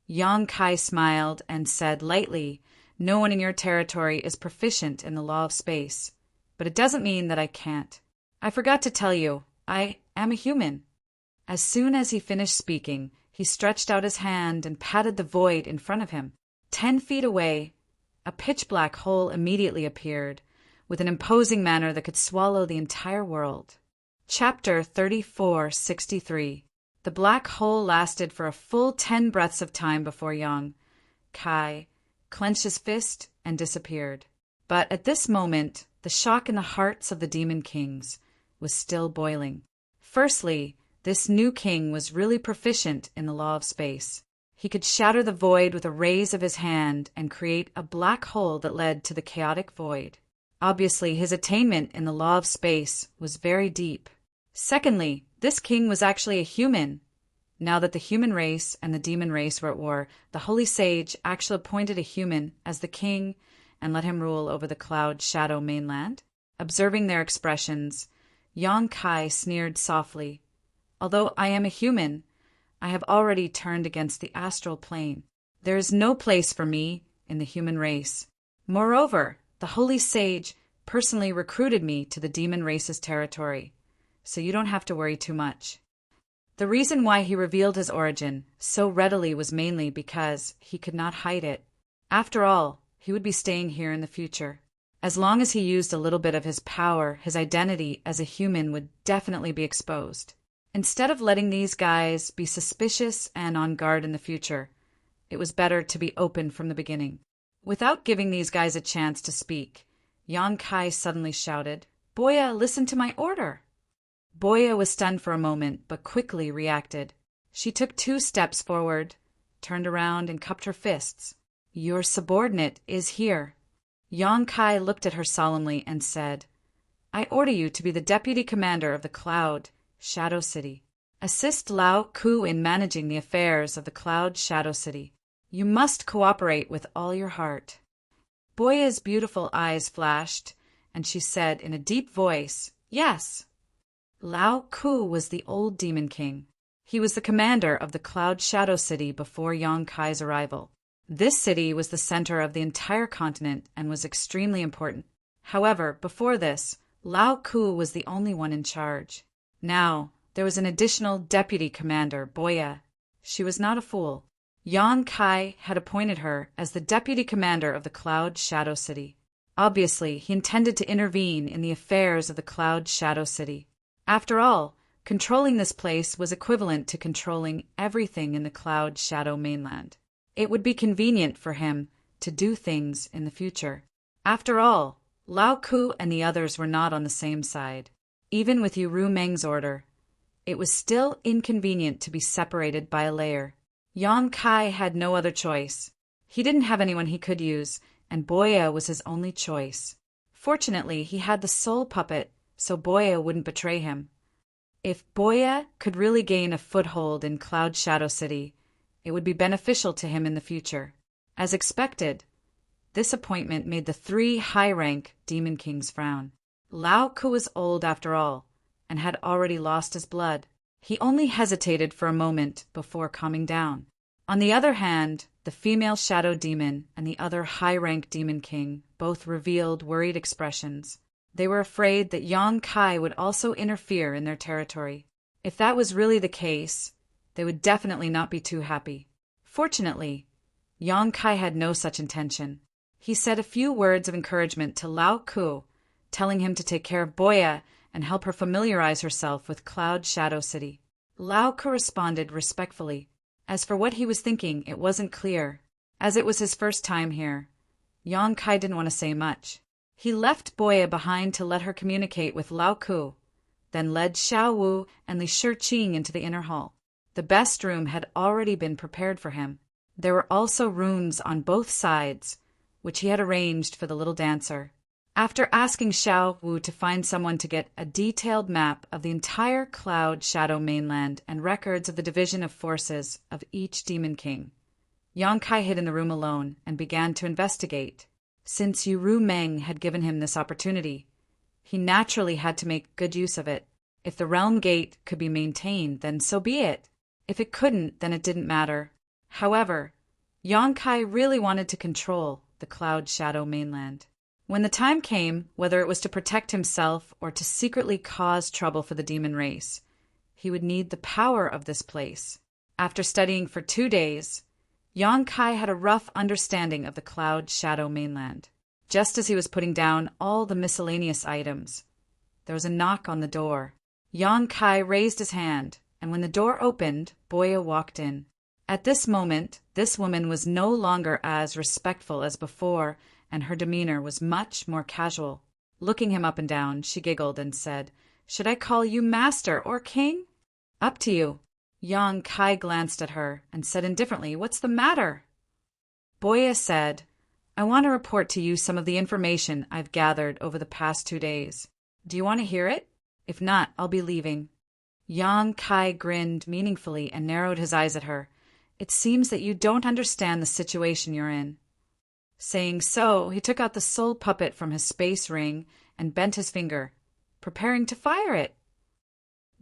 Yang Kai smiled and said lightly, "No one in your territory is proficient in the law of space, but it doesn't mean that I can't. I forgot to tell you, I am a human." As soon as he finished speaking, he stretched out his hand and patted the void in front of him. 10 feet away, a pitch-black hole immediately appeared, with an imposing manner that could swallow the entire world. Chapter 3463. The black hole lasted for a full 10 breaths of time before Yang Kai clenched his fist and disappeared. But at this moment, the shock in the hearts of the demon kings was still boiling. Firstly, this new king was really proficient in the law of space. He could shatter the void with a raise of his hand and create a black hole that led to the chaotic void. Obviously, his attainment in the law of space was very deep. Secondly, this king was actually a human. Now that the human race and the demon race were at war, the holy sage actually appointed a human as the king and let him rule over the Cloud Shadow mainland. Observing their expressions, Yang Kai sneered softly. Although I am a human, I have already turned against the astral plane. There is no place for me in the human race. Moreover, the holy sage personally recruited me to the demon race's territory, so you don't have to worry too much. The reason why he revealed his origin so readily was mainly because he could not hide it. After all, he would be staying here in the future. As long as he used a little bit of his power, his identity as a human would definitely be exposed. Instead of letting these guys be suspicious and on guard in the future, it was better to be open from the beginning. Without giving these guys a chance to speak, Yang Kai suddenly shouted, "Boya, listen to my order!" Boya was stunned for a moment, but quickly reacted. She took 2 steps forward, turned around, and cupped her fists. "Your subordinate is here." Yang Kai looked at her solemnly and said, "I order you to be the deputy commander of the Cloud Shadow City. Assist Lao Ku in managing the affairs of the Cloud Shadow City. You must cooperate with all your heart." Boya's beautiful eyes flashed, and she said in a deep voice, "Yes." Lao Ku was the old demon king. He was the commander of the Cloud Shadow City before Yang Kai's arrival. This city was the center of the entire continent and was extremely important. However, before this, Lao Ku was the only one in charge. Now, there was an additional deputy commander, Boya. She was not a fool. Yang Kai had appointed her as the deputy commander of the Cloud Shadow City. Obviously, he intended to intervene in the affairs of the Cloud Shadow City. After all, controlling this place was equivalent to controlling everything in the Cloud Shadow mainland. It would be convenient for him to do things in the future. After all, Lao Ku and the others were not on the same side. Even with Yu Ru Meng's order, it was still inconvenient to be separated by a layer. Yang Kai had no other choice. He didn't have anyone he could use, and Boya was his only choice. Fortunately, he had the soul puppet, so Boya wouldn't betray him. If Boya could really gain a foothold in Cloud Shadow City, it would be beneficial to him in the future. As expected, this appointment made the 3 high-rank Demon Kings frown. Lao Ku was old after all, and had already lost his blood. He only hesitated for a moment before calming down. On the other hand, the female shadow demon and the other high-rank Demon King both revealed worried expressions. They were afraid that Yang Kai would also interfere in their territory. If that was really the case, they would definitely not be too happy. Fortunately, Yang Kai had no such intention. He said a few words of encouragement to Lao Ku, telling him to take care of Boya and help her familiarize herself with Cloud Shadow City. Lao Ku responded respectfully. As for what he was thinking, it wasn't clear. As it was his first time here, Yang Kai didn't want to say much. He left Boya behind to let her communicate with Lao Ku, then led Xiao Wu and Li Shiqing into the inner hall. The best room had already been prepared for him. There were also rooms on both sides, which he had arranged for the little dancer. After asking Xiao Wu to find someone to get a detailed map of the entire Cloud Shadow mainland and records of the division of forces of each Demon King, Yang Kai hid in the room alone and began to investigate. Since Yu Ru Meng had given him this opportunity, he naturally had to make good use of it. If the realm gate could be maintained, then so be it. If it couldn't, then it didn't matter. However, Yang Kai really wanted to control the Cloud Shadow mainland. When the time came, whether it was to protect himself or to secretly cause trouble for the demon race, he would need the power of this place. After studying for 2 days, Yang Kai had a rough understanding of the Cloud Shadow mainland. Just as he was putting down all the miscellaneous items, there was a knock on the door. Yang Kai raised his hand, and when the door opened, Boya walked in. At this moment, this woman was no longer as respectful as before, and her demeanor was much more casual. Looking him up and down, she giggled and said, "Should I call you master or king?" "Up to you." Yang Kai glanced at her and said indifferently, "What's the matter?" Boya said, "I want to report to you some of the information I've gathered over the past 2 days. Do you want to hear it? If not, I'll be leaving." Yang Kai grinned meaningfully and narrowed his eyes at her. "It seems that you don't understand the situation you're in." Saying so, he took out the soul puppet from his space ring and bent his finger. preparing to fire it.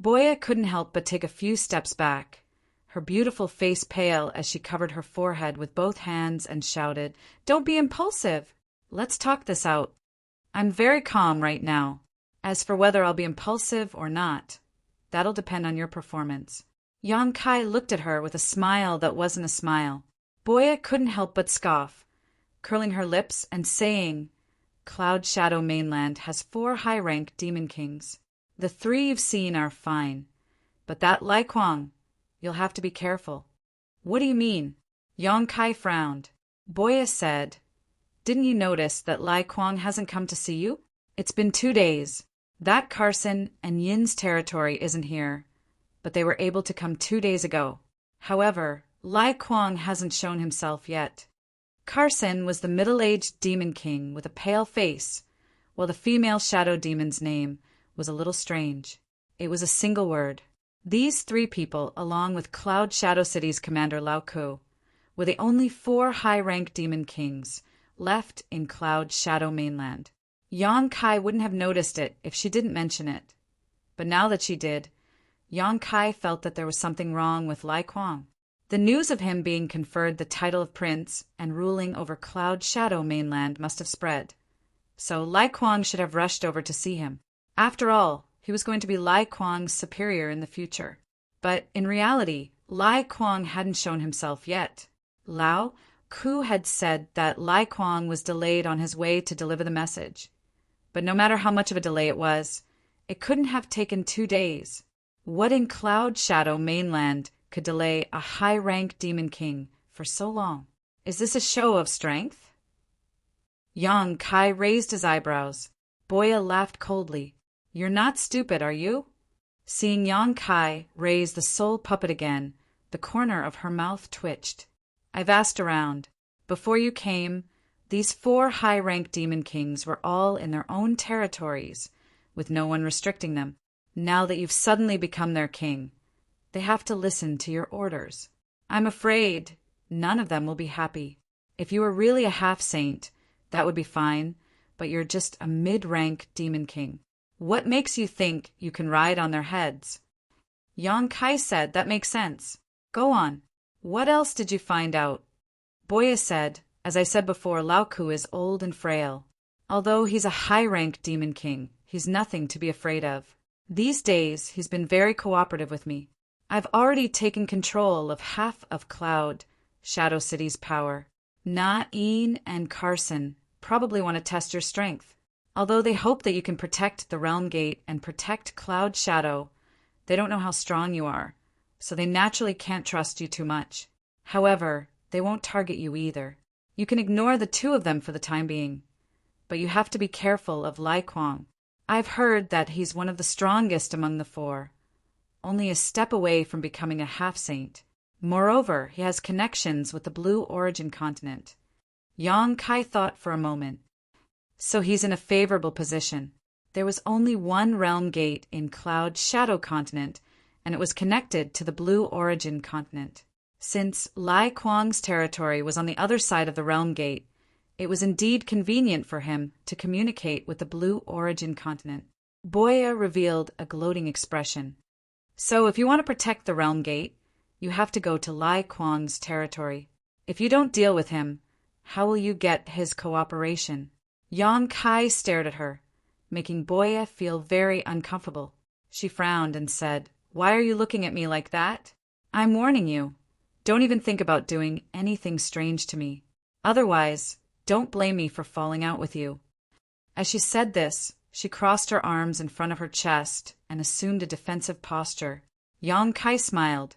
Boya couldn't help but take a few steps back, her beautiful face pale as she covered her forehead with both hands and shouted, "Don't be impulsive! Let's talk this out. I'm very calm right now. As for whether I'll be impulsive or not, that'll depend on your performance." Yang Kai looked at her with a smile that wasn't a smile. Boya couldn't help but scoff, curling her lips and saying, "Cloud Shadow Mainland has 4 high-rank demon kings. The 3 you've seen are fine, but that Lai Kuang, you'll have to be careful." "What do you mean?" Yang Kai frowned. Boya said, "Didn't you notice that Lai Kuang hasn't come to see you? It's been 2 days. That Carson and Yin's territory isn't here, but they were able to come 2 days ago. However, Lai Kuang hasn't shown himself yet." Carson was the middle-aged demon king with a pale face, while the female shadow demon's name was a little strange. It was a single word. These 3 people, along with Cloud Shadow City's commander Lao Ku, were the only 4 high-rank demon kings left in Cloud Shadow Mainland. Yang Kai wouldn't have noticed it if she didn't mention it. But now that she did, Yang Kai felt that there was something wrong with Lai Kuang. The news of him being conferred the title of prince and ruling over Cloud Shadow Mainland must have spread. So Lai Kuang should have rushed over to see him. After all, he was going to be Lai Kuang's superior in the future. But in reality, Lai Kuang hadn't shown himself yet. Lao Ku had said that Lai Kuang was delayed on his way to deliver the message. But no matter how much of a delay it was, it couldn't have taken 2 days. What in Cloud Shadow Mainland could delay a high-rank demon king for so long? Is this a show of strength? Yang Kai raised his eyebrows. Boya laughed coldly. "You're not stupid, are you?" Seeing Yang Kai raise the soul puppet again, the corner of her mouth twitched. "I've asked around. Before you came, these 4 high-rank demon kings were all in their own territories, with no one restricting them. Now that you've suddenly become their king, they have to listen to your orders. I'm afraid none of them will be happy. If you were really a half-saint, that would be fine, but you're just a mid-rank demon king. What makes you think you can ride on their heads?" Yang Kai said, "That makes sense. Go on. What else did you find out?" Boya said, "As I said before, Lao Ku is old and frail. Although he's a high-rank demon king, he's nothing to be afraid of. These days, he's been very cooperative with me. I've already taken control of half of Cloud Shadow City's power. Na Een and Carson probably want to test your strength. Although they hope that you can protect the Realm Gate and protect Cloud Shadow, they don't know how strong you are, so they naturally can't trust you too much. However, they won't target you either. You can ignore the 2 of them for the time being, but you have to be careful of Lai Kuang. I've heard that he's one of the strongest among the 4, only a step away from becoming a half-saint. Moreover, he has connections with the Blue Origin continent." Yang Kai thought for a moment. So he's in a favorable position. There was only one realm gate in Cloud Shadow continent, and it was connected to the Blue Origin continent. Since Lai Kuang's territory was on the other side of the realm gate, it was indeed convenient for him to communicate with the Blue Origin continent. Boya revealed a gloating expression. "So if you want to protect the realm gate, you have to go to Lai Kuang's territory. If you don't deal with him, how will you get his cooperation?" Yang Kai stared at her, making Boya feel very uncomfortable. She frowned and said, "Why are you looking at me like that? I'm warning you. Don't even think about doing anything strange to me. Otherwise, don't blame me for falling out with you." As she said this, she crossed her arms in front of her chest and assumed a defensive posture. Yang Kai smiled.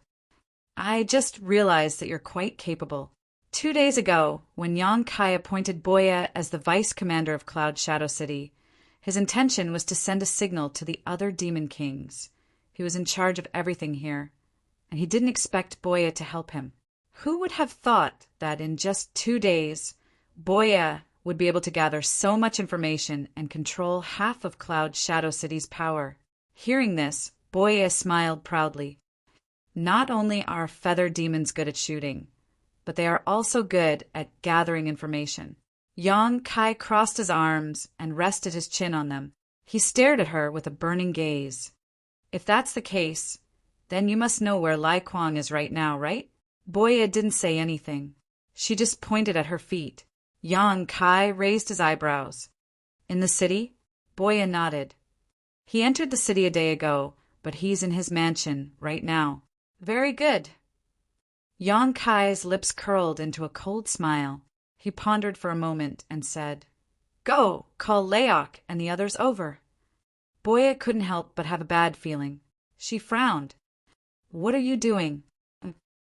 "I just realized that you're quite capable. 2 days ago, when Yang Kai appointed Boya as the vice commander of Cloud Shadow City, his intention was to send a signal to the other demon kings. He was in charge of everything here, and he didn't expect Boya to help him. Who would have thought that in just 2 days, Boya would be able to gather so much information and control half of Cloud Shadow City's power?" Hearing this, Boya smiled proudly. "Not only are feather demons good at shooting, but they are also good at gathering information." Yang Kai crossed his arms and rested his chin on them. He stared at her with a burning gaze. If that's the case, then you must know where Lai Kwang is right now, right? Boya didn't say anything. She just pointed at her feet. Yang Kai raised his eyebrows. In the city? Boya nodded. He entered the city a day ago, but he's in his mansion right now. Very good. Yang Kai's lips curled into a cold smile. He pondered for a moment and said, Go, call Laok and the others over. Boya couldn't help but have a bad feeling. She frowned. What are you doing?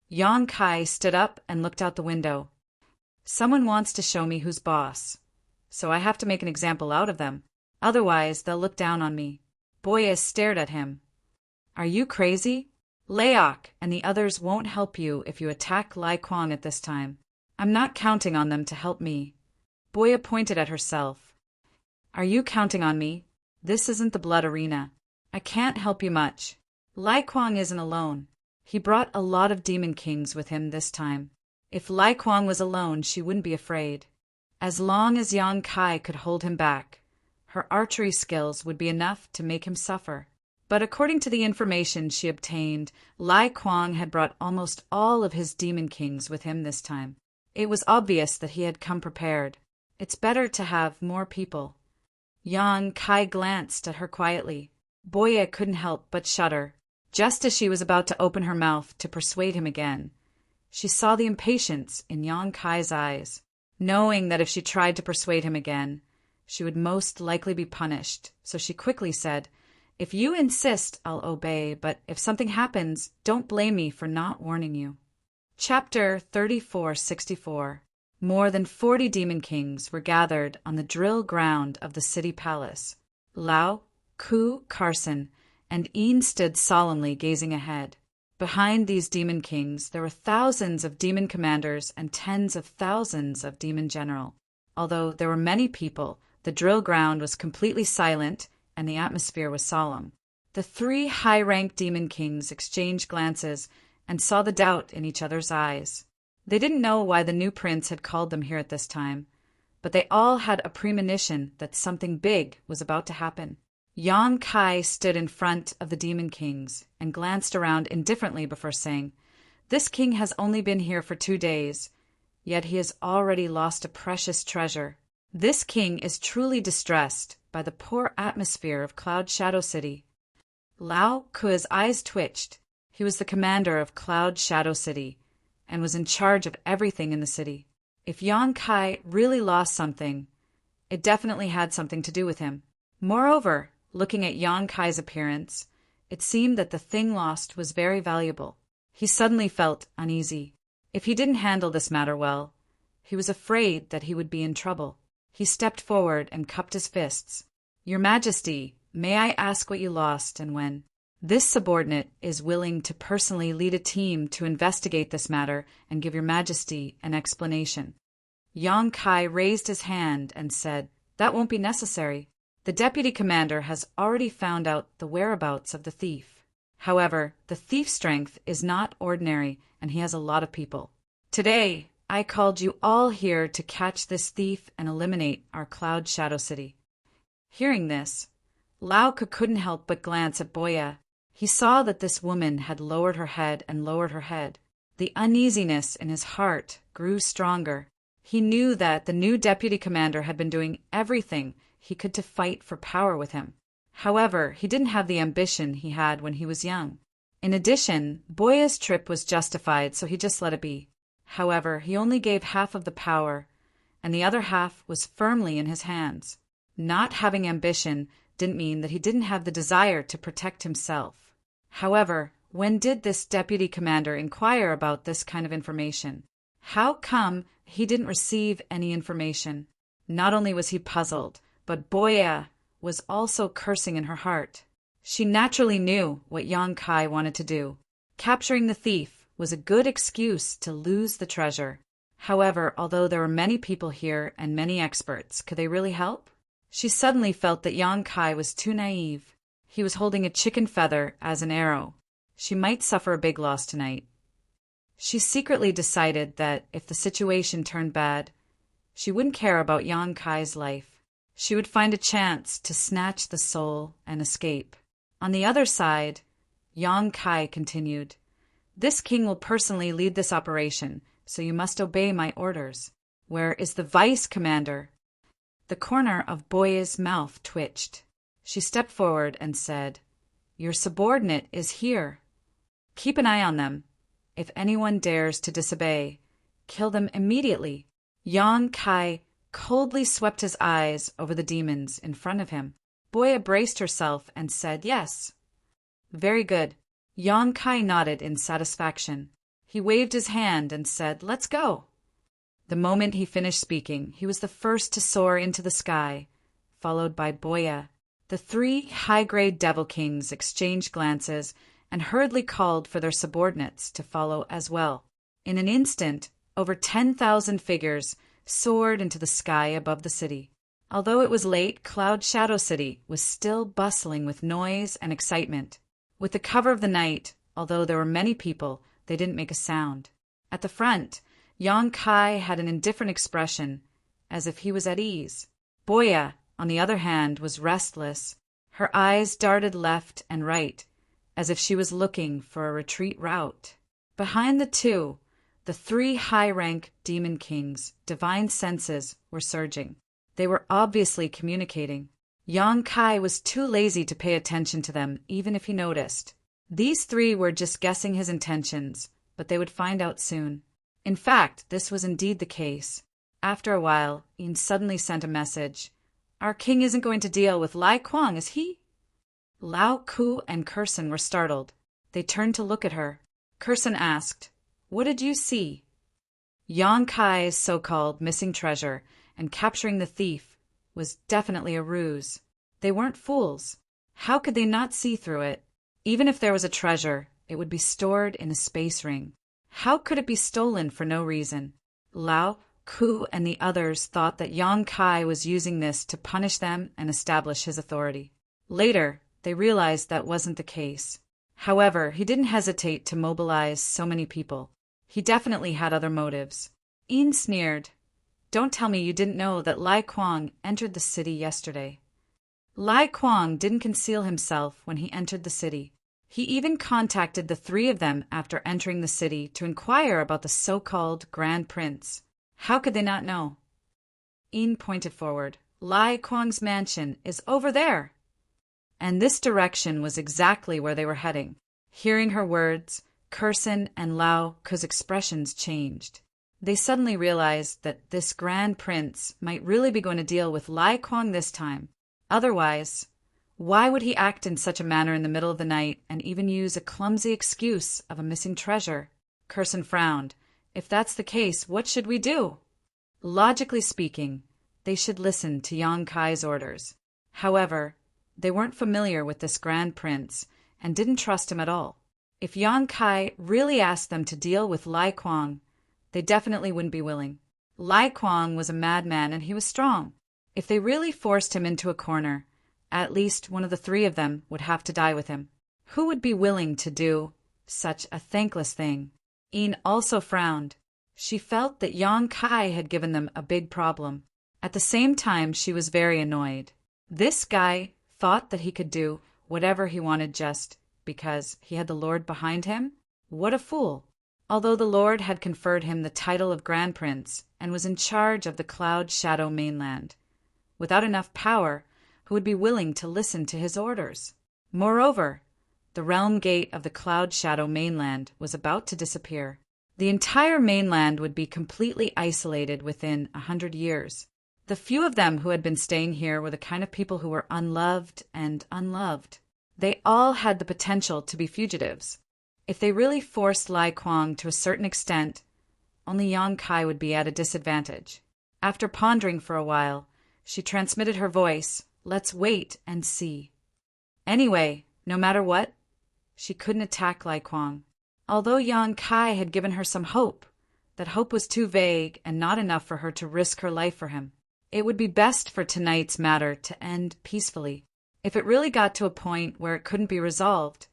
Yang Kai stood up and looked out the window. Someone wants to show me who's boss, so I have to make an example out of them. Otherwise, they'll look down on me. Boya stared at him. Are you crazy? Laok and the others won't help you if you attack Lai Kwang at this time. I'm not counting on them to help me. Boya pointed at herself. Are you counting on me? This isn't the blood arena. I can't help you much. Lai Kwang isn't alone. He brought a lot of demon kings with him this time. If Lai Kwang was alone, she wouldn't be afraid. As long as Yang Kai could hold him back, her archery skills would be enough to make him suffer. But according to the information she obtained, Lai Kwang had brought almost all of his demon kings with him this time. It was obvious that he had come prepared. It's better to have more people. Yang Kai glanced at her quietly. Boya couldn't help but shudder. Just as she was about to open her mouth to persuade him again, she saw the impatience in Yang Kai's eyes. Knowing that if she tried to persuade him again, she would most likely be punished, so she quickly said, If you insist, I'll obey, but if something happens, don't blame me for not warning you. Chapter 3464. More than 40 demon kings were gathered on the drill ground of the city palace. Lao, Ku, Carson, and Een stood solemnly gazing ahead. Behind these demon kings there were thousands of demon commanders and tens of thousands of demon generals. Although there were many people, the drill ground was completely silent and the atmosphere was solemn. The three high-ranked demon kings exchanged glances and saw the doubt in each other's eyes. They didn't know why the new prince had called them here at this time, but they all had a premonition that something big was about to happen. Yang Kai stood in front of the demon kings and glanced around indifferently before saying, This king has only been here for 2 days, yet he has already lost a precious treasure. This king is truly distressed by the poor atmosphere of Cloud Shadow City. Lao Ku's eyes twitched. He was the commander of Cloud Shadow City and was in charge of everything in the city. If Yang Kai really lost something, it definitely had something to do with him. Moreover, looking at Yang Kai's appearance, it seemed that the thing lost was very valuable. He suddenly felt uneasy. If he didn't handle this matter well, he was afraid that he would be in trouble. He stepped forward and cupped his fists. Your Majesty, may I ask what you lost and when? This subordinate is willing to personally lead a team to investigate this matter and give Your Majesty an explanation. Yang Kai raised his hand and said, That won't be necessary. The deputy commander has already found out the whereabouts of the thief. However, the thief's strength is not ordinary, and he has a lot of people. Today, I called you all here to catch this thief and eliminate our Cloud Shadow City. Hearing this, Lao Ka couldn't help but glance at Boya. He saw that this woman had lowered her head and lowered her head. The uneasiness in his heart grew stronger. He knew that the new deputy commander had been doing everything he could to fight for power with him. However, he didn't have the ambition he had when he was young. In addition, Boya's trip was justified, so he just let it be. However, he only gave half of the power, and the other half was firmly in his hands. Not having ambition didn't mean that he didn't have the desire to protect himself. However, when did this deputy commander inquire about this kind of information? How come he didn't receive any information? Not only was he puzzled, but Boya was also cursing in her heart. She naturally knew what Yang Kai wanted to do. Capturing the thief was a good excuse to lose the treasure. However, although there were many people here and many experts, could they really help? She suddenly felt that Yang Kai was too naive. He was holding a chicken feather as an arrow. She might suffer a big loss tonight. She secretly decided that if the situation turned bad, she wouldn't care about Yang Kai's life. she would find a chance to snatch the soul and escape. On the other side, Yang Kai continued, "This king will personally lead this operation, so you must obey my orders. Where is the vice commander?" The corner of Boya's mouth twitched. She stepped forward and said, "Your subordinate is here. Keep an eye on them. If anyone dares to disobey, kill them immediately." Yang Kai coldly swept his eyes over the demons in front of him. Boya braced herself and said, "Yes." "Very good." Yang Kai nodded in satisfaction. He waved his hand and said, "Let's go." The moment he finished speaking, he was the first to soar into the sky, followed by Boya. The 3 high-grade devil kings exchanged glances and hurriedly called for their subordinates to follow as well. In an instant, over 10,000 figures soared into the sky above the city. Although it was late, Cloud Shadow City was still bustling with noise and excitement. With the cover of the night, although there were many people, they didn't make a sound. At the front, Yang Kai had an indifferent expression, as if he was at ease. Boya, on the other hand, was restless. Her eyes darted left and right, as if she was looking for a retreat route. Behind the two, the 3 high-rank demon kings' divine senses were surging. They were obviously communicating. Yang Kai was too lazy to pay attention to them, even if he noticed. These 3 were just guessing his intentions, but they would find out soon. In fact, this was indeed the case. After a while, Yin suddenly sent a message. "Our king isn't going to deal with Lai Kuang, is he?" Lao Ku and Kurson were startled. They turned to look at her. Kurson asked, "What did you see?" Yang Kai's so-called missing treasure and capturing the thief was definitely a ruse. They weren't fools. How could they not see through it? Even if there was a treasure, it would be stored in a space ring. How could it be stolen for no reason? Lao Ku and the others thought that Yang Kai was using this to punish them and establish his authority. Later, they realized that wasn't the case. However, he didn't hesitate to mobilize so many people. He definitely had other motives. Yin sneered. "Don't tell me you didn't know that Lai Kuang entered the city yesterday." Lai Kuang didn't conceal himself when he entered the city. He even contacted the 3 of them after entering the city to inquire about the so-called Grand Prince. How could they not know? Yin pointed forward. "Lai Kuang's mansion is over there." And this direction was exactly where they were heading. Hearing her words, Kurson and Lao Ku's expressions changed. They suddenly realized that this Grand Prince might really be going to deal with Lai Kuang this time. Otherwise, why would he act in such a manner in the middle of the night and even use a clumsy excuse of a missing treasure? Kurson frowned. "If that's the case, what should we do?" Logically speaking, they should listen to Yang Kai's orders. However, they weren't familiar with this Grand Prince and didn't trust him at all. If Yang Kai really asked them to deal with Lai Kuang, they definitely wouldn't be willing. Lai Kuang was a madman and he was strong. If they really forced him into a corner, at least one of the 3 of them would have to die with him. Who would be willing to do such a thankless thing? Yin also frowned. She felt that Yang Kai had given them a big problem. At the same time, she was very annoyed. This guy thought that he could do whatever he wanted just because he had the Lord behind him? What a fool! Although the Lord had conferred him the title of Grand Prince and was in charge of the Cloud Shadow mainland, without enough power, who would be willing to listen to his orders? Moreover, the realm gate of the Cloud Shadow mainland was about to disappear. The entire mainland would be completely isolated within 100 years. The few of them who had been staying here were the kind of people who were unloved and unloved. They all had the potential to be fugitives. If they really forced Lai Kuang to a certain extent, only Yang Kai would be at a disadvantage. After pondering for a while, she transmitted her voice, "Let's wait and see." Anyway, no matter what, she couldn't attack Lai Kuang. Although Yang Kai had given her some hope, that hope was too vague and not enough for her to risk her life for him. It would be best for tonight's matter to end peacefully. If it really got to a point where it couldn't be resolved,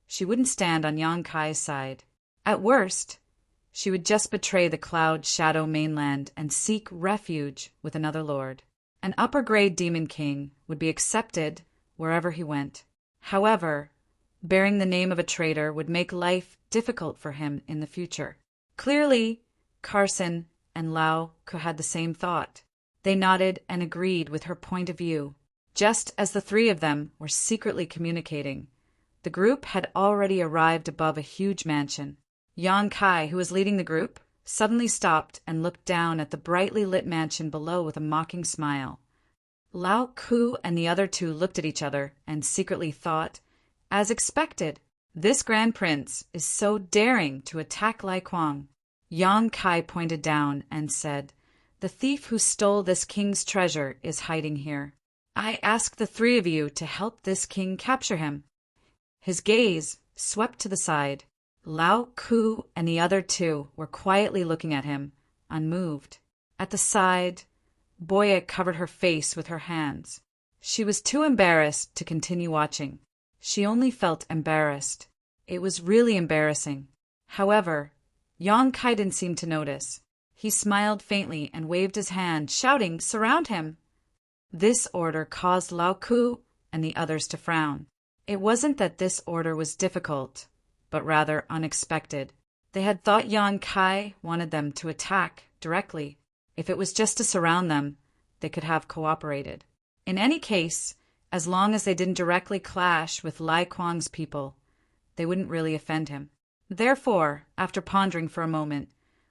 she wouldn't stand on Yang Kai's side. At worst, she would just betray the Cloud Shadow mainland and seek refuge with another lord. An upper-grade demon king would be accepted wherever he went. However, bearing the name of a traitor would make life difficult for him in the future. Clearly, Carson and Lau had the same thought. They nodded and agreed with her point of view. Just as the three of them were secretly communicating, the group had already arrived above a huge mansion. Yang Kai, who was leading the group, suddenly stopped and looked down at the brightly lit mansion below with a mocking smile. Lao Ku and the other two looked at each other and secretly thought, as expected, this grand prince is so daring to attack Lai Kuang. Yang Kai pointed down and said, the thief who stole this king's treasure is hiding here. I ask the three of you to help this king capture him. His gaze swept to the side. Lao Ku and the other two were quietly looking at him, unmoved. At the side, Boya covered her face with her hands. She was too embarrassed to continue watching. She only felt embarrassed. It was really embarrassing. However, Yang Kai didn't seem to notice. He smiled faintly and waved his hand, shouting, "Surround him!" This order caused Lao Ku and the others to frown. It wasn't that this order was difficult, but rather unexpected. They had thought Yang Kai wanted them to attack directly. If it was just to surround them, they could have cooperated. In any case, as long as they didn't directly clash with Lai Kuang's people, they wouldn't really offend him. Therefore, after pondering for a moment,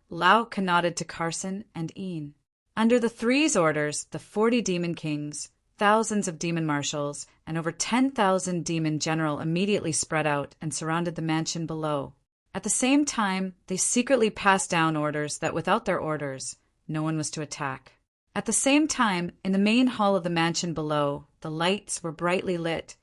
Lao nodded to Carson and Ian. Under the three's orders, the 40 demon kings, thousands of demon marshals, and over 10,000 demon general immediately spread out and surrounded the mansion below. At the same time, they secretly passed down orders that without their orders, no one was to attack. At the same time, in the main hall of the mansion below, the lights were brightly lit,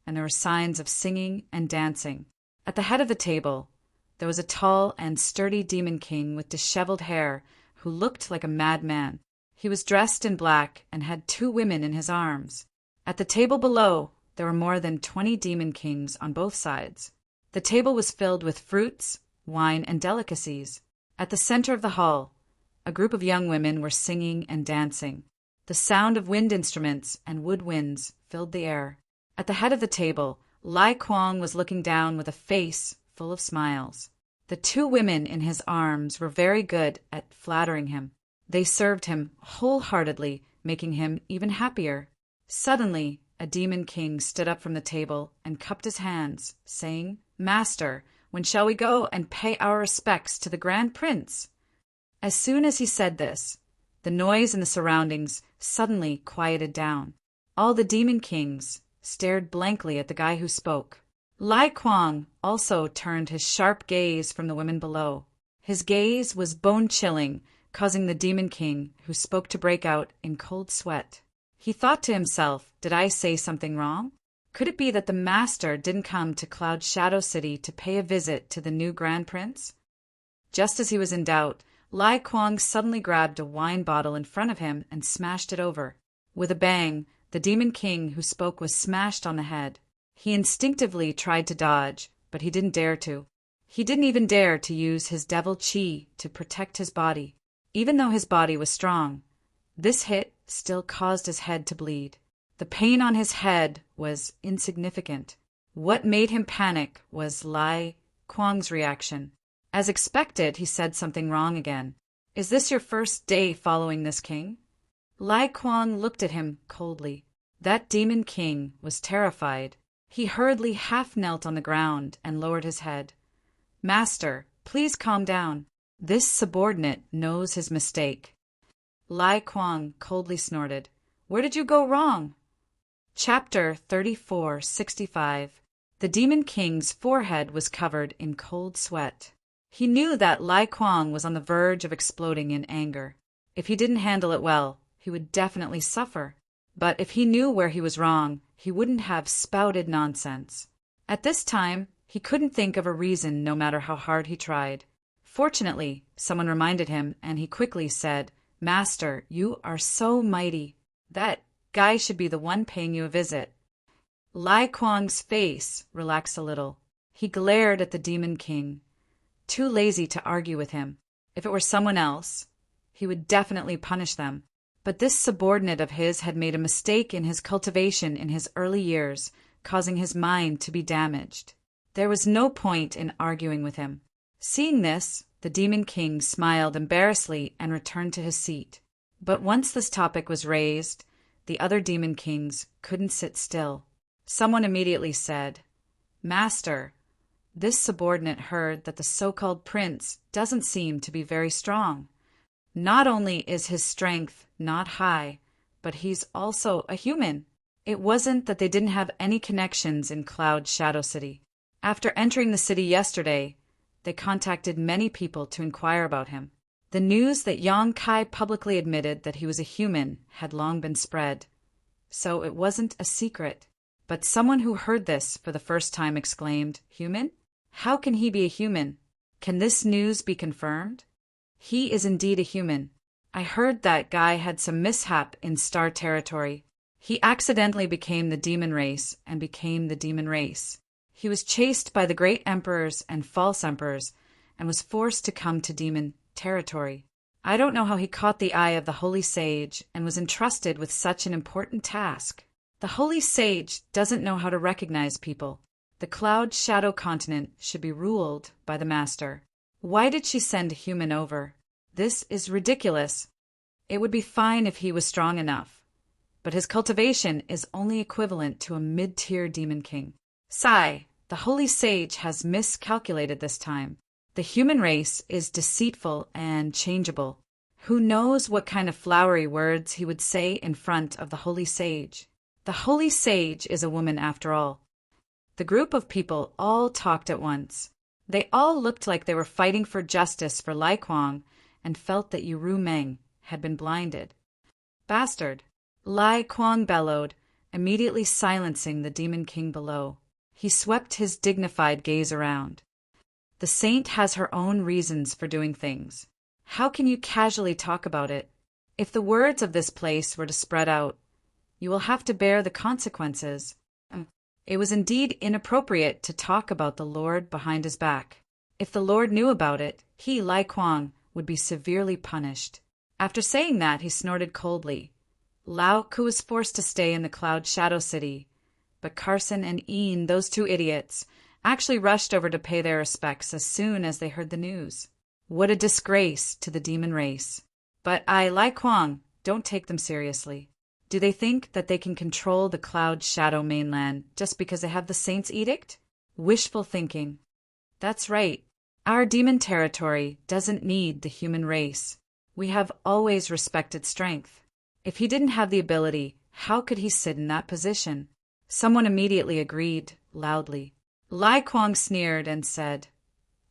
and there were signs of singing and dancing. At the head of the table, there was a tall and sturdy demon king with disheveled hair who looked like a madman. He was dressed in black and had 2 women in his arms. At the table below, there were more than 20 demon kings on both sides. The table was filled with fruits, wine, and delicacies. At the center of the hall, a group of young women were singing and dancing. The sound of wind instruments and woodwinds filled the air. At the head of the table, Lai Kuang was looking down with a face full of smiles. The 2 women in his arms were very good at flattering him. They served him wholeheartedly, making him even happier. Suddenly, a demon king stood up from the table and cupped his hands, saying, "Master, when shall we go and pay our respects to the Grand Prince?" As soon as he said this, the noise in the surroundings suddenly quieted down. All the demon kings stared blankly at the guy who spoke. Lai Kuang also turned his sharp gaze from the women below. His gaze was bone-chilling, causing the demon king who spoke to break out in cold sweat. He thought to himself, did I say something wrong? Could it be that the master didn't come to Cloud Shadow City to pay a visit to the new Grand Prince? Just as he was in doubt, Lai Kuang suddenly grabbed a wine bottle in front of him and smashed it over. With a bang, the demon king who spoke was smashed on the head. He instinctively tried to dodge, but he didn't dare to. He didn't even dare to use his devil chi to protect his body. Even though his body was strong, this hit still caused his head to bleed. The pain on his head was insignificant. What made him panic was Lai Kuang's reaction. As expected, he said something wrong again. "Is this your first day following this king?" Lai Kuang looked at him coldly. That demon king was terrified. He hurriedly half-knelt on the ground and lowered his head. "Master, please calm down. This subordinate knows his mistake." Lai Kuang coldly snorted. "Where did you go wrong?" Chapter 3465. The Demon King's forehead was covered in cold sweat. He knew that Lai Kuang was on the verge of exploding in anger. If he didn't handle it well, he would definitely suffer. But if he knew where he was wrong, he wouldn't have spouted nonsense. At this time, he couldn't think of a reason no matter how hard he tried. Fortunately, someone reminded him, and he quickly said, "Master, you are so mighty. That guy should be the one paying you a visit." Lai Kuang's face relaxed a little. He glared at the Demon King, too lazy to argue with him. If it were someone else, he would definitely punish them. But this subordinate of his had made a mistake in his cultivation in his early years, causing his mind to be damaged. There was no point in arguing with him. Seeing this, the Demon King smiled embarrassedly and returned to his seat. But once this topic was raised, the other Demon Kings couldn't sit still. Someone immediately said, "Master, this subordinate heard that the so-called prince doesn't seem to be very strong. Not only is his strength not high, but he's also a human." It wasn't that they didn't have any connections in Cloud Shadow City. After entering the city yesterday, they contacted many people to inquire about him. The news that Yang Kai publicly admitted that he was a human had long been spread, so it wasn't a secret. But someone who heard this for the first time exclaimed, "Human? How can he be a human? Can this news be confirmed? He is indeed a human. I heard that guy had some mishap in Star Territory. He accidentally became the demon race and became the demon race. He was chased by the great emperors and false emperors and was forced to come to demon territory. I don't know how he caught the eye of the Holy Sage and was entrusted with such an important task. The Holy Sage doesn't know how to recognize people. The Cloud Shadow Continent should be ruled by the Master. Why did she send a human over? This is ridiculous. It would be fine if he was strong enough, but his cultivation is only equivalent to a mid-tier demon king. Sigh, the Holy Sage has miscalculated this time. The human race is deceitful and changeable. Who knows what kind of flowery words he would say in front of the Holy Sage? The Holy Sage is a woman after all. The group of people all talked at once. They all looked like they were fighting for justice for Lai Kuang and felt that Yu Meng had been blinded. "Bastard!" Lai Kuang bellowed, immediately silencing the Demon King below. He swept his dignified gaze around. The saint has her own reasons for doing things. How can you casually talk about it? If the words of this place were to spread out, you will have to bear the consequences. It was indeed inappropriate to talk about the Lord behind his back. If the Lord knew about it, he, Lai Kuang, would be severely punished. After saying that, he snorted coldly. Lao Ku was forced to stay in the Cloud Shadow City, but Carson and Ian, those two idiots, actually rushed over to pay their respects as soon as they heard the news. What a disgrace to the demon race. But I, Lai Kuang, don't take them seriously. Do they think that they can control the Cloud Shadow mainland just because they have the Saint's edict? Wishful thinking. That's right. Our demon territory doesn't need the human race. We have always respected strength. If he didn't have the ability, how could he sit in that position? Someone immediately agreed, loudly. Lai Kuang sneered and said,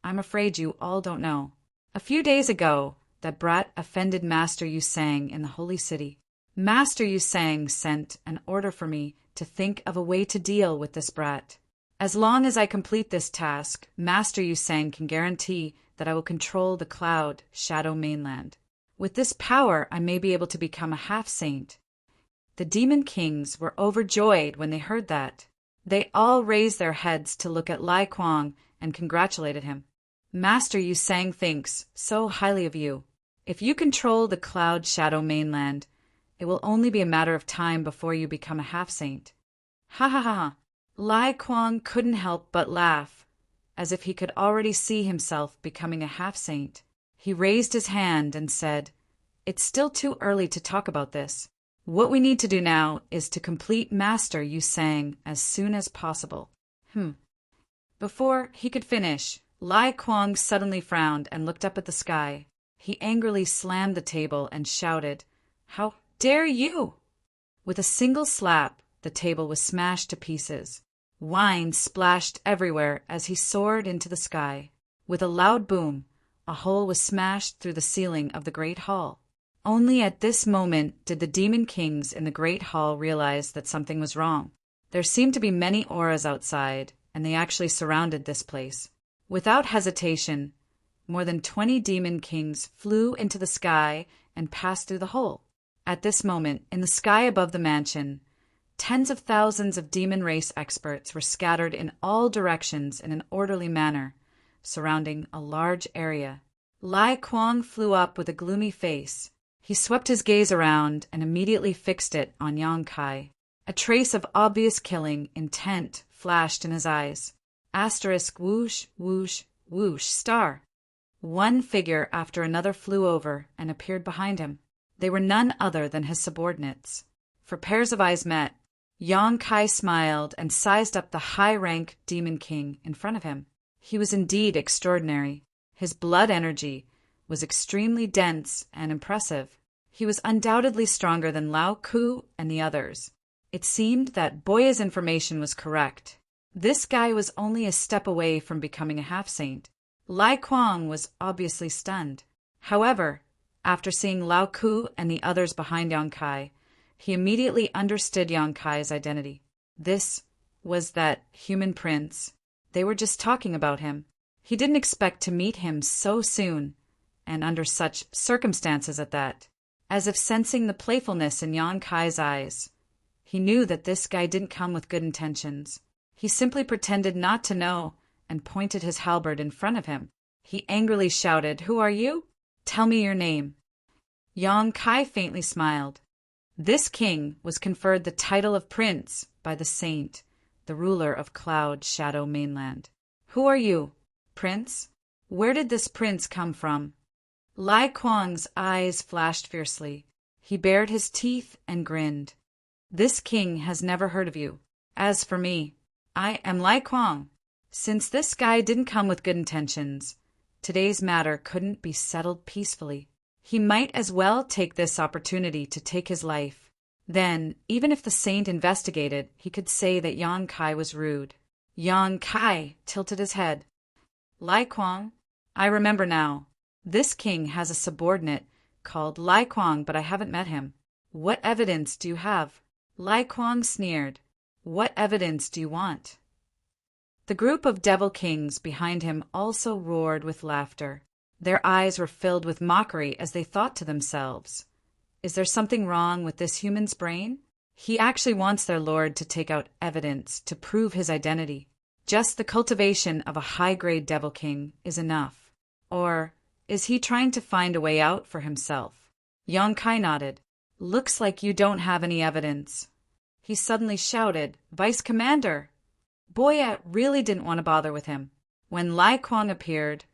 "I'm afraid you all don't know. A few days ago, that brat offended Master Yu Sang in the Holy City. Master Yu Sang sent an order for me to think of a way to deal with this brat. As long as I complete this task, Master Yu Sang can guarantee that I will control the Cloud Shadow mainland. With this power, I may be able to become a half-saint." The Demon Kings were overjoyed when they heard that. They all raised their heads to look at Lai Kuang and congratulated him. "Master Yu Sang thinks so highly of you. If you control the Cloud Shadow mainland, it will only be a matter of time before you become a half-saint." Ha ha ha ha! Lai Kuang couldn't help but laugh, as if he could already see himself becoming a half-saint. He raised his hand and said, "It's still too early to talk about this. What we need to do now is to complete Master Yu Sang as soon as possible." Before he could finish, Lai Kuang suddenly frowned and looked up at the sky. He angrily slammed the table and shouted, "How dare you!" With a single slap, the table was smashed to pieces. Wine splashed everywhere as he soared into the sky. With a loud boom, a hole was smashed through the ceiling of the Great Hall. Only at this moment did the Demon Kings in the Great Hall realize that something was wrong. There seemed to be many auras outside, and they actually surrounded this place. Without hesitation, more than 20 Demon Kings flew into the sky and passed through the hole. At this moment, in the sky above the mansion, tens of thousands of demon race experts were scattered in all directions in an orderly manner, surrounding a large area. Lai Kuang flew up with a gloomy face. He swept his gaze around and immediately fixed it on Yang Kai. A trace of obvious killing intent flashed in his eyes. Asterisk whoosh, whoosh, whoosh, star. One figure after another flew over and appeared behind him. They were none other than his subordinates. For pairs of eyes met. Yang Kai smiled and sized up the high-rank Demon King in front of him. He was indeed extraordinary. His blood energy was extremely dense and impressive. He was undoubtedly stronger than Lao Ku and the others. It seemed that Boya's information was correct. This guy was only a step away from becoming a half-saint. Lai Kuang was obviously stunned. However, after seeing Lao Ku and the others behind Yang Kai, he immediately understood Yang Kai's identity. This was that human prince. They were just talking about him. He didn't expect to meet him so soon, and under such circumstances at that. As if sensing the playfulness in Yang Kai's eyes, he knew that this guy didn't come with good intentions. He simply pretended not to know and pointed his halberd in front of him. He angrily shouted, "Who are you? Tell me your name." Yang Kai faintly smiled. This king was conferred the title of prince by the saint, the ruler of Cloud Shadow Mainland. "Who are you, prince? Where did this prince come from?" Lai Kuang's eyes flashed fiercely. He bared his teeth and grinned. "This king has never heard of you. As for me, I am Lai Kuang. Since this guy didn't come with good intentions, today's matter couldn't be settled peacefully. He might as well take this opportunity to take his life. Then, even if the saint investigated, he could say that Yang Kai was rude." Yang Kai tilted his head. "Lai Kuang, I remember now. This king has a subordinate called Lai Kuang, but I haven't met him. What evidence do you have?" Lai Kuang sneered. "What evidence do you want?" The group of devil kings behind him also roared with laughter. Their eyes were filled with mockery as they thought to themselves, "Is there something wrong with this human's brain? He actually wants their lord to take out evidence to prove his identity. Just the cultivation of a high-grade devil king is enough. Or is he trying to find a way out for himself?" Yang Kai nodded. "Looks like you don't have any evidence." He suddenly shouted, "Vice Commander!" Boya really didn't want to bother with him. When Lai Kuang appeared,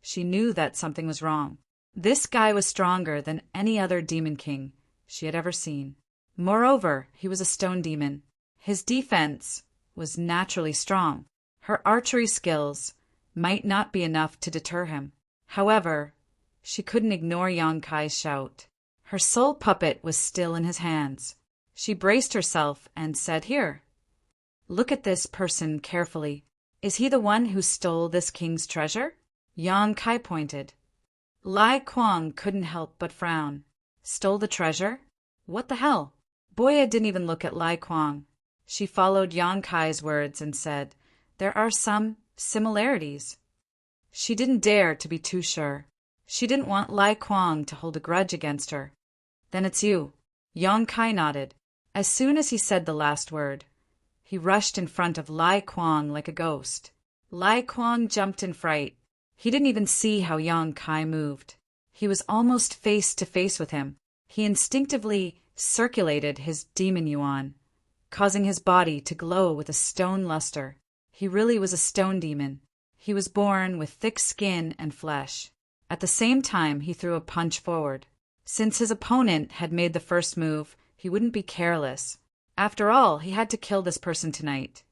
she knew that something was wrong. This guy was stronger than any other demon king she had ever seen. Moreover, he was a stone demon. His defense was naturally strong. Her archery skills might not be enough to deter him. However, she couldn't ignore Yang Kai's shout. Her soul puppet was still in his hands. She braced herself and said, "Here, look at this person carefully. Is he the one who stole this king's treasure?" Yang Kai pointed. Lai Kuang couldn't help but frown. "Stole the treasure? What the hell?" Boya didn't even look at Lai Kuang. She followed Yang Kai's words and said, "There are some similarities." She didn't dare to be too sure. She didn't want Lai Kuang to hold a grudge against her. "Then it's you." Yang Kai nodded. As soon as he said the last word, he rushed in front of Lai Kuang like a ghost. Lai Kuang jumped in fright. He didn't even see how Yang Kai moved. He was almost face to face with him. He instinctively circulated his demon yuan, causing his body to glow with a stone luster. He really was a stone demon. He was born with thick skin and flesh. At the same time, he threw a punch forward. Since his opponent had made the first move, he wouldn't be careless. After all, he had to kill this person tonight.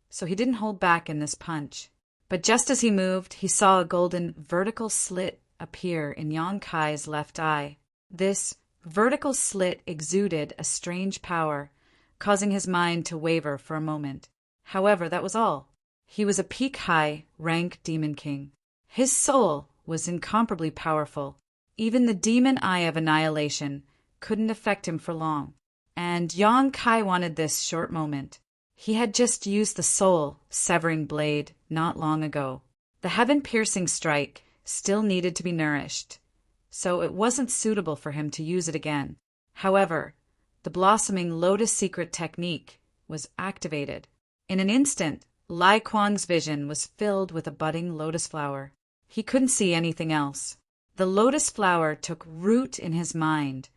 So he didn't hold back in this punch. But just as he moved, he saw a golden vertical slit appear in Yang Kai's left eye. This vertical slit exuded a strange power, causing his mind to waver for a moment. However, that was all. He was a peak-high rank demon king. His soul was incomparably powerful. Even the demon eye of annihilation couldn't affect him for long. And Yang Kai wanted this short moment. He had just used the soul-severing blade not long ago. The heaven-piercing strike still needed to be nourished, so it wasn't suitable for him to use it again. However, the blossoming lotus secret technique was activated. In an instant, Lai Kuang's vision was filled with a budding lotus flower. He couldn't see anything else. The lotus flower took root in his mind,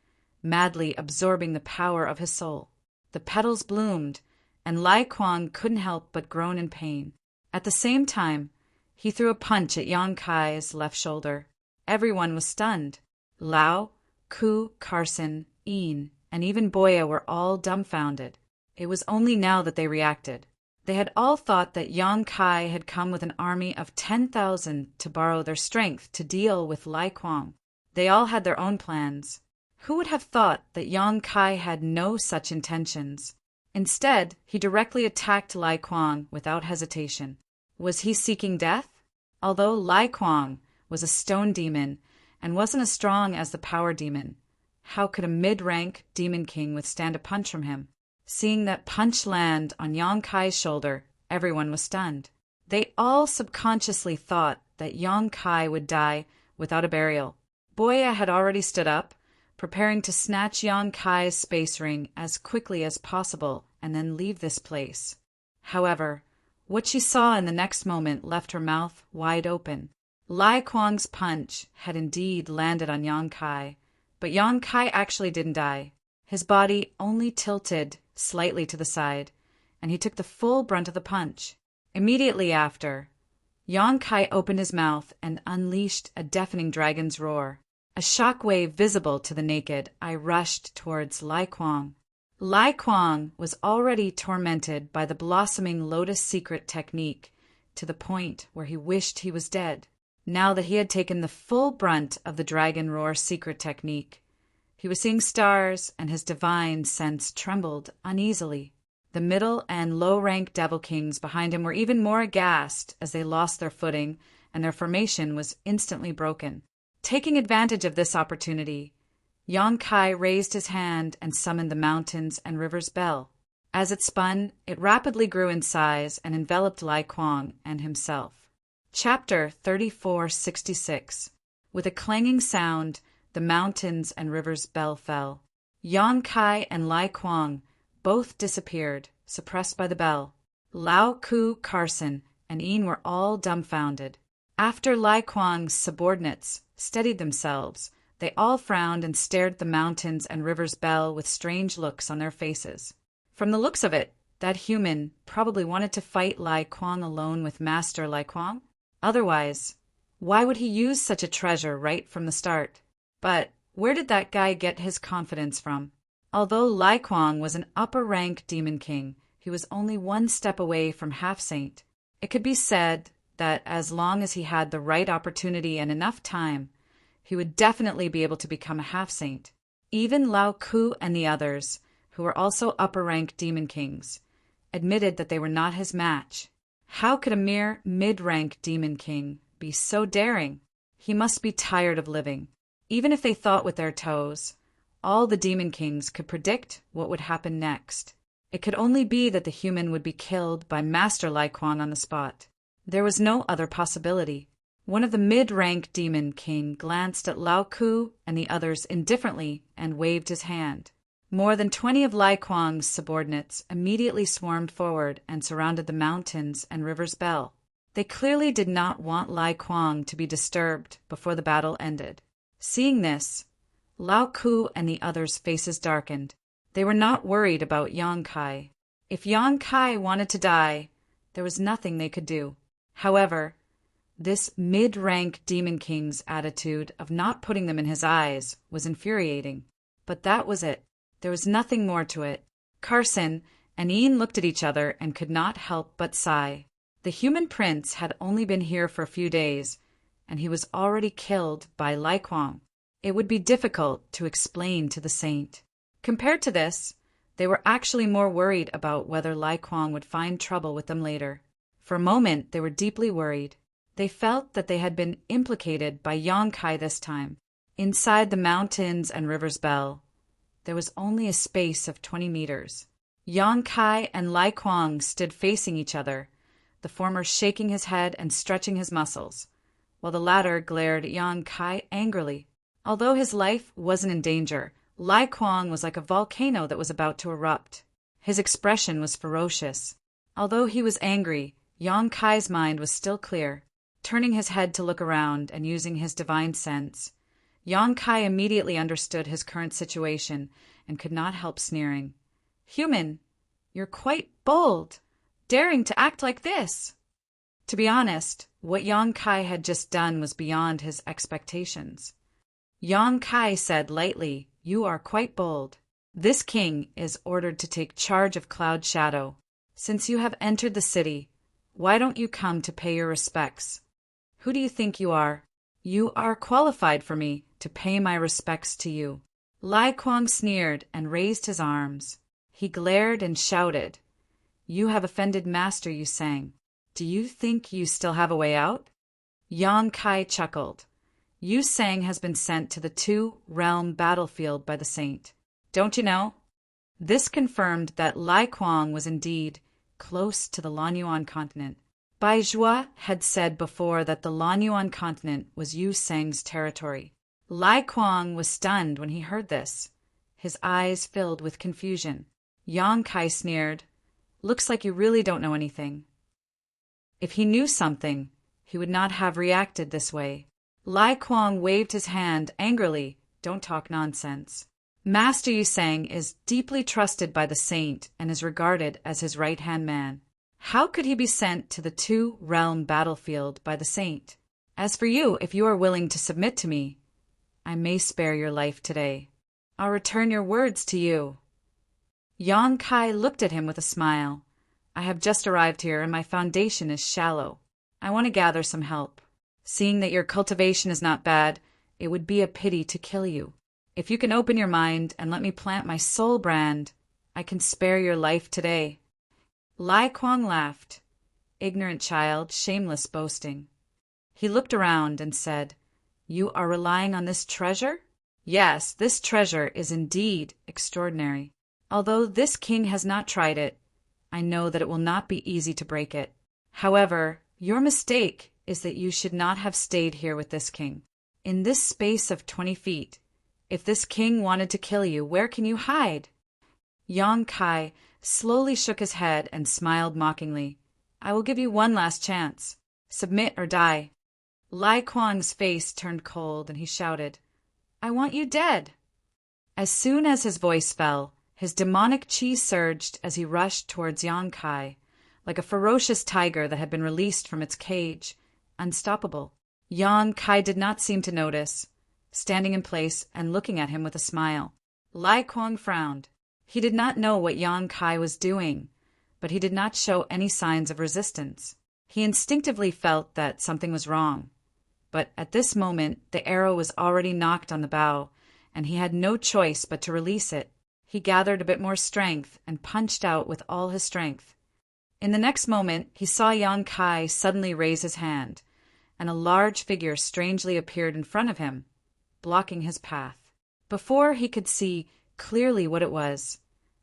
madly absorbing the power of his soul. The petals bloomed, and Lai Kuang couldn't help but groan in pain. At the same time, he threw a punch at Yang Kai's left shoulder. Everyone was stunned. Lao, Ku, Carson, Ian, and even Boya were all dumbfounded. It was only now that they reacted. They had all thought that Yang Kai had come with an army of 10,000 to borrow their strength to deal with Lai Kuang. They all had their own plans. Who would have thought that Yang Kai had no such intentions? Instead, he directly attacked Lai Kuang without hesitation. Was he seeking death? Although Lai Kuang was a stone demon and wasn't as strong as the power demon, how could a mid-rank demon king withstand a punch from him? Seeing that punch land on Yang Kai's shoulder, everyone was stunned. They all subconsciously thought that Yang Kai would die without a burial. Boya had already stood up, preparing to snatch Yang Kai's space ring as quickly as possible and then leave this place. However, what she saw in the next moment left her mouth wide open. Lai Kuang's punch had indeed landed on Yang Kai, but Yang Kai actually didn't die. His body only tilted slightly to the side, and he took the full brunt of the punch. Immediately after, Yang Kai opened his mouth and unleashed a deafening dragon's roar. A shockwave visible to the naked eye rushed towards Lai Kuang. Lai Kuang was already tormented by the blossoming lotus secret technique to the point where he wished he was dead. Now that he had taken the full brunt of the dragon roar secret technique, he was seeing stars and his divine sense trembled uneasily. The middle and low-rank devil kings behind him were even more aghast as they lost their footing and their formation was instantly broken. Taking advantage of this opportunity, Yang Kai raised his hand and summoned the mountains and rivers bell. As it spun, it rapidly grew in size and enveloped Lai Kuang and himself. Chapter 3466. With a clanging sound, the mountains and rivers bell fell. Yang Kai and Lai Kuang both disappeared, suppressed by the bell. Lao, Ku, Carson, and Ian were all dumbfounded. After Lai Kuang's subordinates steadied themselves, they all frowned and stared at the mountains and rivers bell with strange looks on their faces. From the looks of it, that human probably wanted to fight Lai Kuang alone with Master Lai Kuang. Otherwise, why would he use such a treasure right from the start? But where did that guy get his confidence from? Although Lai Kuang was an upper-rank demon king, he was only one step away from half-saint. It could be said that as long as he had the right opportunity and enough time, he would definitely be able to become a half-saint. Even Lao Ku and the others, who were also upper-rank demon kings, admitted that they were not his match. How could a mere mid-rank demon king be so daring? He must be tired of living. Even if they thought with their toes, all the demon kings could predict what would happen next. It could only be that the human would be killed by Master Lai Kuang on the spot. There was no other possibility. One of the mid-rank demon king glanced at Lao Ku and the others indifferently and waved his hand. More than 20 of Lai Kuang's subordinates immediately swarmed forward and surrounded the mountains and rivers bell. They clearly did not want Lai Kuang to be disturbed before the battle ended. Seeing this, Lao Ku and the others' faces darkened. They were not worried about Yang Kai. If Yang Kai wanted to die, there was nothing they could do. However, this mid-rank demon king's attitude of not putting them in his eyes was infuriating. But that was it. There was nothing more to it. Carson and Ian looked at each other and could not help but sigh. The human prince had only been here for a few days, and he was already killed by Lai Kuang. It would be difficult to explain to the saint. Compared to this, they were actually more worried about whether Lai Kuang would find trouble with them later. For a moment, they were deeply worried. They felt that they had been implicated by Yang Kai this time. Inside the mountains and rivers bell, there was only a space of 20 meters. Yang Kai and Lai Kuang stood facing each other, the former shaking his head and stretching his muscles, while the latter glared at Yang Kai angrily. Although his life wasn't in danger, Lai Kuang was like a volcano that was about to erupt. His expression was ferocious. Although he was angry, Yang Kai's mind was still clear. Turning his head to look around and using his divine sense, Yang Kai immediately understood his current situation and could not help sneering. "Human, you're quite bold, daring to act like this." To be honest, what Yang Kai had just done was beyond his expectations. Yang Kai said lightly, "You are quite bold. This king is ordered to take charge of Cloud Shadow. Since you have entered the city, why don't you come to pay your respects? Who do you think you are? You are qualified for me to pay my respects to you." Lai Kuang sneered and raised his arms. He glared and shouted, "You have offended Master Yu Sang. Do you think you still have a way out?" Yang Kai chuckled. "Yu Sang has been sent to the two-realm battlefield by the saint. Don't you know?" This confirmed that Lai Kuang was indeed close to the Lanyuan continent. Bai Zhua had said before that the Lanyuan continent was Yu Sang's territory. Lai Kuang was stunned when he heard this. His eyes filled with confusion. Yang Kai sneered, "Looks like you really don't know anything." If he knew something, he would not have reacted this way. Lai Kuang waved his hand angrily. "Don't talk nonsense. Master Yu Sang is deeply trusted by the saint and is regarded as his right-hand man. How could he be sent to the two-realm battlefield by the saint? As for you, if you are willing to submit to me, I may spare your life today. I'll return your words to you." Yang Kai looked at him with a smile. "I have just arrived here and my foundation is shallow. I want to gather some help. Seeing that your cultivation is not bad, it would be a pity to kill you. If you can open your mind and let me plant my soul brand, I can spare your life today." Lai Kuang laughed. "Ignorant child, shameless boasting." He looked around and said, "You are relying on this treasure?" "Yes, this treasure is indeed extraordinary. Although this king has not tried it, I know that it will not be easy to break it. However, your mistake is that you should not have stayed here with this king. In this space of 20 feet, if this king wanted to kill you, where can you hide?" Yang Kai slowly shook his head and smiled mockingly. "I will give you one last chance. Submit or die." Lai Kuang's face turned cold and he shouted, "I want you dead." As soon as his voice fell, his demonic chi surged as he rushed towards Yang Kai, like a ferocious tiger that had been released from its cage, unstoppable. Yang Kai did not seem to notice, standing in place and looking at him with a smile. Lai Kuang frowned. He did not know what Yang Kai was doing, but he did not show any signs of resistance. He instinctively felt that something was wrong. But at this moment, the arrow was already knocked on the bow, and he had no choice but to release it. He gathered a bit more strength and punched out with all his strength. In the next moment, he saw Yang Kai suddenly raise his hand, and a large figure strangely appeared in front of him, blocking his path. Before he could see clearly what it was,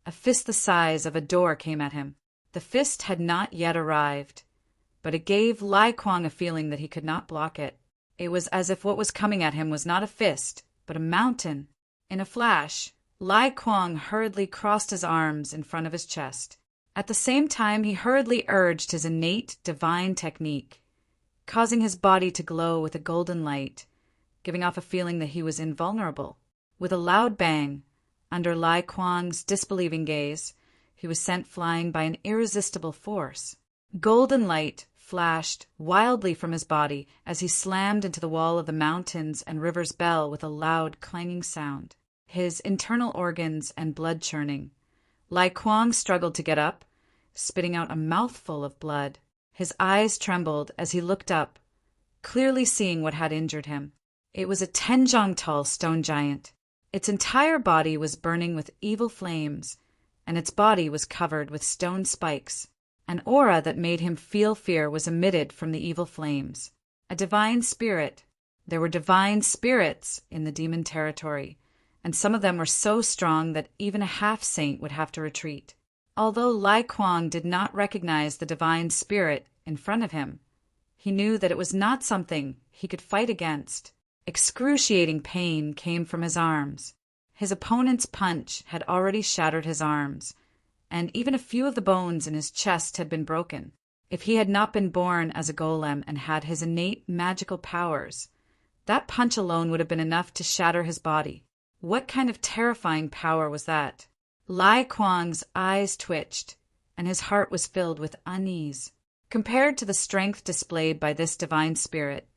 a fist the size of a door came at him. The fist had not yet arrived, but it gave Lai Kuang a feeling that he could not block it. It was as if what was coming at him was not a fist, but a mountain. In a flash, Lai Kuang hurriedly crossed his arms in front of his chest. At the same time, he hurriedly urged his innate divine technique, causing his body to glow with a golden light, giving off a feeling that he was invulnerable. With a loud bang, under Lai Kuang's disbelieving gaze, he was sent flying by an irresistible force. Golden light flashed wildly from his body as he slammed into the wall of the mountains and river's bell with a loud clanging sound. His internal organs and blood churning. Lai Kuang struggled to get up, spitting out a mouthful of blood. His eyes trembled as he looked up, clearly seeing what had injured him. It was a 10-jong-tall stone giant. Its entire body was burning with evil flames, and its body was covered with stone spikes. An aura that made him feel fear was emitted from the evil flames. A divine spirit. There were divine spirits in the demon territory, and some of them were so strong that even a half-saint would have to retreat. Although Lai Kuang did not recognize the divine spirit in front of him, he knew that it was not something he could fight against. Excruciating pain came from his arms. His opponent's punch had already shattered his arms, and even a few of the bones in his chest had been broken. If he had not been born as a golem and had his innate magical powers, that punch alone would have been enough to shatter his body. What kind of terrifying power was that? Lai Kuang's eyes twitched, and his heart was filled with unease. Compared to the strength displayed by this divine spirit,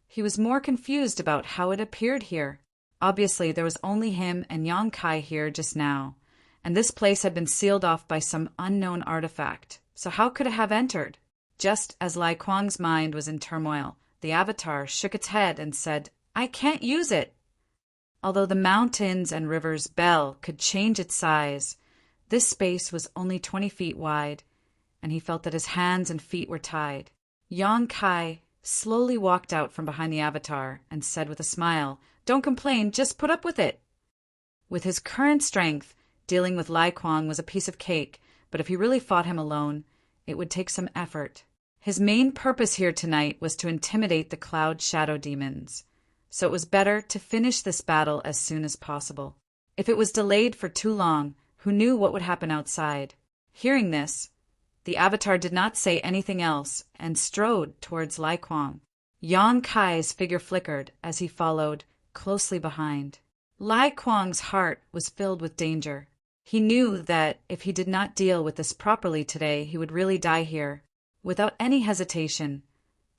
he was more confused about how it appeared here. Obviously, there was only him and Yang Kai here just now, and this place had been sealed off by some unknown artifact. So how could it have entered? Just as Lai Kuang's mind was in turmoil, the avatar shook its head and said, "I can't use it." Although the mountains and rivers bell could change its size, this space was only 20 feet wide, and he felt that his hands and feet were tied. Yang Kai slowly walked out from behind the avatar and said with a smile, "Don't complain, just put up with it." With his current strength, dealing with Lai Kuang was a piece of cake, but if he really fought him alone, it would take some effort. His main purpose here tonight was to intimidate the cloud shadow demons, so it was better to finish this battle as soon as possible. If it was delayed for too long, who knew what would happen outside? Hearing this, the avatar did not say anything else and strode towards Lai Kuang. Yang Kai's figure flickered as he followed, closely behind. Lai Kuang's heart was filled with danger. He knew that if he did not deal with this properly today, he would really die here. Without any hesitation,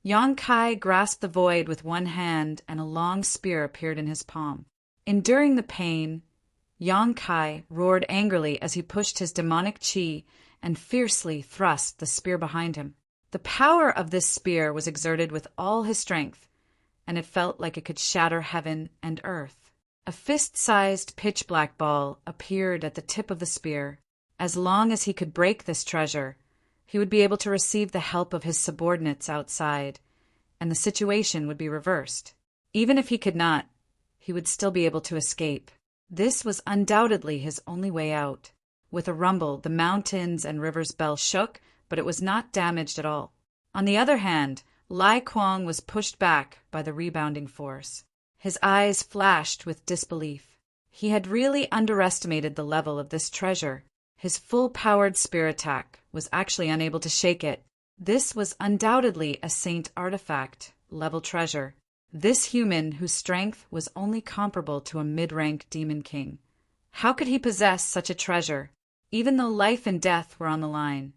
Yang Kai grasped the void with one hand and a long spear appeared in his palm. Enduring the pain, Yang Kai roared angrily as he pushed his demonic chi and fiercely thrust the spear behind him. The power of this spear was exerted with all his strength, and it felt like it could shatter heaven and earth. A fist-sized pitch-black ball appeared at the tip of the spear. As long as he could break this treasure, he would be able to receive the help of his subordinates outside, and the situation would be reversed. Even if he could not, he would still be able to escape. This was undoubtedly his only way out. With a rumble, the mountains and rivers bell shook, but it was not damaged at all. On the other hand, Lai Kuang was pushed back by the rebounding force. His eyes flashed with disbelief. He had really underestimated the level of this treasure. His full-powered spear attack was actually unable to shake it. This was undoubtedly a saint artifact-level treasure. This human whose strength was only comparable to a mid-rank demon king. How could he possess such a treasure, even though life and death were on the line?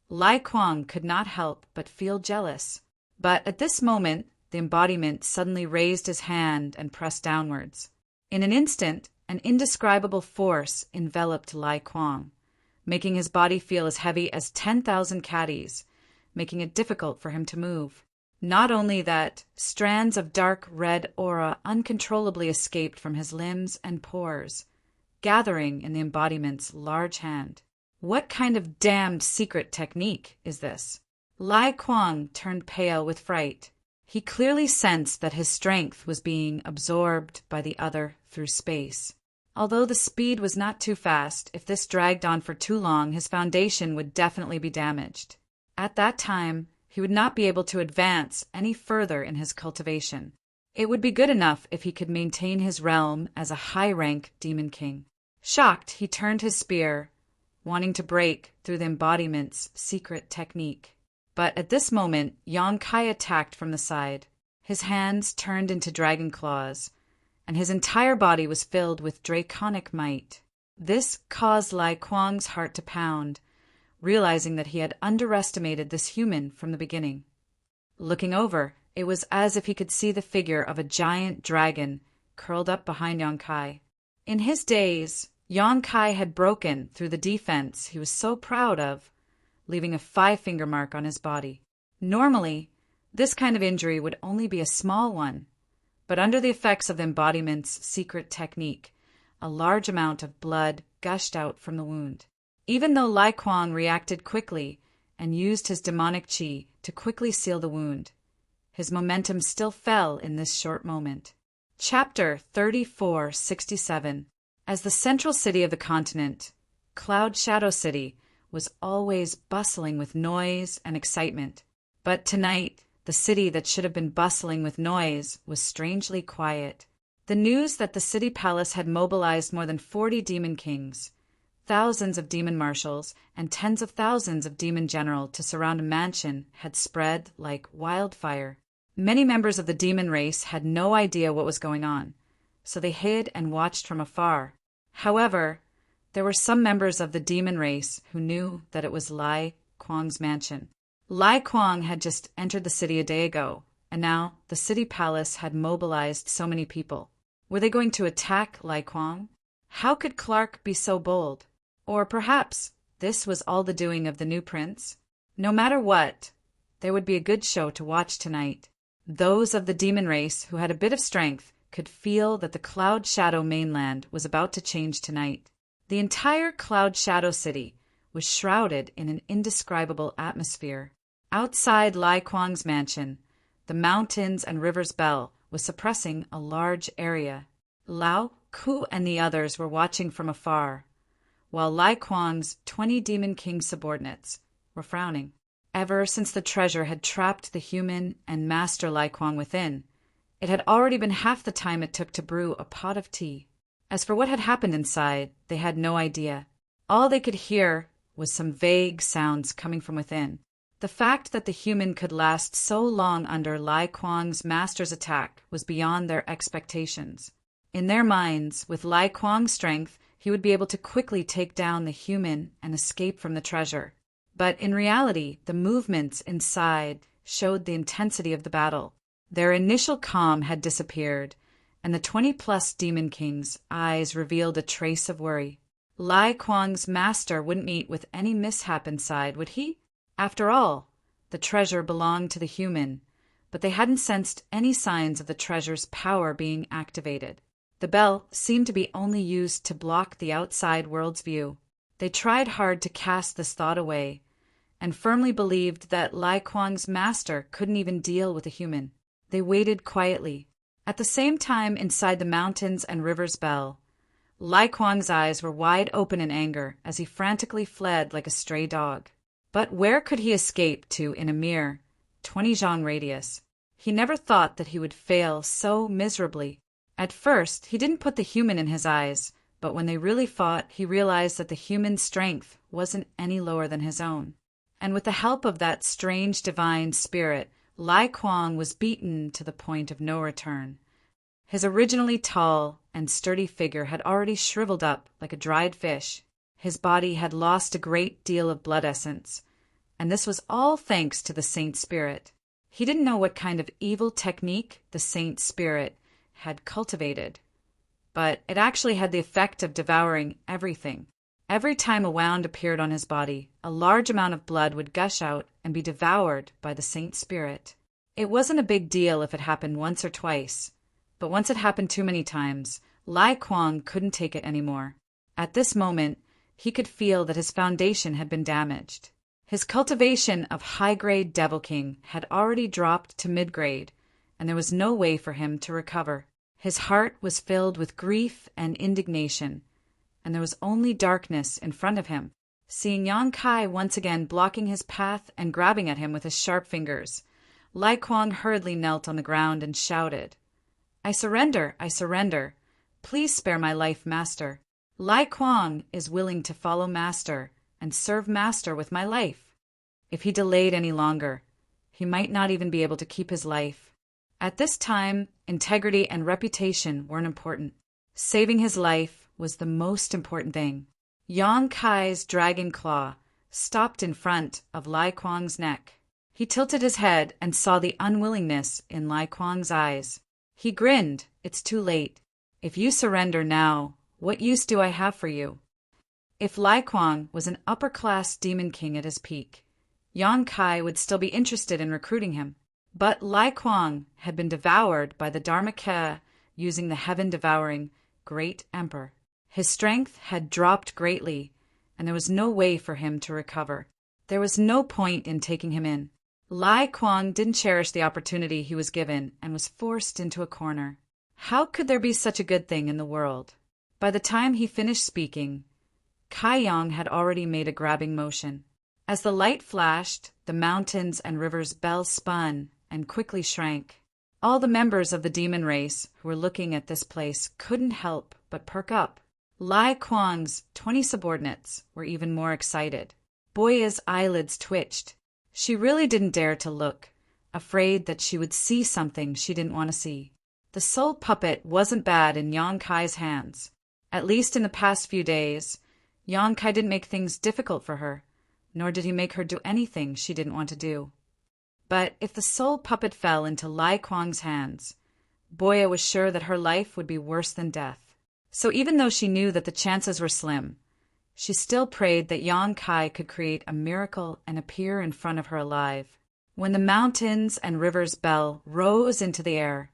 Lai Kuang could not help but feel jealous. But at this moment, the embodiment suddenly raised his hand and pressed downwards. In an instant, an indescribable force enveloped Lai Kuang, making his body feel as heavy as 10,000 caddies, making it difficult for him to move. Not only that, strands of dark red aura uncontrollably escaped from his limbs and pores, gathering in the embodiment's large hand. What kind of damned secret technique is this? Lai Kuang turned pale with fright. He clearly sensed that his strength was being absorbed by the other through space. Although the speed was not too fast, if this dragged on for too long, his foundation would definitely be damaged. At that time, he would not be able to advance any further in his cultivation. It would be good enough if he could maintain his realm as a high-rank demon king. Shocked, he turned his spear, wanting to break through the embodiment's secret technique. But at this moment, Yang Kai attacked from the side. His hands turned into dragon claws, and his entire body was filled with draconic might. This caused Lai Kuang's heart to pound, realizing that he had underestimated this human from the beginning. Looking over, it was as if he could see the figure of a giant dragon curled up behind Yang Kai. In his days, Yang Kai had broken through the defense he was so proud of, leaving a 5-finger mark on his body. Normally, this kind of injury would only be a small one, but under the effects of the embodiment's secret technique, a large amount of blood gushed out from the wound. Even though Lai Kuang reacted quickly and used his demonic chi to quickly seal the wound, his momentum still fell in this short moment. Chapter 3467. As the central city of the continent, Cloud Shadow City was always bustling with noise and excitement. But tonight, the city that should have been bustling with noise was strangely quiet. The news that the city palace had mobilized more than 40 demon kings, thousands of demon marshals and tens of thousands of demon generals to surround a mansion had spread like wildfire. Many members of the demon race had no idea what was going on, so they hid and watched from afar. However, there were some members of the demon race who knew that it was Lai Kuang's mansion. Lai Kuang had just entered the city a day ago, and now the city palace had mobilized so many people. Were they going to attack Lai Kuang? How could Clark be so bold? Or perhaps this was all the doing of the new prince? No matter what, there would be a good show to watch tonight. Those of the demon race who had a bit of strength could feel that the Cloud Shadow mainland was about to change tonight. The entire Cloud Shadow city was shrouded in an indescribable atmosphere. Outside Lai Kuang's mansion, the mountains and rivers bell was suppressing a large area. Lao, Ku, and the others were watching from afar, while Lai Kuang's 20 Demon King subordinates were frowning. Ever since the treasure had trapped the human and Master Lai Kuang within, it had already been half the time it took to brew a pot of tea. As for what had happened inside, they had no idea. All they could hear was some vague sounds coming from within. The fact that the human could last so long under Lai Kuang's master's attack was beyond their expectations. In their minds, with Lai Kuang's strength, he would be able to quickly take down the human and escape from the treasure. But in reality, the movements inside showed the intensity of the battle. Their initial calm had disappeared, and the 20-plus Demon King's eyes revealed a trace of worry. Lai Kuang's master wouldn't meet with any mishap inside, would he? After all, the treasure belonged to the human, but they hadn't sensed any signs of the treasure's power being activated. The bell seemed to be only used to block the outside world's view. They tried hard to cast this thought away, and firmly believed that Lai Kuang's master couldn't even deal with a human. They waited quietly. At the same time, inside the mountains and rivers bell, Lai Kuang's eyes were wide open in anger as he frantically fled like a stray dog. But where could he escape to in a mere 20 zhang radius? He never thought that he would fail so miserably. At first, he didn't put the human in his eyes, but when they really fought, he realized that the human's strength wasn't any lower than his own. And with the help of that strange divine spirit, Lai Kuang was beaten to the point of no return. His originally tall and sturdy figure had already shriveled up like a dried fish. His body had lost a great deal of blood essence, and this was all thanks to the Saint Spirit. He didn't know what kind of evil technique the Saint Spirit had cultivated, but it actually had the effect of devouring everything. Every time a wound appeared on his body, a large amount of blood would gush out and be devoured by the Saint Spirit. It wasn't a big deal if it happened once or twice, but once it happened too many times, Lai Kuang couldn't take it anymore. At this moment, he could feel that his foundation had been damaged. His cultivation of high-grade Devil King had already dropped to mid-grade, and there was no way for him to recover. His heart was filled with grief and indignation, and there was only darkness in front of him. Seeing Yang Kai once again blocking his path and grabbing at him with his sharp fingers, Lai Kuang hurriedly knelt on the ground and shouted, "I surrender! I surrender! Please spare my life, Master. Lai Kuang is willing to follow Master and serve Master with my life." If he delayed any longer, he might not even be able to keep his life. At this time, integrity and reputation weren't important. Saving his life was the most important thing. Yang Kai's dragon claw stopped in front of Lai Kuang's neck. He tilted his head and saw the unwillingness in Lai Kuang's eyes. He grinned. "It's too late. If you surrender now, what use do I have for you?" If Lai Kuang was an upper-class demon king at his peak, Yang Kai would still be interested in recruiting him. But Lai Kuang had been devoured by the Dharmakaya using the heaven-devouring Great Emperor. His strength had dropped greatly, and there was no way for him to recover. There was no point in taking him in. Lai Kuang didn't cherish the opportunity he was given and was forced into a corner. How could there be such a good thing in the world? By the time he finished speaking, Kai Yang had already made a grabbing motion. As the light flashed, the mountains and rivers bell spun and quickly shrank. All the members of the demon race who were looking at this place couldn't help but perk up. Lai Kuang's 20 subordinates were even more excited. Boya's eyelids twitched. She really didn't dare to look, afraid that she would see something she didn't want to see. The soul puppet wasn't bad in Yang Kai's hands. At least in the past few days, Yang Kai didn't make things difficult for her, nor did he make her do anything she didn't want to do. But if the soul puppet fell into Lai Kuang's hands, Boya was sure that her life would be worse than death. So even though she knew that the chances were slim, she still prayed that Yang Kai could create a miracle and appear in front of her alive. When the mountains and rivers bell rose into the air,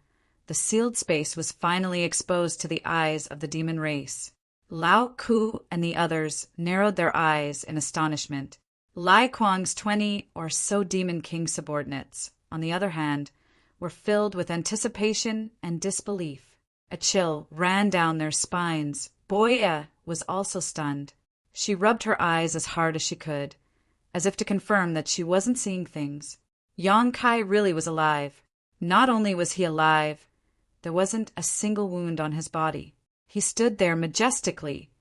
the sealed space was finally exposed to the eyes of the demon race. Lao Ku and the others narrowed their eyes in astonishment. Lai Kuang's 20 or so Demon King subordinates, on the other hand, were filled with anticipation and disbelief. A chill ran down their spines. Boya was also stunned. She rubbed her eyes as hard as she could, as if to confirm that she wasn't seeing things. Yang Kai really was alive. Not only was he alive, there wasn't a single wound on his body. He stood there majestically,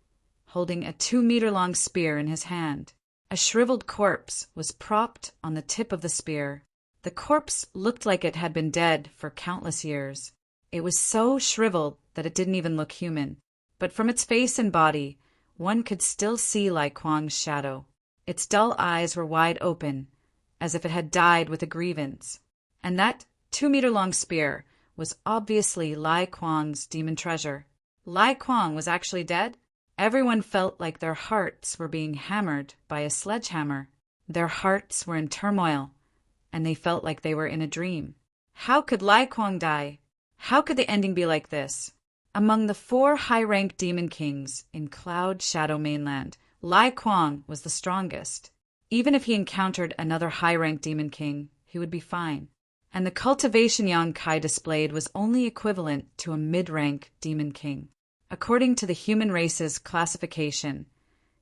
holding a 2-meter-long spear in his hand. A shriveled corpse was propped on the tip of the spear. The corpse looked like it had been dead for countless years. It was so shriveled that it didn't even look human. But from its face and body, one could still see Lai Kuang's shadow. Its dull eyes were wide open, as if it had died with a grievance. And that 2-meter-long spear was obviously Lai Kuang's demon treasure. Lai Kuang was actually dead? Everyone felt like their hearts were being hammered by a sledgehammer. Their hearts were in turmoil, and they felt like they were in a dream. How could Lai Kuang die? How could the ending be like this? Among the 4 high-ranked demon kings in Cloud Shadow Mainland, Lai Kuang was the strongest. Even if he encountered another high-ranked demon king, he would be fine. And the cultivation Yang Kai displayed was only equivalent to a mid-rank demon king. According to the human race's classification,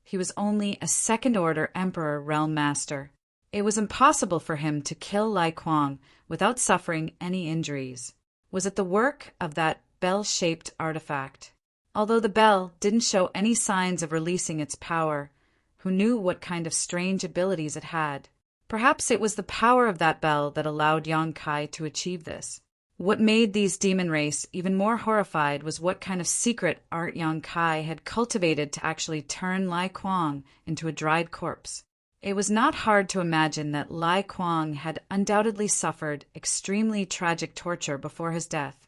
he was only a second-order Emperor Realm Master. It was impossible for him to kill Lai Kuang without suffering any injuries. Was it the work of that bell-shaped artifact? Although the bell didn't show any signs of releasing its power, who knew what kind of strange abilities it had? Perhaps it was the power of that bell that allowed Yang Kai to achieve this. What made these demon race even more horrified was what kind of secret art Yang Kai had cultivated to actually turn Lai Kuang into a dried corpse. It was not hard to imagine that Lai Kuang had undoubtedly suffered extremely tragic torture before his death.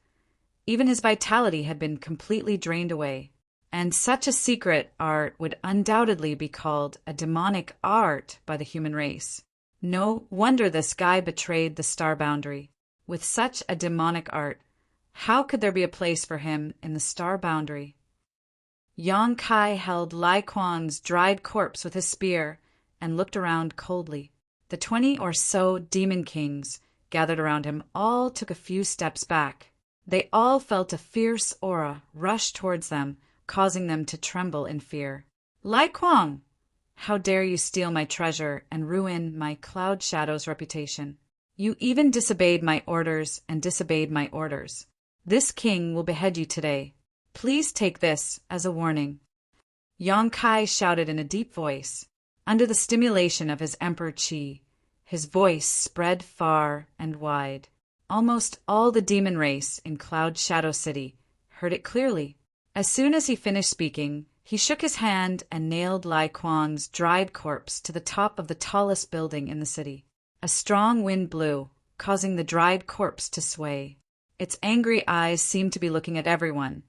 Even his vitality had been completely drained away. And such a secret art would undoubtedly be called a demonic art by the human race. No wonder this guy betrayed the star boundary. With such a demonic art, how could there be a place for him in the star boundary? Yang Kai held Lai Kuang's dried corpse with his spear and looked around coldly. The 20 or so demon kings gathered around him all took a few steps back. They all felt a fierce aura rush towards them, causing them to tremble in fear. Lai Kuang! How dare you steal my treasure and ruin my Cloud Shadow's reputation? You even disobeyed my orders and disobeyed my orders. This king will behead you today. Please take this as a warning. Yang Kai shouted in a deep voice. Under the stimulation of his Emperor Qi, his voice spread far and wide. Almost all the demon race in Cloud Shadow City heard it clearly. As soon as he finished speaking, he shook his hand and nailed Lai Kuang's dried corpse to the top of the tallest building in the city. A strong wind blew, causing the dried corpse to sway. Its angry eyes seemed to be looking at everyone,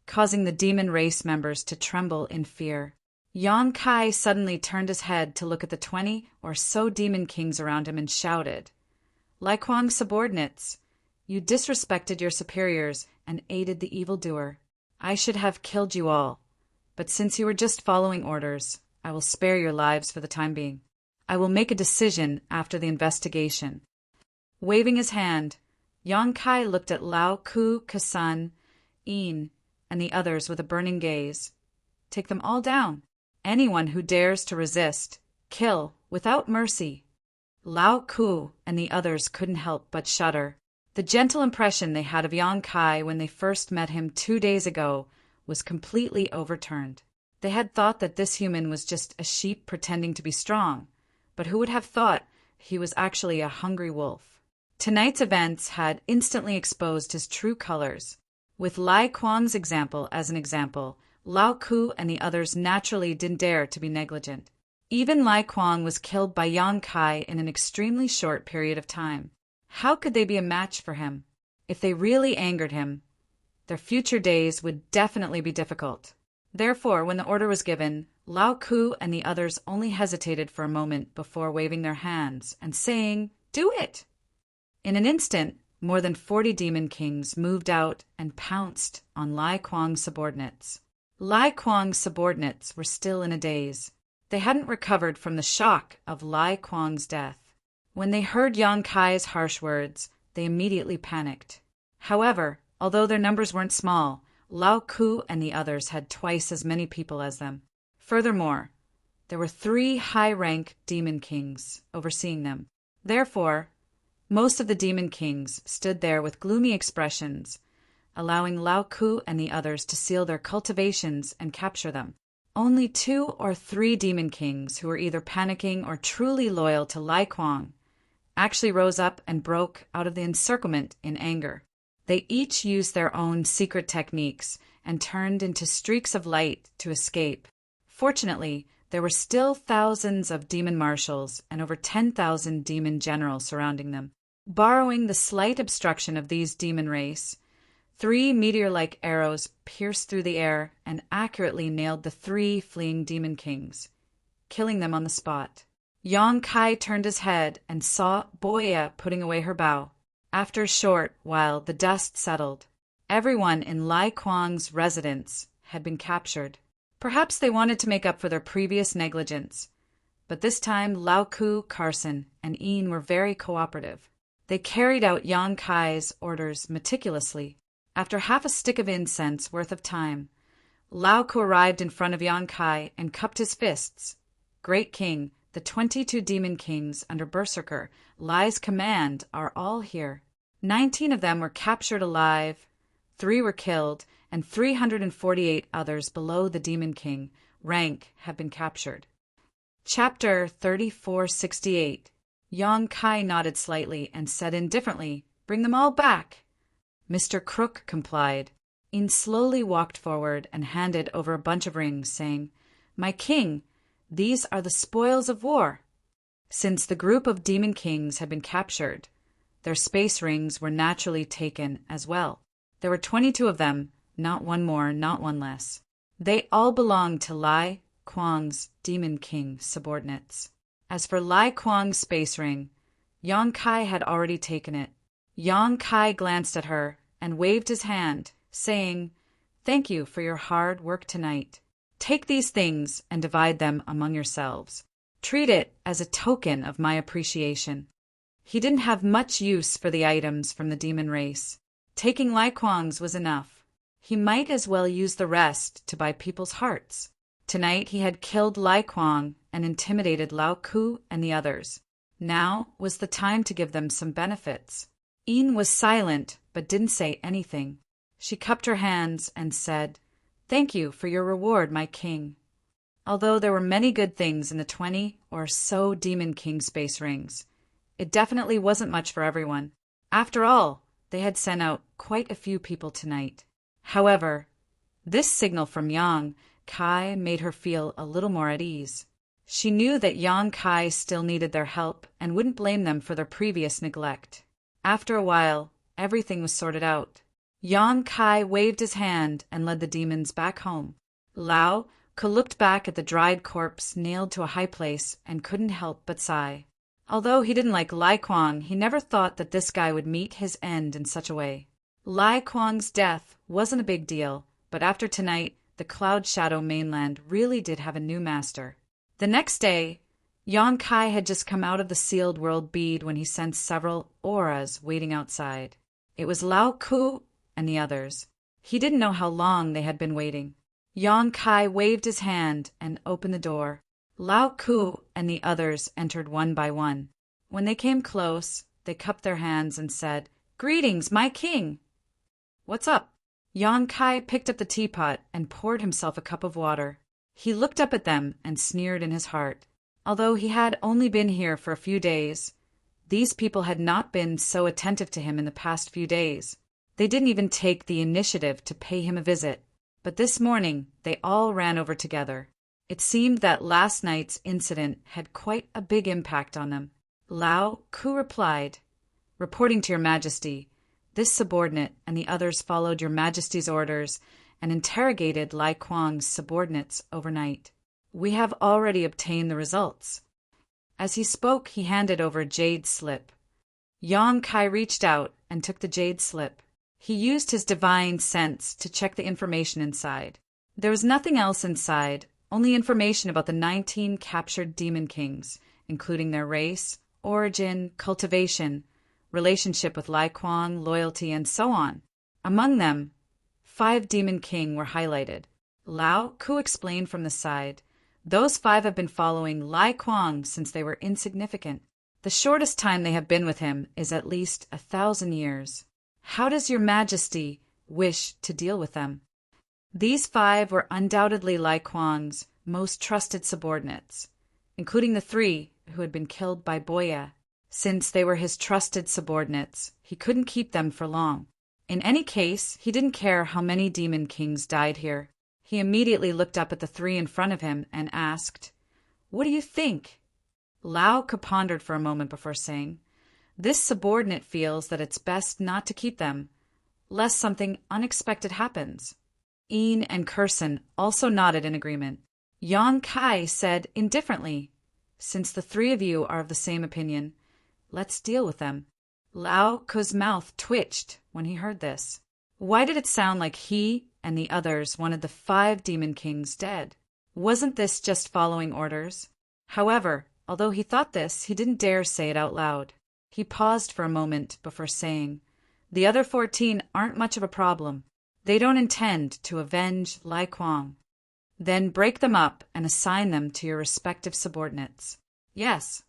causing the demon race members to tremble in fear. Yang Kai suddenly turned his head to look at the 20 or so demon kings around him and shouted, Lai Kuang's subordinates, you disrespected your superiors and aided the evildoer. I should have killed you all, but since you were just following orders, I will spare your lives for the time being. I will make a decision after the investigation. Waving his hand, Yang Kai looked at Lao Ku, Kasan, Yin, and the others with a burning gaze. Take them all down. Anyone who dares to resist, kill without mercy. Lao Ku and the others couldn't help but shudder. The gentle impression they had of Yang Kai when they first met him 2 days ago was completely overturned. They had thought that this human was just a sheep pretending to be strong, but who would have thought he was actually a hungry wolf? Tonight's events had instantly exposed his true colors. With Lai Kuang's example as an example, Lao Ku and the others naturally didn't dare to be negligent. Even Lai Kuang was killed by Yang Kai in an extremely short period of time. How could they be a match for him? If they really angered him, their future days would definitely be difficult. Therefore, when the order was given, Lao Ku and the others only hesitated for a moment before waving their hands and saying, "Do it!" In an instant, more than 40 demon kings moved out and pounced on Lai Kuang's subordinates. Lai Kuang's subordinates were still in a daze. They hadn't recovered from the shock of Lai Kuang's death. When they heard Yang Kai's harsh words, they immediately panicked. However, although their numbers weren't small, Lao Ku and the others had twice as many people as them. Furthermore, there were 3 high-rank demon kings overseeing them. Therefore, most of the demon kings stood there with gloomy expressions, allowing Lao Ku and the others to seal their cultivations and capture them. Only 2 or 3 demon kings who were either panicking or truly loyal to Lai Kuang actually rose up and broke out of the encirclement in anger. They each used their own secret techniques and turned into streaks of light to escape. Fortunately, there were still thousands of demon marshals and over 10,000 demon generals surrounding them. Borrowing the slight obstruction of these demon race, 3 meteor-like arrows pierced through the air and accurately nailed the 3 fleeing demon kings, killing them on the spot. Yang Kai turned his head and saw Boya putting away her bow. After a short while, the dust settled. Everyone in Lai Kuang's residence had been captured. Perhaps they wanted to make up for their previous negligence, but this time Lao Ku, Carson, and Ian were very cooperative. They carried out Yang Kai's orders meticulously. After half a stick of incense worth of time, Lao Ku arrived in front of Yang Kai and cupped his fists. "Great King, the 22 demon kings under Berserker Lai's command are all here. 19 of them were captured alive, 3 were killed, and 348 others below the demon king rank have been captured." Chapter 3468. Yang Kai nodded slightly and said indifferently, "Bring them all back." Mr. Crook complied. In slowly walked forward and handed over a bunch of rings, saying, "My king, these are the spoils of war." Since the group of demon kings had been captured, their space rings were naturally taken as well. There were 22 of them, not one more, not one less. They all belonged to Lai Kuang's demon king subordinates. As for Lai Kuang's space ring, Yang Kai had already taken it. Yang Kai glanced at her and waved his hand, saying, "Thank you for your hard work tonight. Take these things and divide them among yourselves. Treat it as a token of my appreciation." He didn't have much use for the items from the demon race. Taking Lai Kuang's was enough. He might as well use the rest to buy people's hearts. Tonight he had killed Lai Kuang and intimidated Lao Ku and the others. Now was the time to give them some benefits. Ian was silent but didn't say anything. She cupped her hands and said, "Thank you for your reward, my king." Although there were many good things in the 20 or so Demon King space rings, it definitely wasn't much for everyone. After all, they had sent out quite a few people tonight. However, this signal from Yang Kai made her feel a little more at ease. She knew that Yang Kai still needed their help and wouldn't blame them for their previous neglect. After a while, everything was sorted out. Yang Kai waved his hand and led the demons back home. Lao Ku looked back at the dried corpse nailed to a high place and couldn't help but sigh. Although he didn't like Lai Kuang, he never thought that this guy would meet his end in such a way. Lai Kuang's death wasn't a big deal, but after tonight, the Cloud Shadow mainland really did have a new master. The next day, Yang Kai had just come out of the sealed world bead when he sensed several auras waiting outside. It was Lao Ku and the others. He didn't know how long they had been waiting. Yang Kai waved his hand and opened the door. Lao Ku and the others entered one by one. When they came close, they cupped their hands and said, "Greetings, my king!" "What's up?" Yang Kai picked up the teapot and poured himself a cup of water. He looked up at them and sneered in his heart. Although he had only been here for a few days, these people had not been so attentive to him in the past few days. They didn't even take the initiative to pay him a visit. But this morning, they all ran over together. It seemed that last night's incident had quite a big impact on them. Lao Ku replied, "Reporting to your Majesty, this subordinate and the others followed your Majesty's orders and interrogated Lai Kuang's subordinates overnight. We have already obtained the results." As he spoke, he handed over a jade slip. Yang Kai reached out and took the jade slip. He used his divine sense to check the information inside. There was nothing else inside, only information about the 19 captured demon kings, including their race, origin, cultivation, relationship with Lai Kuang, loyalty, and so on. Among them, 5 demon king were highlighted. Lao Ku explained from the side, "Those 5 have been following Lai Kuang since they were insignificant. The shortest time they have been with him is at least 1,000 years. How does your Majesty wish to deal with them?" These 5 were undoubtedly Lai Kuang's most trusted subordinates, including the 3 who had been killed by Boya. Since they were his trusted subordinates, he couldn't keep them for long. In any case, he didn't care how many demon kings died here. He immediately looked up at the 3 in front of him and asked, "What do you think?" Lao Ku pondered for a moment before saying, "This subordinate feels that it's best not to keep them, lest something unexpected happens." Een and Curson also nodded in agreement. Yang Kai said indifferently, "Since the 3 of you are of the same opinion, let's deal with them." Lao Ku's mouth twitched when he heard this. Why did it sound like he and the others wanted the 5 demon kings dead? Wasn't this just following orders? However, although he thought this, he didn't dare say it out loud. He paused for a moment before saying, "The other 14 aren't much of a problem. They don't intend to avenge Lai Kuang. Then break them up and assign them to your respective subordinates." "Yes."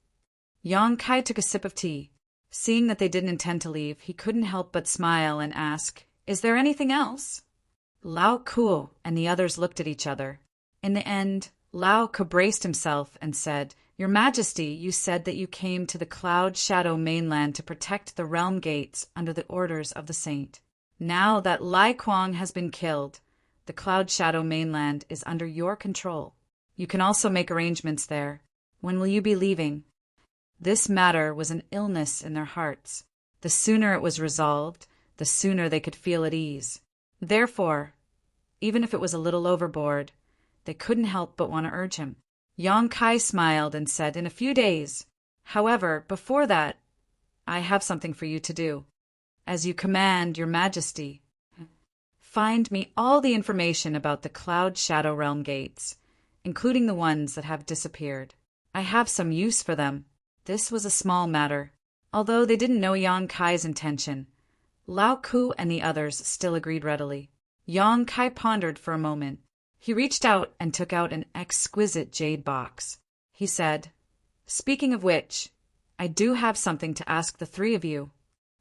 Yang Kai took a sip of tea. Seeing that they didn't intend to leave, he couldn't help but smile and ask, "Is there anything else?" Lao Ku and the others looked at each other. In the end, Lao Ku braced himself and said, "Your Majesty, you said that you came to the Cloud Shadow mainland to protect the realm gates under the orders of the saint. Now that Lai Kuang has been killed, the Cloud Shadow mainland is under your control. You can also make arrangements there. When will you be leaving?" This matter was an illness in their hearts. The sooner it was resolved, the sooner they could feel at ease. Therefore, even if it was a little overboard, they couldn't help but want to urge him. Yang Kai smiled and said, "In a few days. However, before that, I have something for you to do. As you command, your Majesty. Find me all the information about the Cloud Shadow Realm gates, including the ones that have disappeared. I have some use for them." This was a small matter. Although they didn't know Yang Kai's intention, Lao Ku and the others still agreed readily. Yang Kai pondered for a moment. He reached out and took out an exquisite jade box. He said, "Speaking of which, I do have something to ask the 3 of you."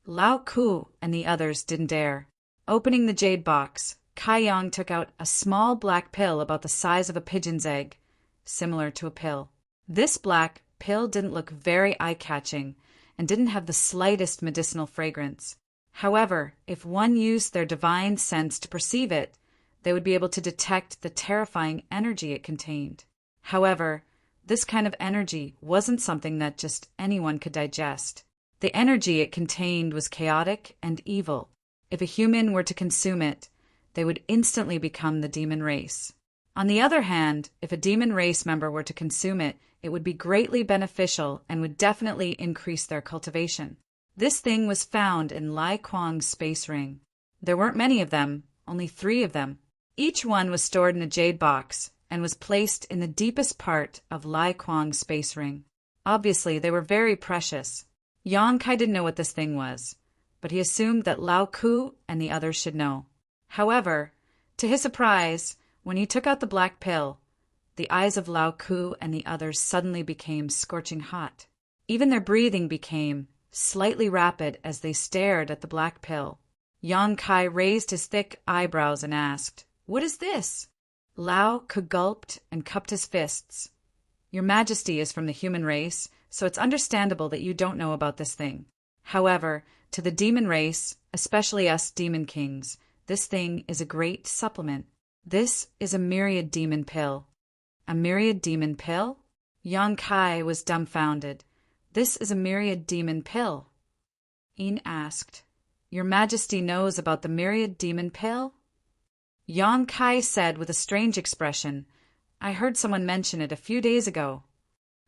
Lao Ku and the others didn't dare. Opening the jade box, Kai Yang took out a small black pill about the size of a pigeon's egg, similar to a pill. This black pill didn't look very eye-catching and didn't have the slightest medicinal fragrance. However, if one used their divine sense to perceive it, they would be able to detect the terrifying energy it contained. However, this kind of energy wasn't something that just anyone could digest. The energy it contained was chaotic and evil. If a human were to consume it, they would instantly become the demon race. On the other hand, if a demon race member were to consume it, it would be greatly beneficial and would definitely increase their cultivation. This thing was found in Lai Kuang's space ring. There weren't many of them, only 3 of them. Each one was stored in a jade box and was placed in the deepest part of Lai Kuang's space ring. Obviously, they were very precious. Yang Kai didn't know what this thing was, but he assumed that Lao Ku and the others should know. However, to his surprise, when he took out the black pill, the eyes of Lao Ku and the others suddenly became scorching hot. Even their breathing became slightly rapid as they stared at the black pill. Yang Kai raised his thick eyebrows and asked, "What is this?" Lao Ke gulped and cupped his fists. "Your Majesty is from the human race, so it's understandable that you don't know about this thing. However, to the demon race, especially us demon kings, this thing is a great supplement. This is a myriad demon pill." "A myriad demon pill?" Yang Kai was dumbfounded. "This is a myriad demon pill?" Yin asked, "Your Majesty knows about the myriad demon pill?" Yang Kai said with a strange expression, "I heard someone mention it a few days ago.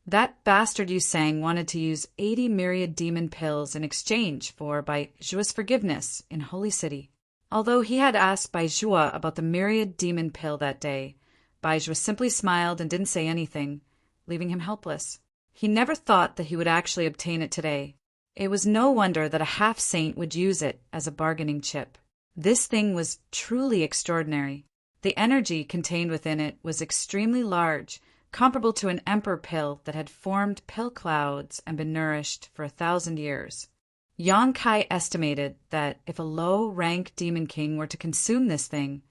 That bastard Yu Sang wanted to use 80 myriad demon pills in exchange for Bai Zhua's forgiveness in Holy City." Although he had asked Bai Zhua about the myriad demon pill that day, Bai Zhua simply smiled and didn't say anything, leaving him helpless. He never thought that he would actually obtain it today. It was no wonder that a half-saint would use it as a bargaining chip. This thing was truly extraordinary. The energy contained within it was extremely large, comparable to an emperor pill that had formed pill clouds and been nourished for 1,000 years. Yang Kai estimated that if a low-rank demon king were to consume this thing,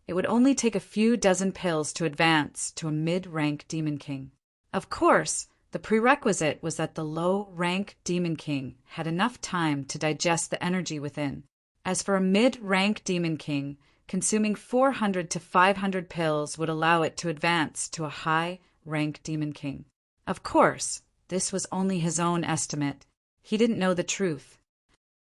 it would only take a few dozen pills to advance to a mid-rank demon king. Of course, the prerequisite was that the low-rank demon king had enough time to digest the energy within. As for a mid-rank demon king, consuming 400 to 500 pills would allow it to advance to a high-rank demon king. Of course, this was only his own estimate. He didn't know the truth.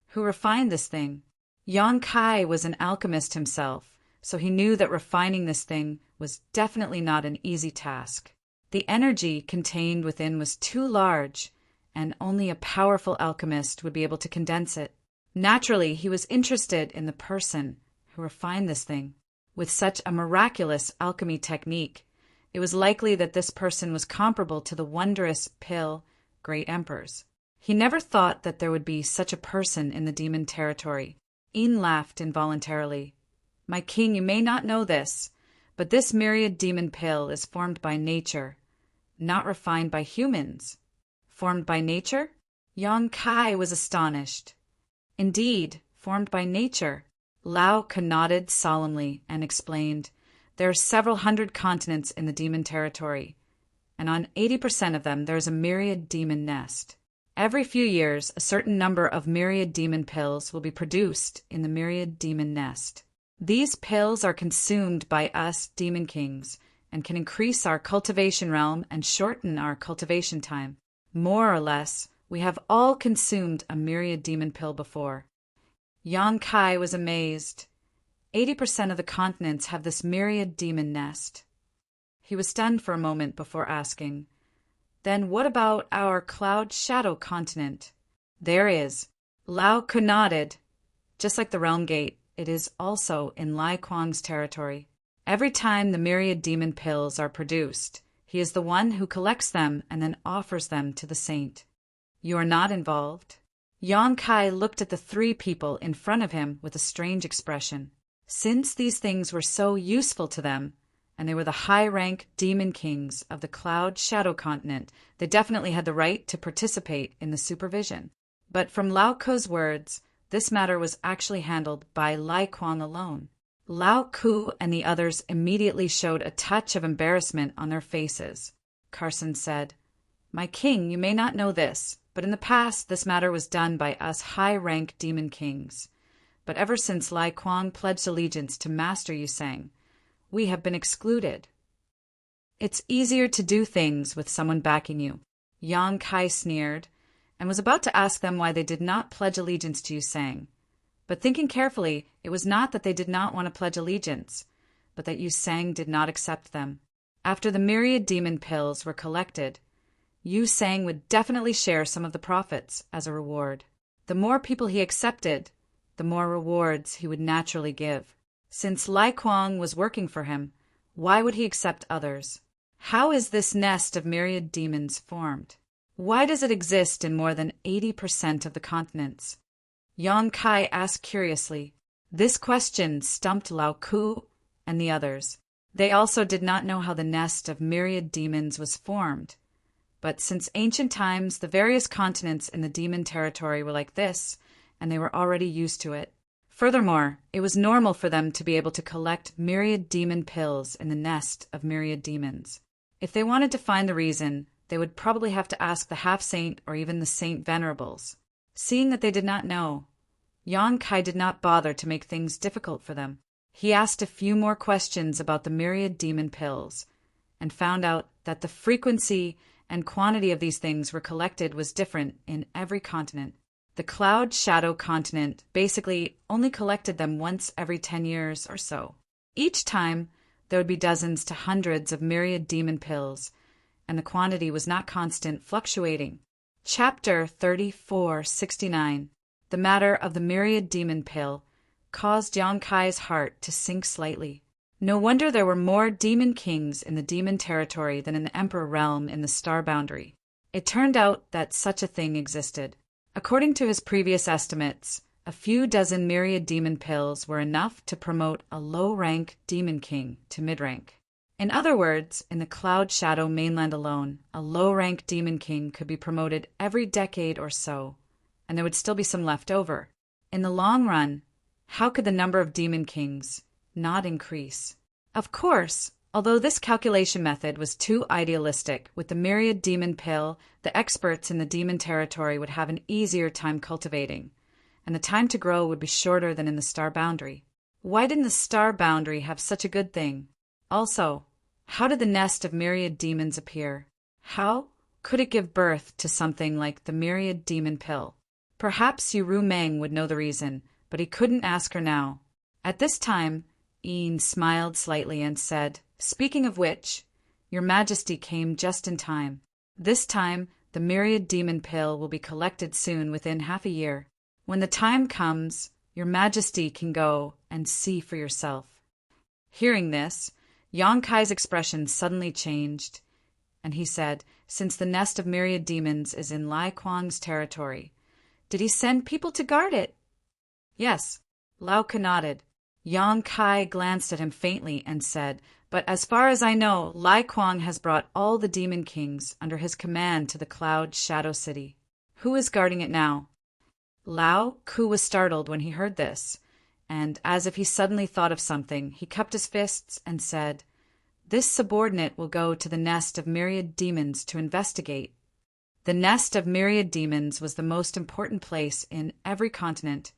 Who refined this thing? Yang Kai was an alchemist himself, so he knew that refining this thing was definitely not an easy task. The energy contained within was too large, and only a powerful alchemist would be able to condense it. Naturally, he was interested in the person who refined this thing. With such a miraculous alchemy technique, it was likely that this person was comparable to the wondrous pill Great Emperors. He never thought that there would be such a person in the demon territory. Yin laughed involuntarily. "My king, you may not know this, but this myriad demon pill is formed by nature, not refined by humans." "Formed by nature?" Yang Kai was astonished. "Indeed, formed by nature." Lao Ke nodded solemnly and explained, "There are several hundred continents in the demon territory, and on 80% of them there is a myriad demon nest. Every few years, a certain number of myriad demon pills will be produced in the myriad demon nest. These pills are consumed by us demon kings and can increase our cultivation realm and shorten our cultivation time. More or less, we have all consumed a myriad demon pill before." Yang Kai was amazed. 80% of the continents have this myriad demon nest. He was stunned for a moment before asking, "Then what about our cloud shadow continent?" "There is." Lao Ke nodded. "Just like the Realm Gate, it is also in Lai Kuang's territory. Every time the myriad demon pills are produced, he is the one who collects them and then offers them to the saint." "You are not involved?" Yang Kai looked at the three people in front of him with a strange expression. Since these things were so useful to them, and they were the high-rank demon kings of the Cloud Shadow Continent, they definitely had the right to participate in the supervision. But from Lao Ke's words, this matter was actually handled by Lai Kuang alone. Lao Ke and the others immediately showed a touch of embarrassment on their faces. Carson said, "My king, you may not know this, but in the past this matter was done by us high-rank demon kings. But ever since Lai Kuang pledged allegiance to Master Yu Sang, we have been excluded." "It's easier to do things with someone backing you," Yang Kai sneered, and was about to ask them why they did not pledge allegiance to Yu Sang. But thinking carefully, it was not that they did not want to pledge allegiance, but that Yu Sang did not accept them. After the myriad demon pills were collected, Yu Sang would definitely share some of the profits as a reward. The more people he accepted, the more rewards he would naturally give. Since Lai Kuang was working for him, why would he accept others? How is this nest of myriad demons formed? Why does it exist in more than 80% of the continents? Yang Kai asked curiously. This question stumped Lao Ke and the others. They also did not know how the nest of myriad demons was formed. But since ancient times, the various continents in the demon territory were like this, and they were already used to it. Furthermore, it was normal for them to be able to collect myriad demon pills in the nest of myriad demons. If they wanted to find the reason, they would probably have to ask the half-saint or even the saint venerables. Seeing that they did not know, Yang Kai did not bother to make things difficult for them. He asked a few more questions about the myriad demon pills, and found out that the frequency and quantity of these things were collected was different in every continent. The Cloud Shadow continent basically only collected them once every 10 years or so. Each time, there would be dozens to hundreds of myriad demon pills, and the quantity was not constant, fluctuating. Chapter 3469. The matter of the myriad demon pill caused Yang Kai's heart to sink slightly. No wonder there were more demon kings in the demon territory than in the emperor realm in the star boundary. It turned out that such a thing existed. According to his previous estimates, a few dozen myriad demon pills were enough to promote a low-rank demon king to mid-rank. In other words, in the Cloud Shadow mainland alone, a low-rank demon king could be promoted every decade or so, and there would still be some left over. In the long run, how could the number of demon kings not increase? Of course, although this calculation method was too idealistic, with the myriad demon pill, the experts in the demon territory would have an easier time cultivating, and the time to grow would be shorter than in the star boundary. Why didn't the star boundary have such a good thing? Also, how did the nest of myriad demons appear? How could it give birth to something like the myriad demon pill? Perhaps Yu Meng would know the reason, but he couldn't ask her now. At this time, Ian smiled slightly and said, "Speaking of which, Your Majesty came just in time. This time, the myriad demon pill will be collected soon, within half a year. When the time comes, Your Majesty can go and see for yourself." Hearing this, Yang Kai's expression suddenly changed, and he said, "Since the nest of myriad demons is in Lai Kuang's territory, did he send people to guard it?" "Yes." Lao Ka nodded. Yang Kai glanced at him faintly and said, "But as far as I know, Lai Kuang has brought all the demon kings under his command to the Cloud Shadow City. Who is guarding it now?" Lao Ku was startled when he heard this, and as if he suddenly thought of something, he cupped his fists and said, "This subordinate will go to the nest of myriad demons to investigate." The nest of myriad demons was the most important place in every continent,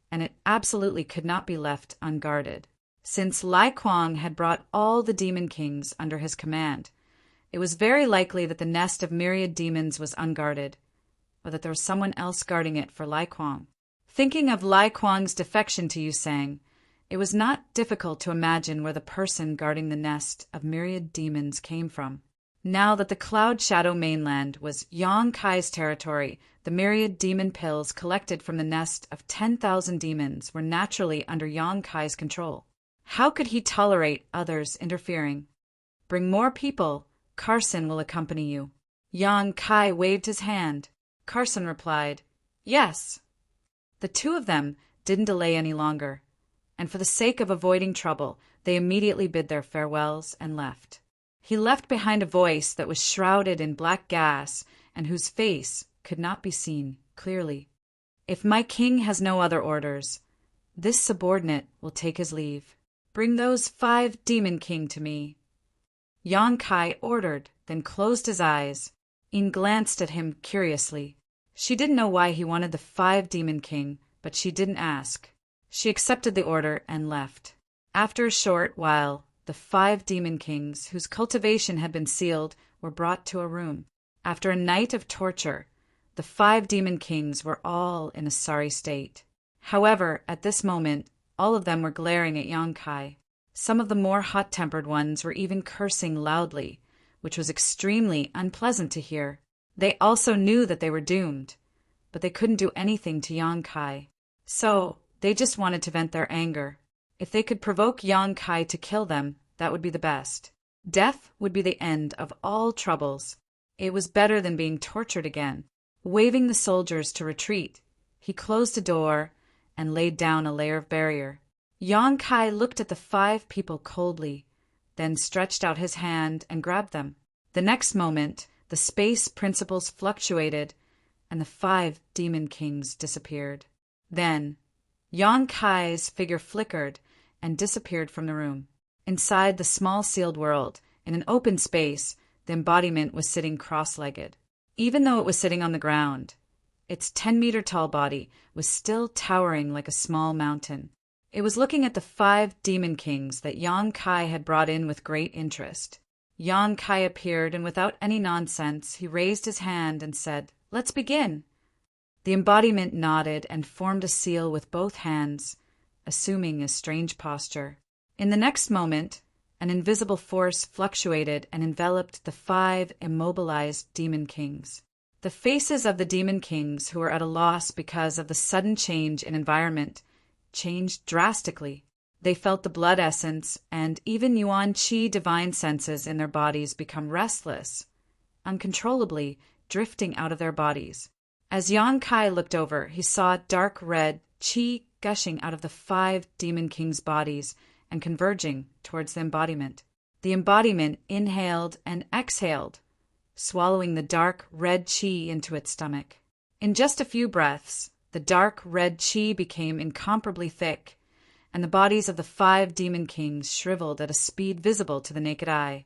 and it absolutely could not be left unguarded. Since Lai Kuang had brought all the demon kings under his command, it was very likely that the nest of myriad demons was unguarded, or that there was someone else guarding it for Lai Kuang. Thinking of Lai Kuang's defection to Yusang, it was not difficult to imagine where the person guarding the nest of myriad demons came from. Now that the Cloud Shadow mainland was Yang Kai's territory, the myriad demon pills collected from the nest of 10,000 demons were naturally under Yang Kai's control. How could he tolerate others interfering? "Bring more people. Carson will accompany you." Yang Kai waved his hand. Carson replied, "Yes." The two of them didn't delay any longer, and for the sake of avoiding trouble, they immediately bid their farewells and left. He left behind a voice that was shrouded in black gas and whose face could not be seen clearly. "If my king has no other orders, this subordinate will take his leave. Bring those 5 demon king to me." Yang Kai ordered, then closed his eyes. Yin glanced at him curiously. She didn't know why he wanted the 5 demon king, but she didn't ask. She accepted the order and left. After a short while, the 5 demon kings, whose cultivation had been sealed, were brought to a room. After a night of torture, the 5 demon kings were all in a sorry state. However, at this moment, all of them were glaring at Yang Kai. Some of the more hot-tempered ones were even cursing loudly, which was extremely unpleasant to hear. They also knew that they were doomed, but they couldn't do anything to Yang Kai. So, they just wanted to vent their anger. If they could provoke Yang Kai to kill them, that would be the best. Death would be the end of all troubles. It was better than being tortured again. Waving the soldiers to retreat, he closed a door and laid down a layer of barrier. Yang Kai looked at the 5 people coldly, then stretched out his hand and grabbed them. The next moment, the space principles fluctuated, and the 5 demon kings disappeared. Then, Yang Kai's figure flickered and disappeared from the room. Inside the small sealed world, in an open space, the embodiment was sitting cross-legged. Even though it was sitting on the ground, its 10-meter-tall body was still towering like a small mountain. It was looking at the 5 demon kings that Yang Kai had brought in with great interest. Yang Kai appeared, and without any nonsense, he raised his hand and said, "Let's begin." The embodiment nodded and formed a seal with both hands, assuming a strange posture. In the next moment, an invisible force fluctuated and enveloped the 5 immobilized demon kings. The faces of the demon kings, who were at a loss because of the sudden change in environment, changed drastically. They felt the blood essence and even Yuan Qi divine senses in their bodies become restless, uncontrollably drifting out of their bodies. As Yang Kai looked over, he saw dark red Qi gushing out of the 5 demon kings' bodies and converging towards the embodiment. The embodiment inhaled and exhaled, swallowing the dark red Qi into its stomach. In just a few breaths, the dark red Qi became incomparably thick, and the bodies of the 5 demon kings shriveled at a speed visible to the naked eye,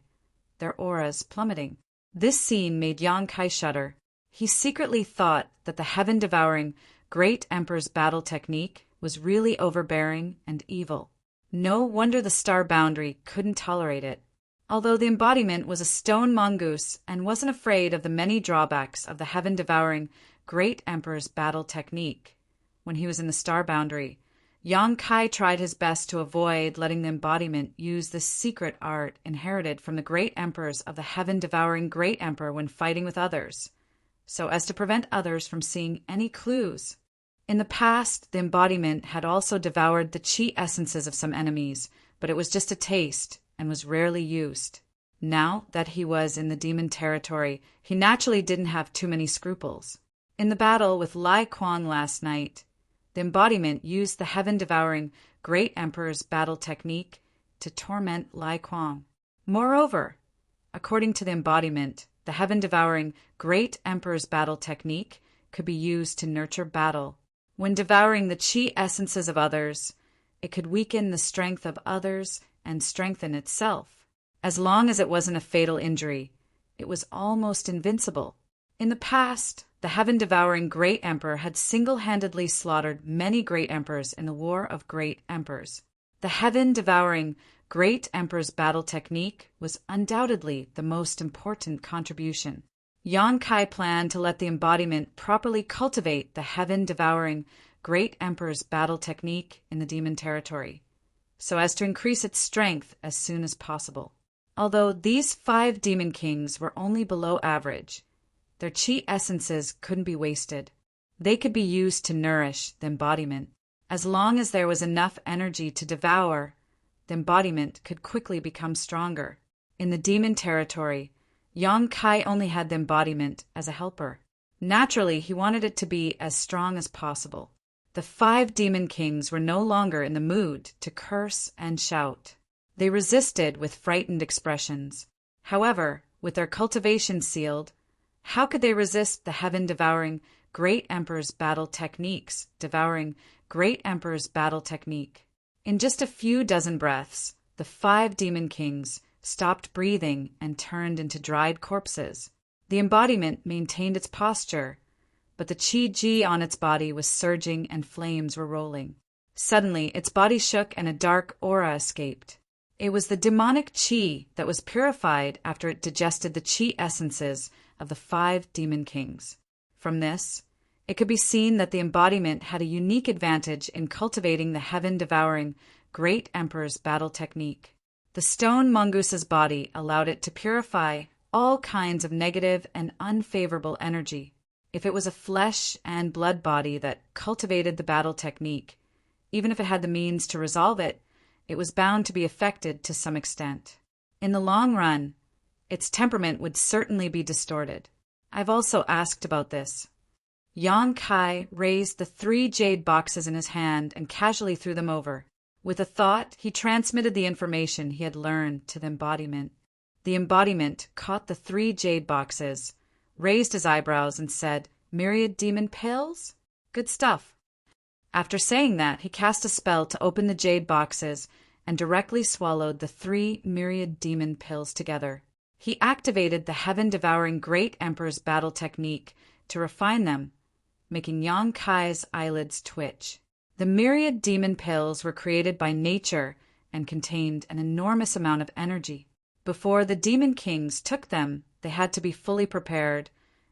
their auras plummeting. This scene made Yang Kai shudder. He secretly thought that the heaven-devouring Great Emperor's battle technique was really overbearing and evil. No wonder the star boundary couldn't tolerate it. Although the embodiment was a stone mongoose and wasn't afraid of the many drawbacks of the heaven-devouring Great Emperor's battle technique, when he was in the star boundary, Yang Kai tried his best to avoid letting the embodiment use this secret art inherited from the great emperors of the heaven-devouring Great Emperor when fighting with others, so as to prevent others from seeing any clues. In the past, the embodiment had also devoured the Qi essences of some enemies, but it was just a taste and was rarely used. Now that he was in the demon territory, he naturally didn't have too many scruples. In the battle with Lai Quan last night, the embodiment used the heaven-devouring Great Emperor's battle technique to torment Lai Quan. Moreover, according to the embodiment, the heaven-devouring Great Emperor's battle technique could be used to nurture battle. When devouring the Qi essences of others, it could weaken the strength of others and strengthen itself. As long as it wasn't a fatal injury, it was almost invincible. In the past, the heaven-devouring Great Emperor had single-handedly slaughtered many Great Emperors in the War of Great Emperors. The heaven-devouring Great Emperor's battle technique was undoubtedly the most important contribution. Yang Kai planned to let the embodiment properly cultivate the heaven-devouring Great Emperor's battle technique in the demon territory, so as to increase its strength as soon as possible. Although these 5 demon kings were only below average, their Qi essences couldn't be wasted. They could be used to nourish the embodiment. As long as there was enough energy to devour, the embodiment could quickly become stronger. In the demon territory, Yang Kai only had the embodiment as a helper. Naturally, he wanted it to be as strong as possible. The 5 demon kings were no longer in the mood to curse and shout. They resisted with frightened expressions. However, with their cultivation sealed, how could they resist the heaven-devouring Great Emperor's battle techniques, devouring Great Emperor's battle technique? In just a few dozen breaths, the 5 demon kings stopped breathing and turned into dried corpses. The embodiment maintained its posture, but the Qi-Ji on its body was surging and flames were rolling. Suddenly, its body shook and a dark aura escaped. It was the demonic Qi that was purified after it digested the Qi essences of the 5 demon kings. From this, it could be seen that the embodiment had a unique advantage in cultivating the heaven-devouring Great Emperor's battle technique. The stone mongoose's body allowed it to purify all kinds of negative and unfavorable energy. If it was a flesh and blood body that cultivated the battle technique, even if it had the means to resolve it, it was bound to be affected to some extent. In the long run, its temperament would certainly be distorted. I've also asked about this. Yang Kai raised the 3 jade boxes in his hand and casually threw them over. With a thought, he transmitted the information he had learned to the embodiment. The embodiment caught the 3 jade boxes, raised his eyebrows, and said, "Myriad demon pills? Good stuff." After saying that, he cast a spell to open the jade boxes and directly swallowed the 3 myriad demon pills together. He activated the heaven-devouring Great Emperor's battle technique to refine them, making Yang Kai's eyelids twitch. The myriad demon pills were created by nature and contained an enormous amount of energy. Before the demon kings took them, they had to be fully prepared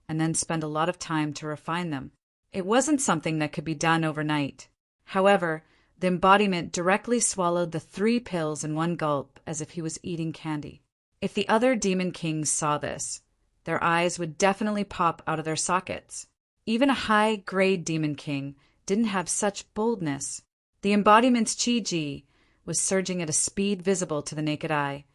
and then spend a lot of time to refine them. It wasn't something that could be done overnight. However, the embodiment directly swallowed the 3 pills in one gulp as if he was eating candy. If the other demon kings saw this, their eyes would definitely pop out of their sockets. Even a high-grade demon king didn't have such boldness. The embodiment's chi-ji was surging at a speed visible to the naked eye,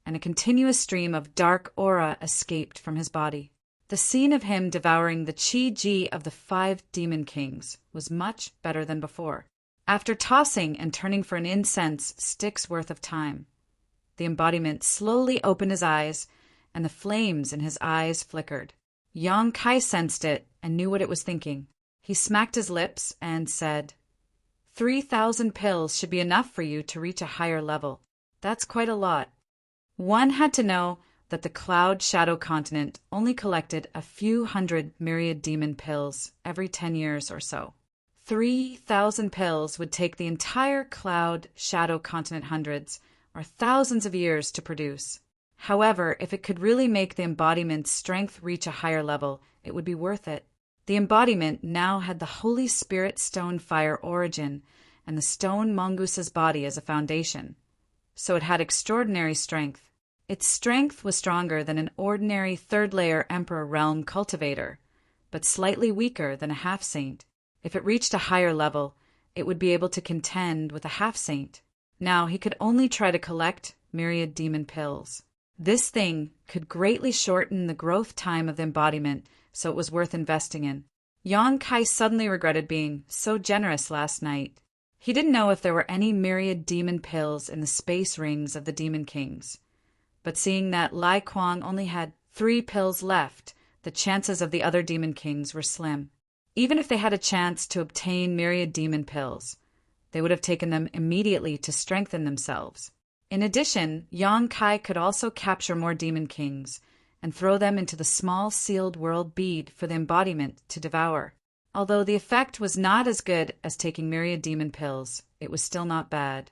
and a continuous stream of dark aura escaped from his body. The scene of him devouring the chi-ji of the 5 demon kings was much better than before. After tossing and turning for an incense stick's worth of time, the embodiment slowly opened his eyes, and the flames in his eyes flickered. Yang Kai sensed it and knew what it was thinking. He smacked his lips and said, 3,000 pills should be enough for you to reach a higher level. That's quite a lot. One had to know that the Cloud Shadow Continent only collected a few hundred myriad demon pills every 10 years or so. 3,000 pills would take the entire Cloud Shadow Continent hundreds or thousands of years to produce. However, if it could really make the embodiment's strength reach a higher level, it would be worth it. The embodiment now had the Holy Spirit Stone Fire origin and the stone mongoose's body as a foundation, so it had extraordinary strength. Its strength was stronger than an ordinary third-layer Emperor Realm cultivator, but slightly weaker than a half-saint. If it reached a higher level, it would be able to contend with a half-saint. Now he could only try to collect myriad demon pills. This thing could greatly shorten the growth time of the embodiment, so it was worth investing in. Yang Kai suddenly regretted being so generous last night. He didn't know if there were any myriad demon pills in the space rings of the demon kings, but seeing that Lai Kuang only had 3 pills left, the chances of the other demon kings were slim. Even if they had a chance to obtain myriad demon pills, they would have taken them immediately to strengthen themselves. In addition, Yang Kai could also capture more demon kings and throw them into the small sealed world bead for the embodiment to devour. Although the effect was not as good as taking myriad demon pills, it was still not bad.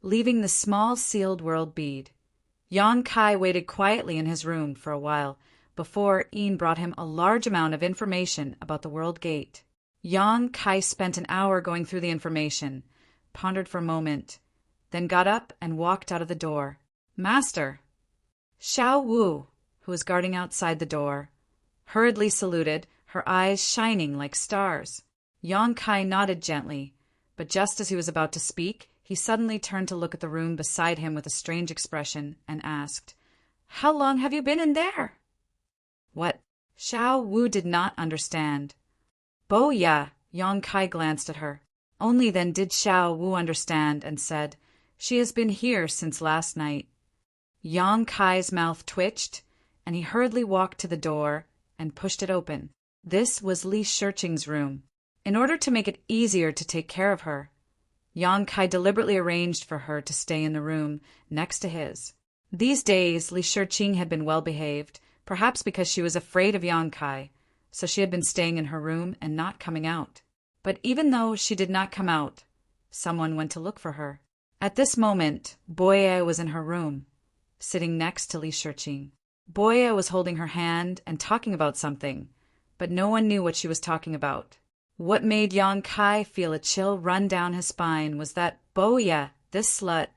Leaving the small sealed world bead, Yang Kai waited quietly in his room for a while before Ian brought him a large amount of information about the World Gate. Yang Kai spent an hour going through the information, pondered for a moment, then got up and walked out of the door. Master! Xiao Wu, who was guarding outside the door, hurriedly saluted, her eyes shining like stars. Yang Kai nodded gently, but just as he was about to speak, he suddenly turned to look at the room beside him with a strange expression and asked, "How long have you been in there?" What? Xiao Wu did not understand. "Bo ya," Yang Kai glanced at her. Only then did Xiao Wu understand and said, "She has been here since last night." Yang Kai's mouth twitched, and he hurriedly walked to the door and pushed it open. This was Li Shiqing's room. In order to make it easier to take care of her, Yang Kai deliberately arranged for her to stay in the room next to his. These days, Li Shiqing had been well behaved, perhaps because she was afraid of Yang Kai, so she had been staying in her room and not coming out. But even though she did not come out, someone went to look for her. At this moment, Boye was in her room, sitting next to Li Shiqing. Boye was holding her hand and talking about something, but no one knew what she was talking about. What made Yang Kai feel a chill run down his spine was that Boye, this slut,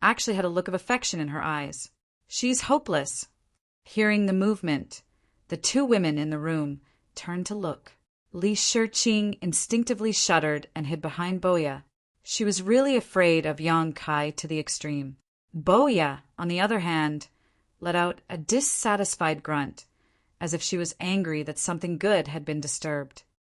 actually had a look of affection in her eyes. "She's hopeless." Hearing the movement, the 2 women in the room turned to look. Li Shiqing instinctively shuddered and hid behind Boye. She was really afraid of Yang Kai to the extreme. Boye, on the other hand, let out a dissatisfied grunt, as if she was angry that something good had been disturbed.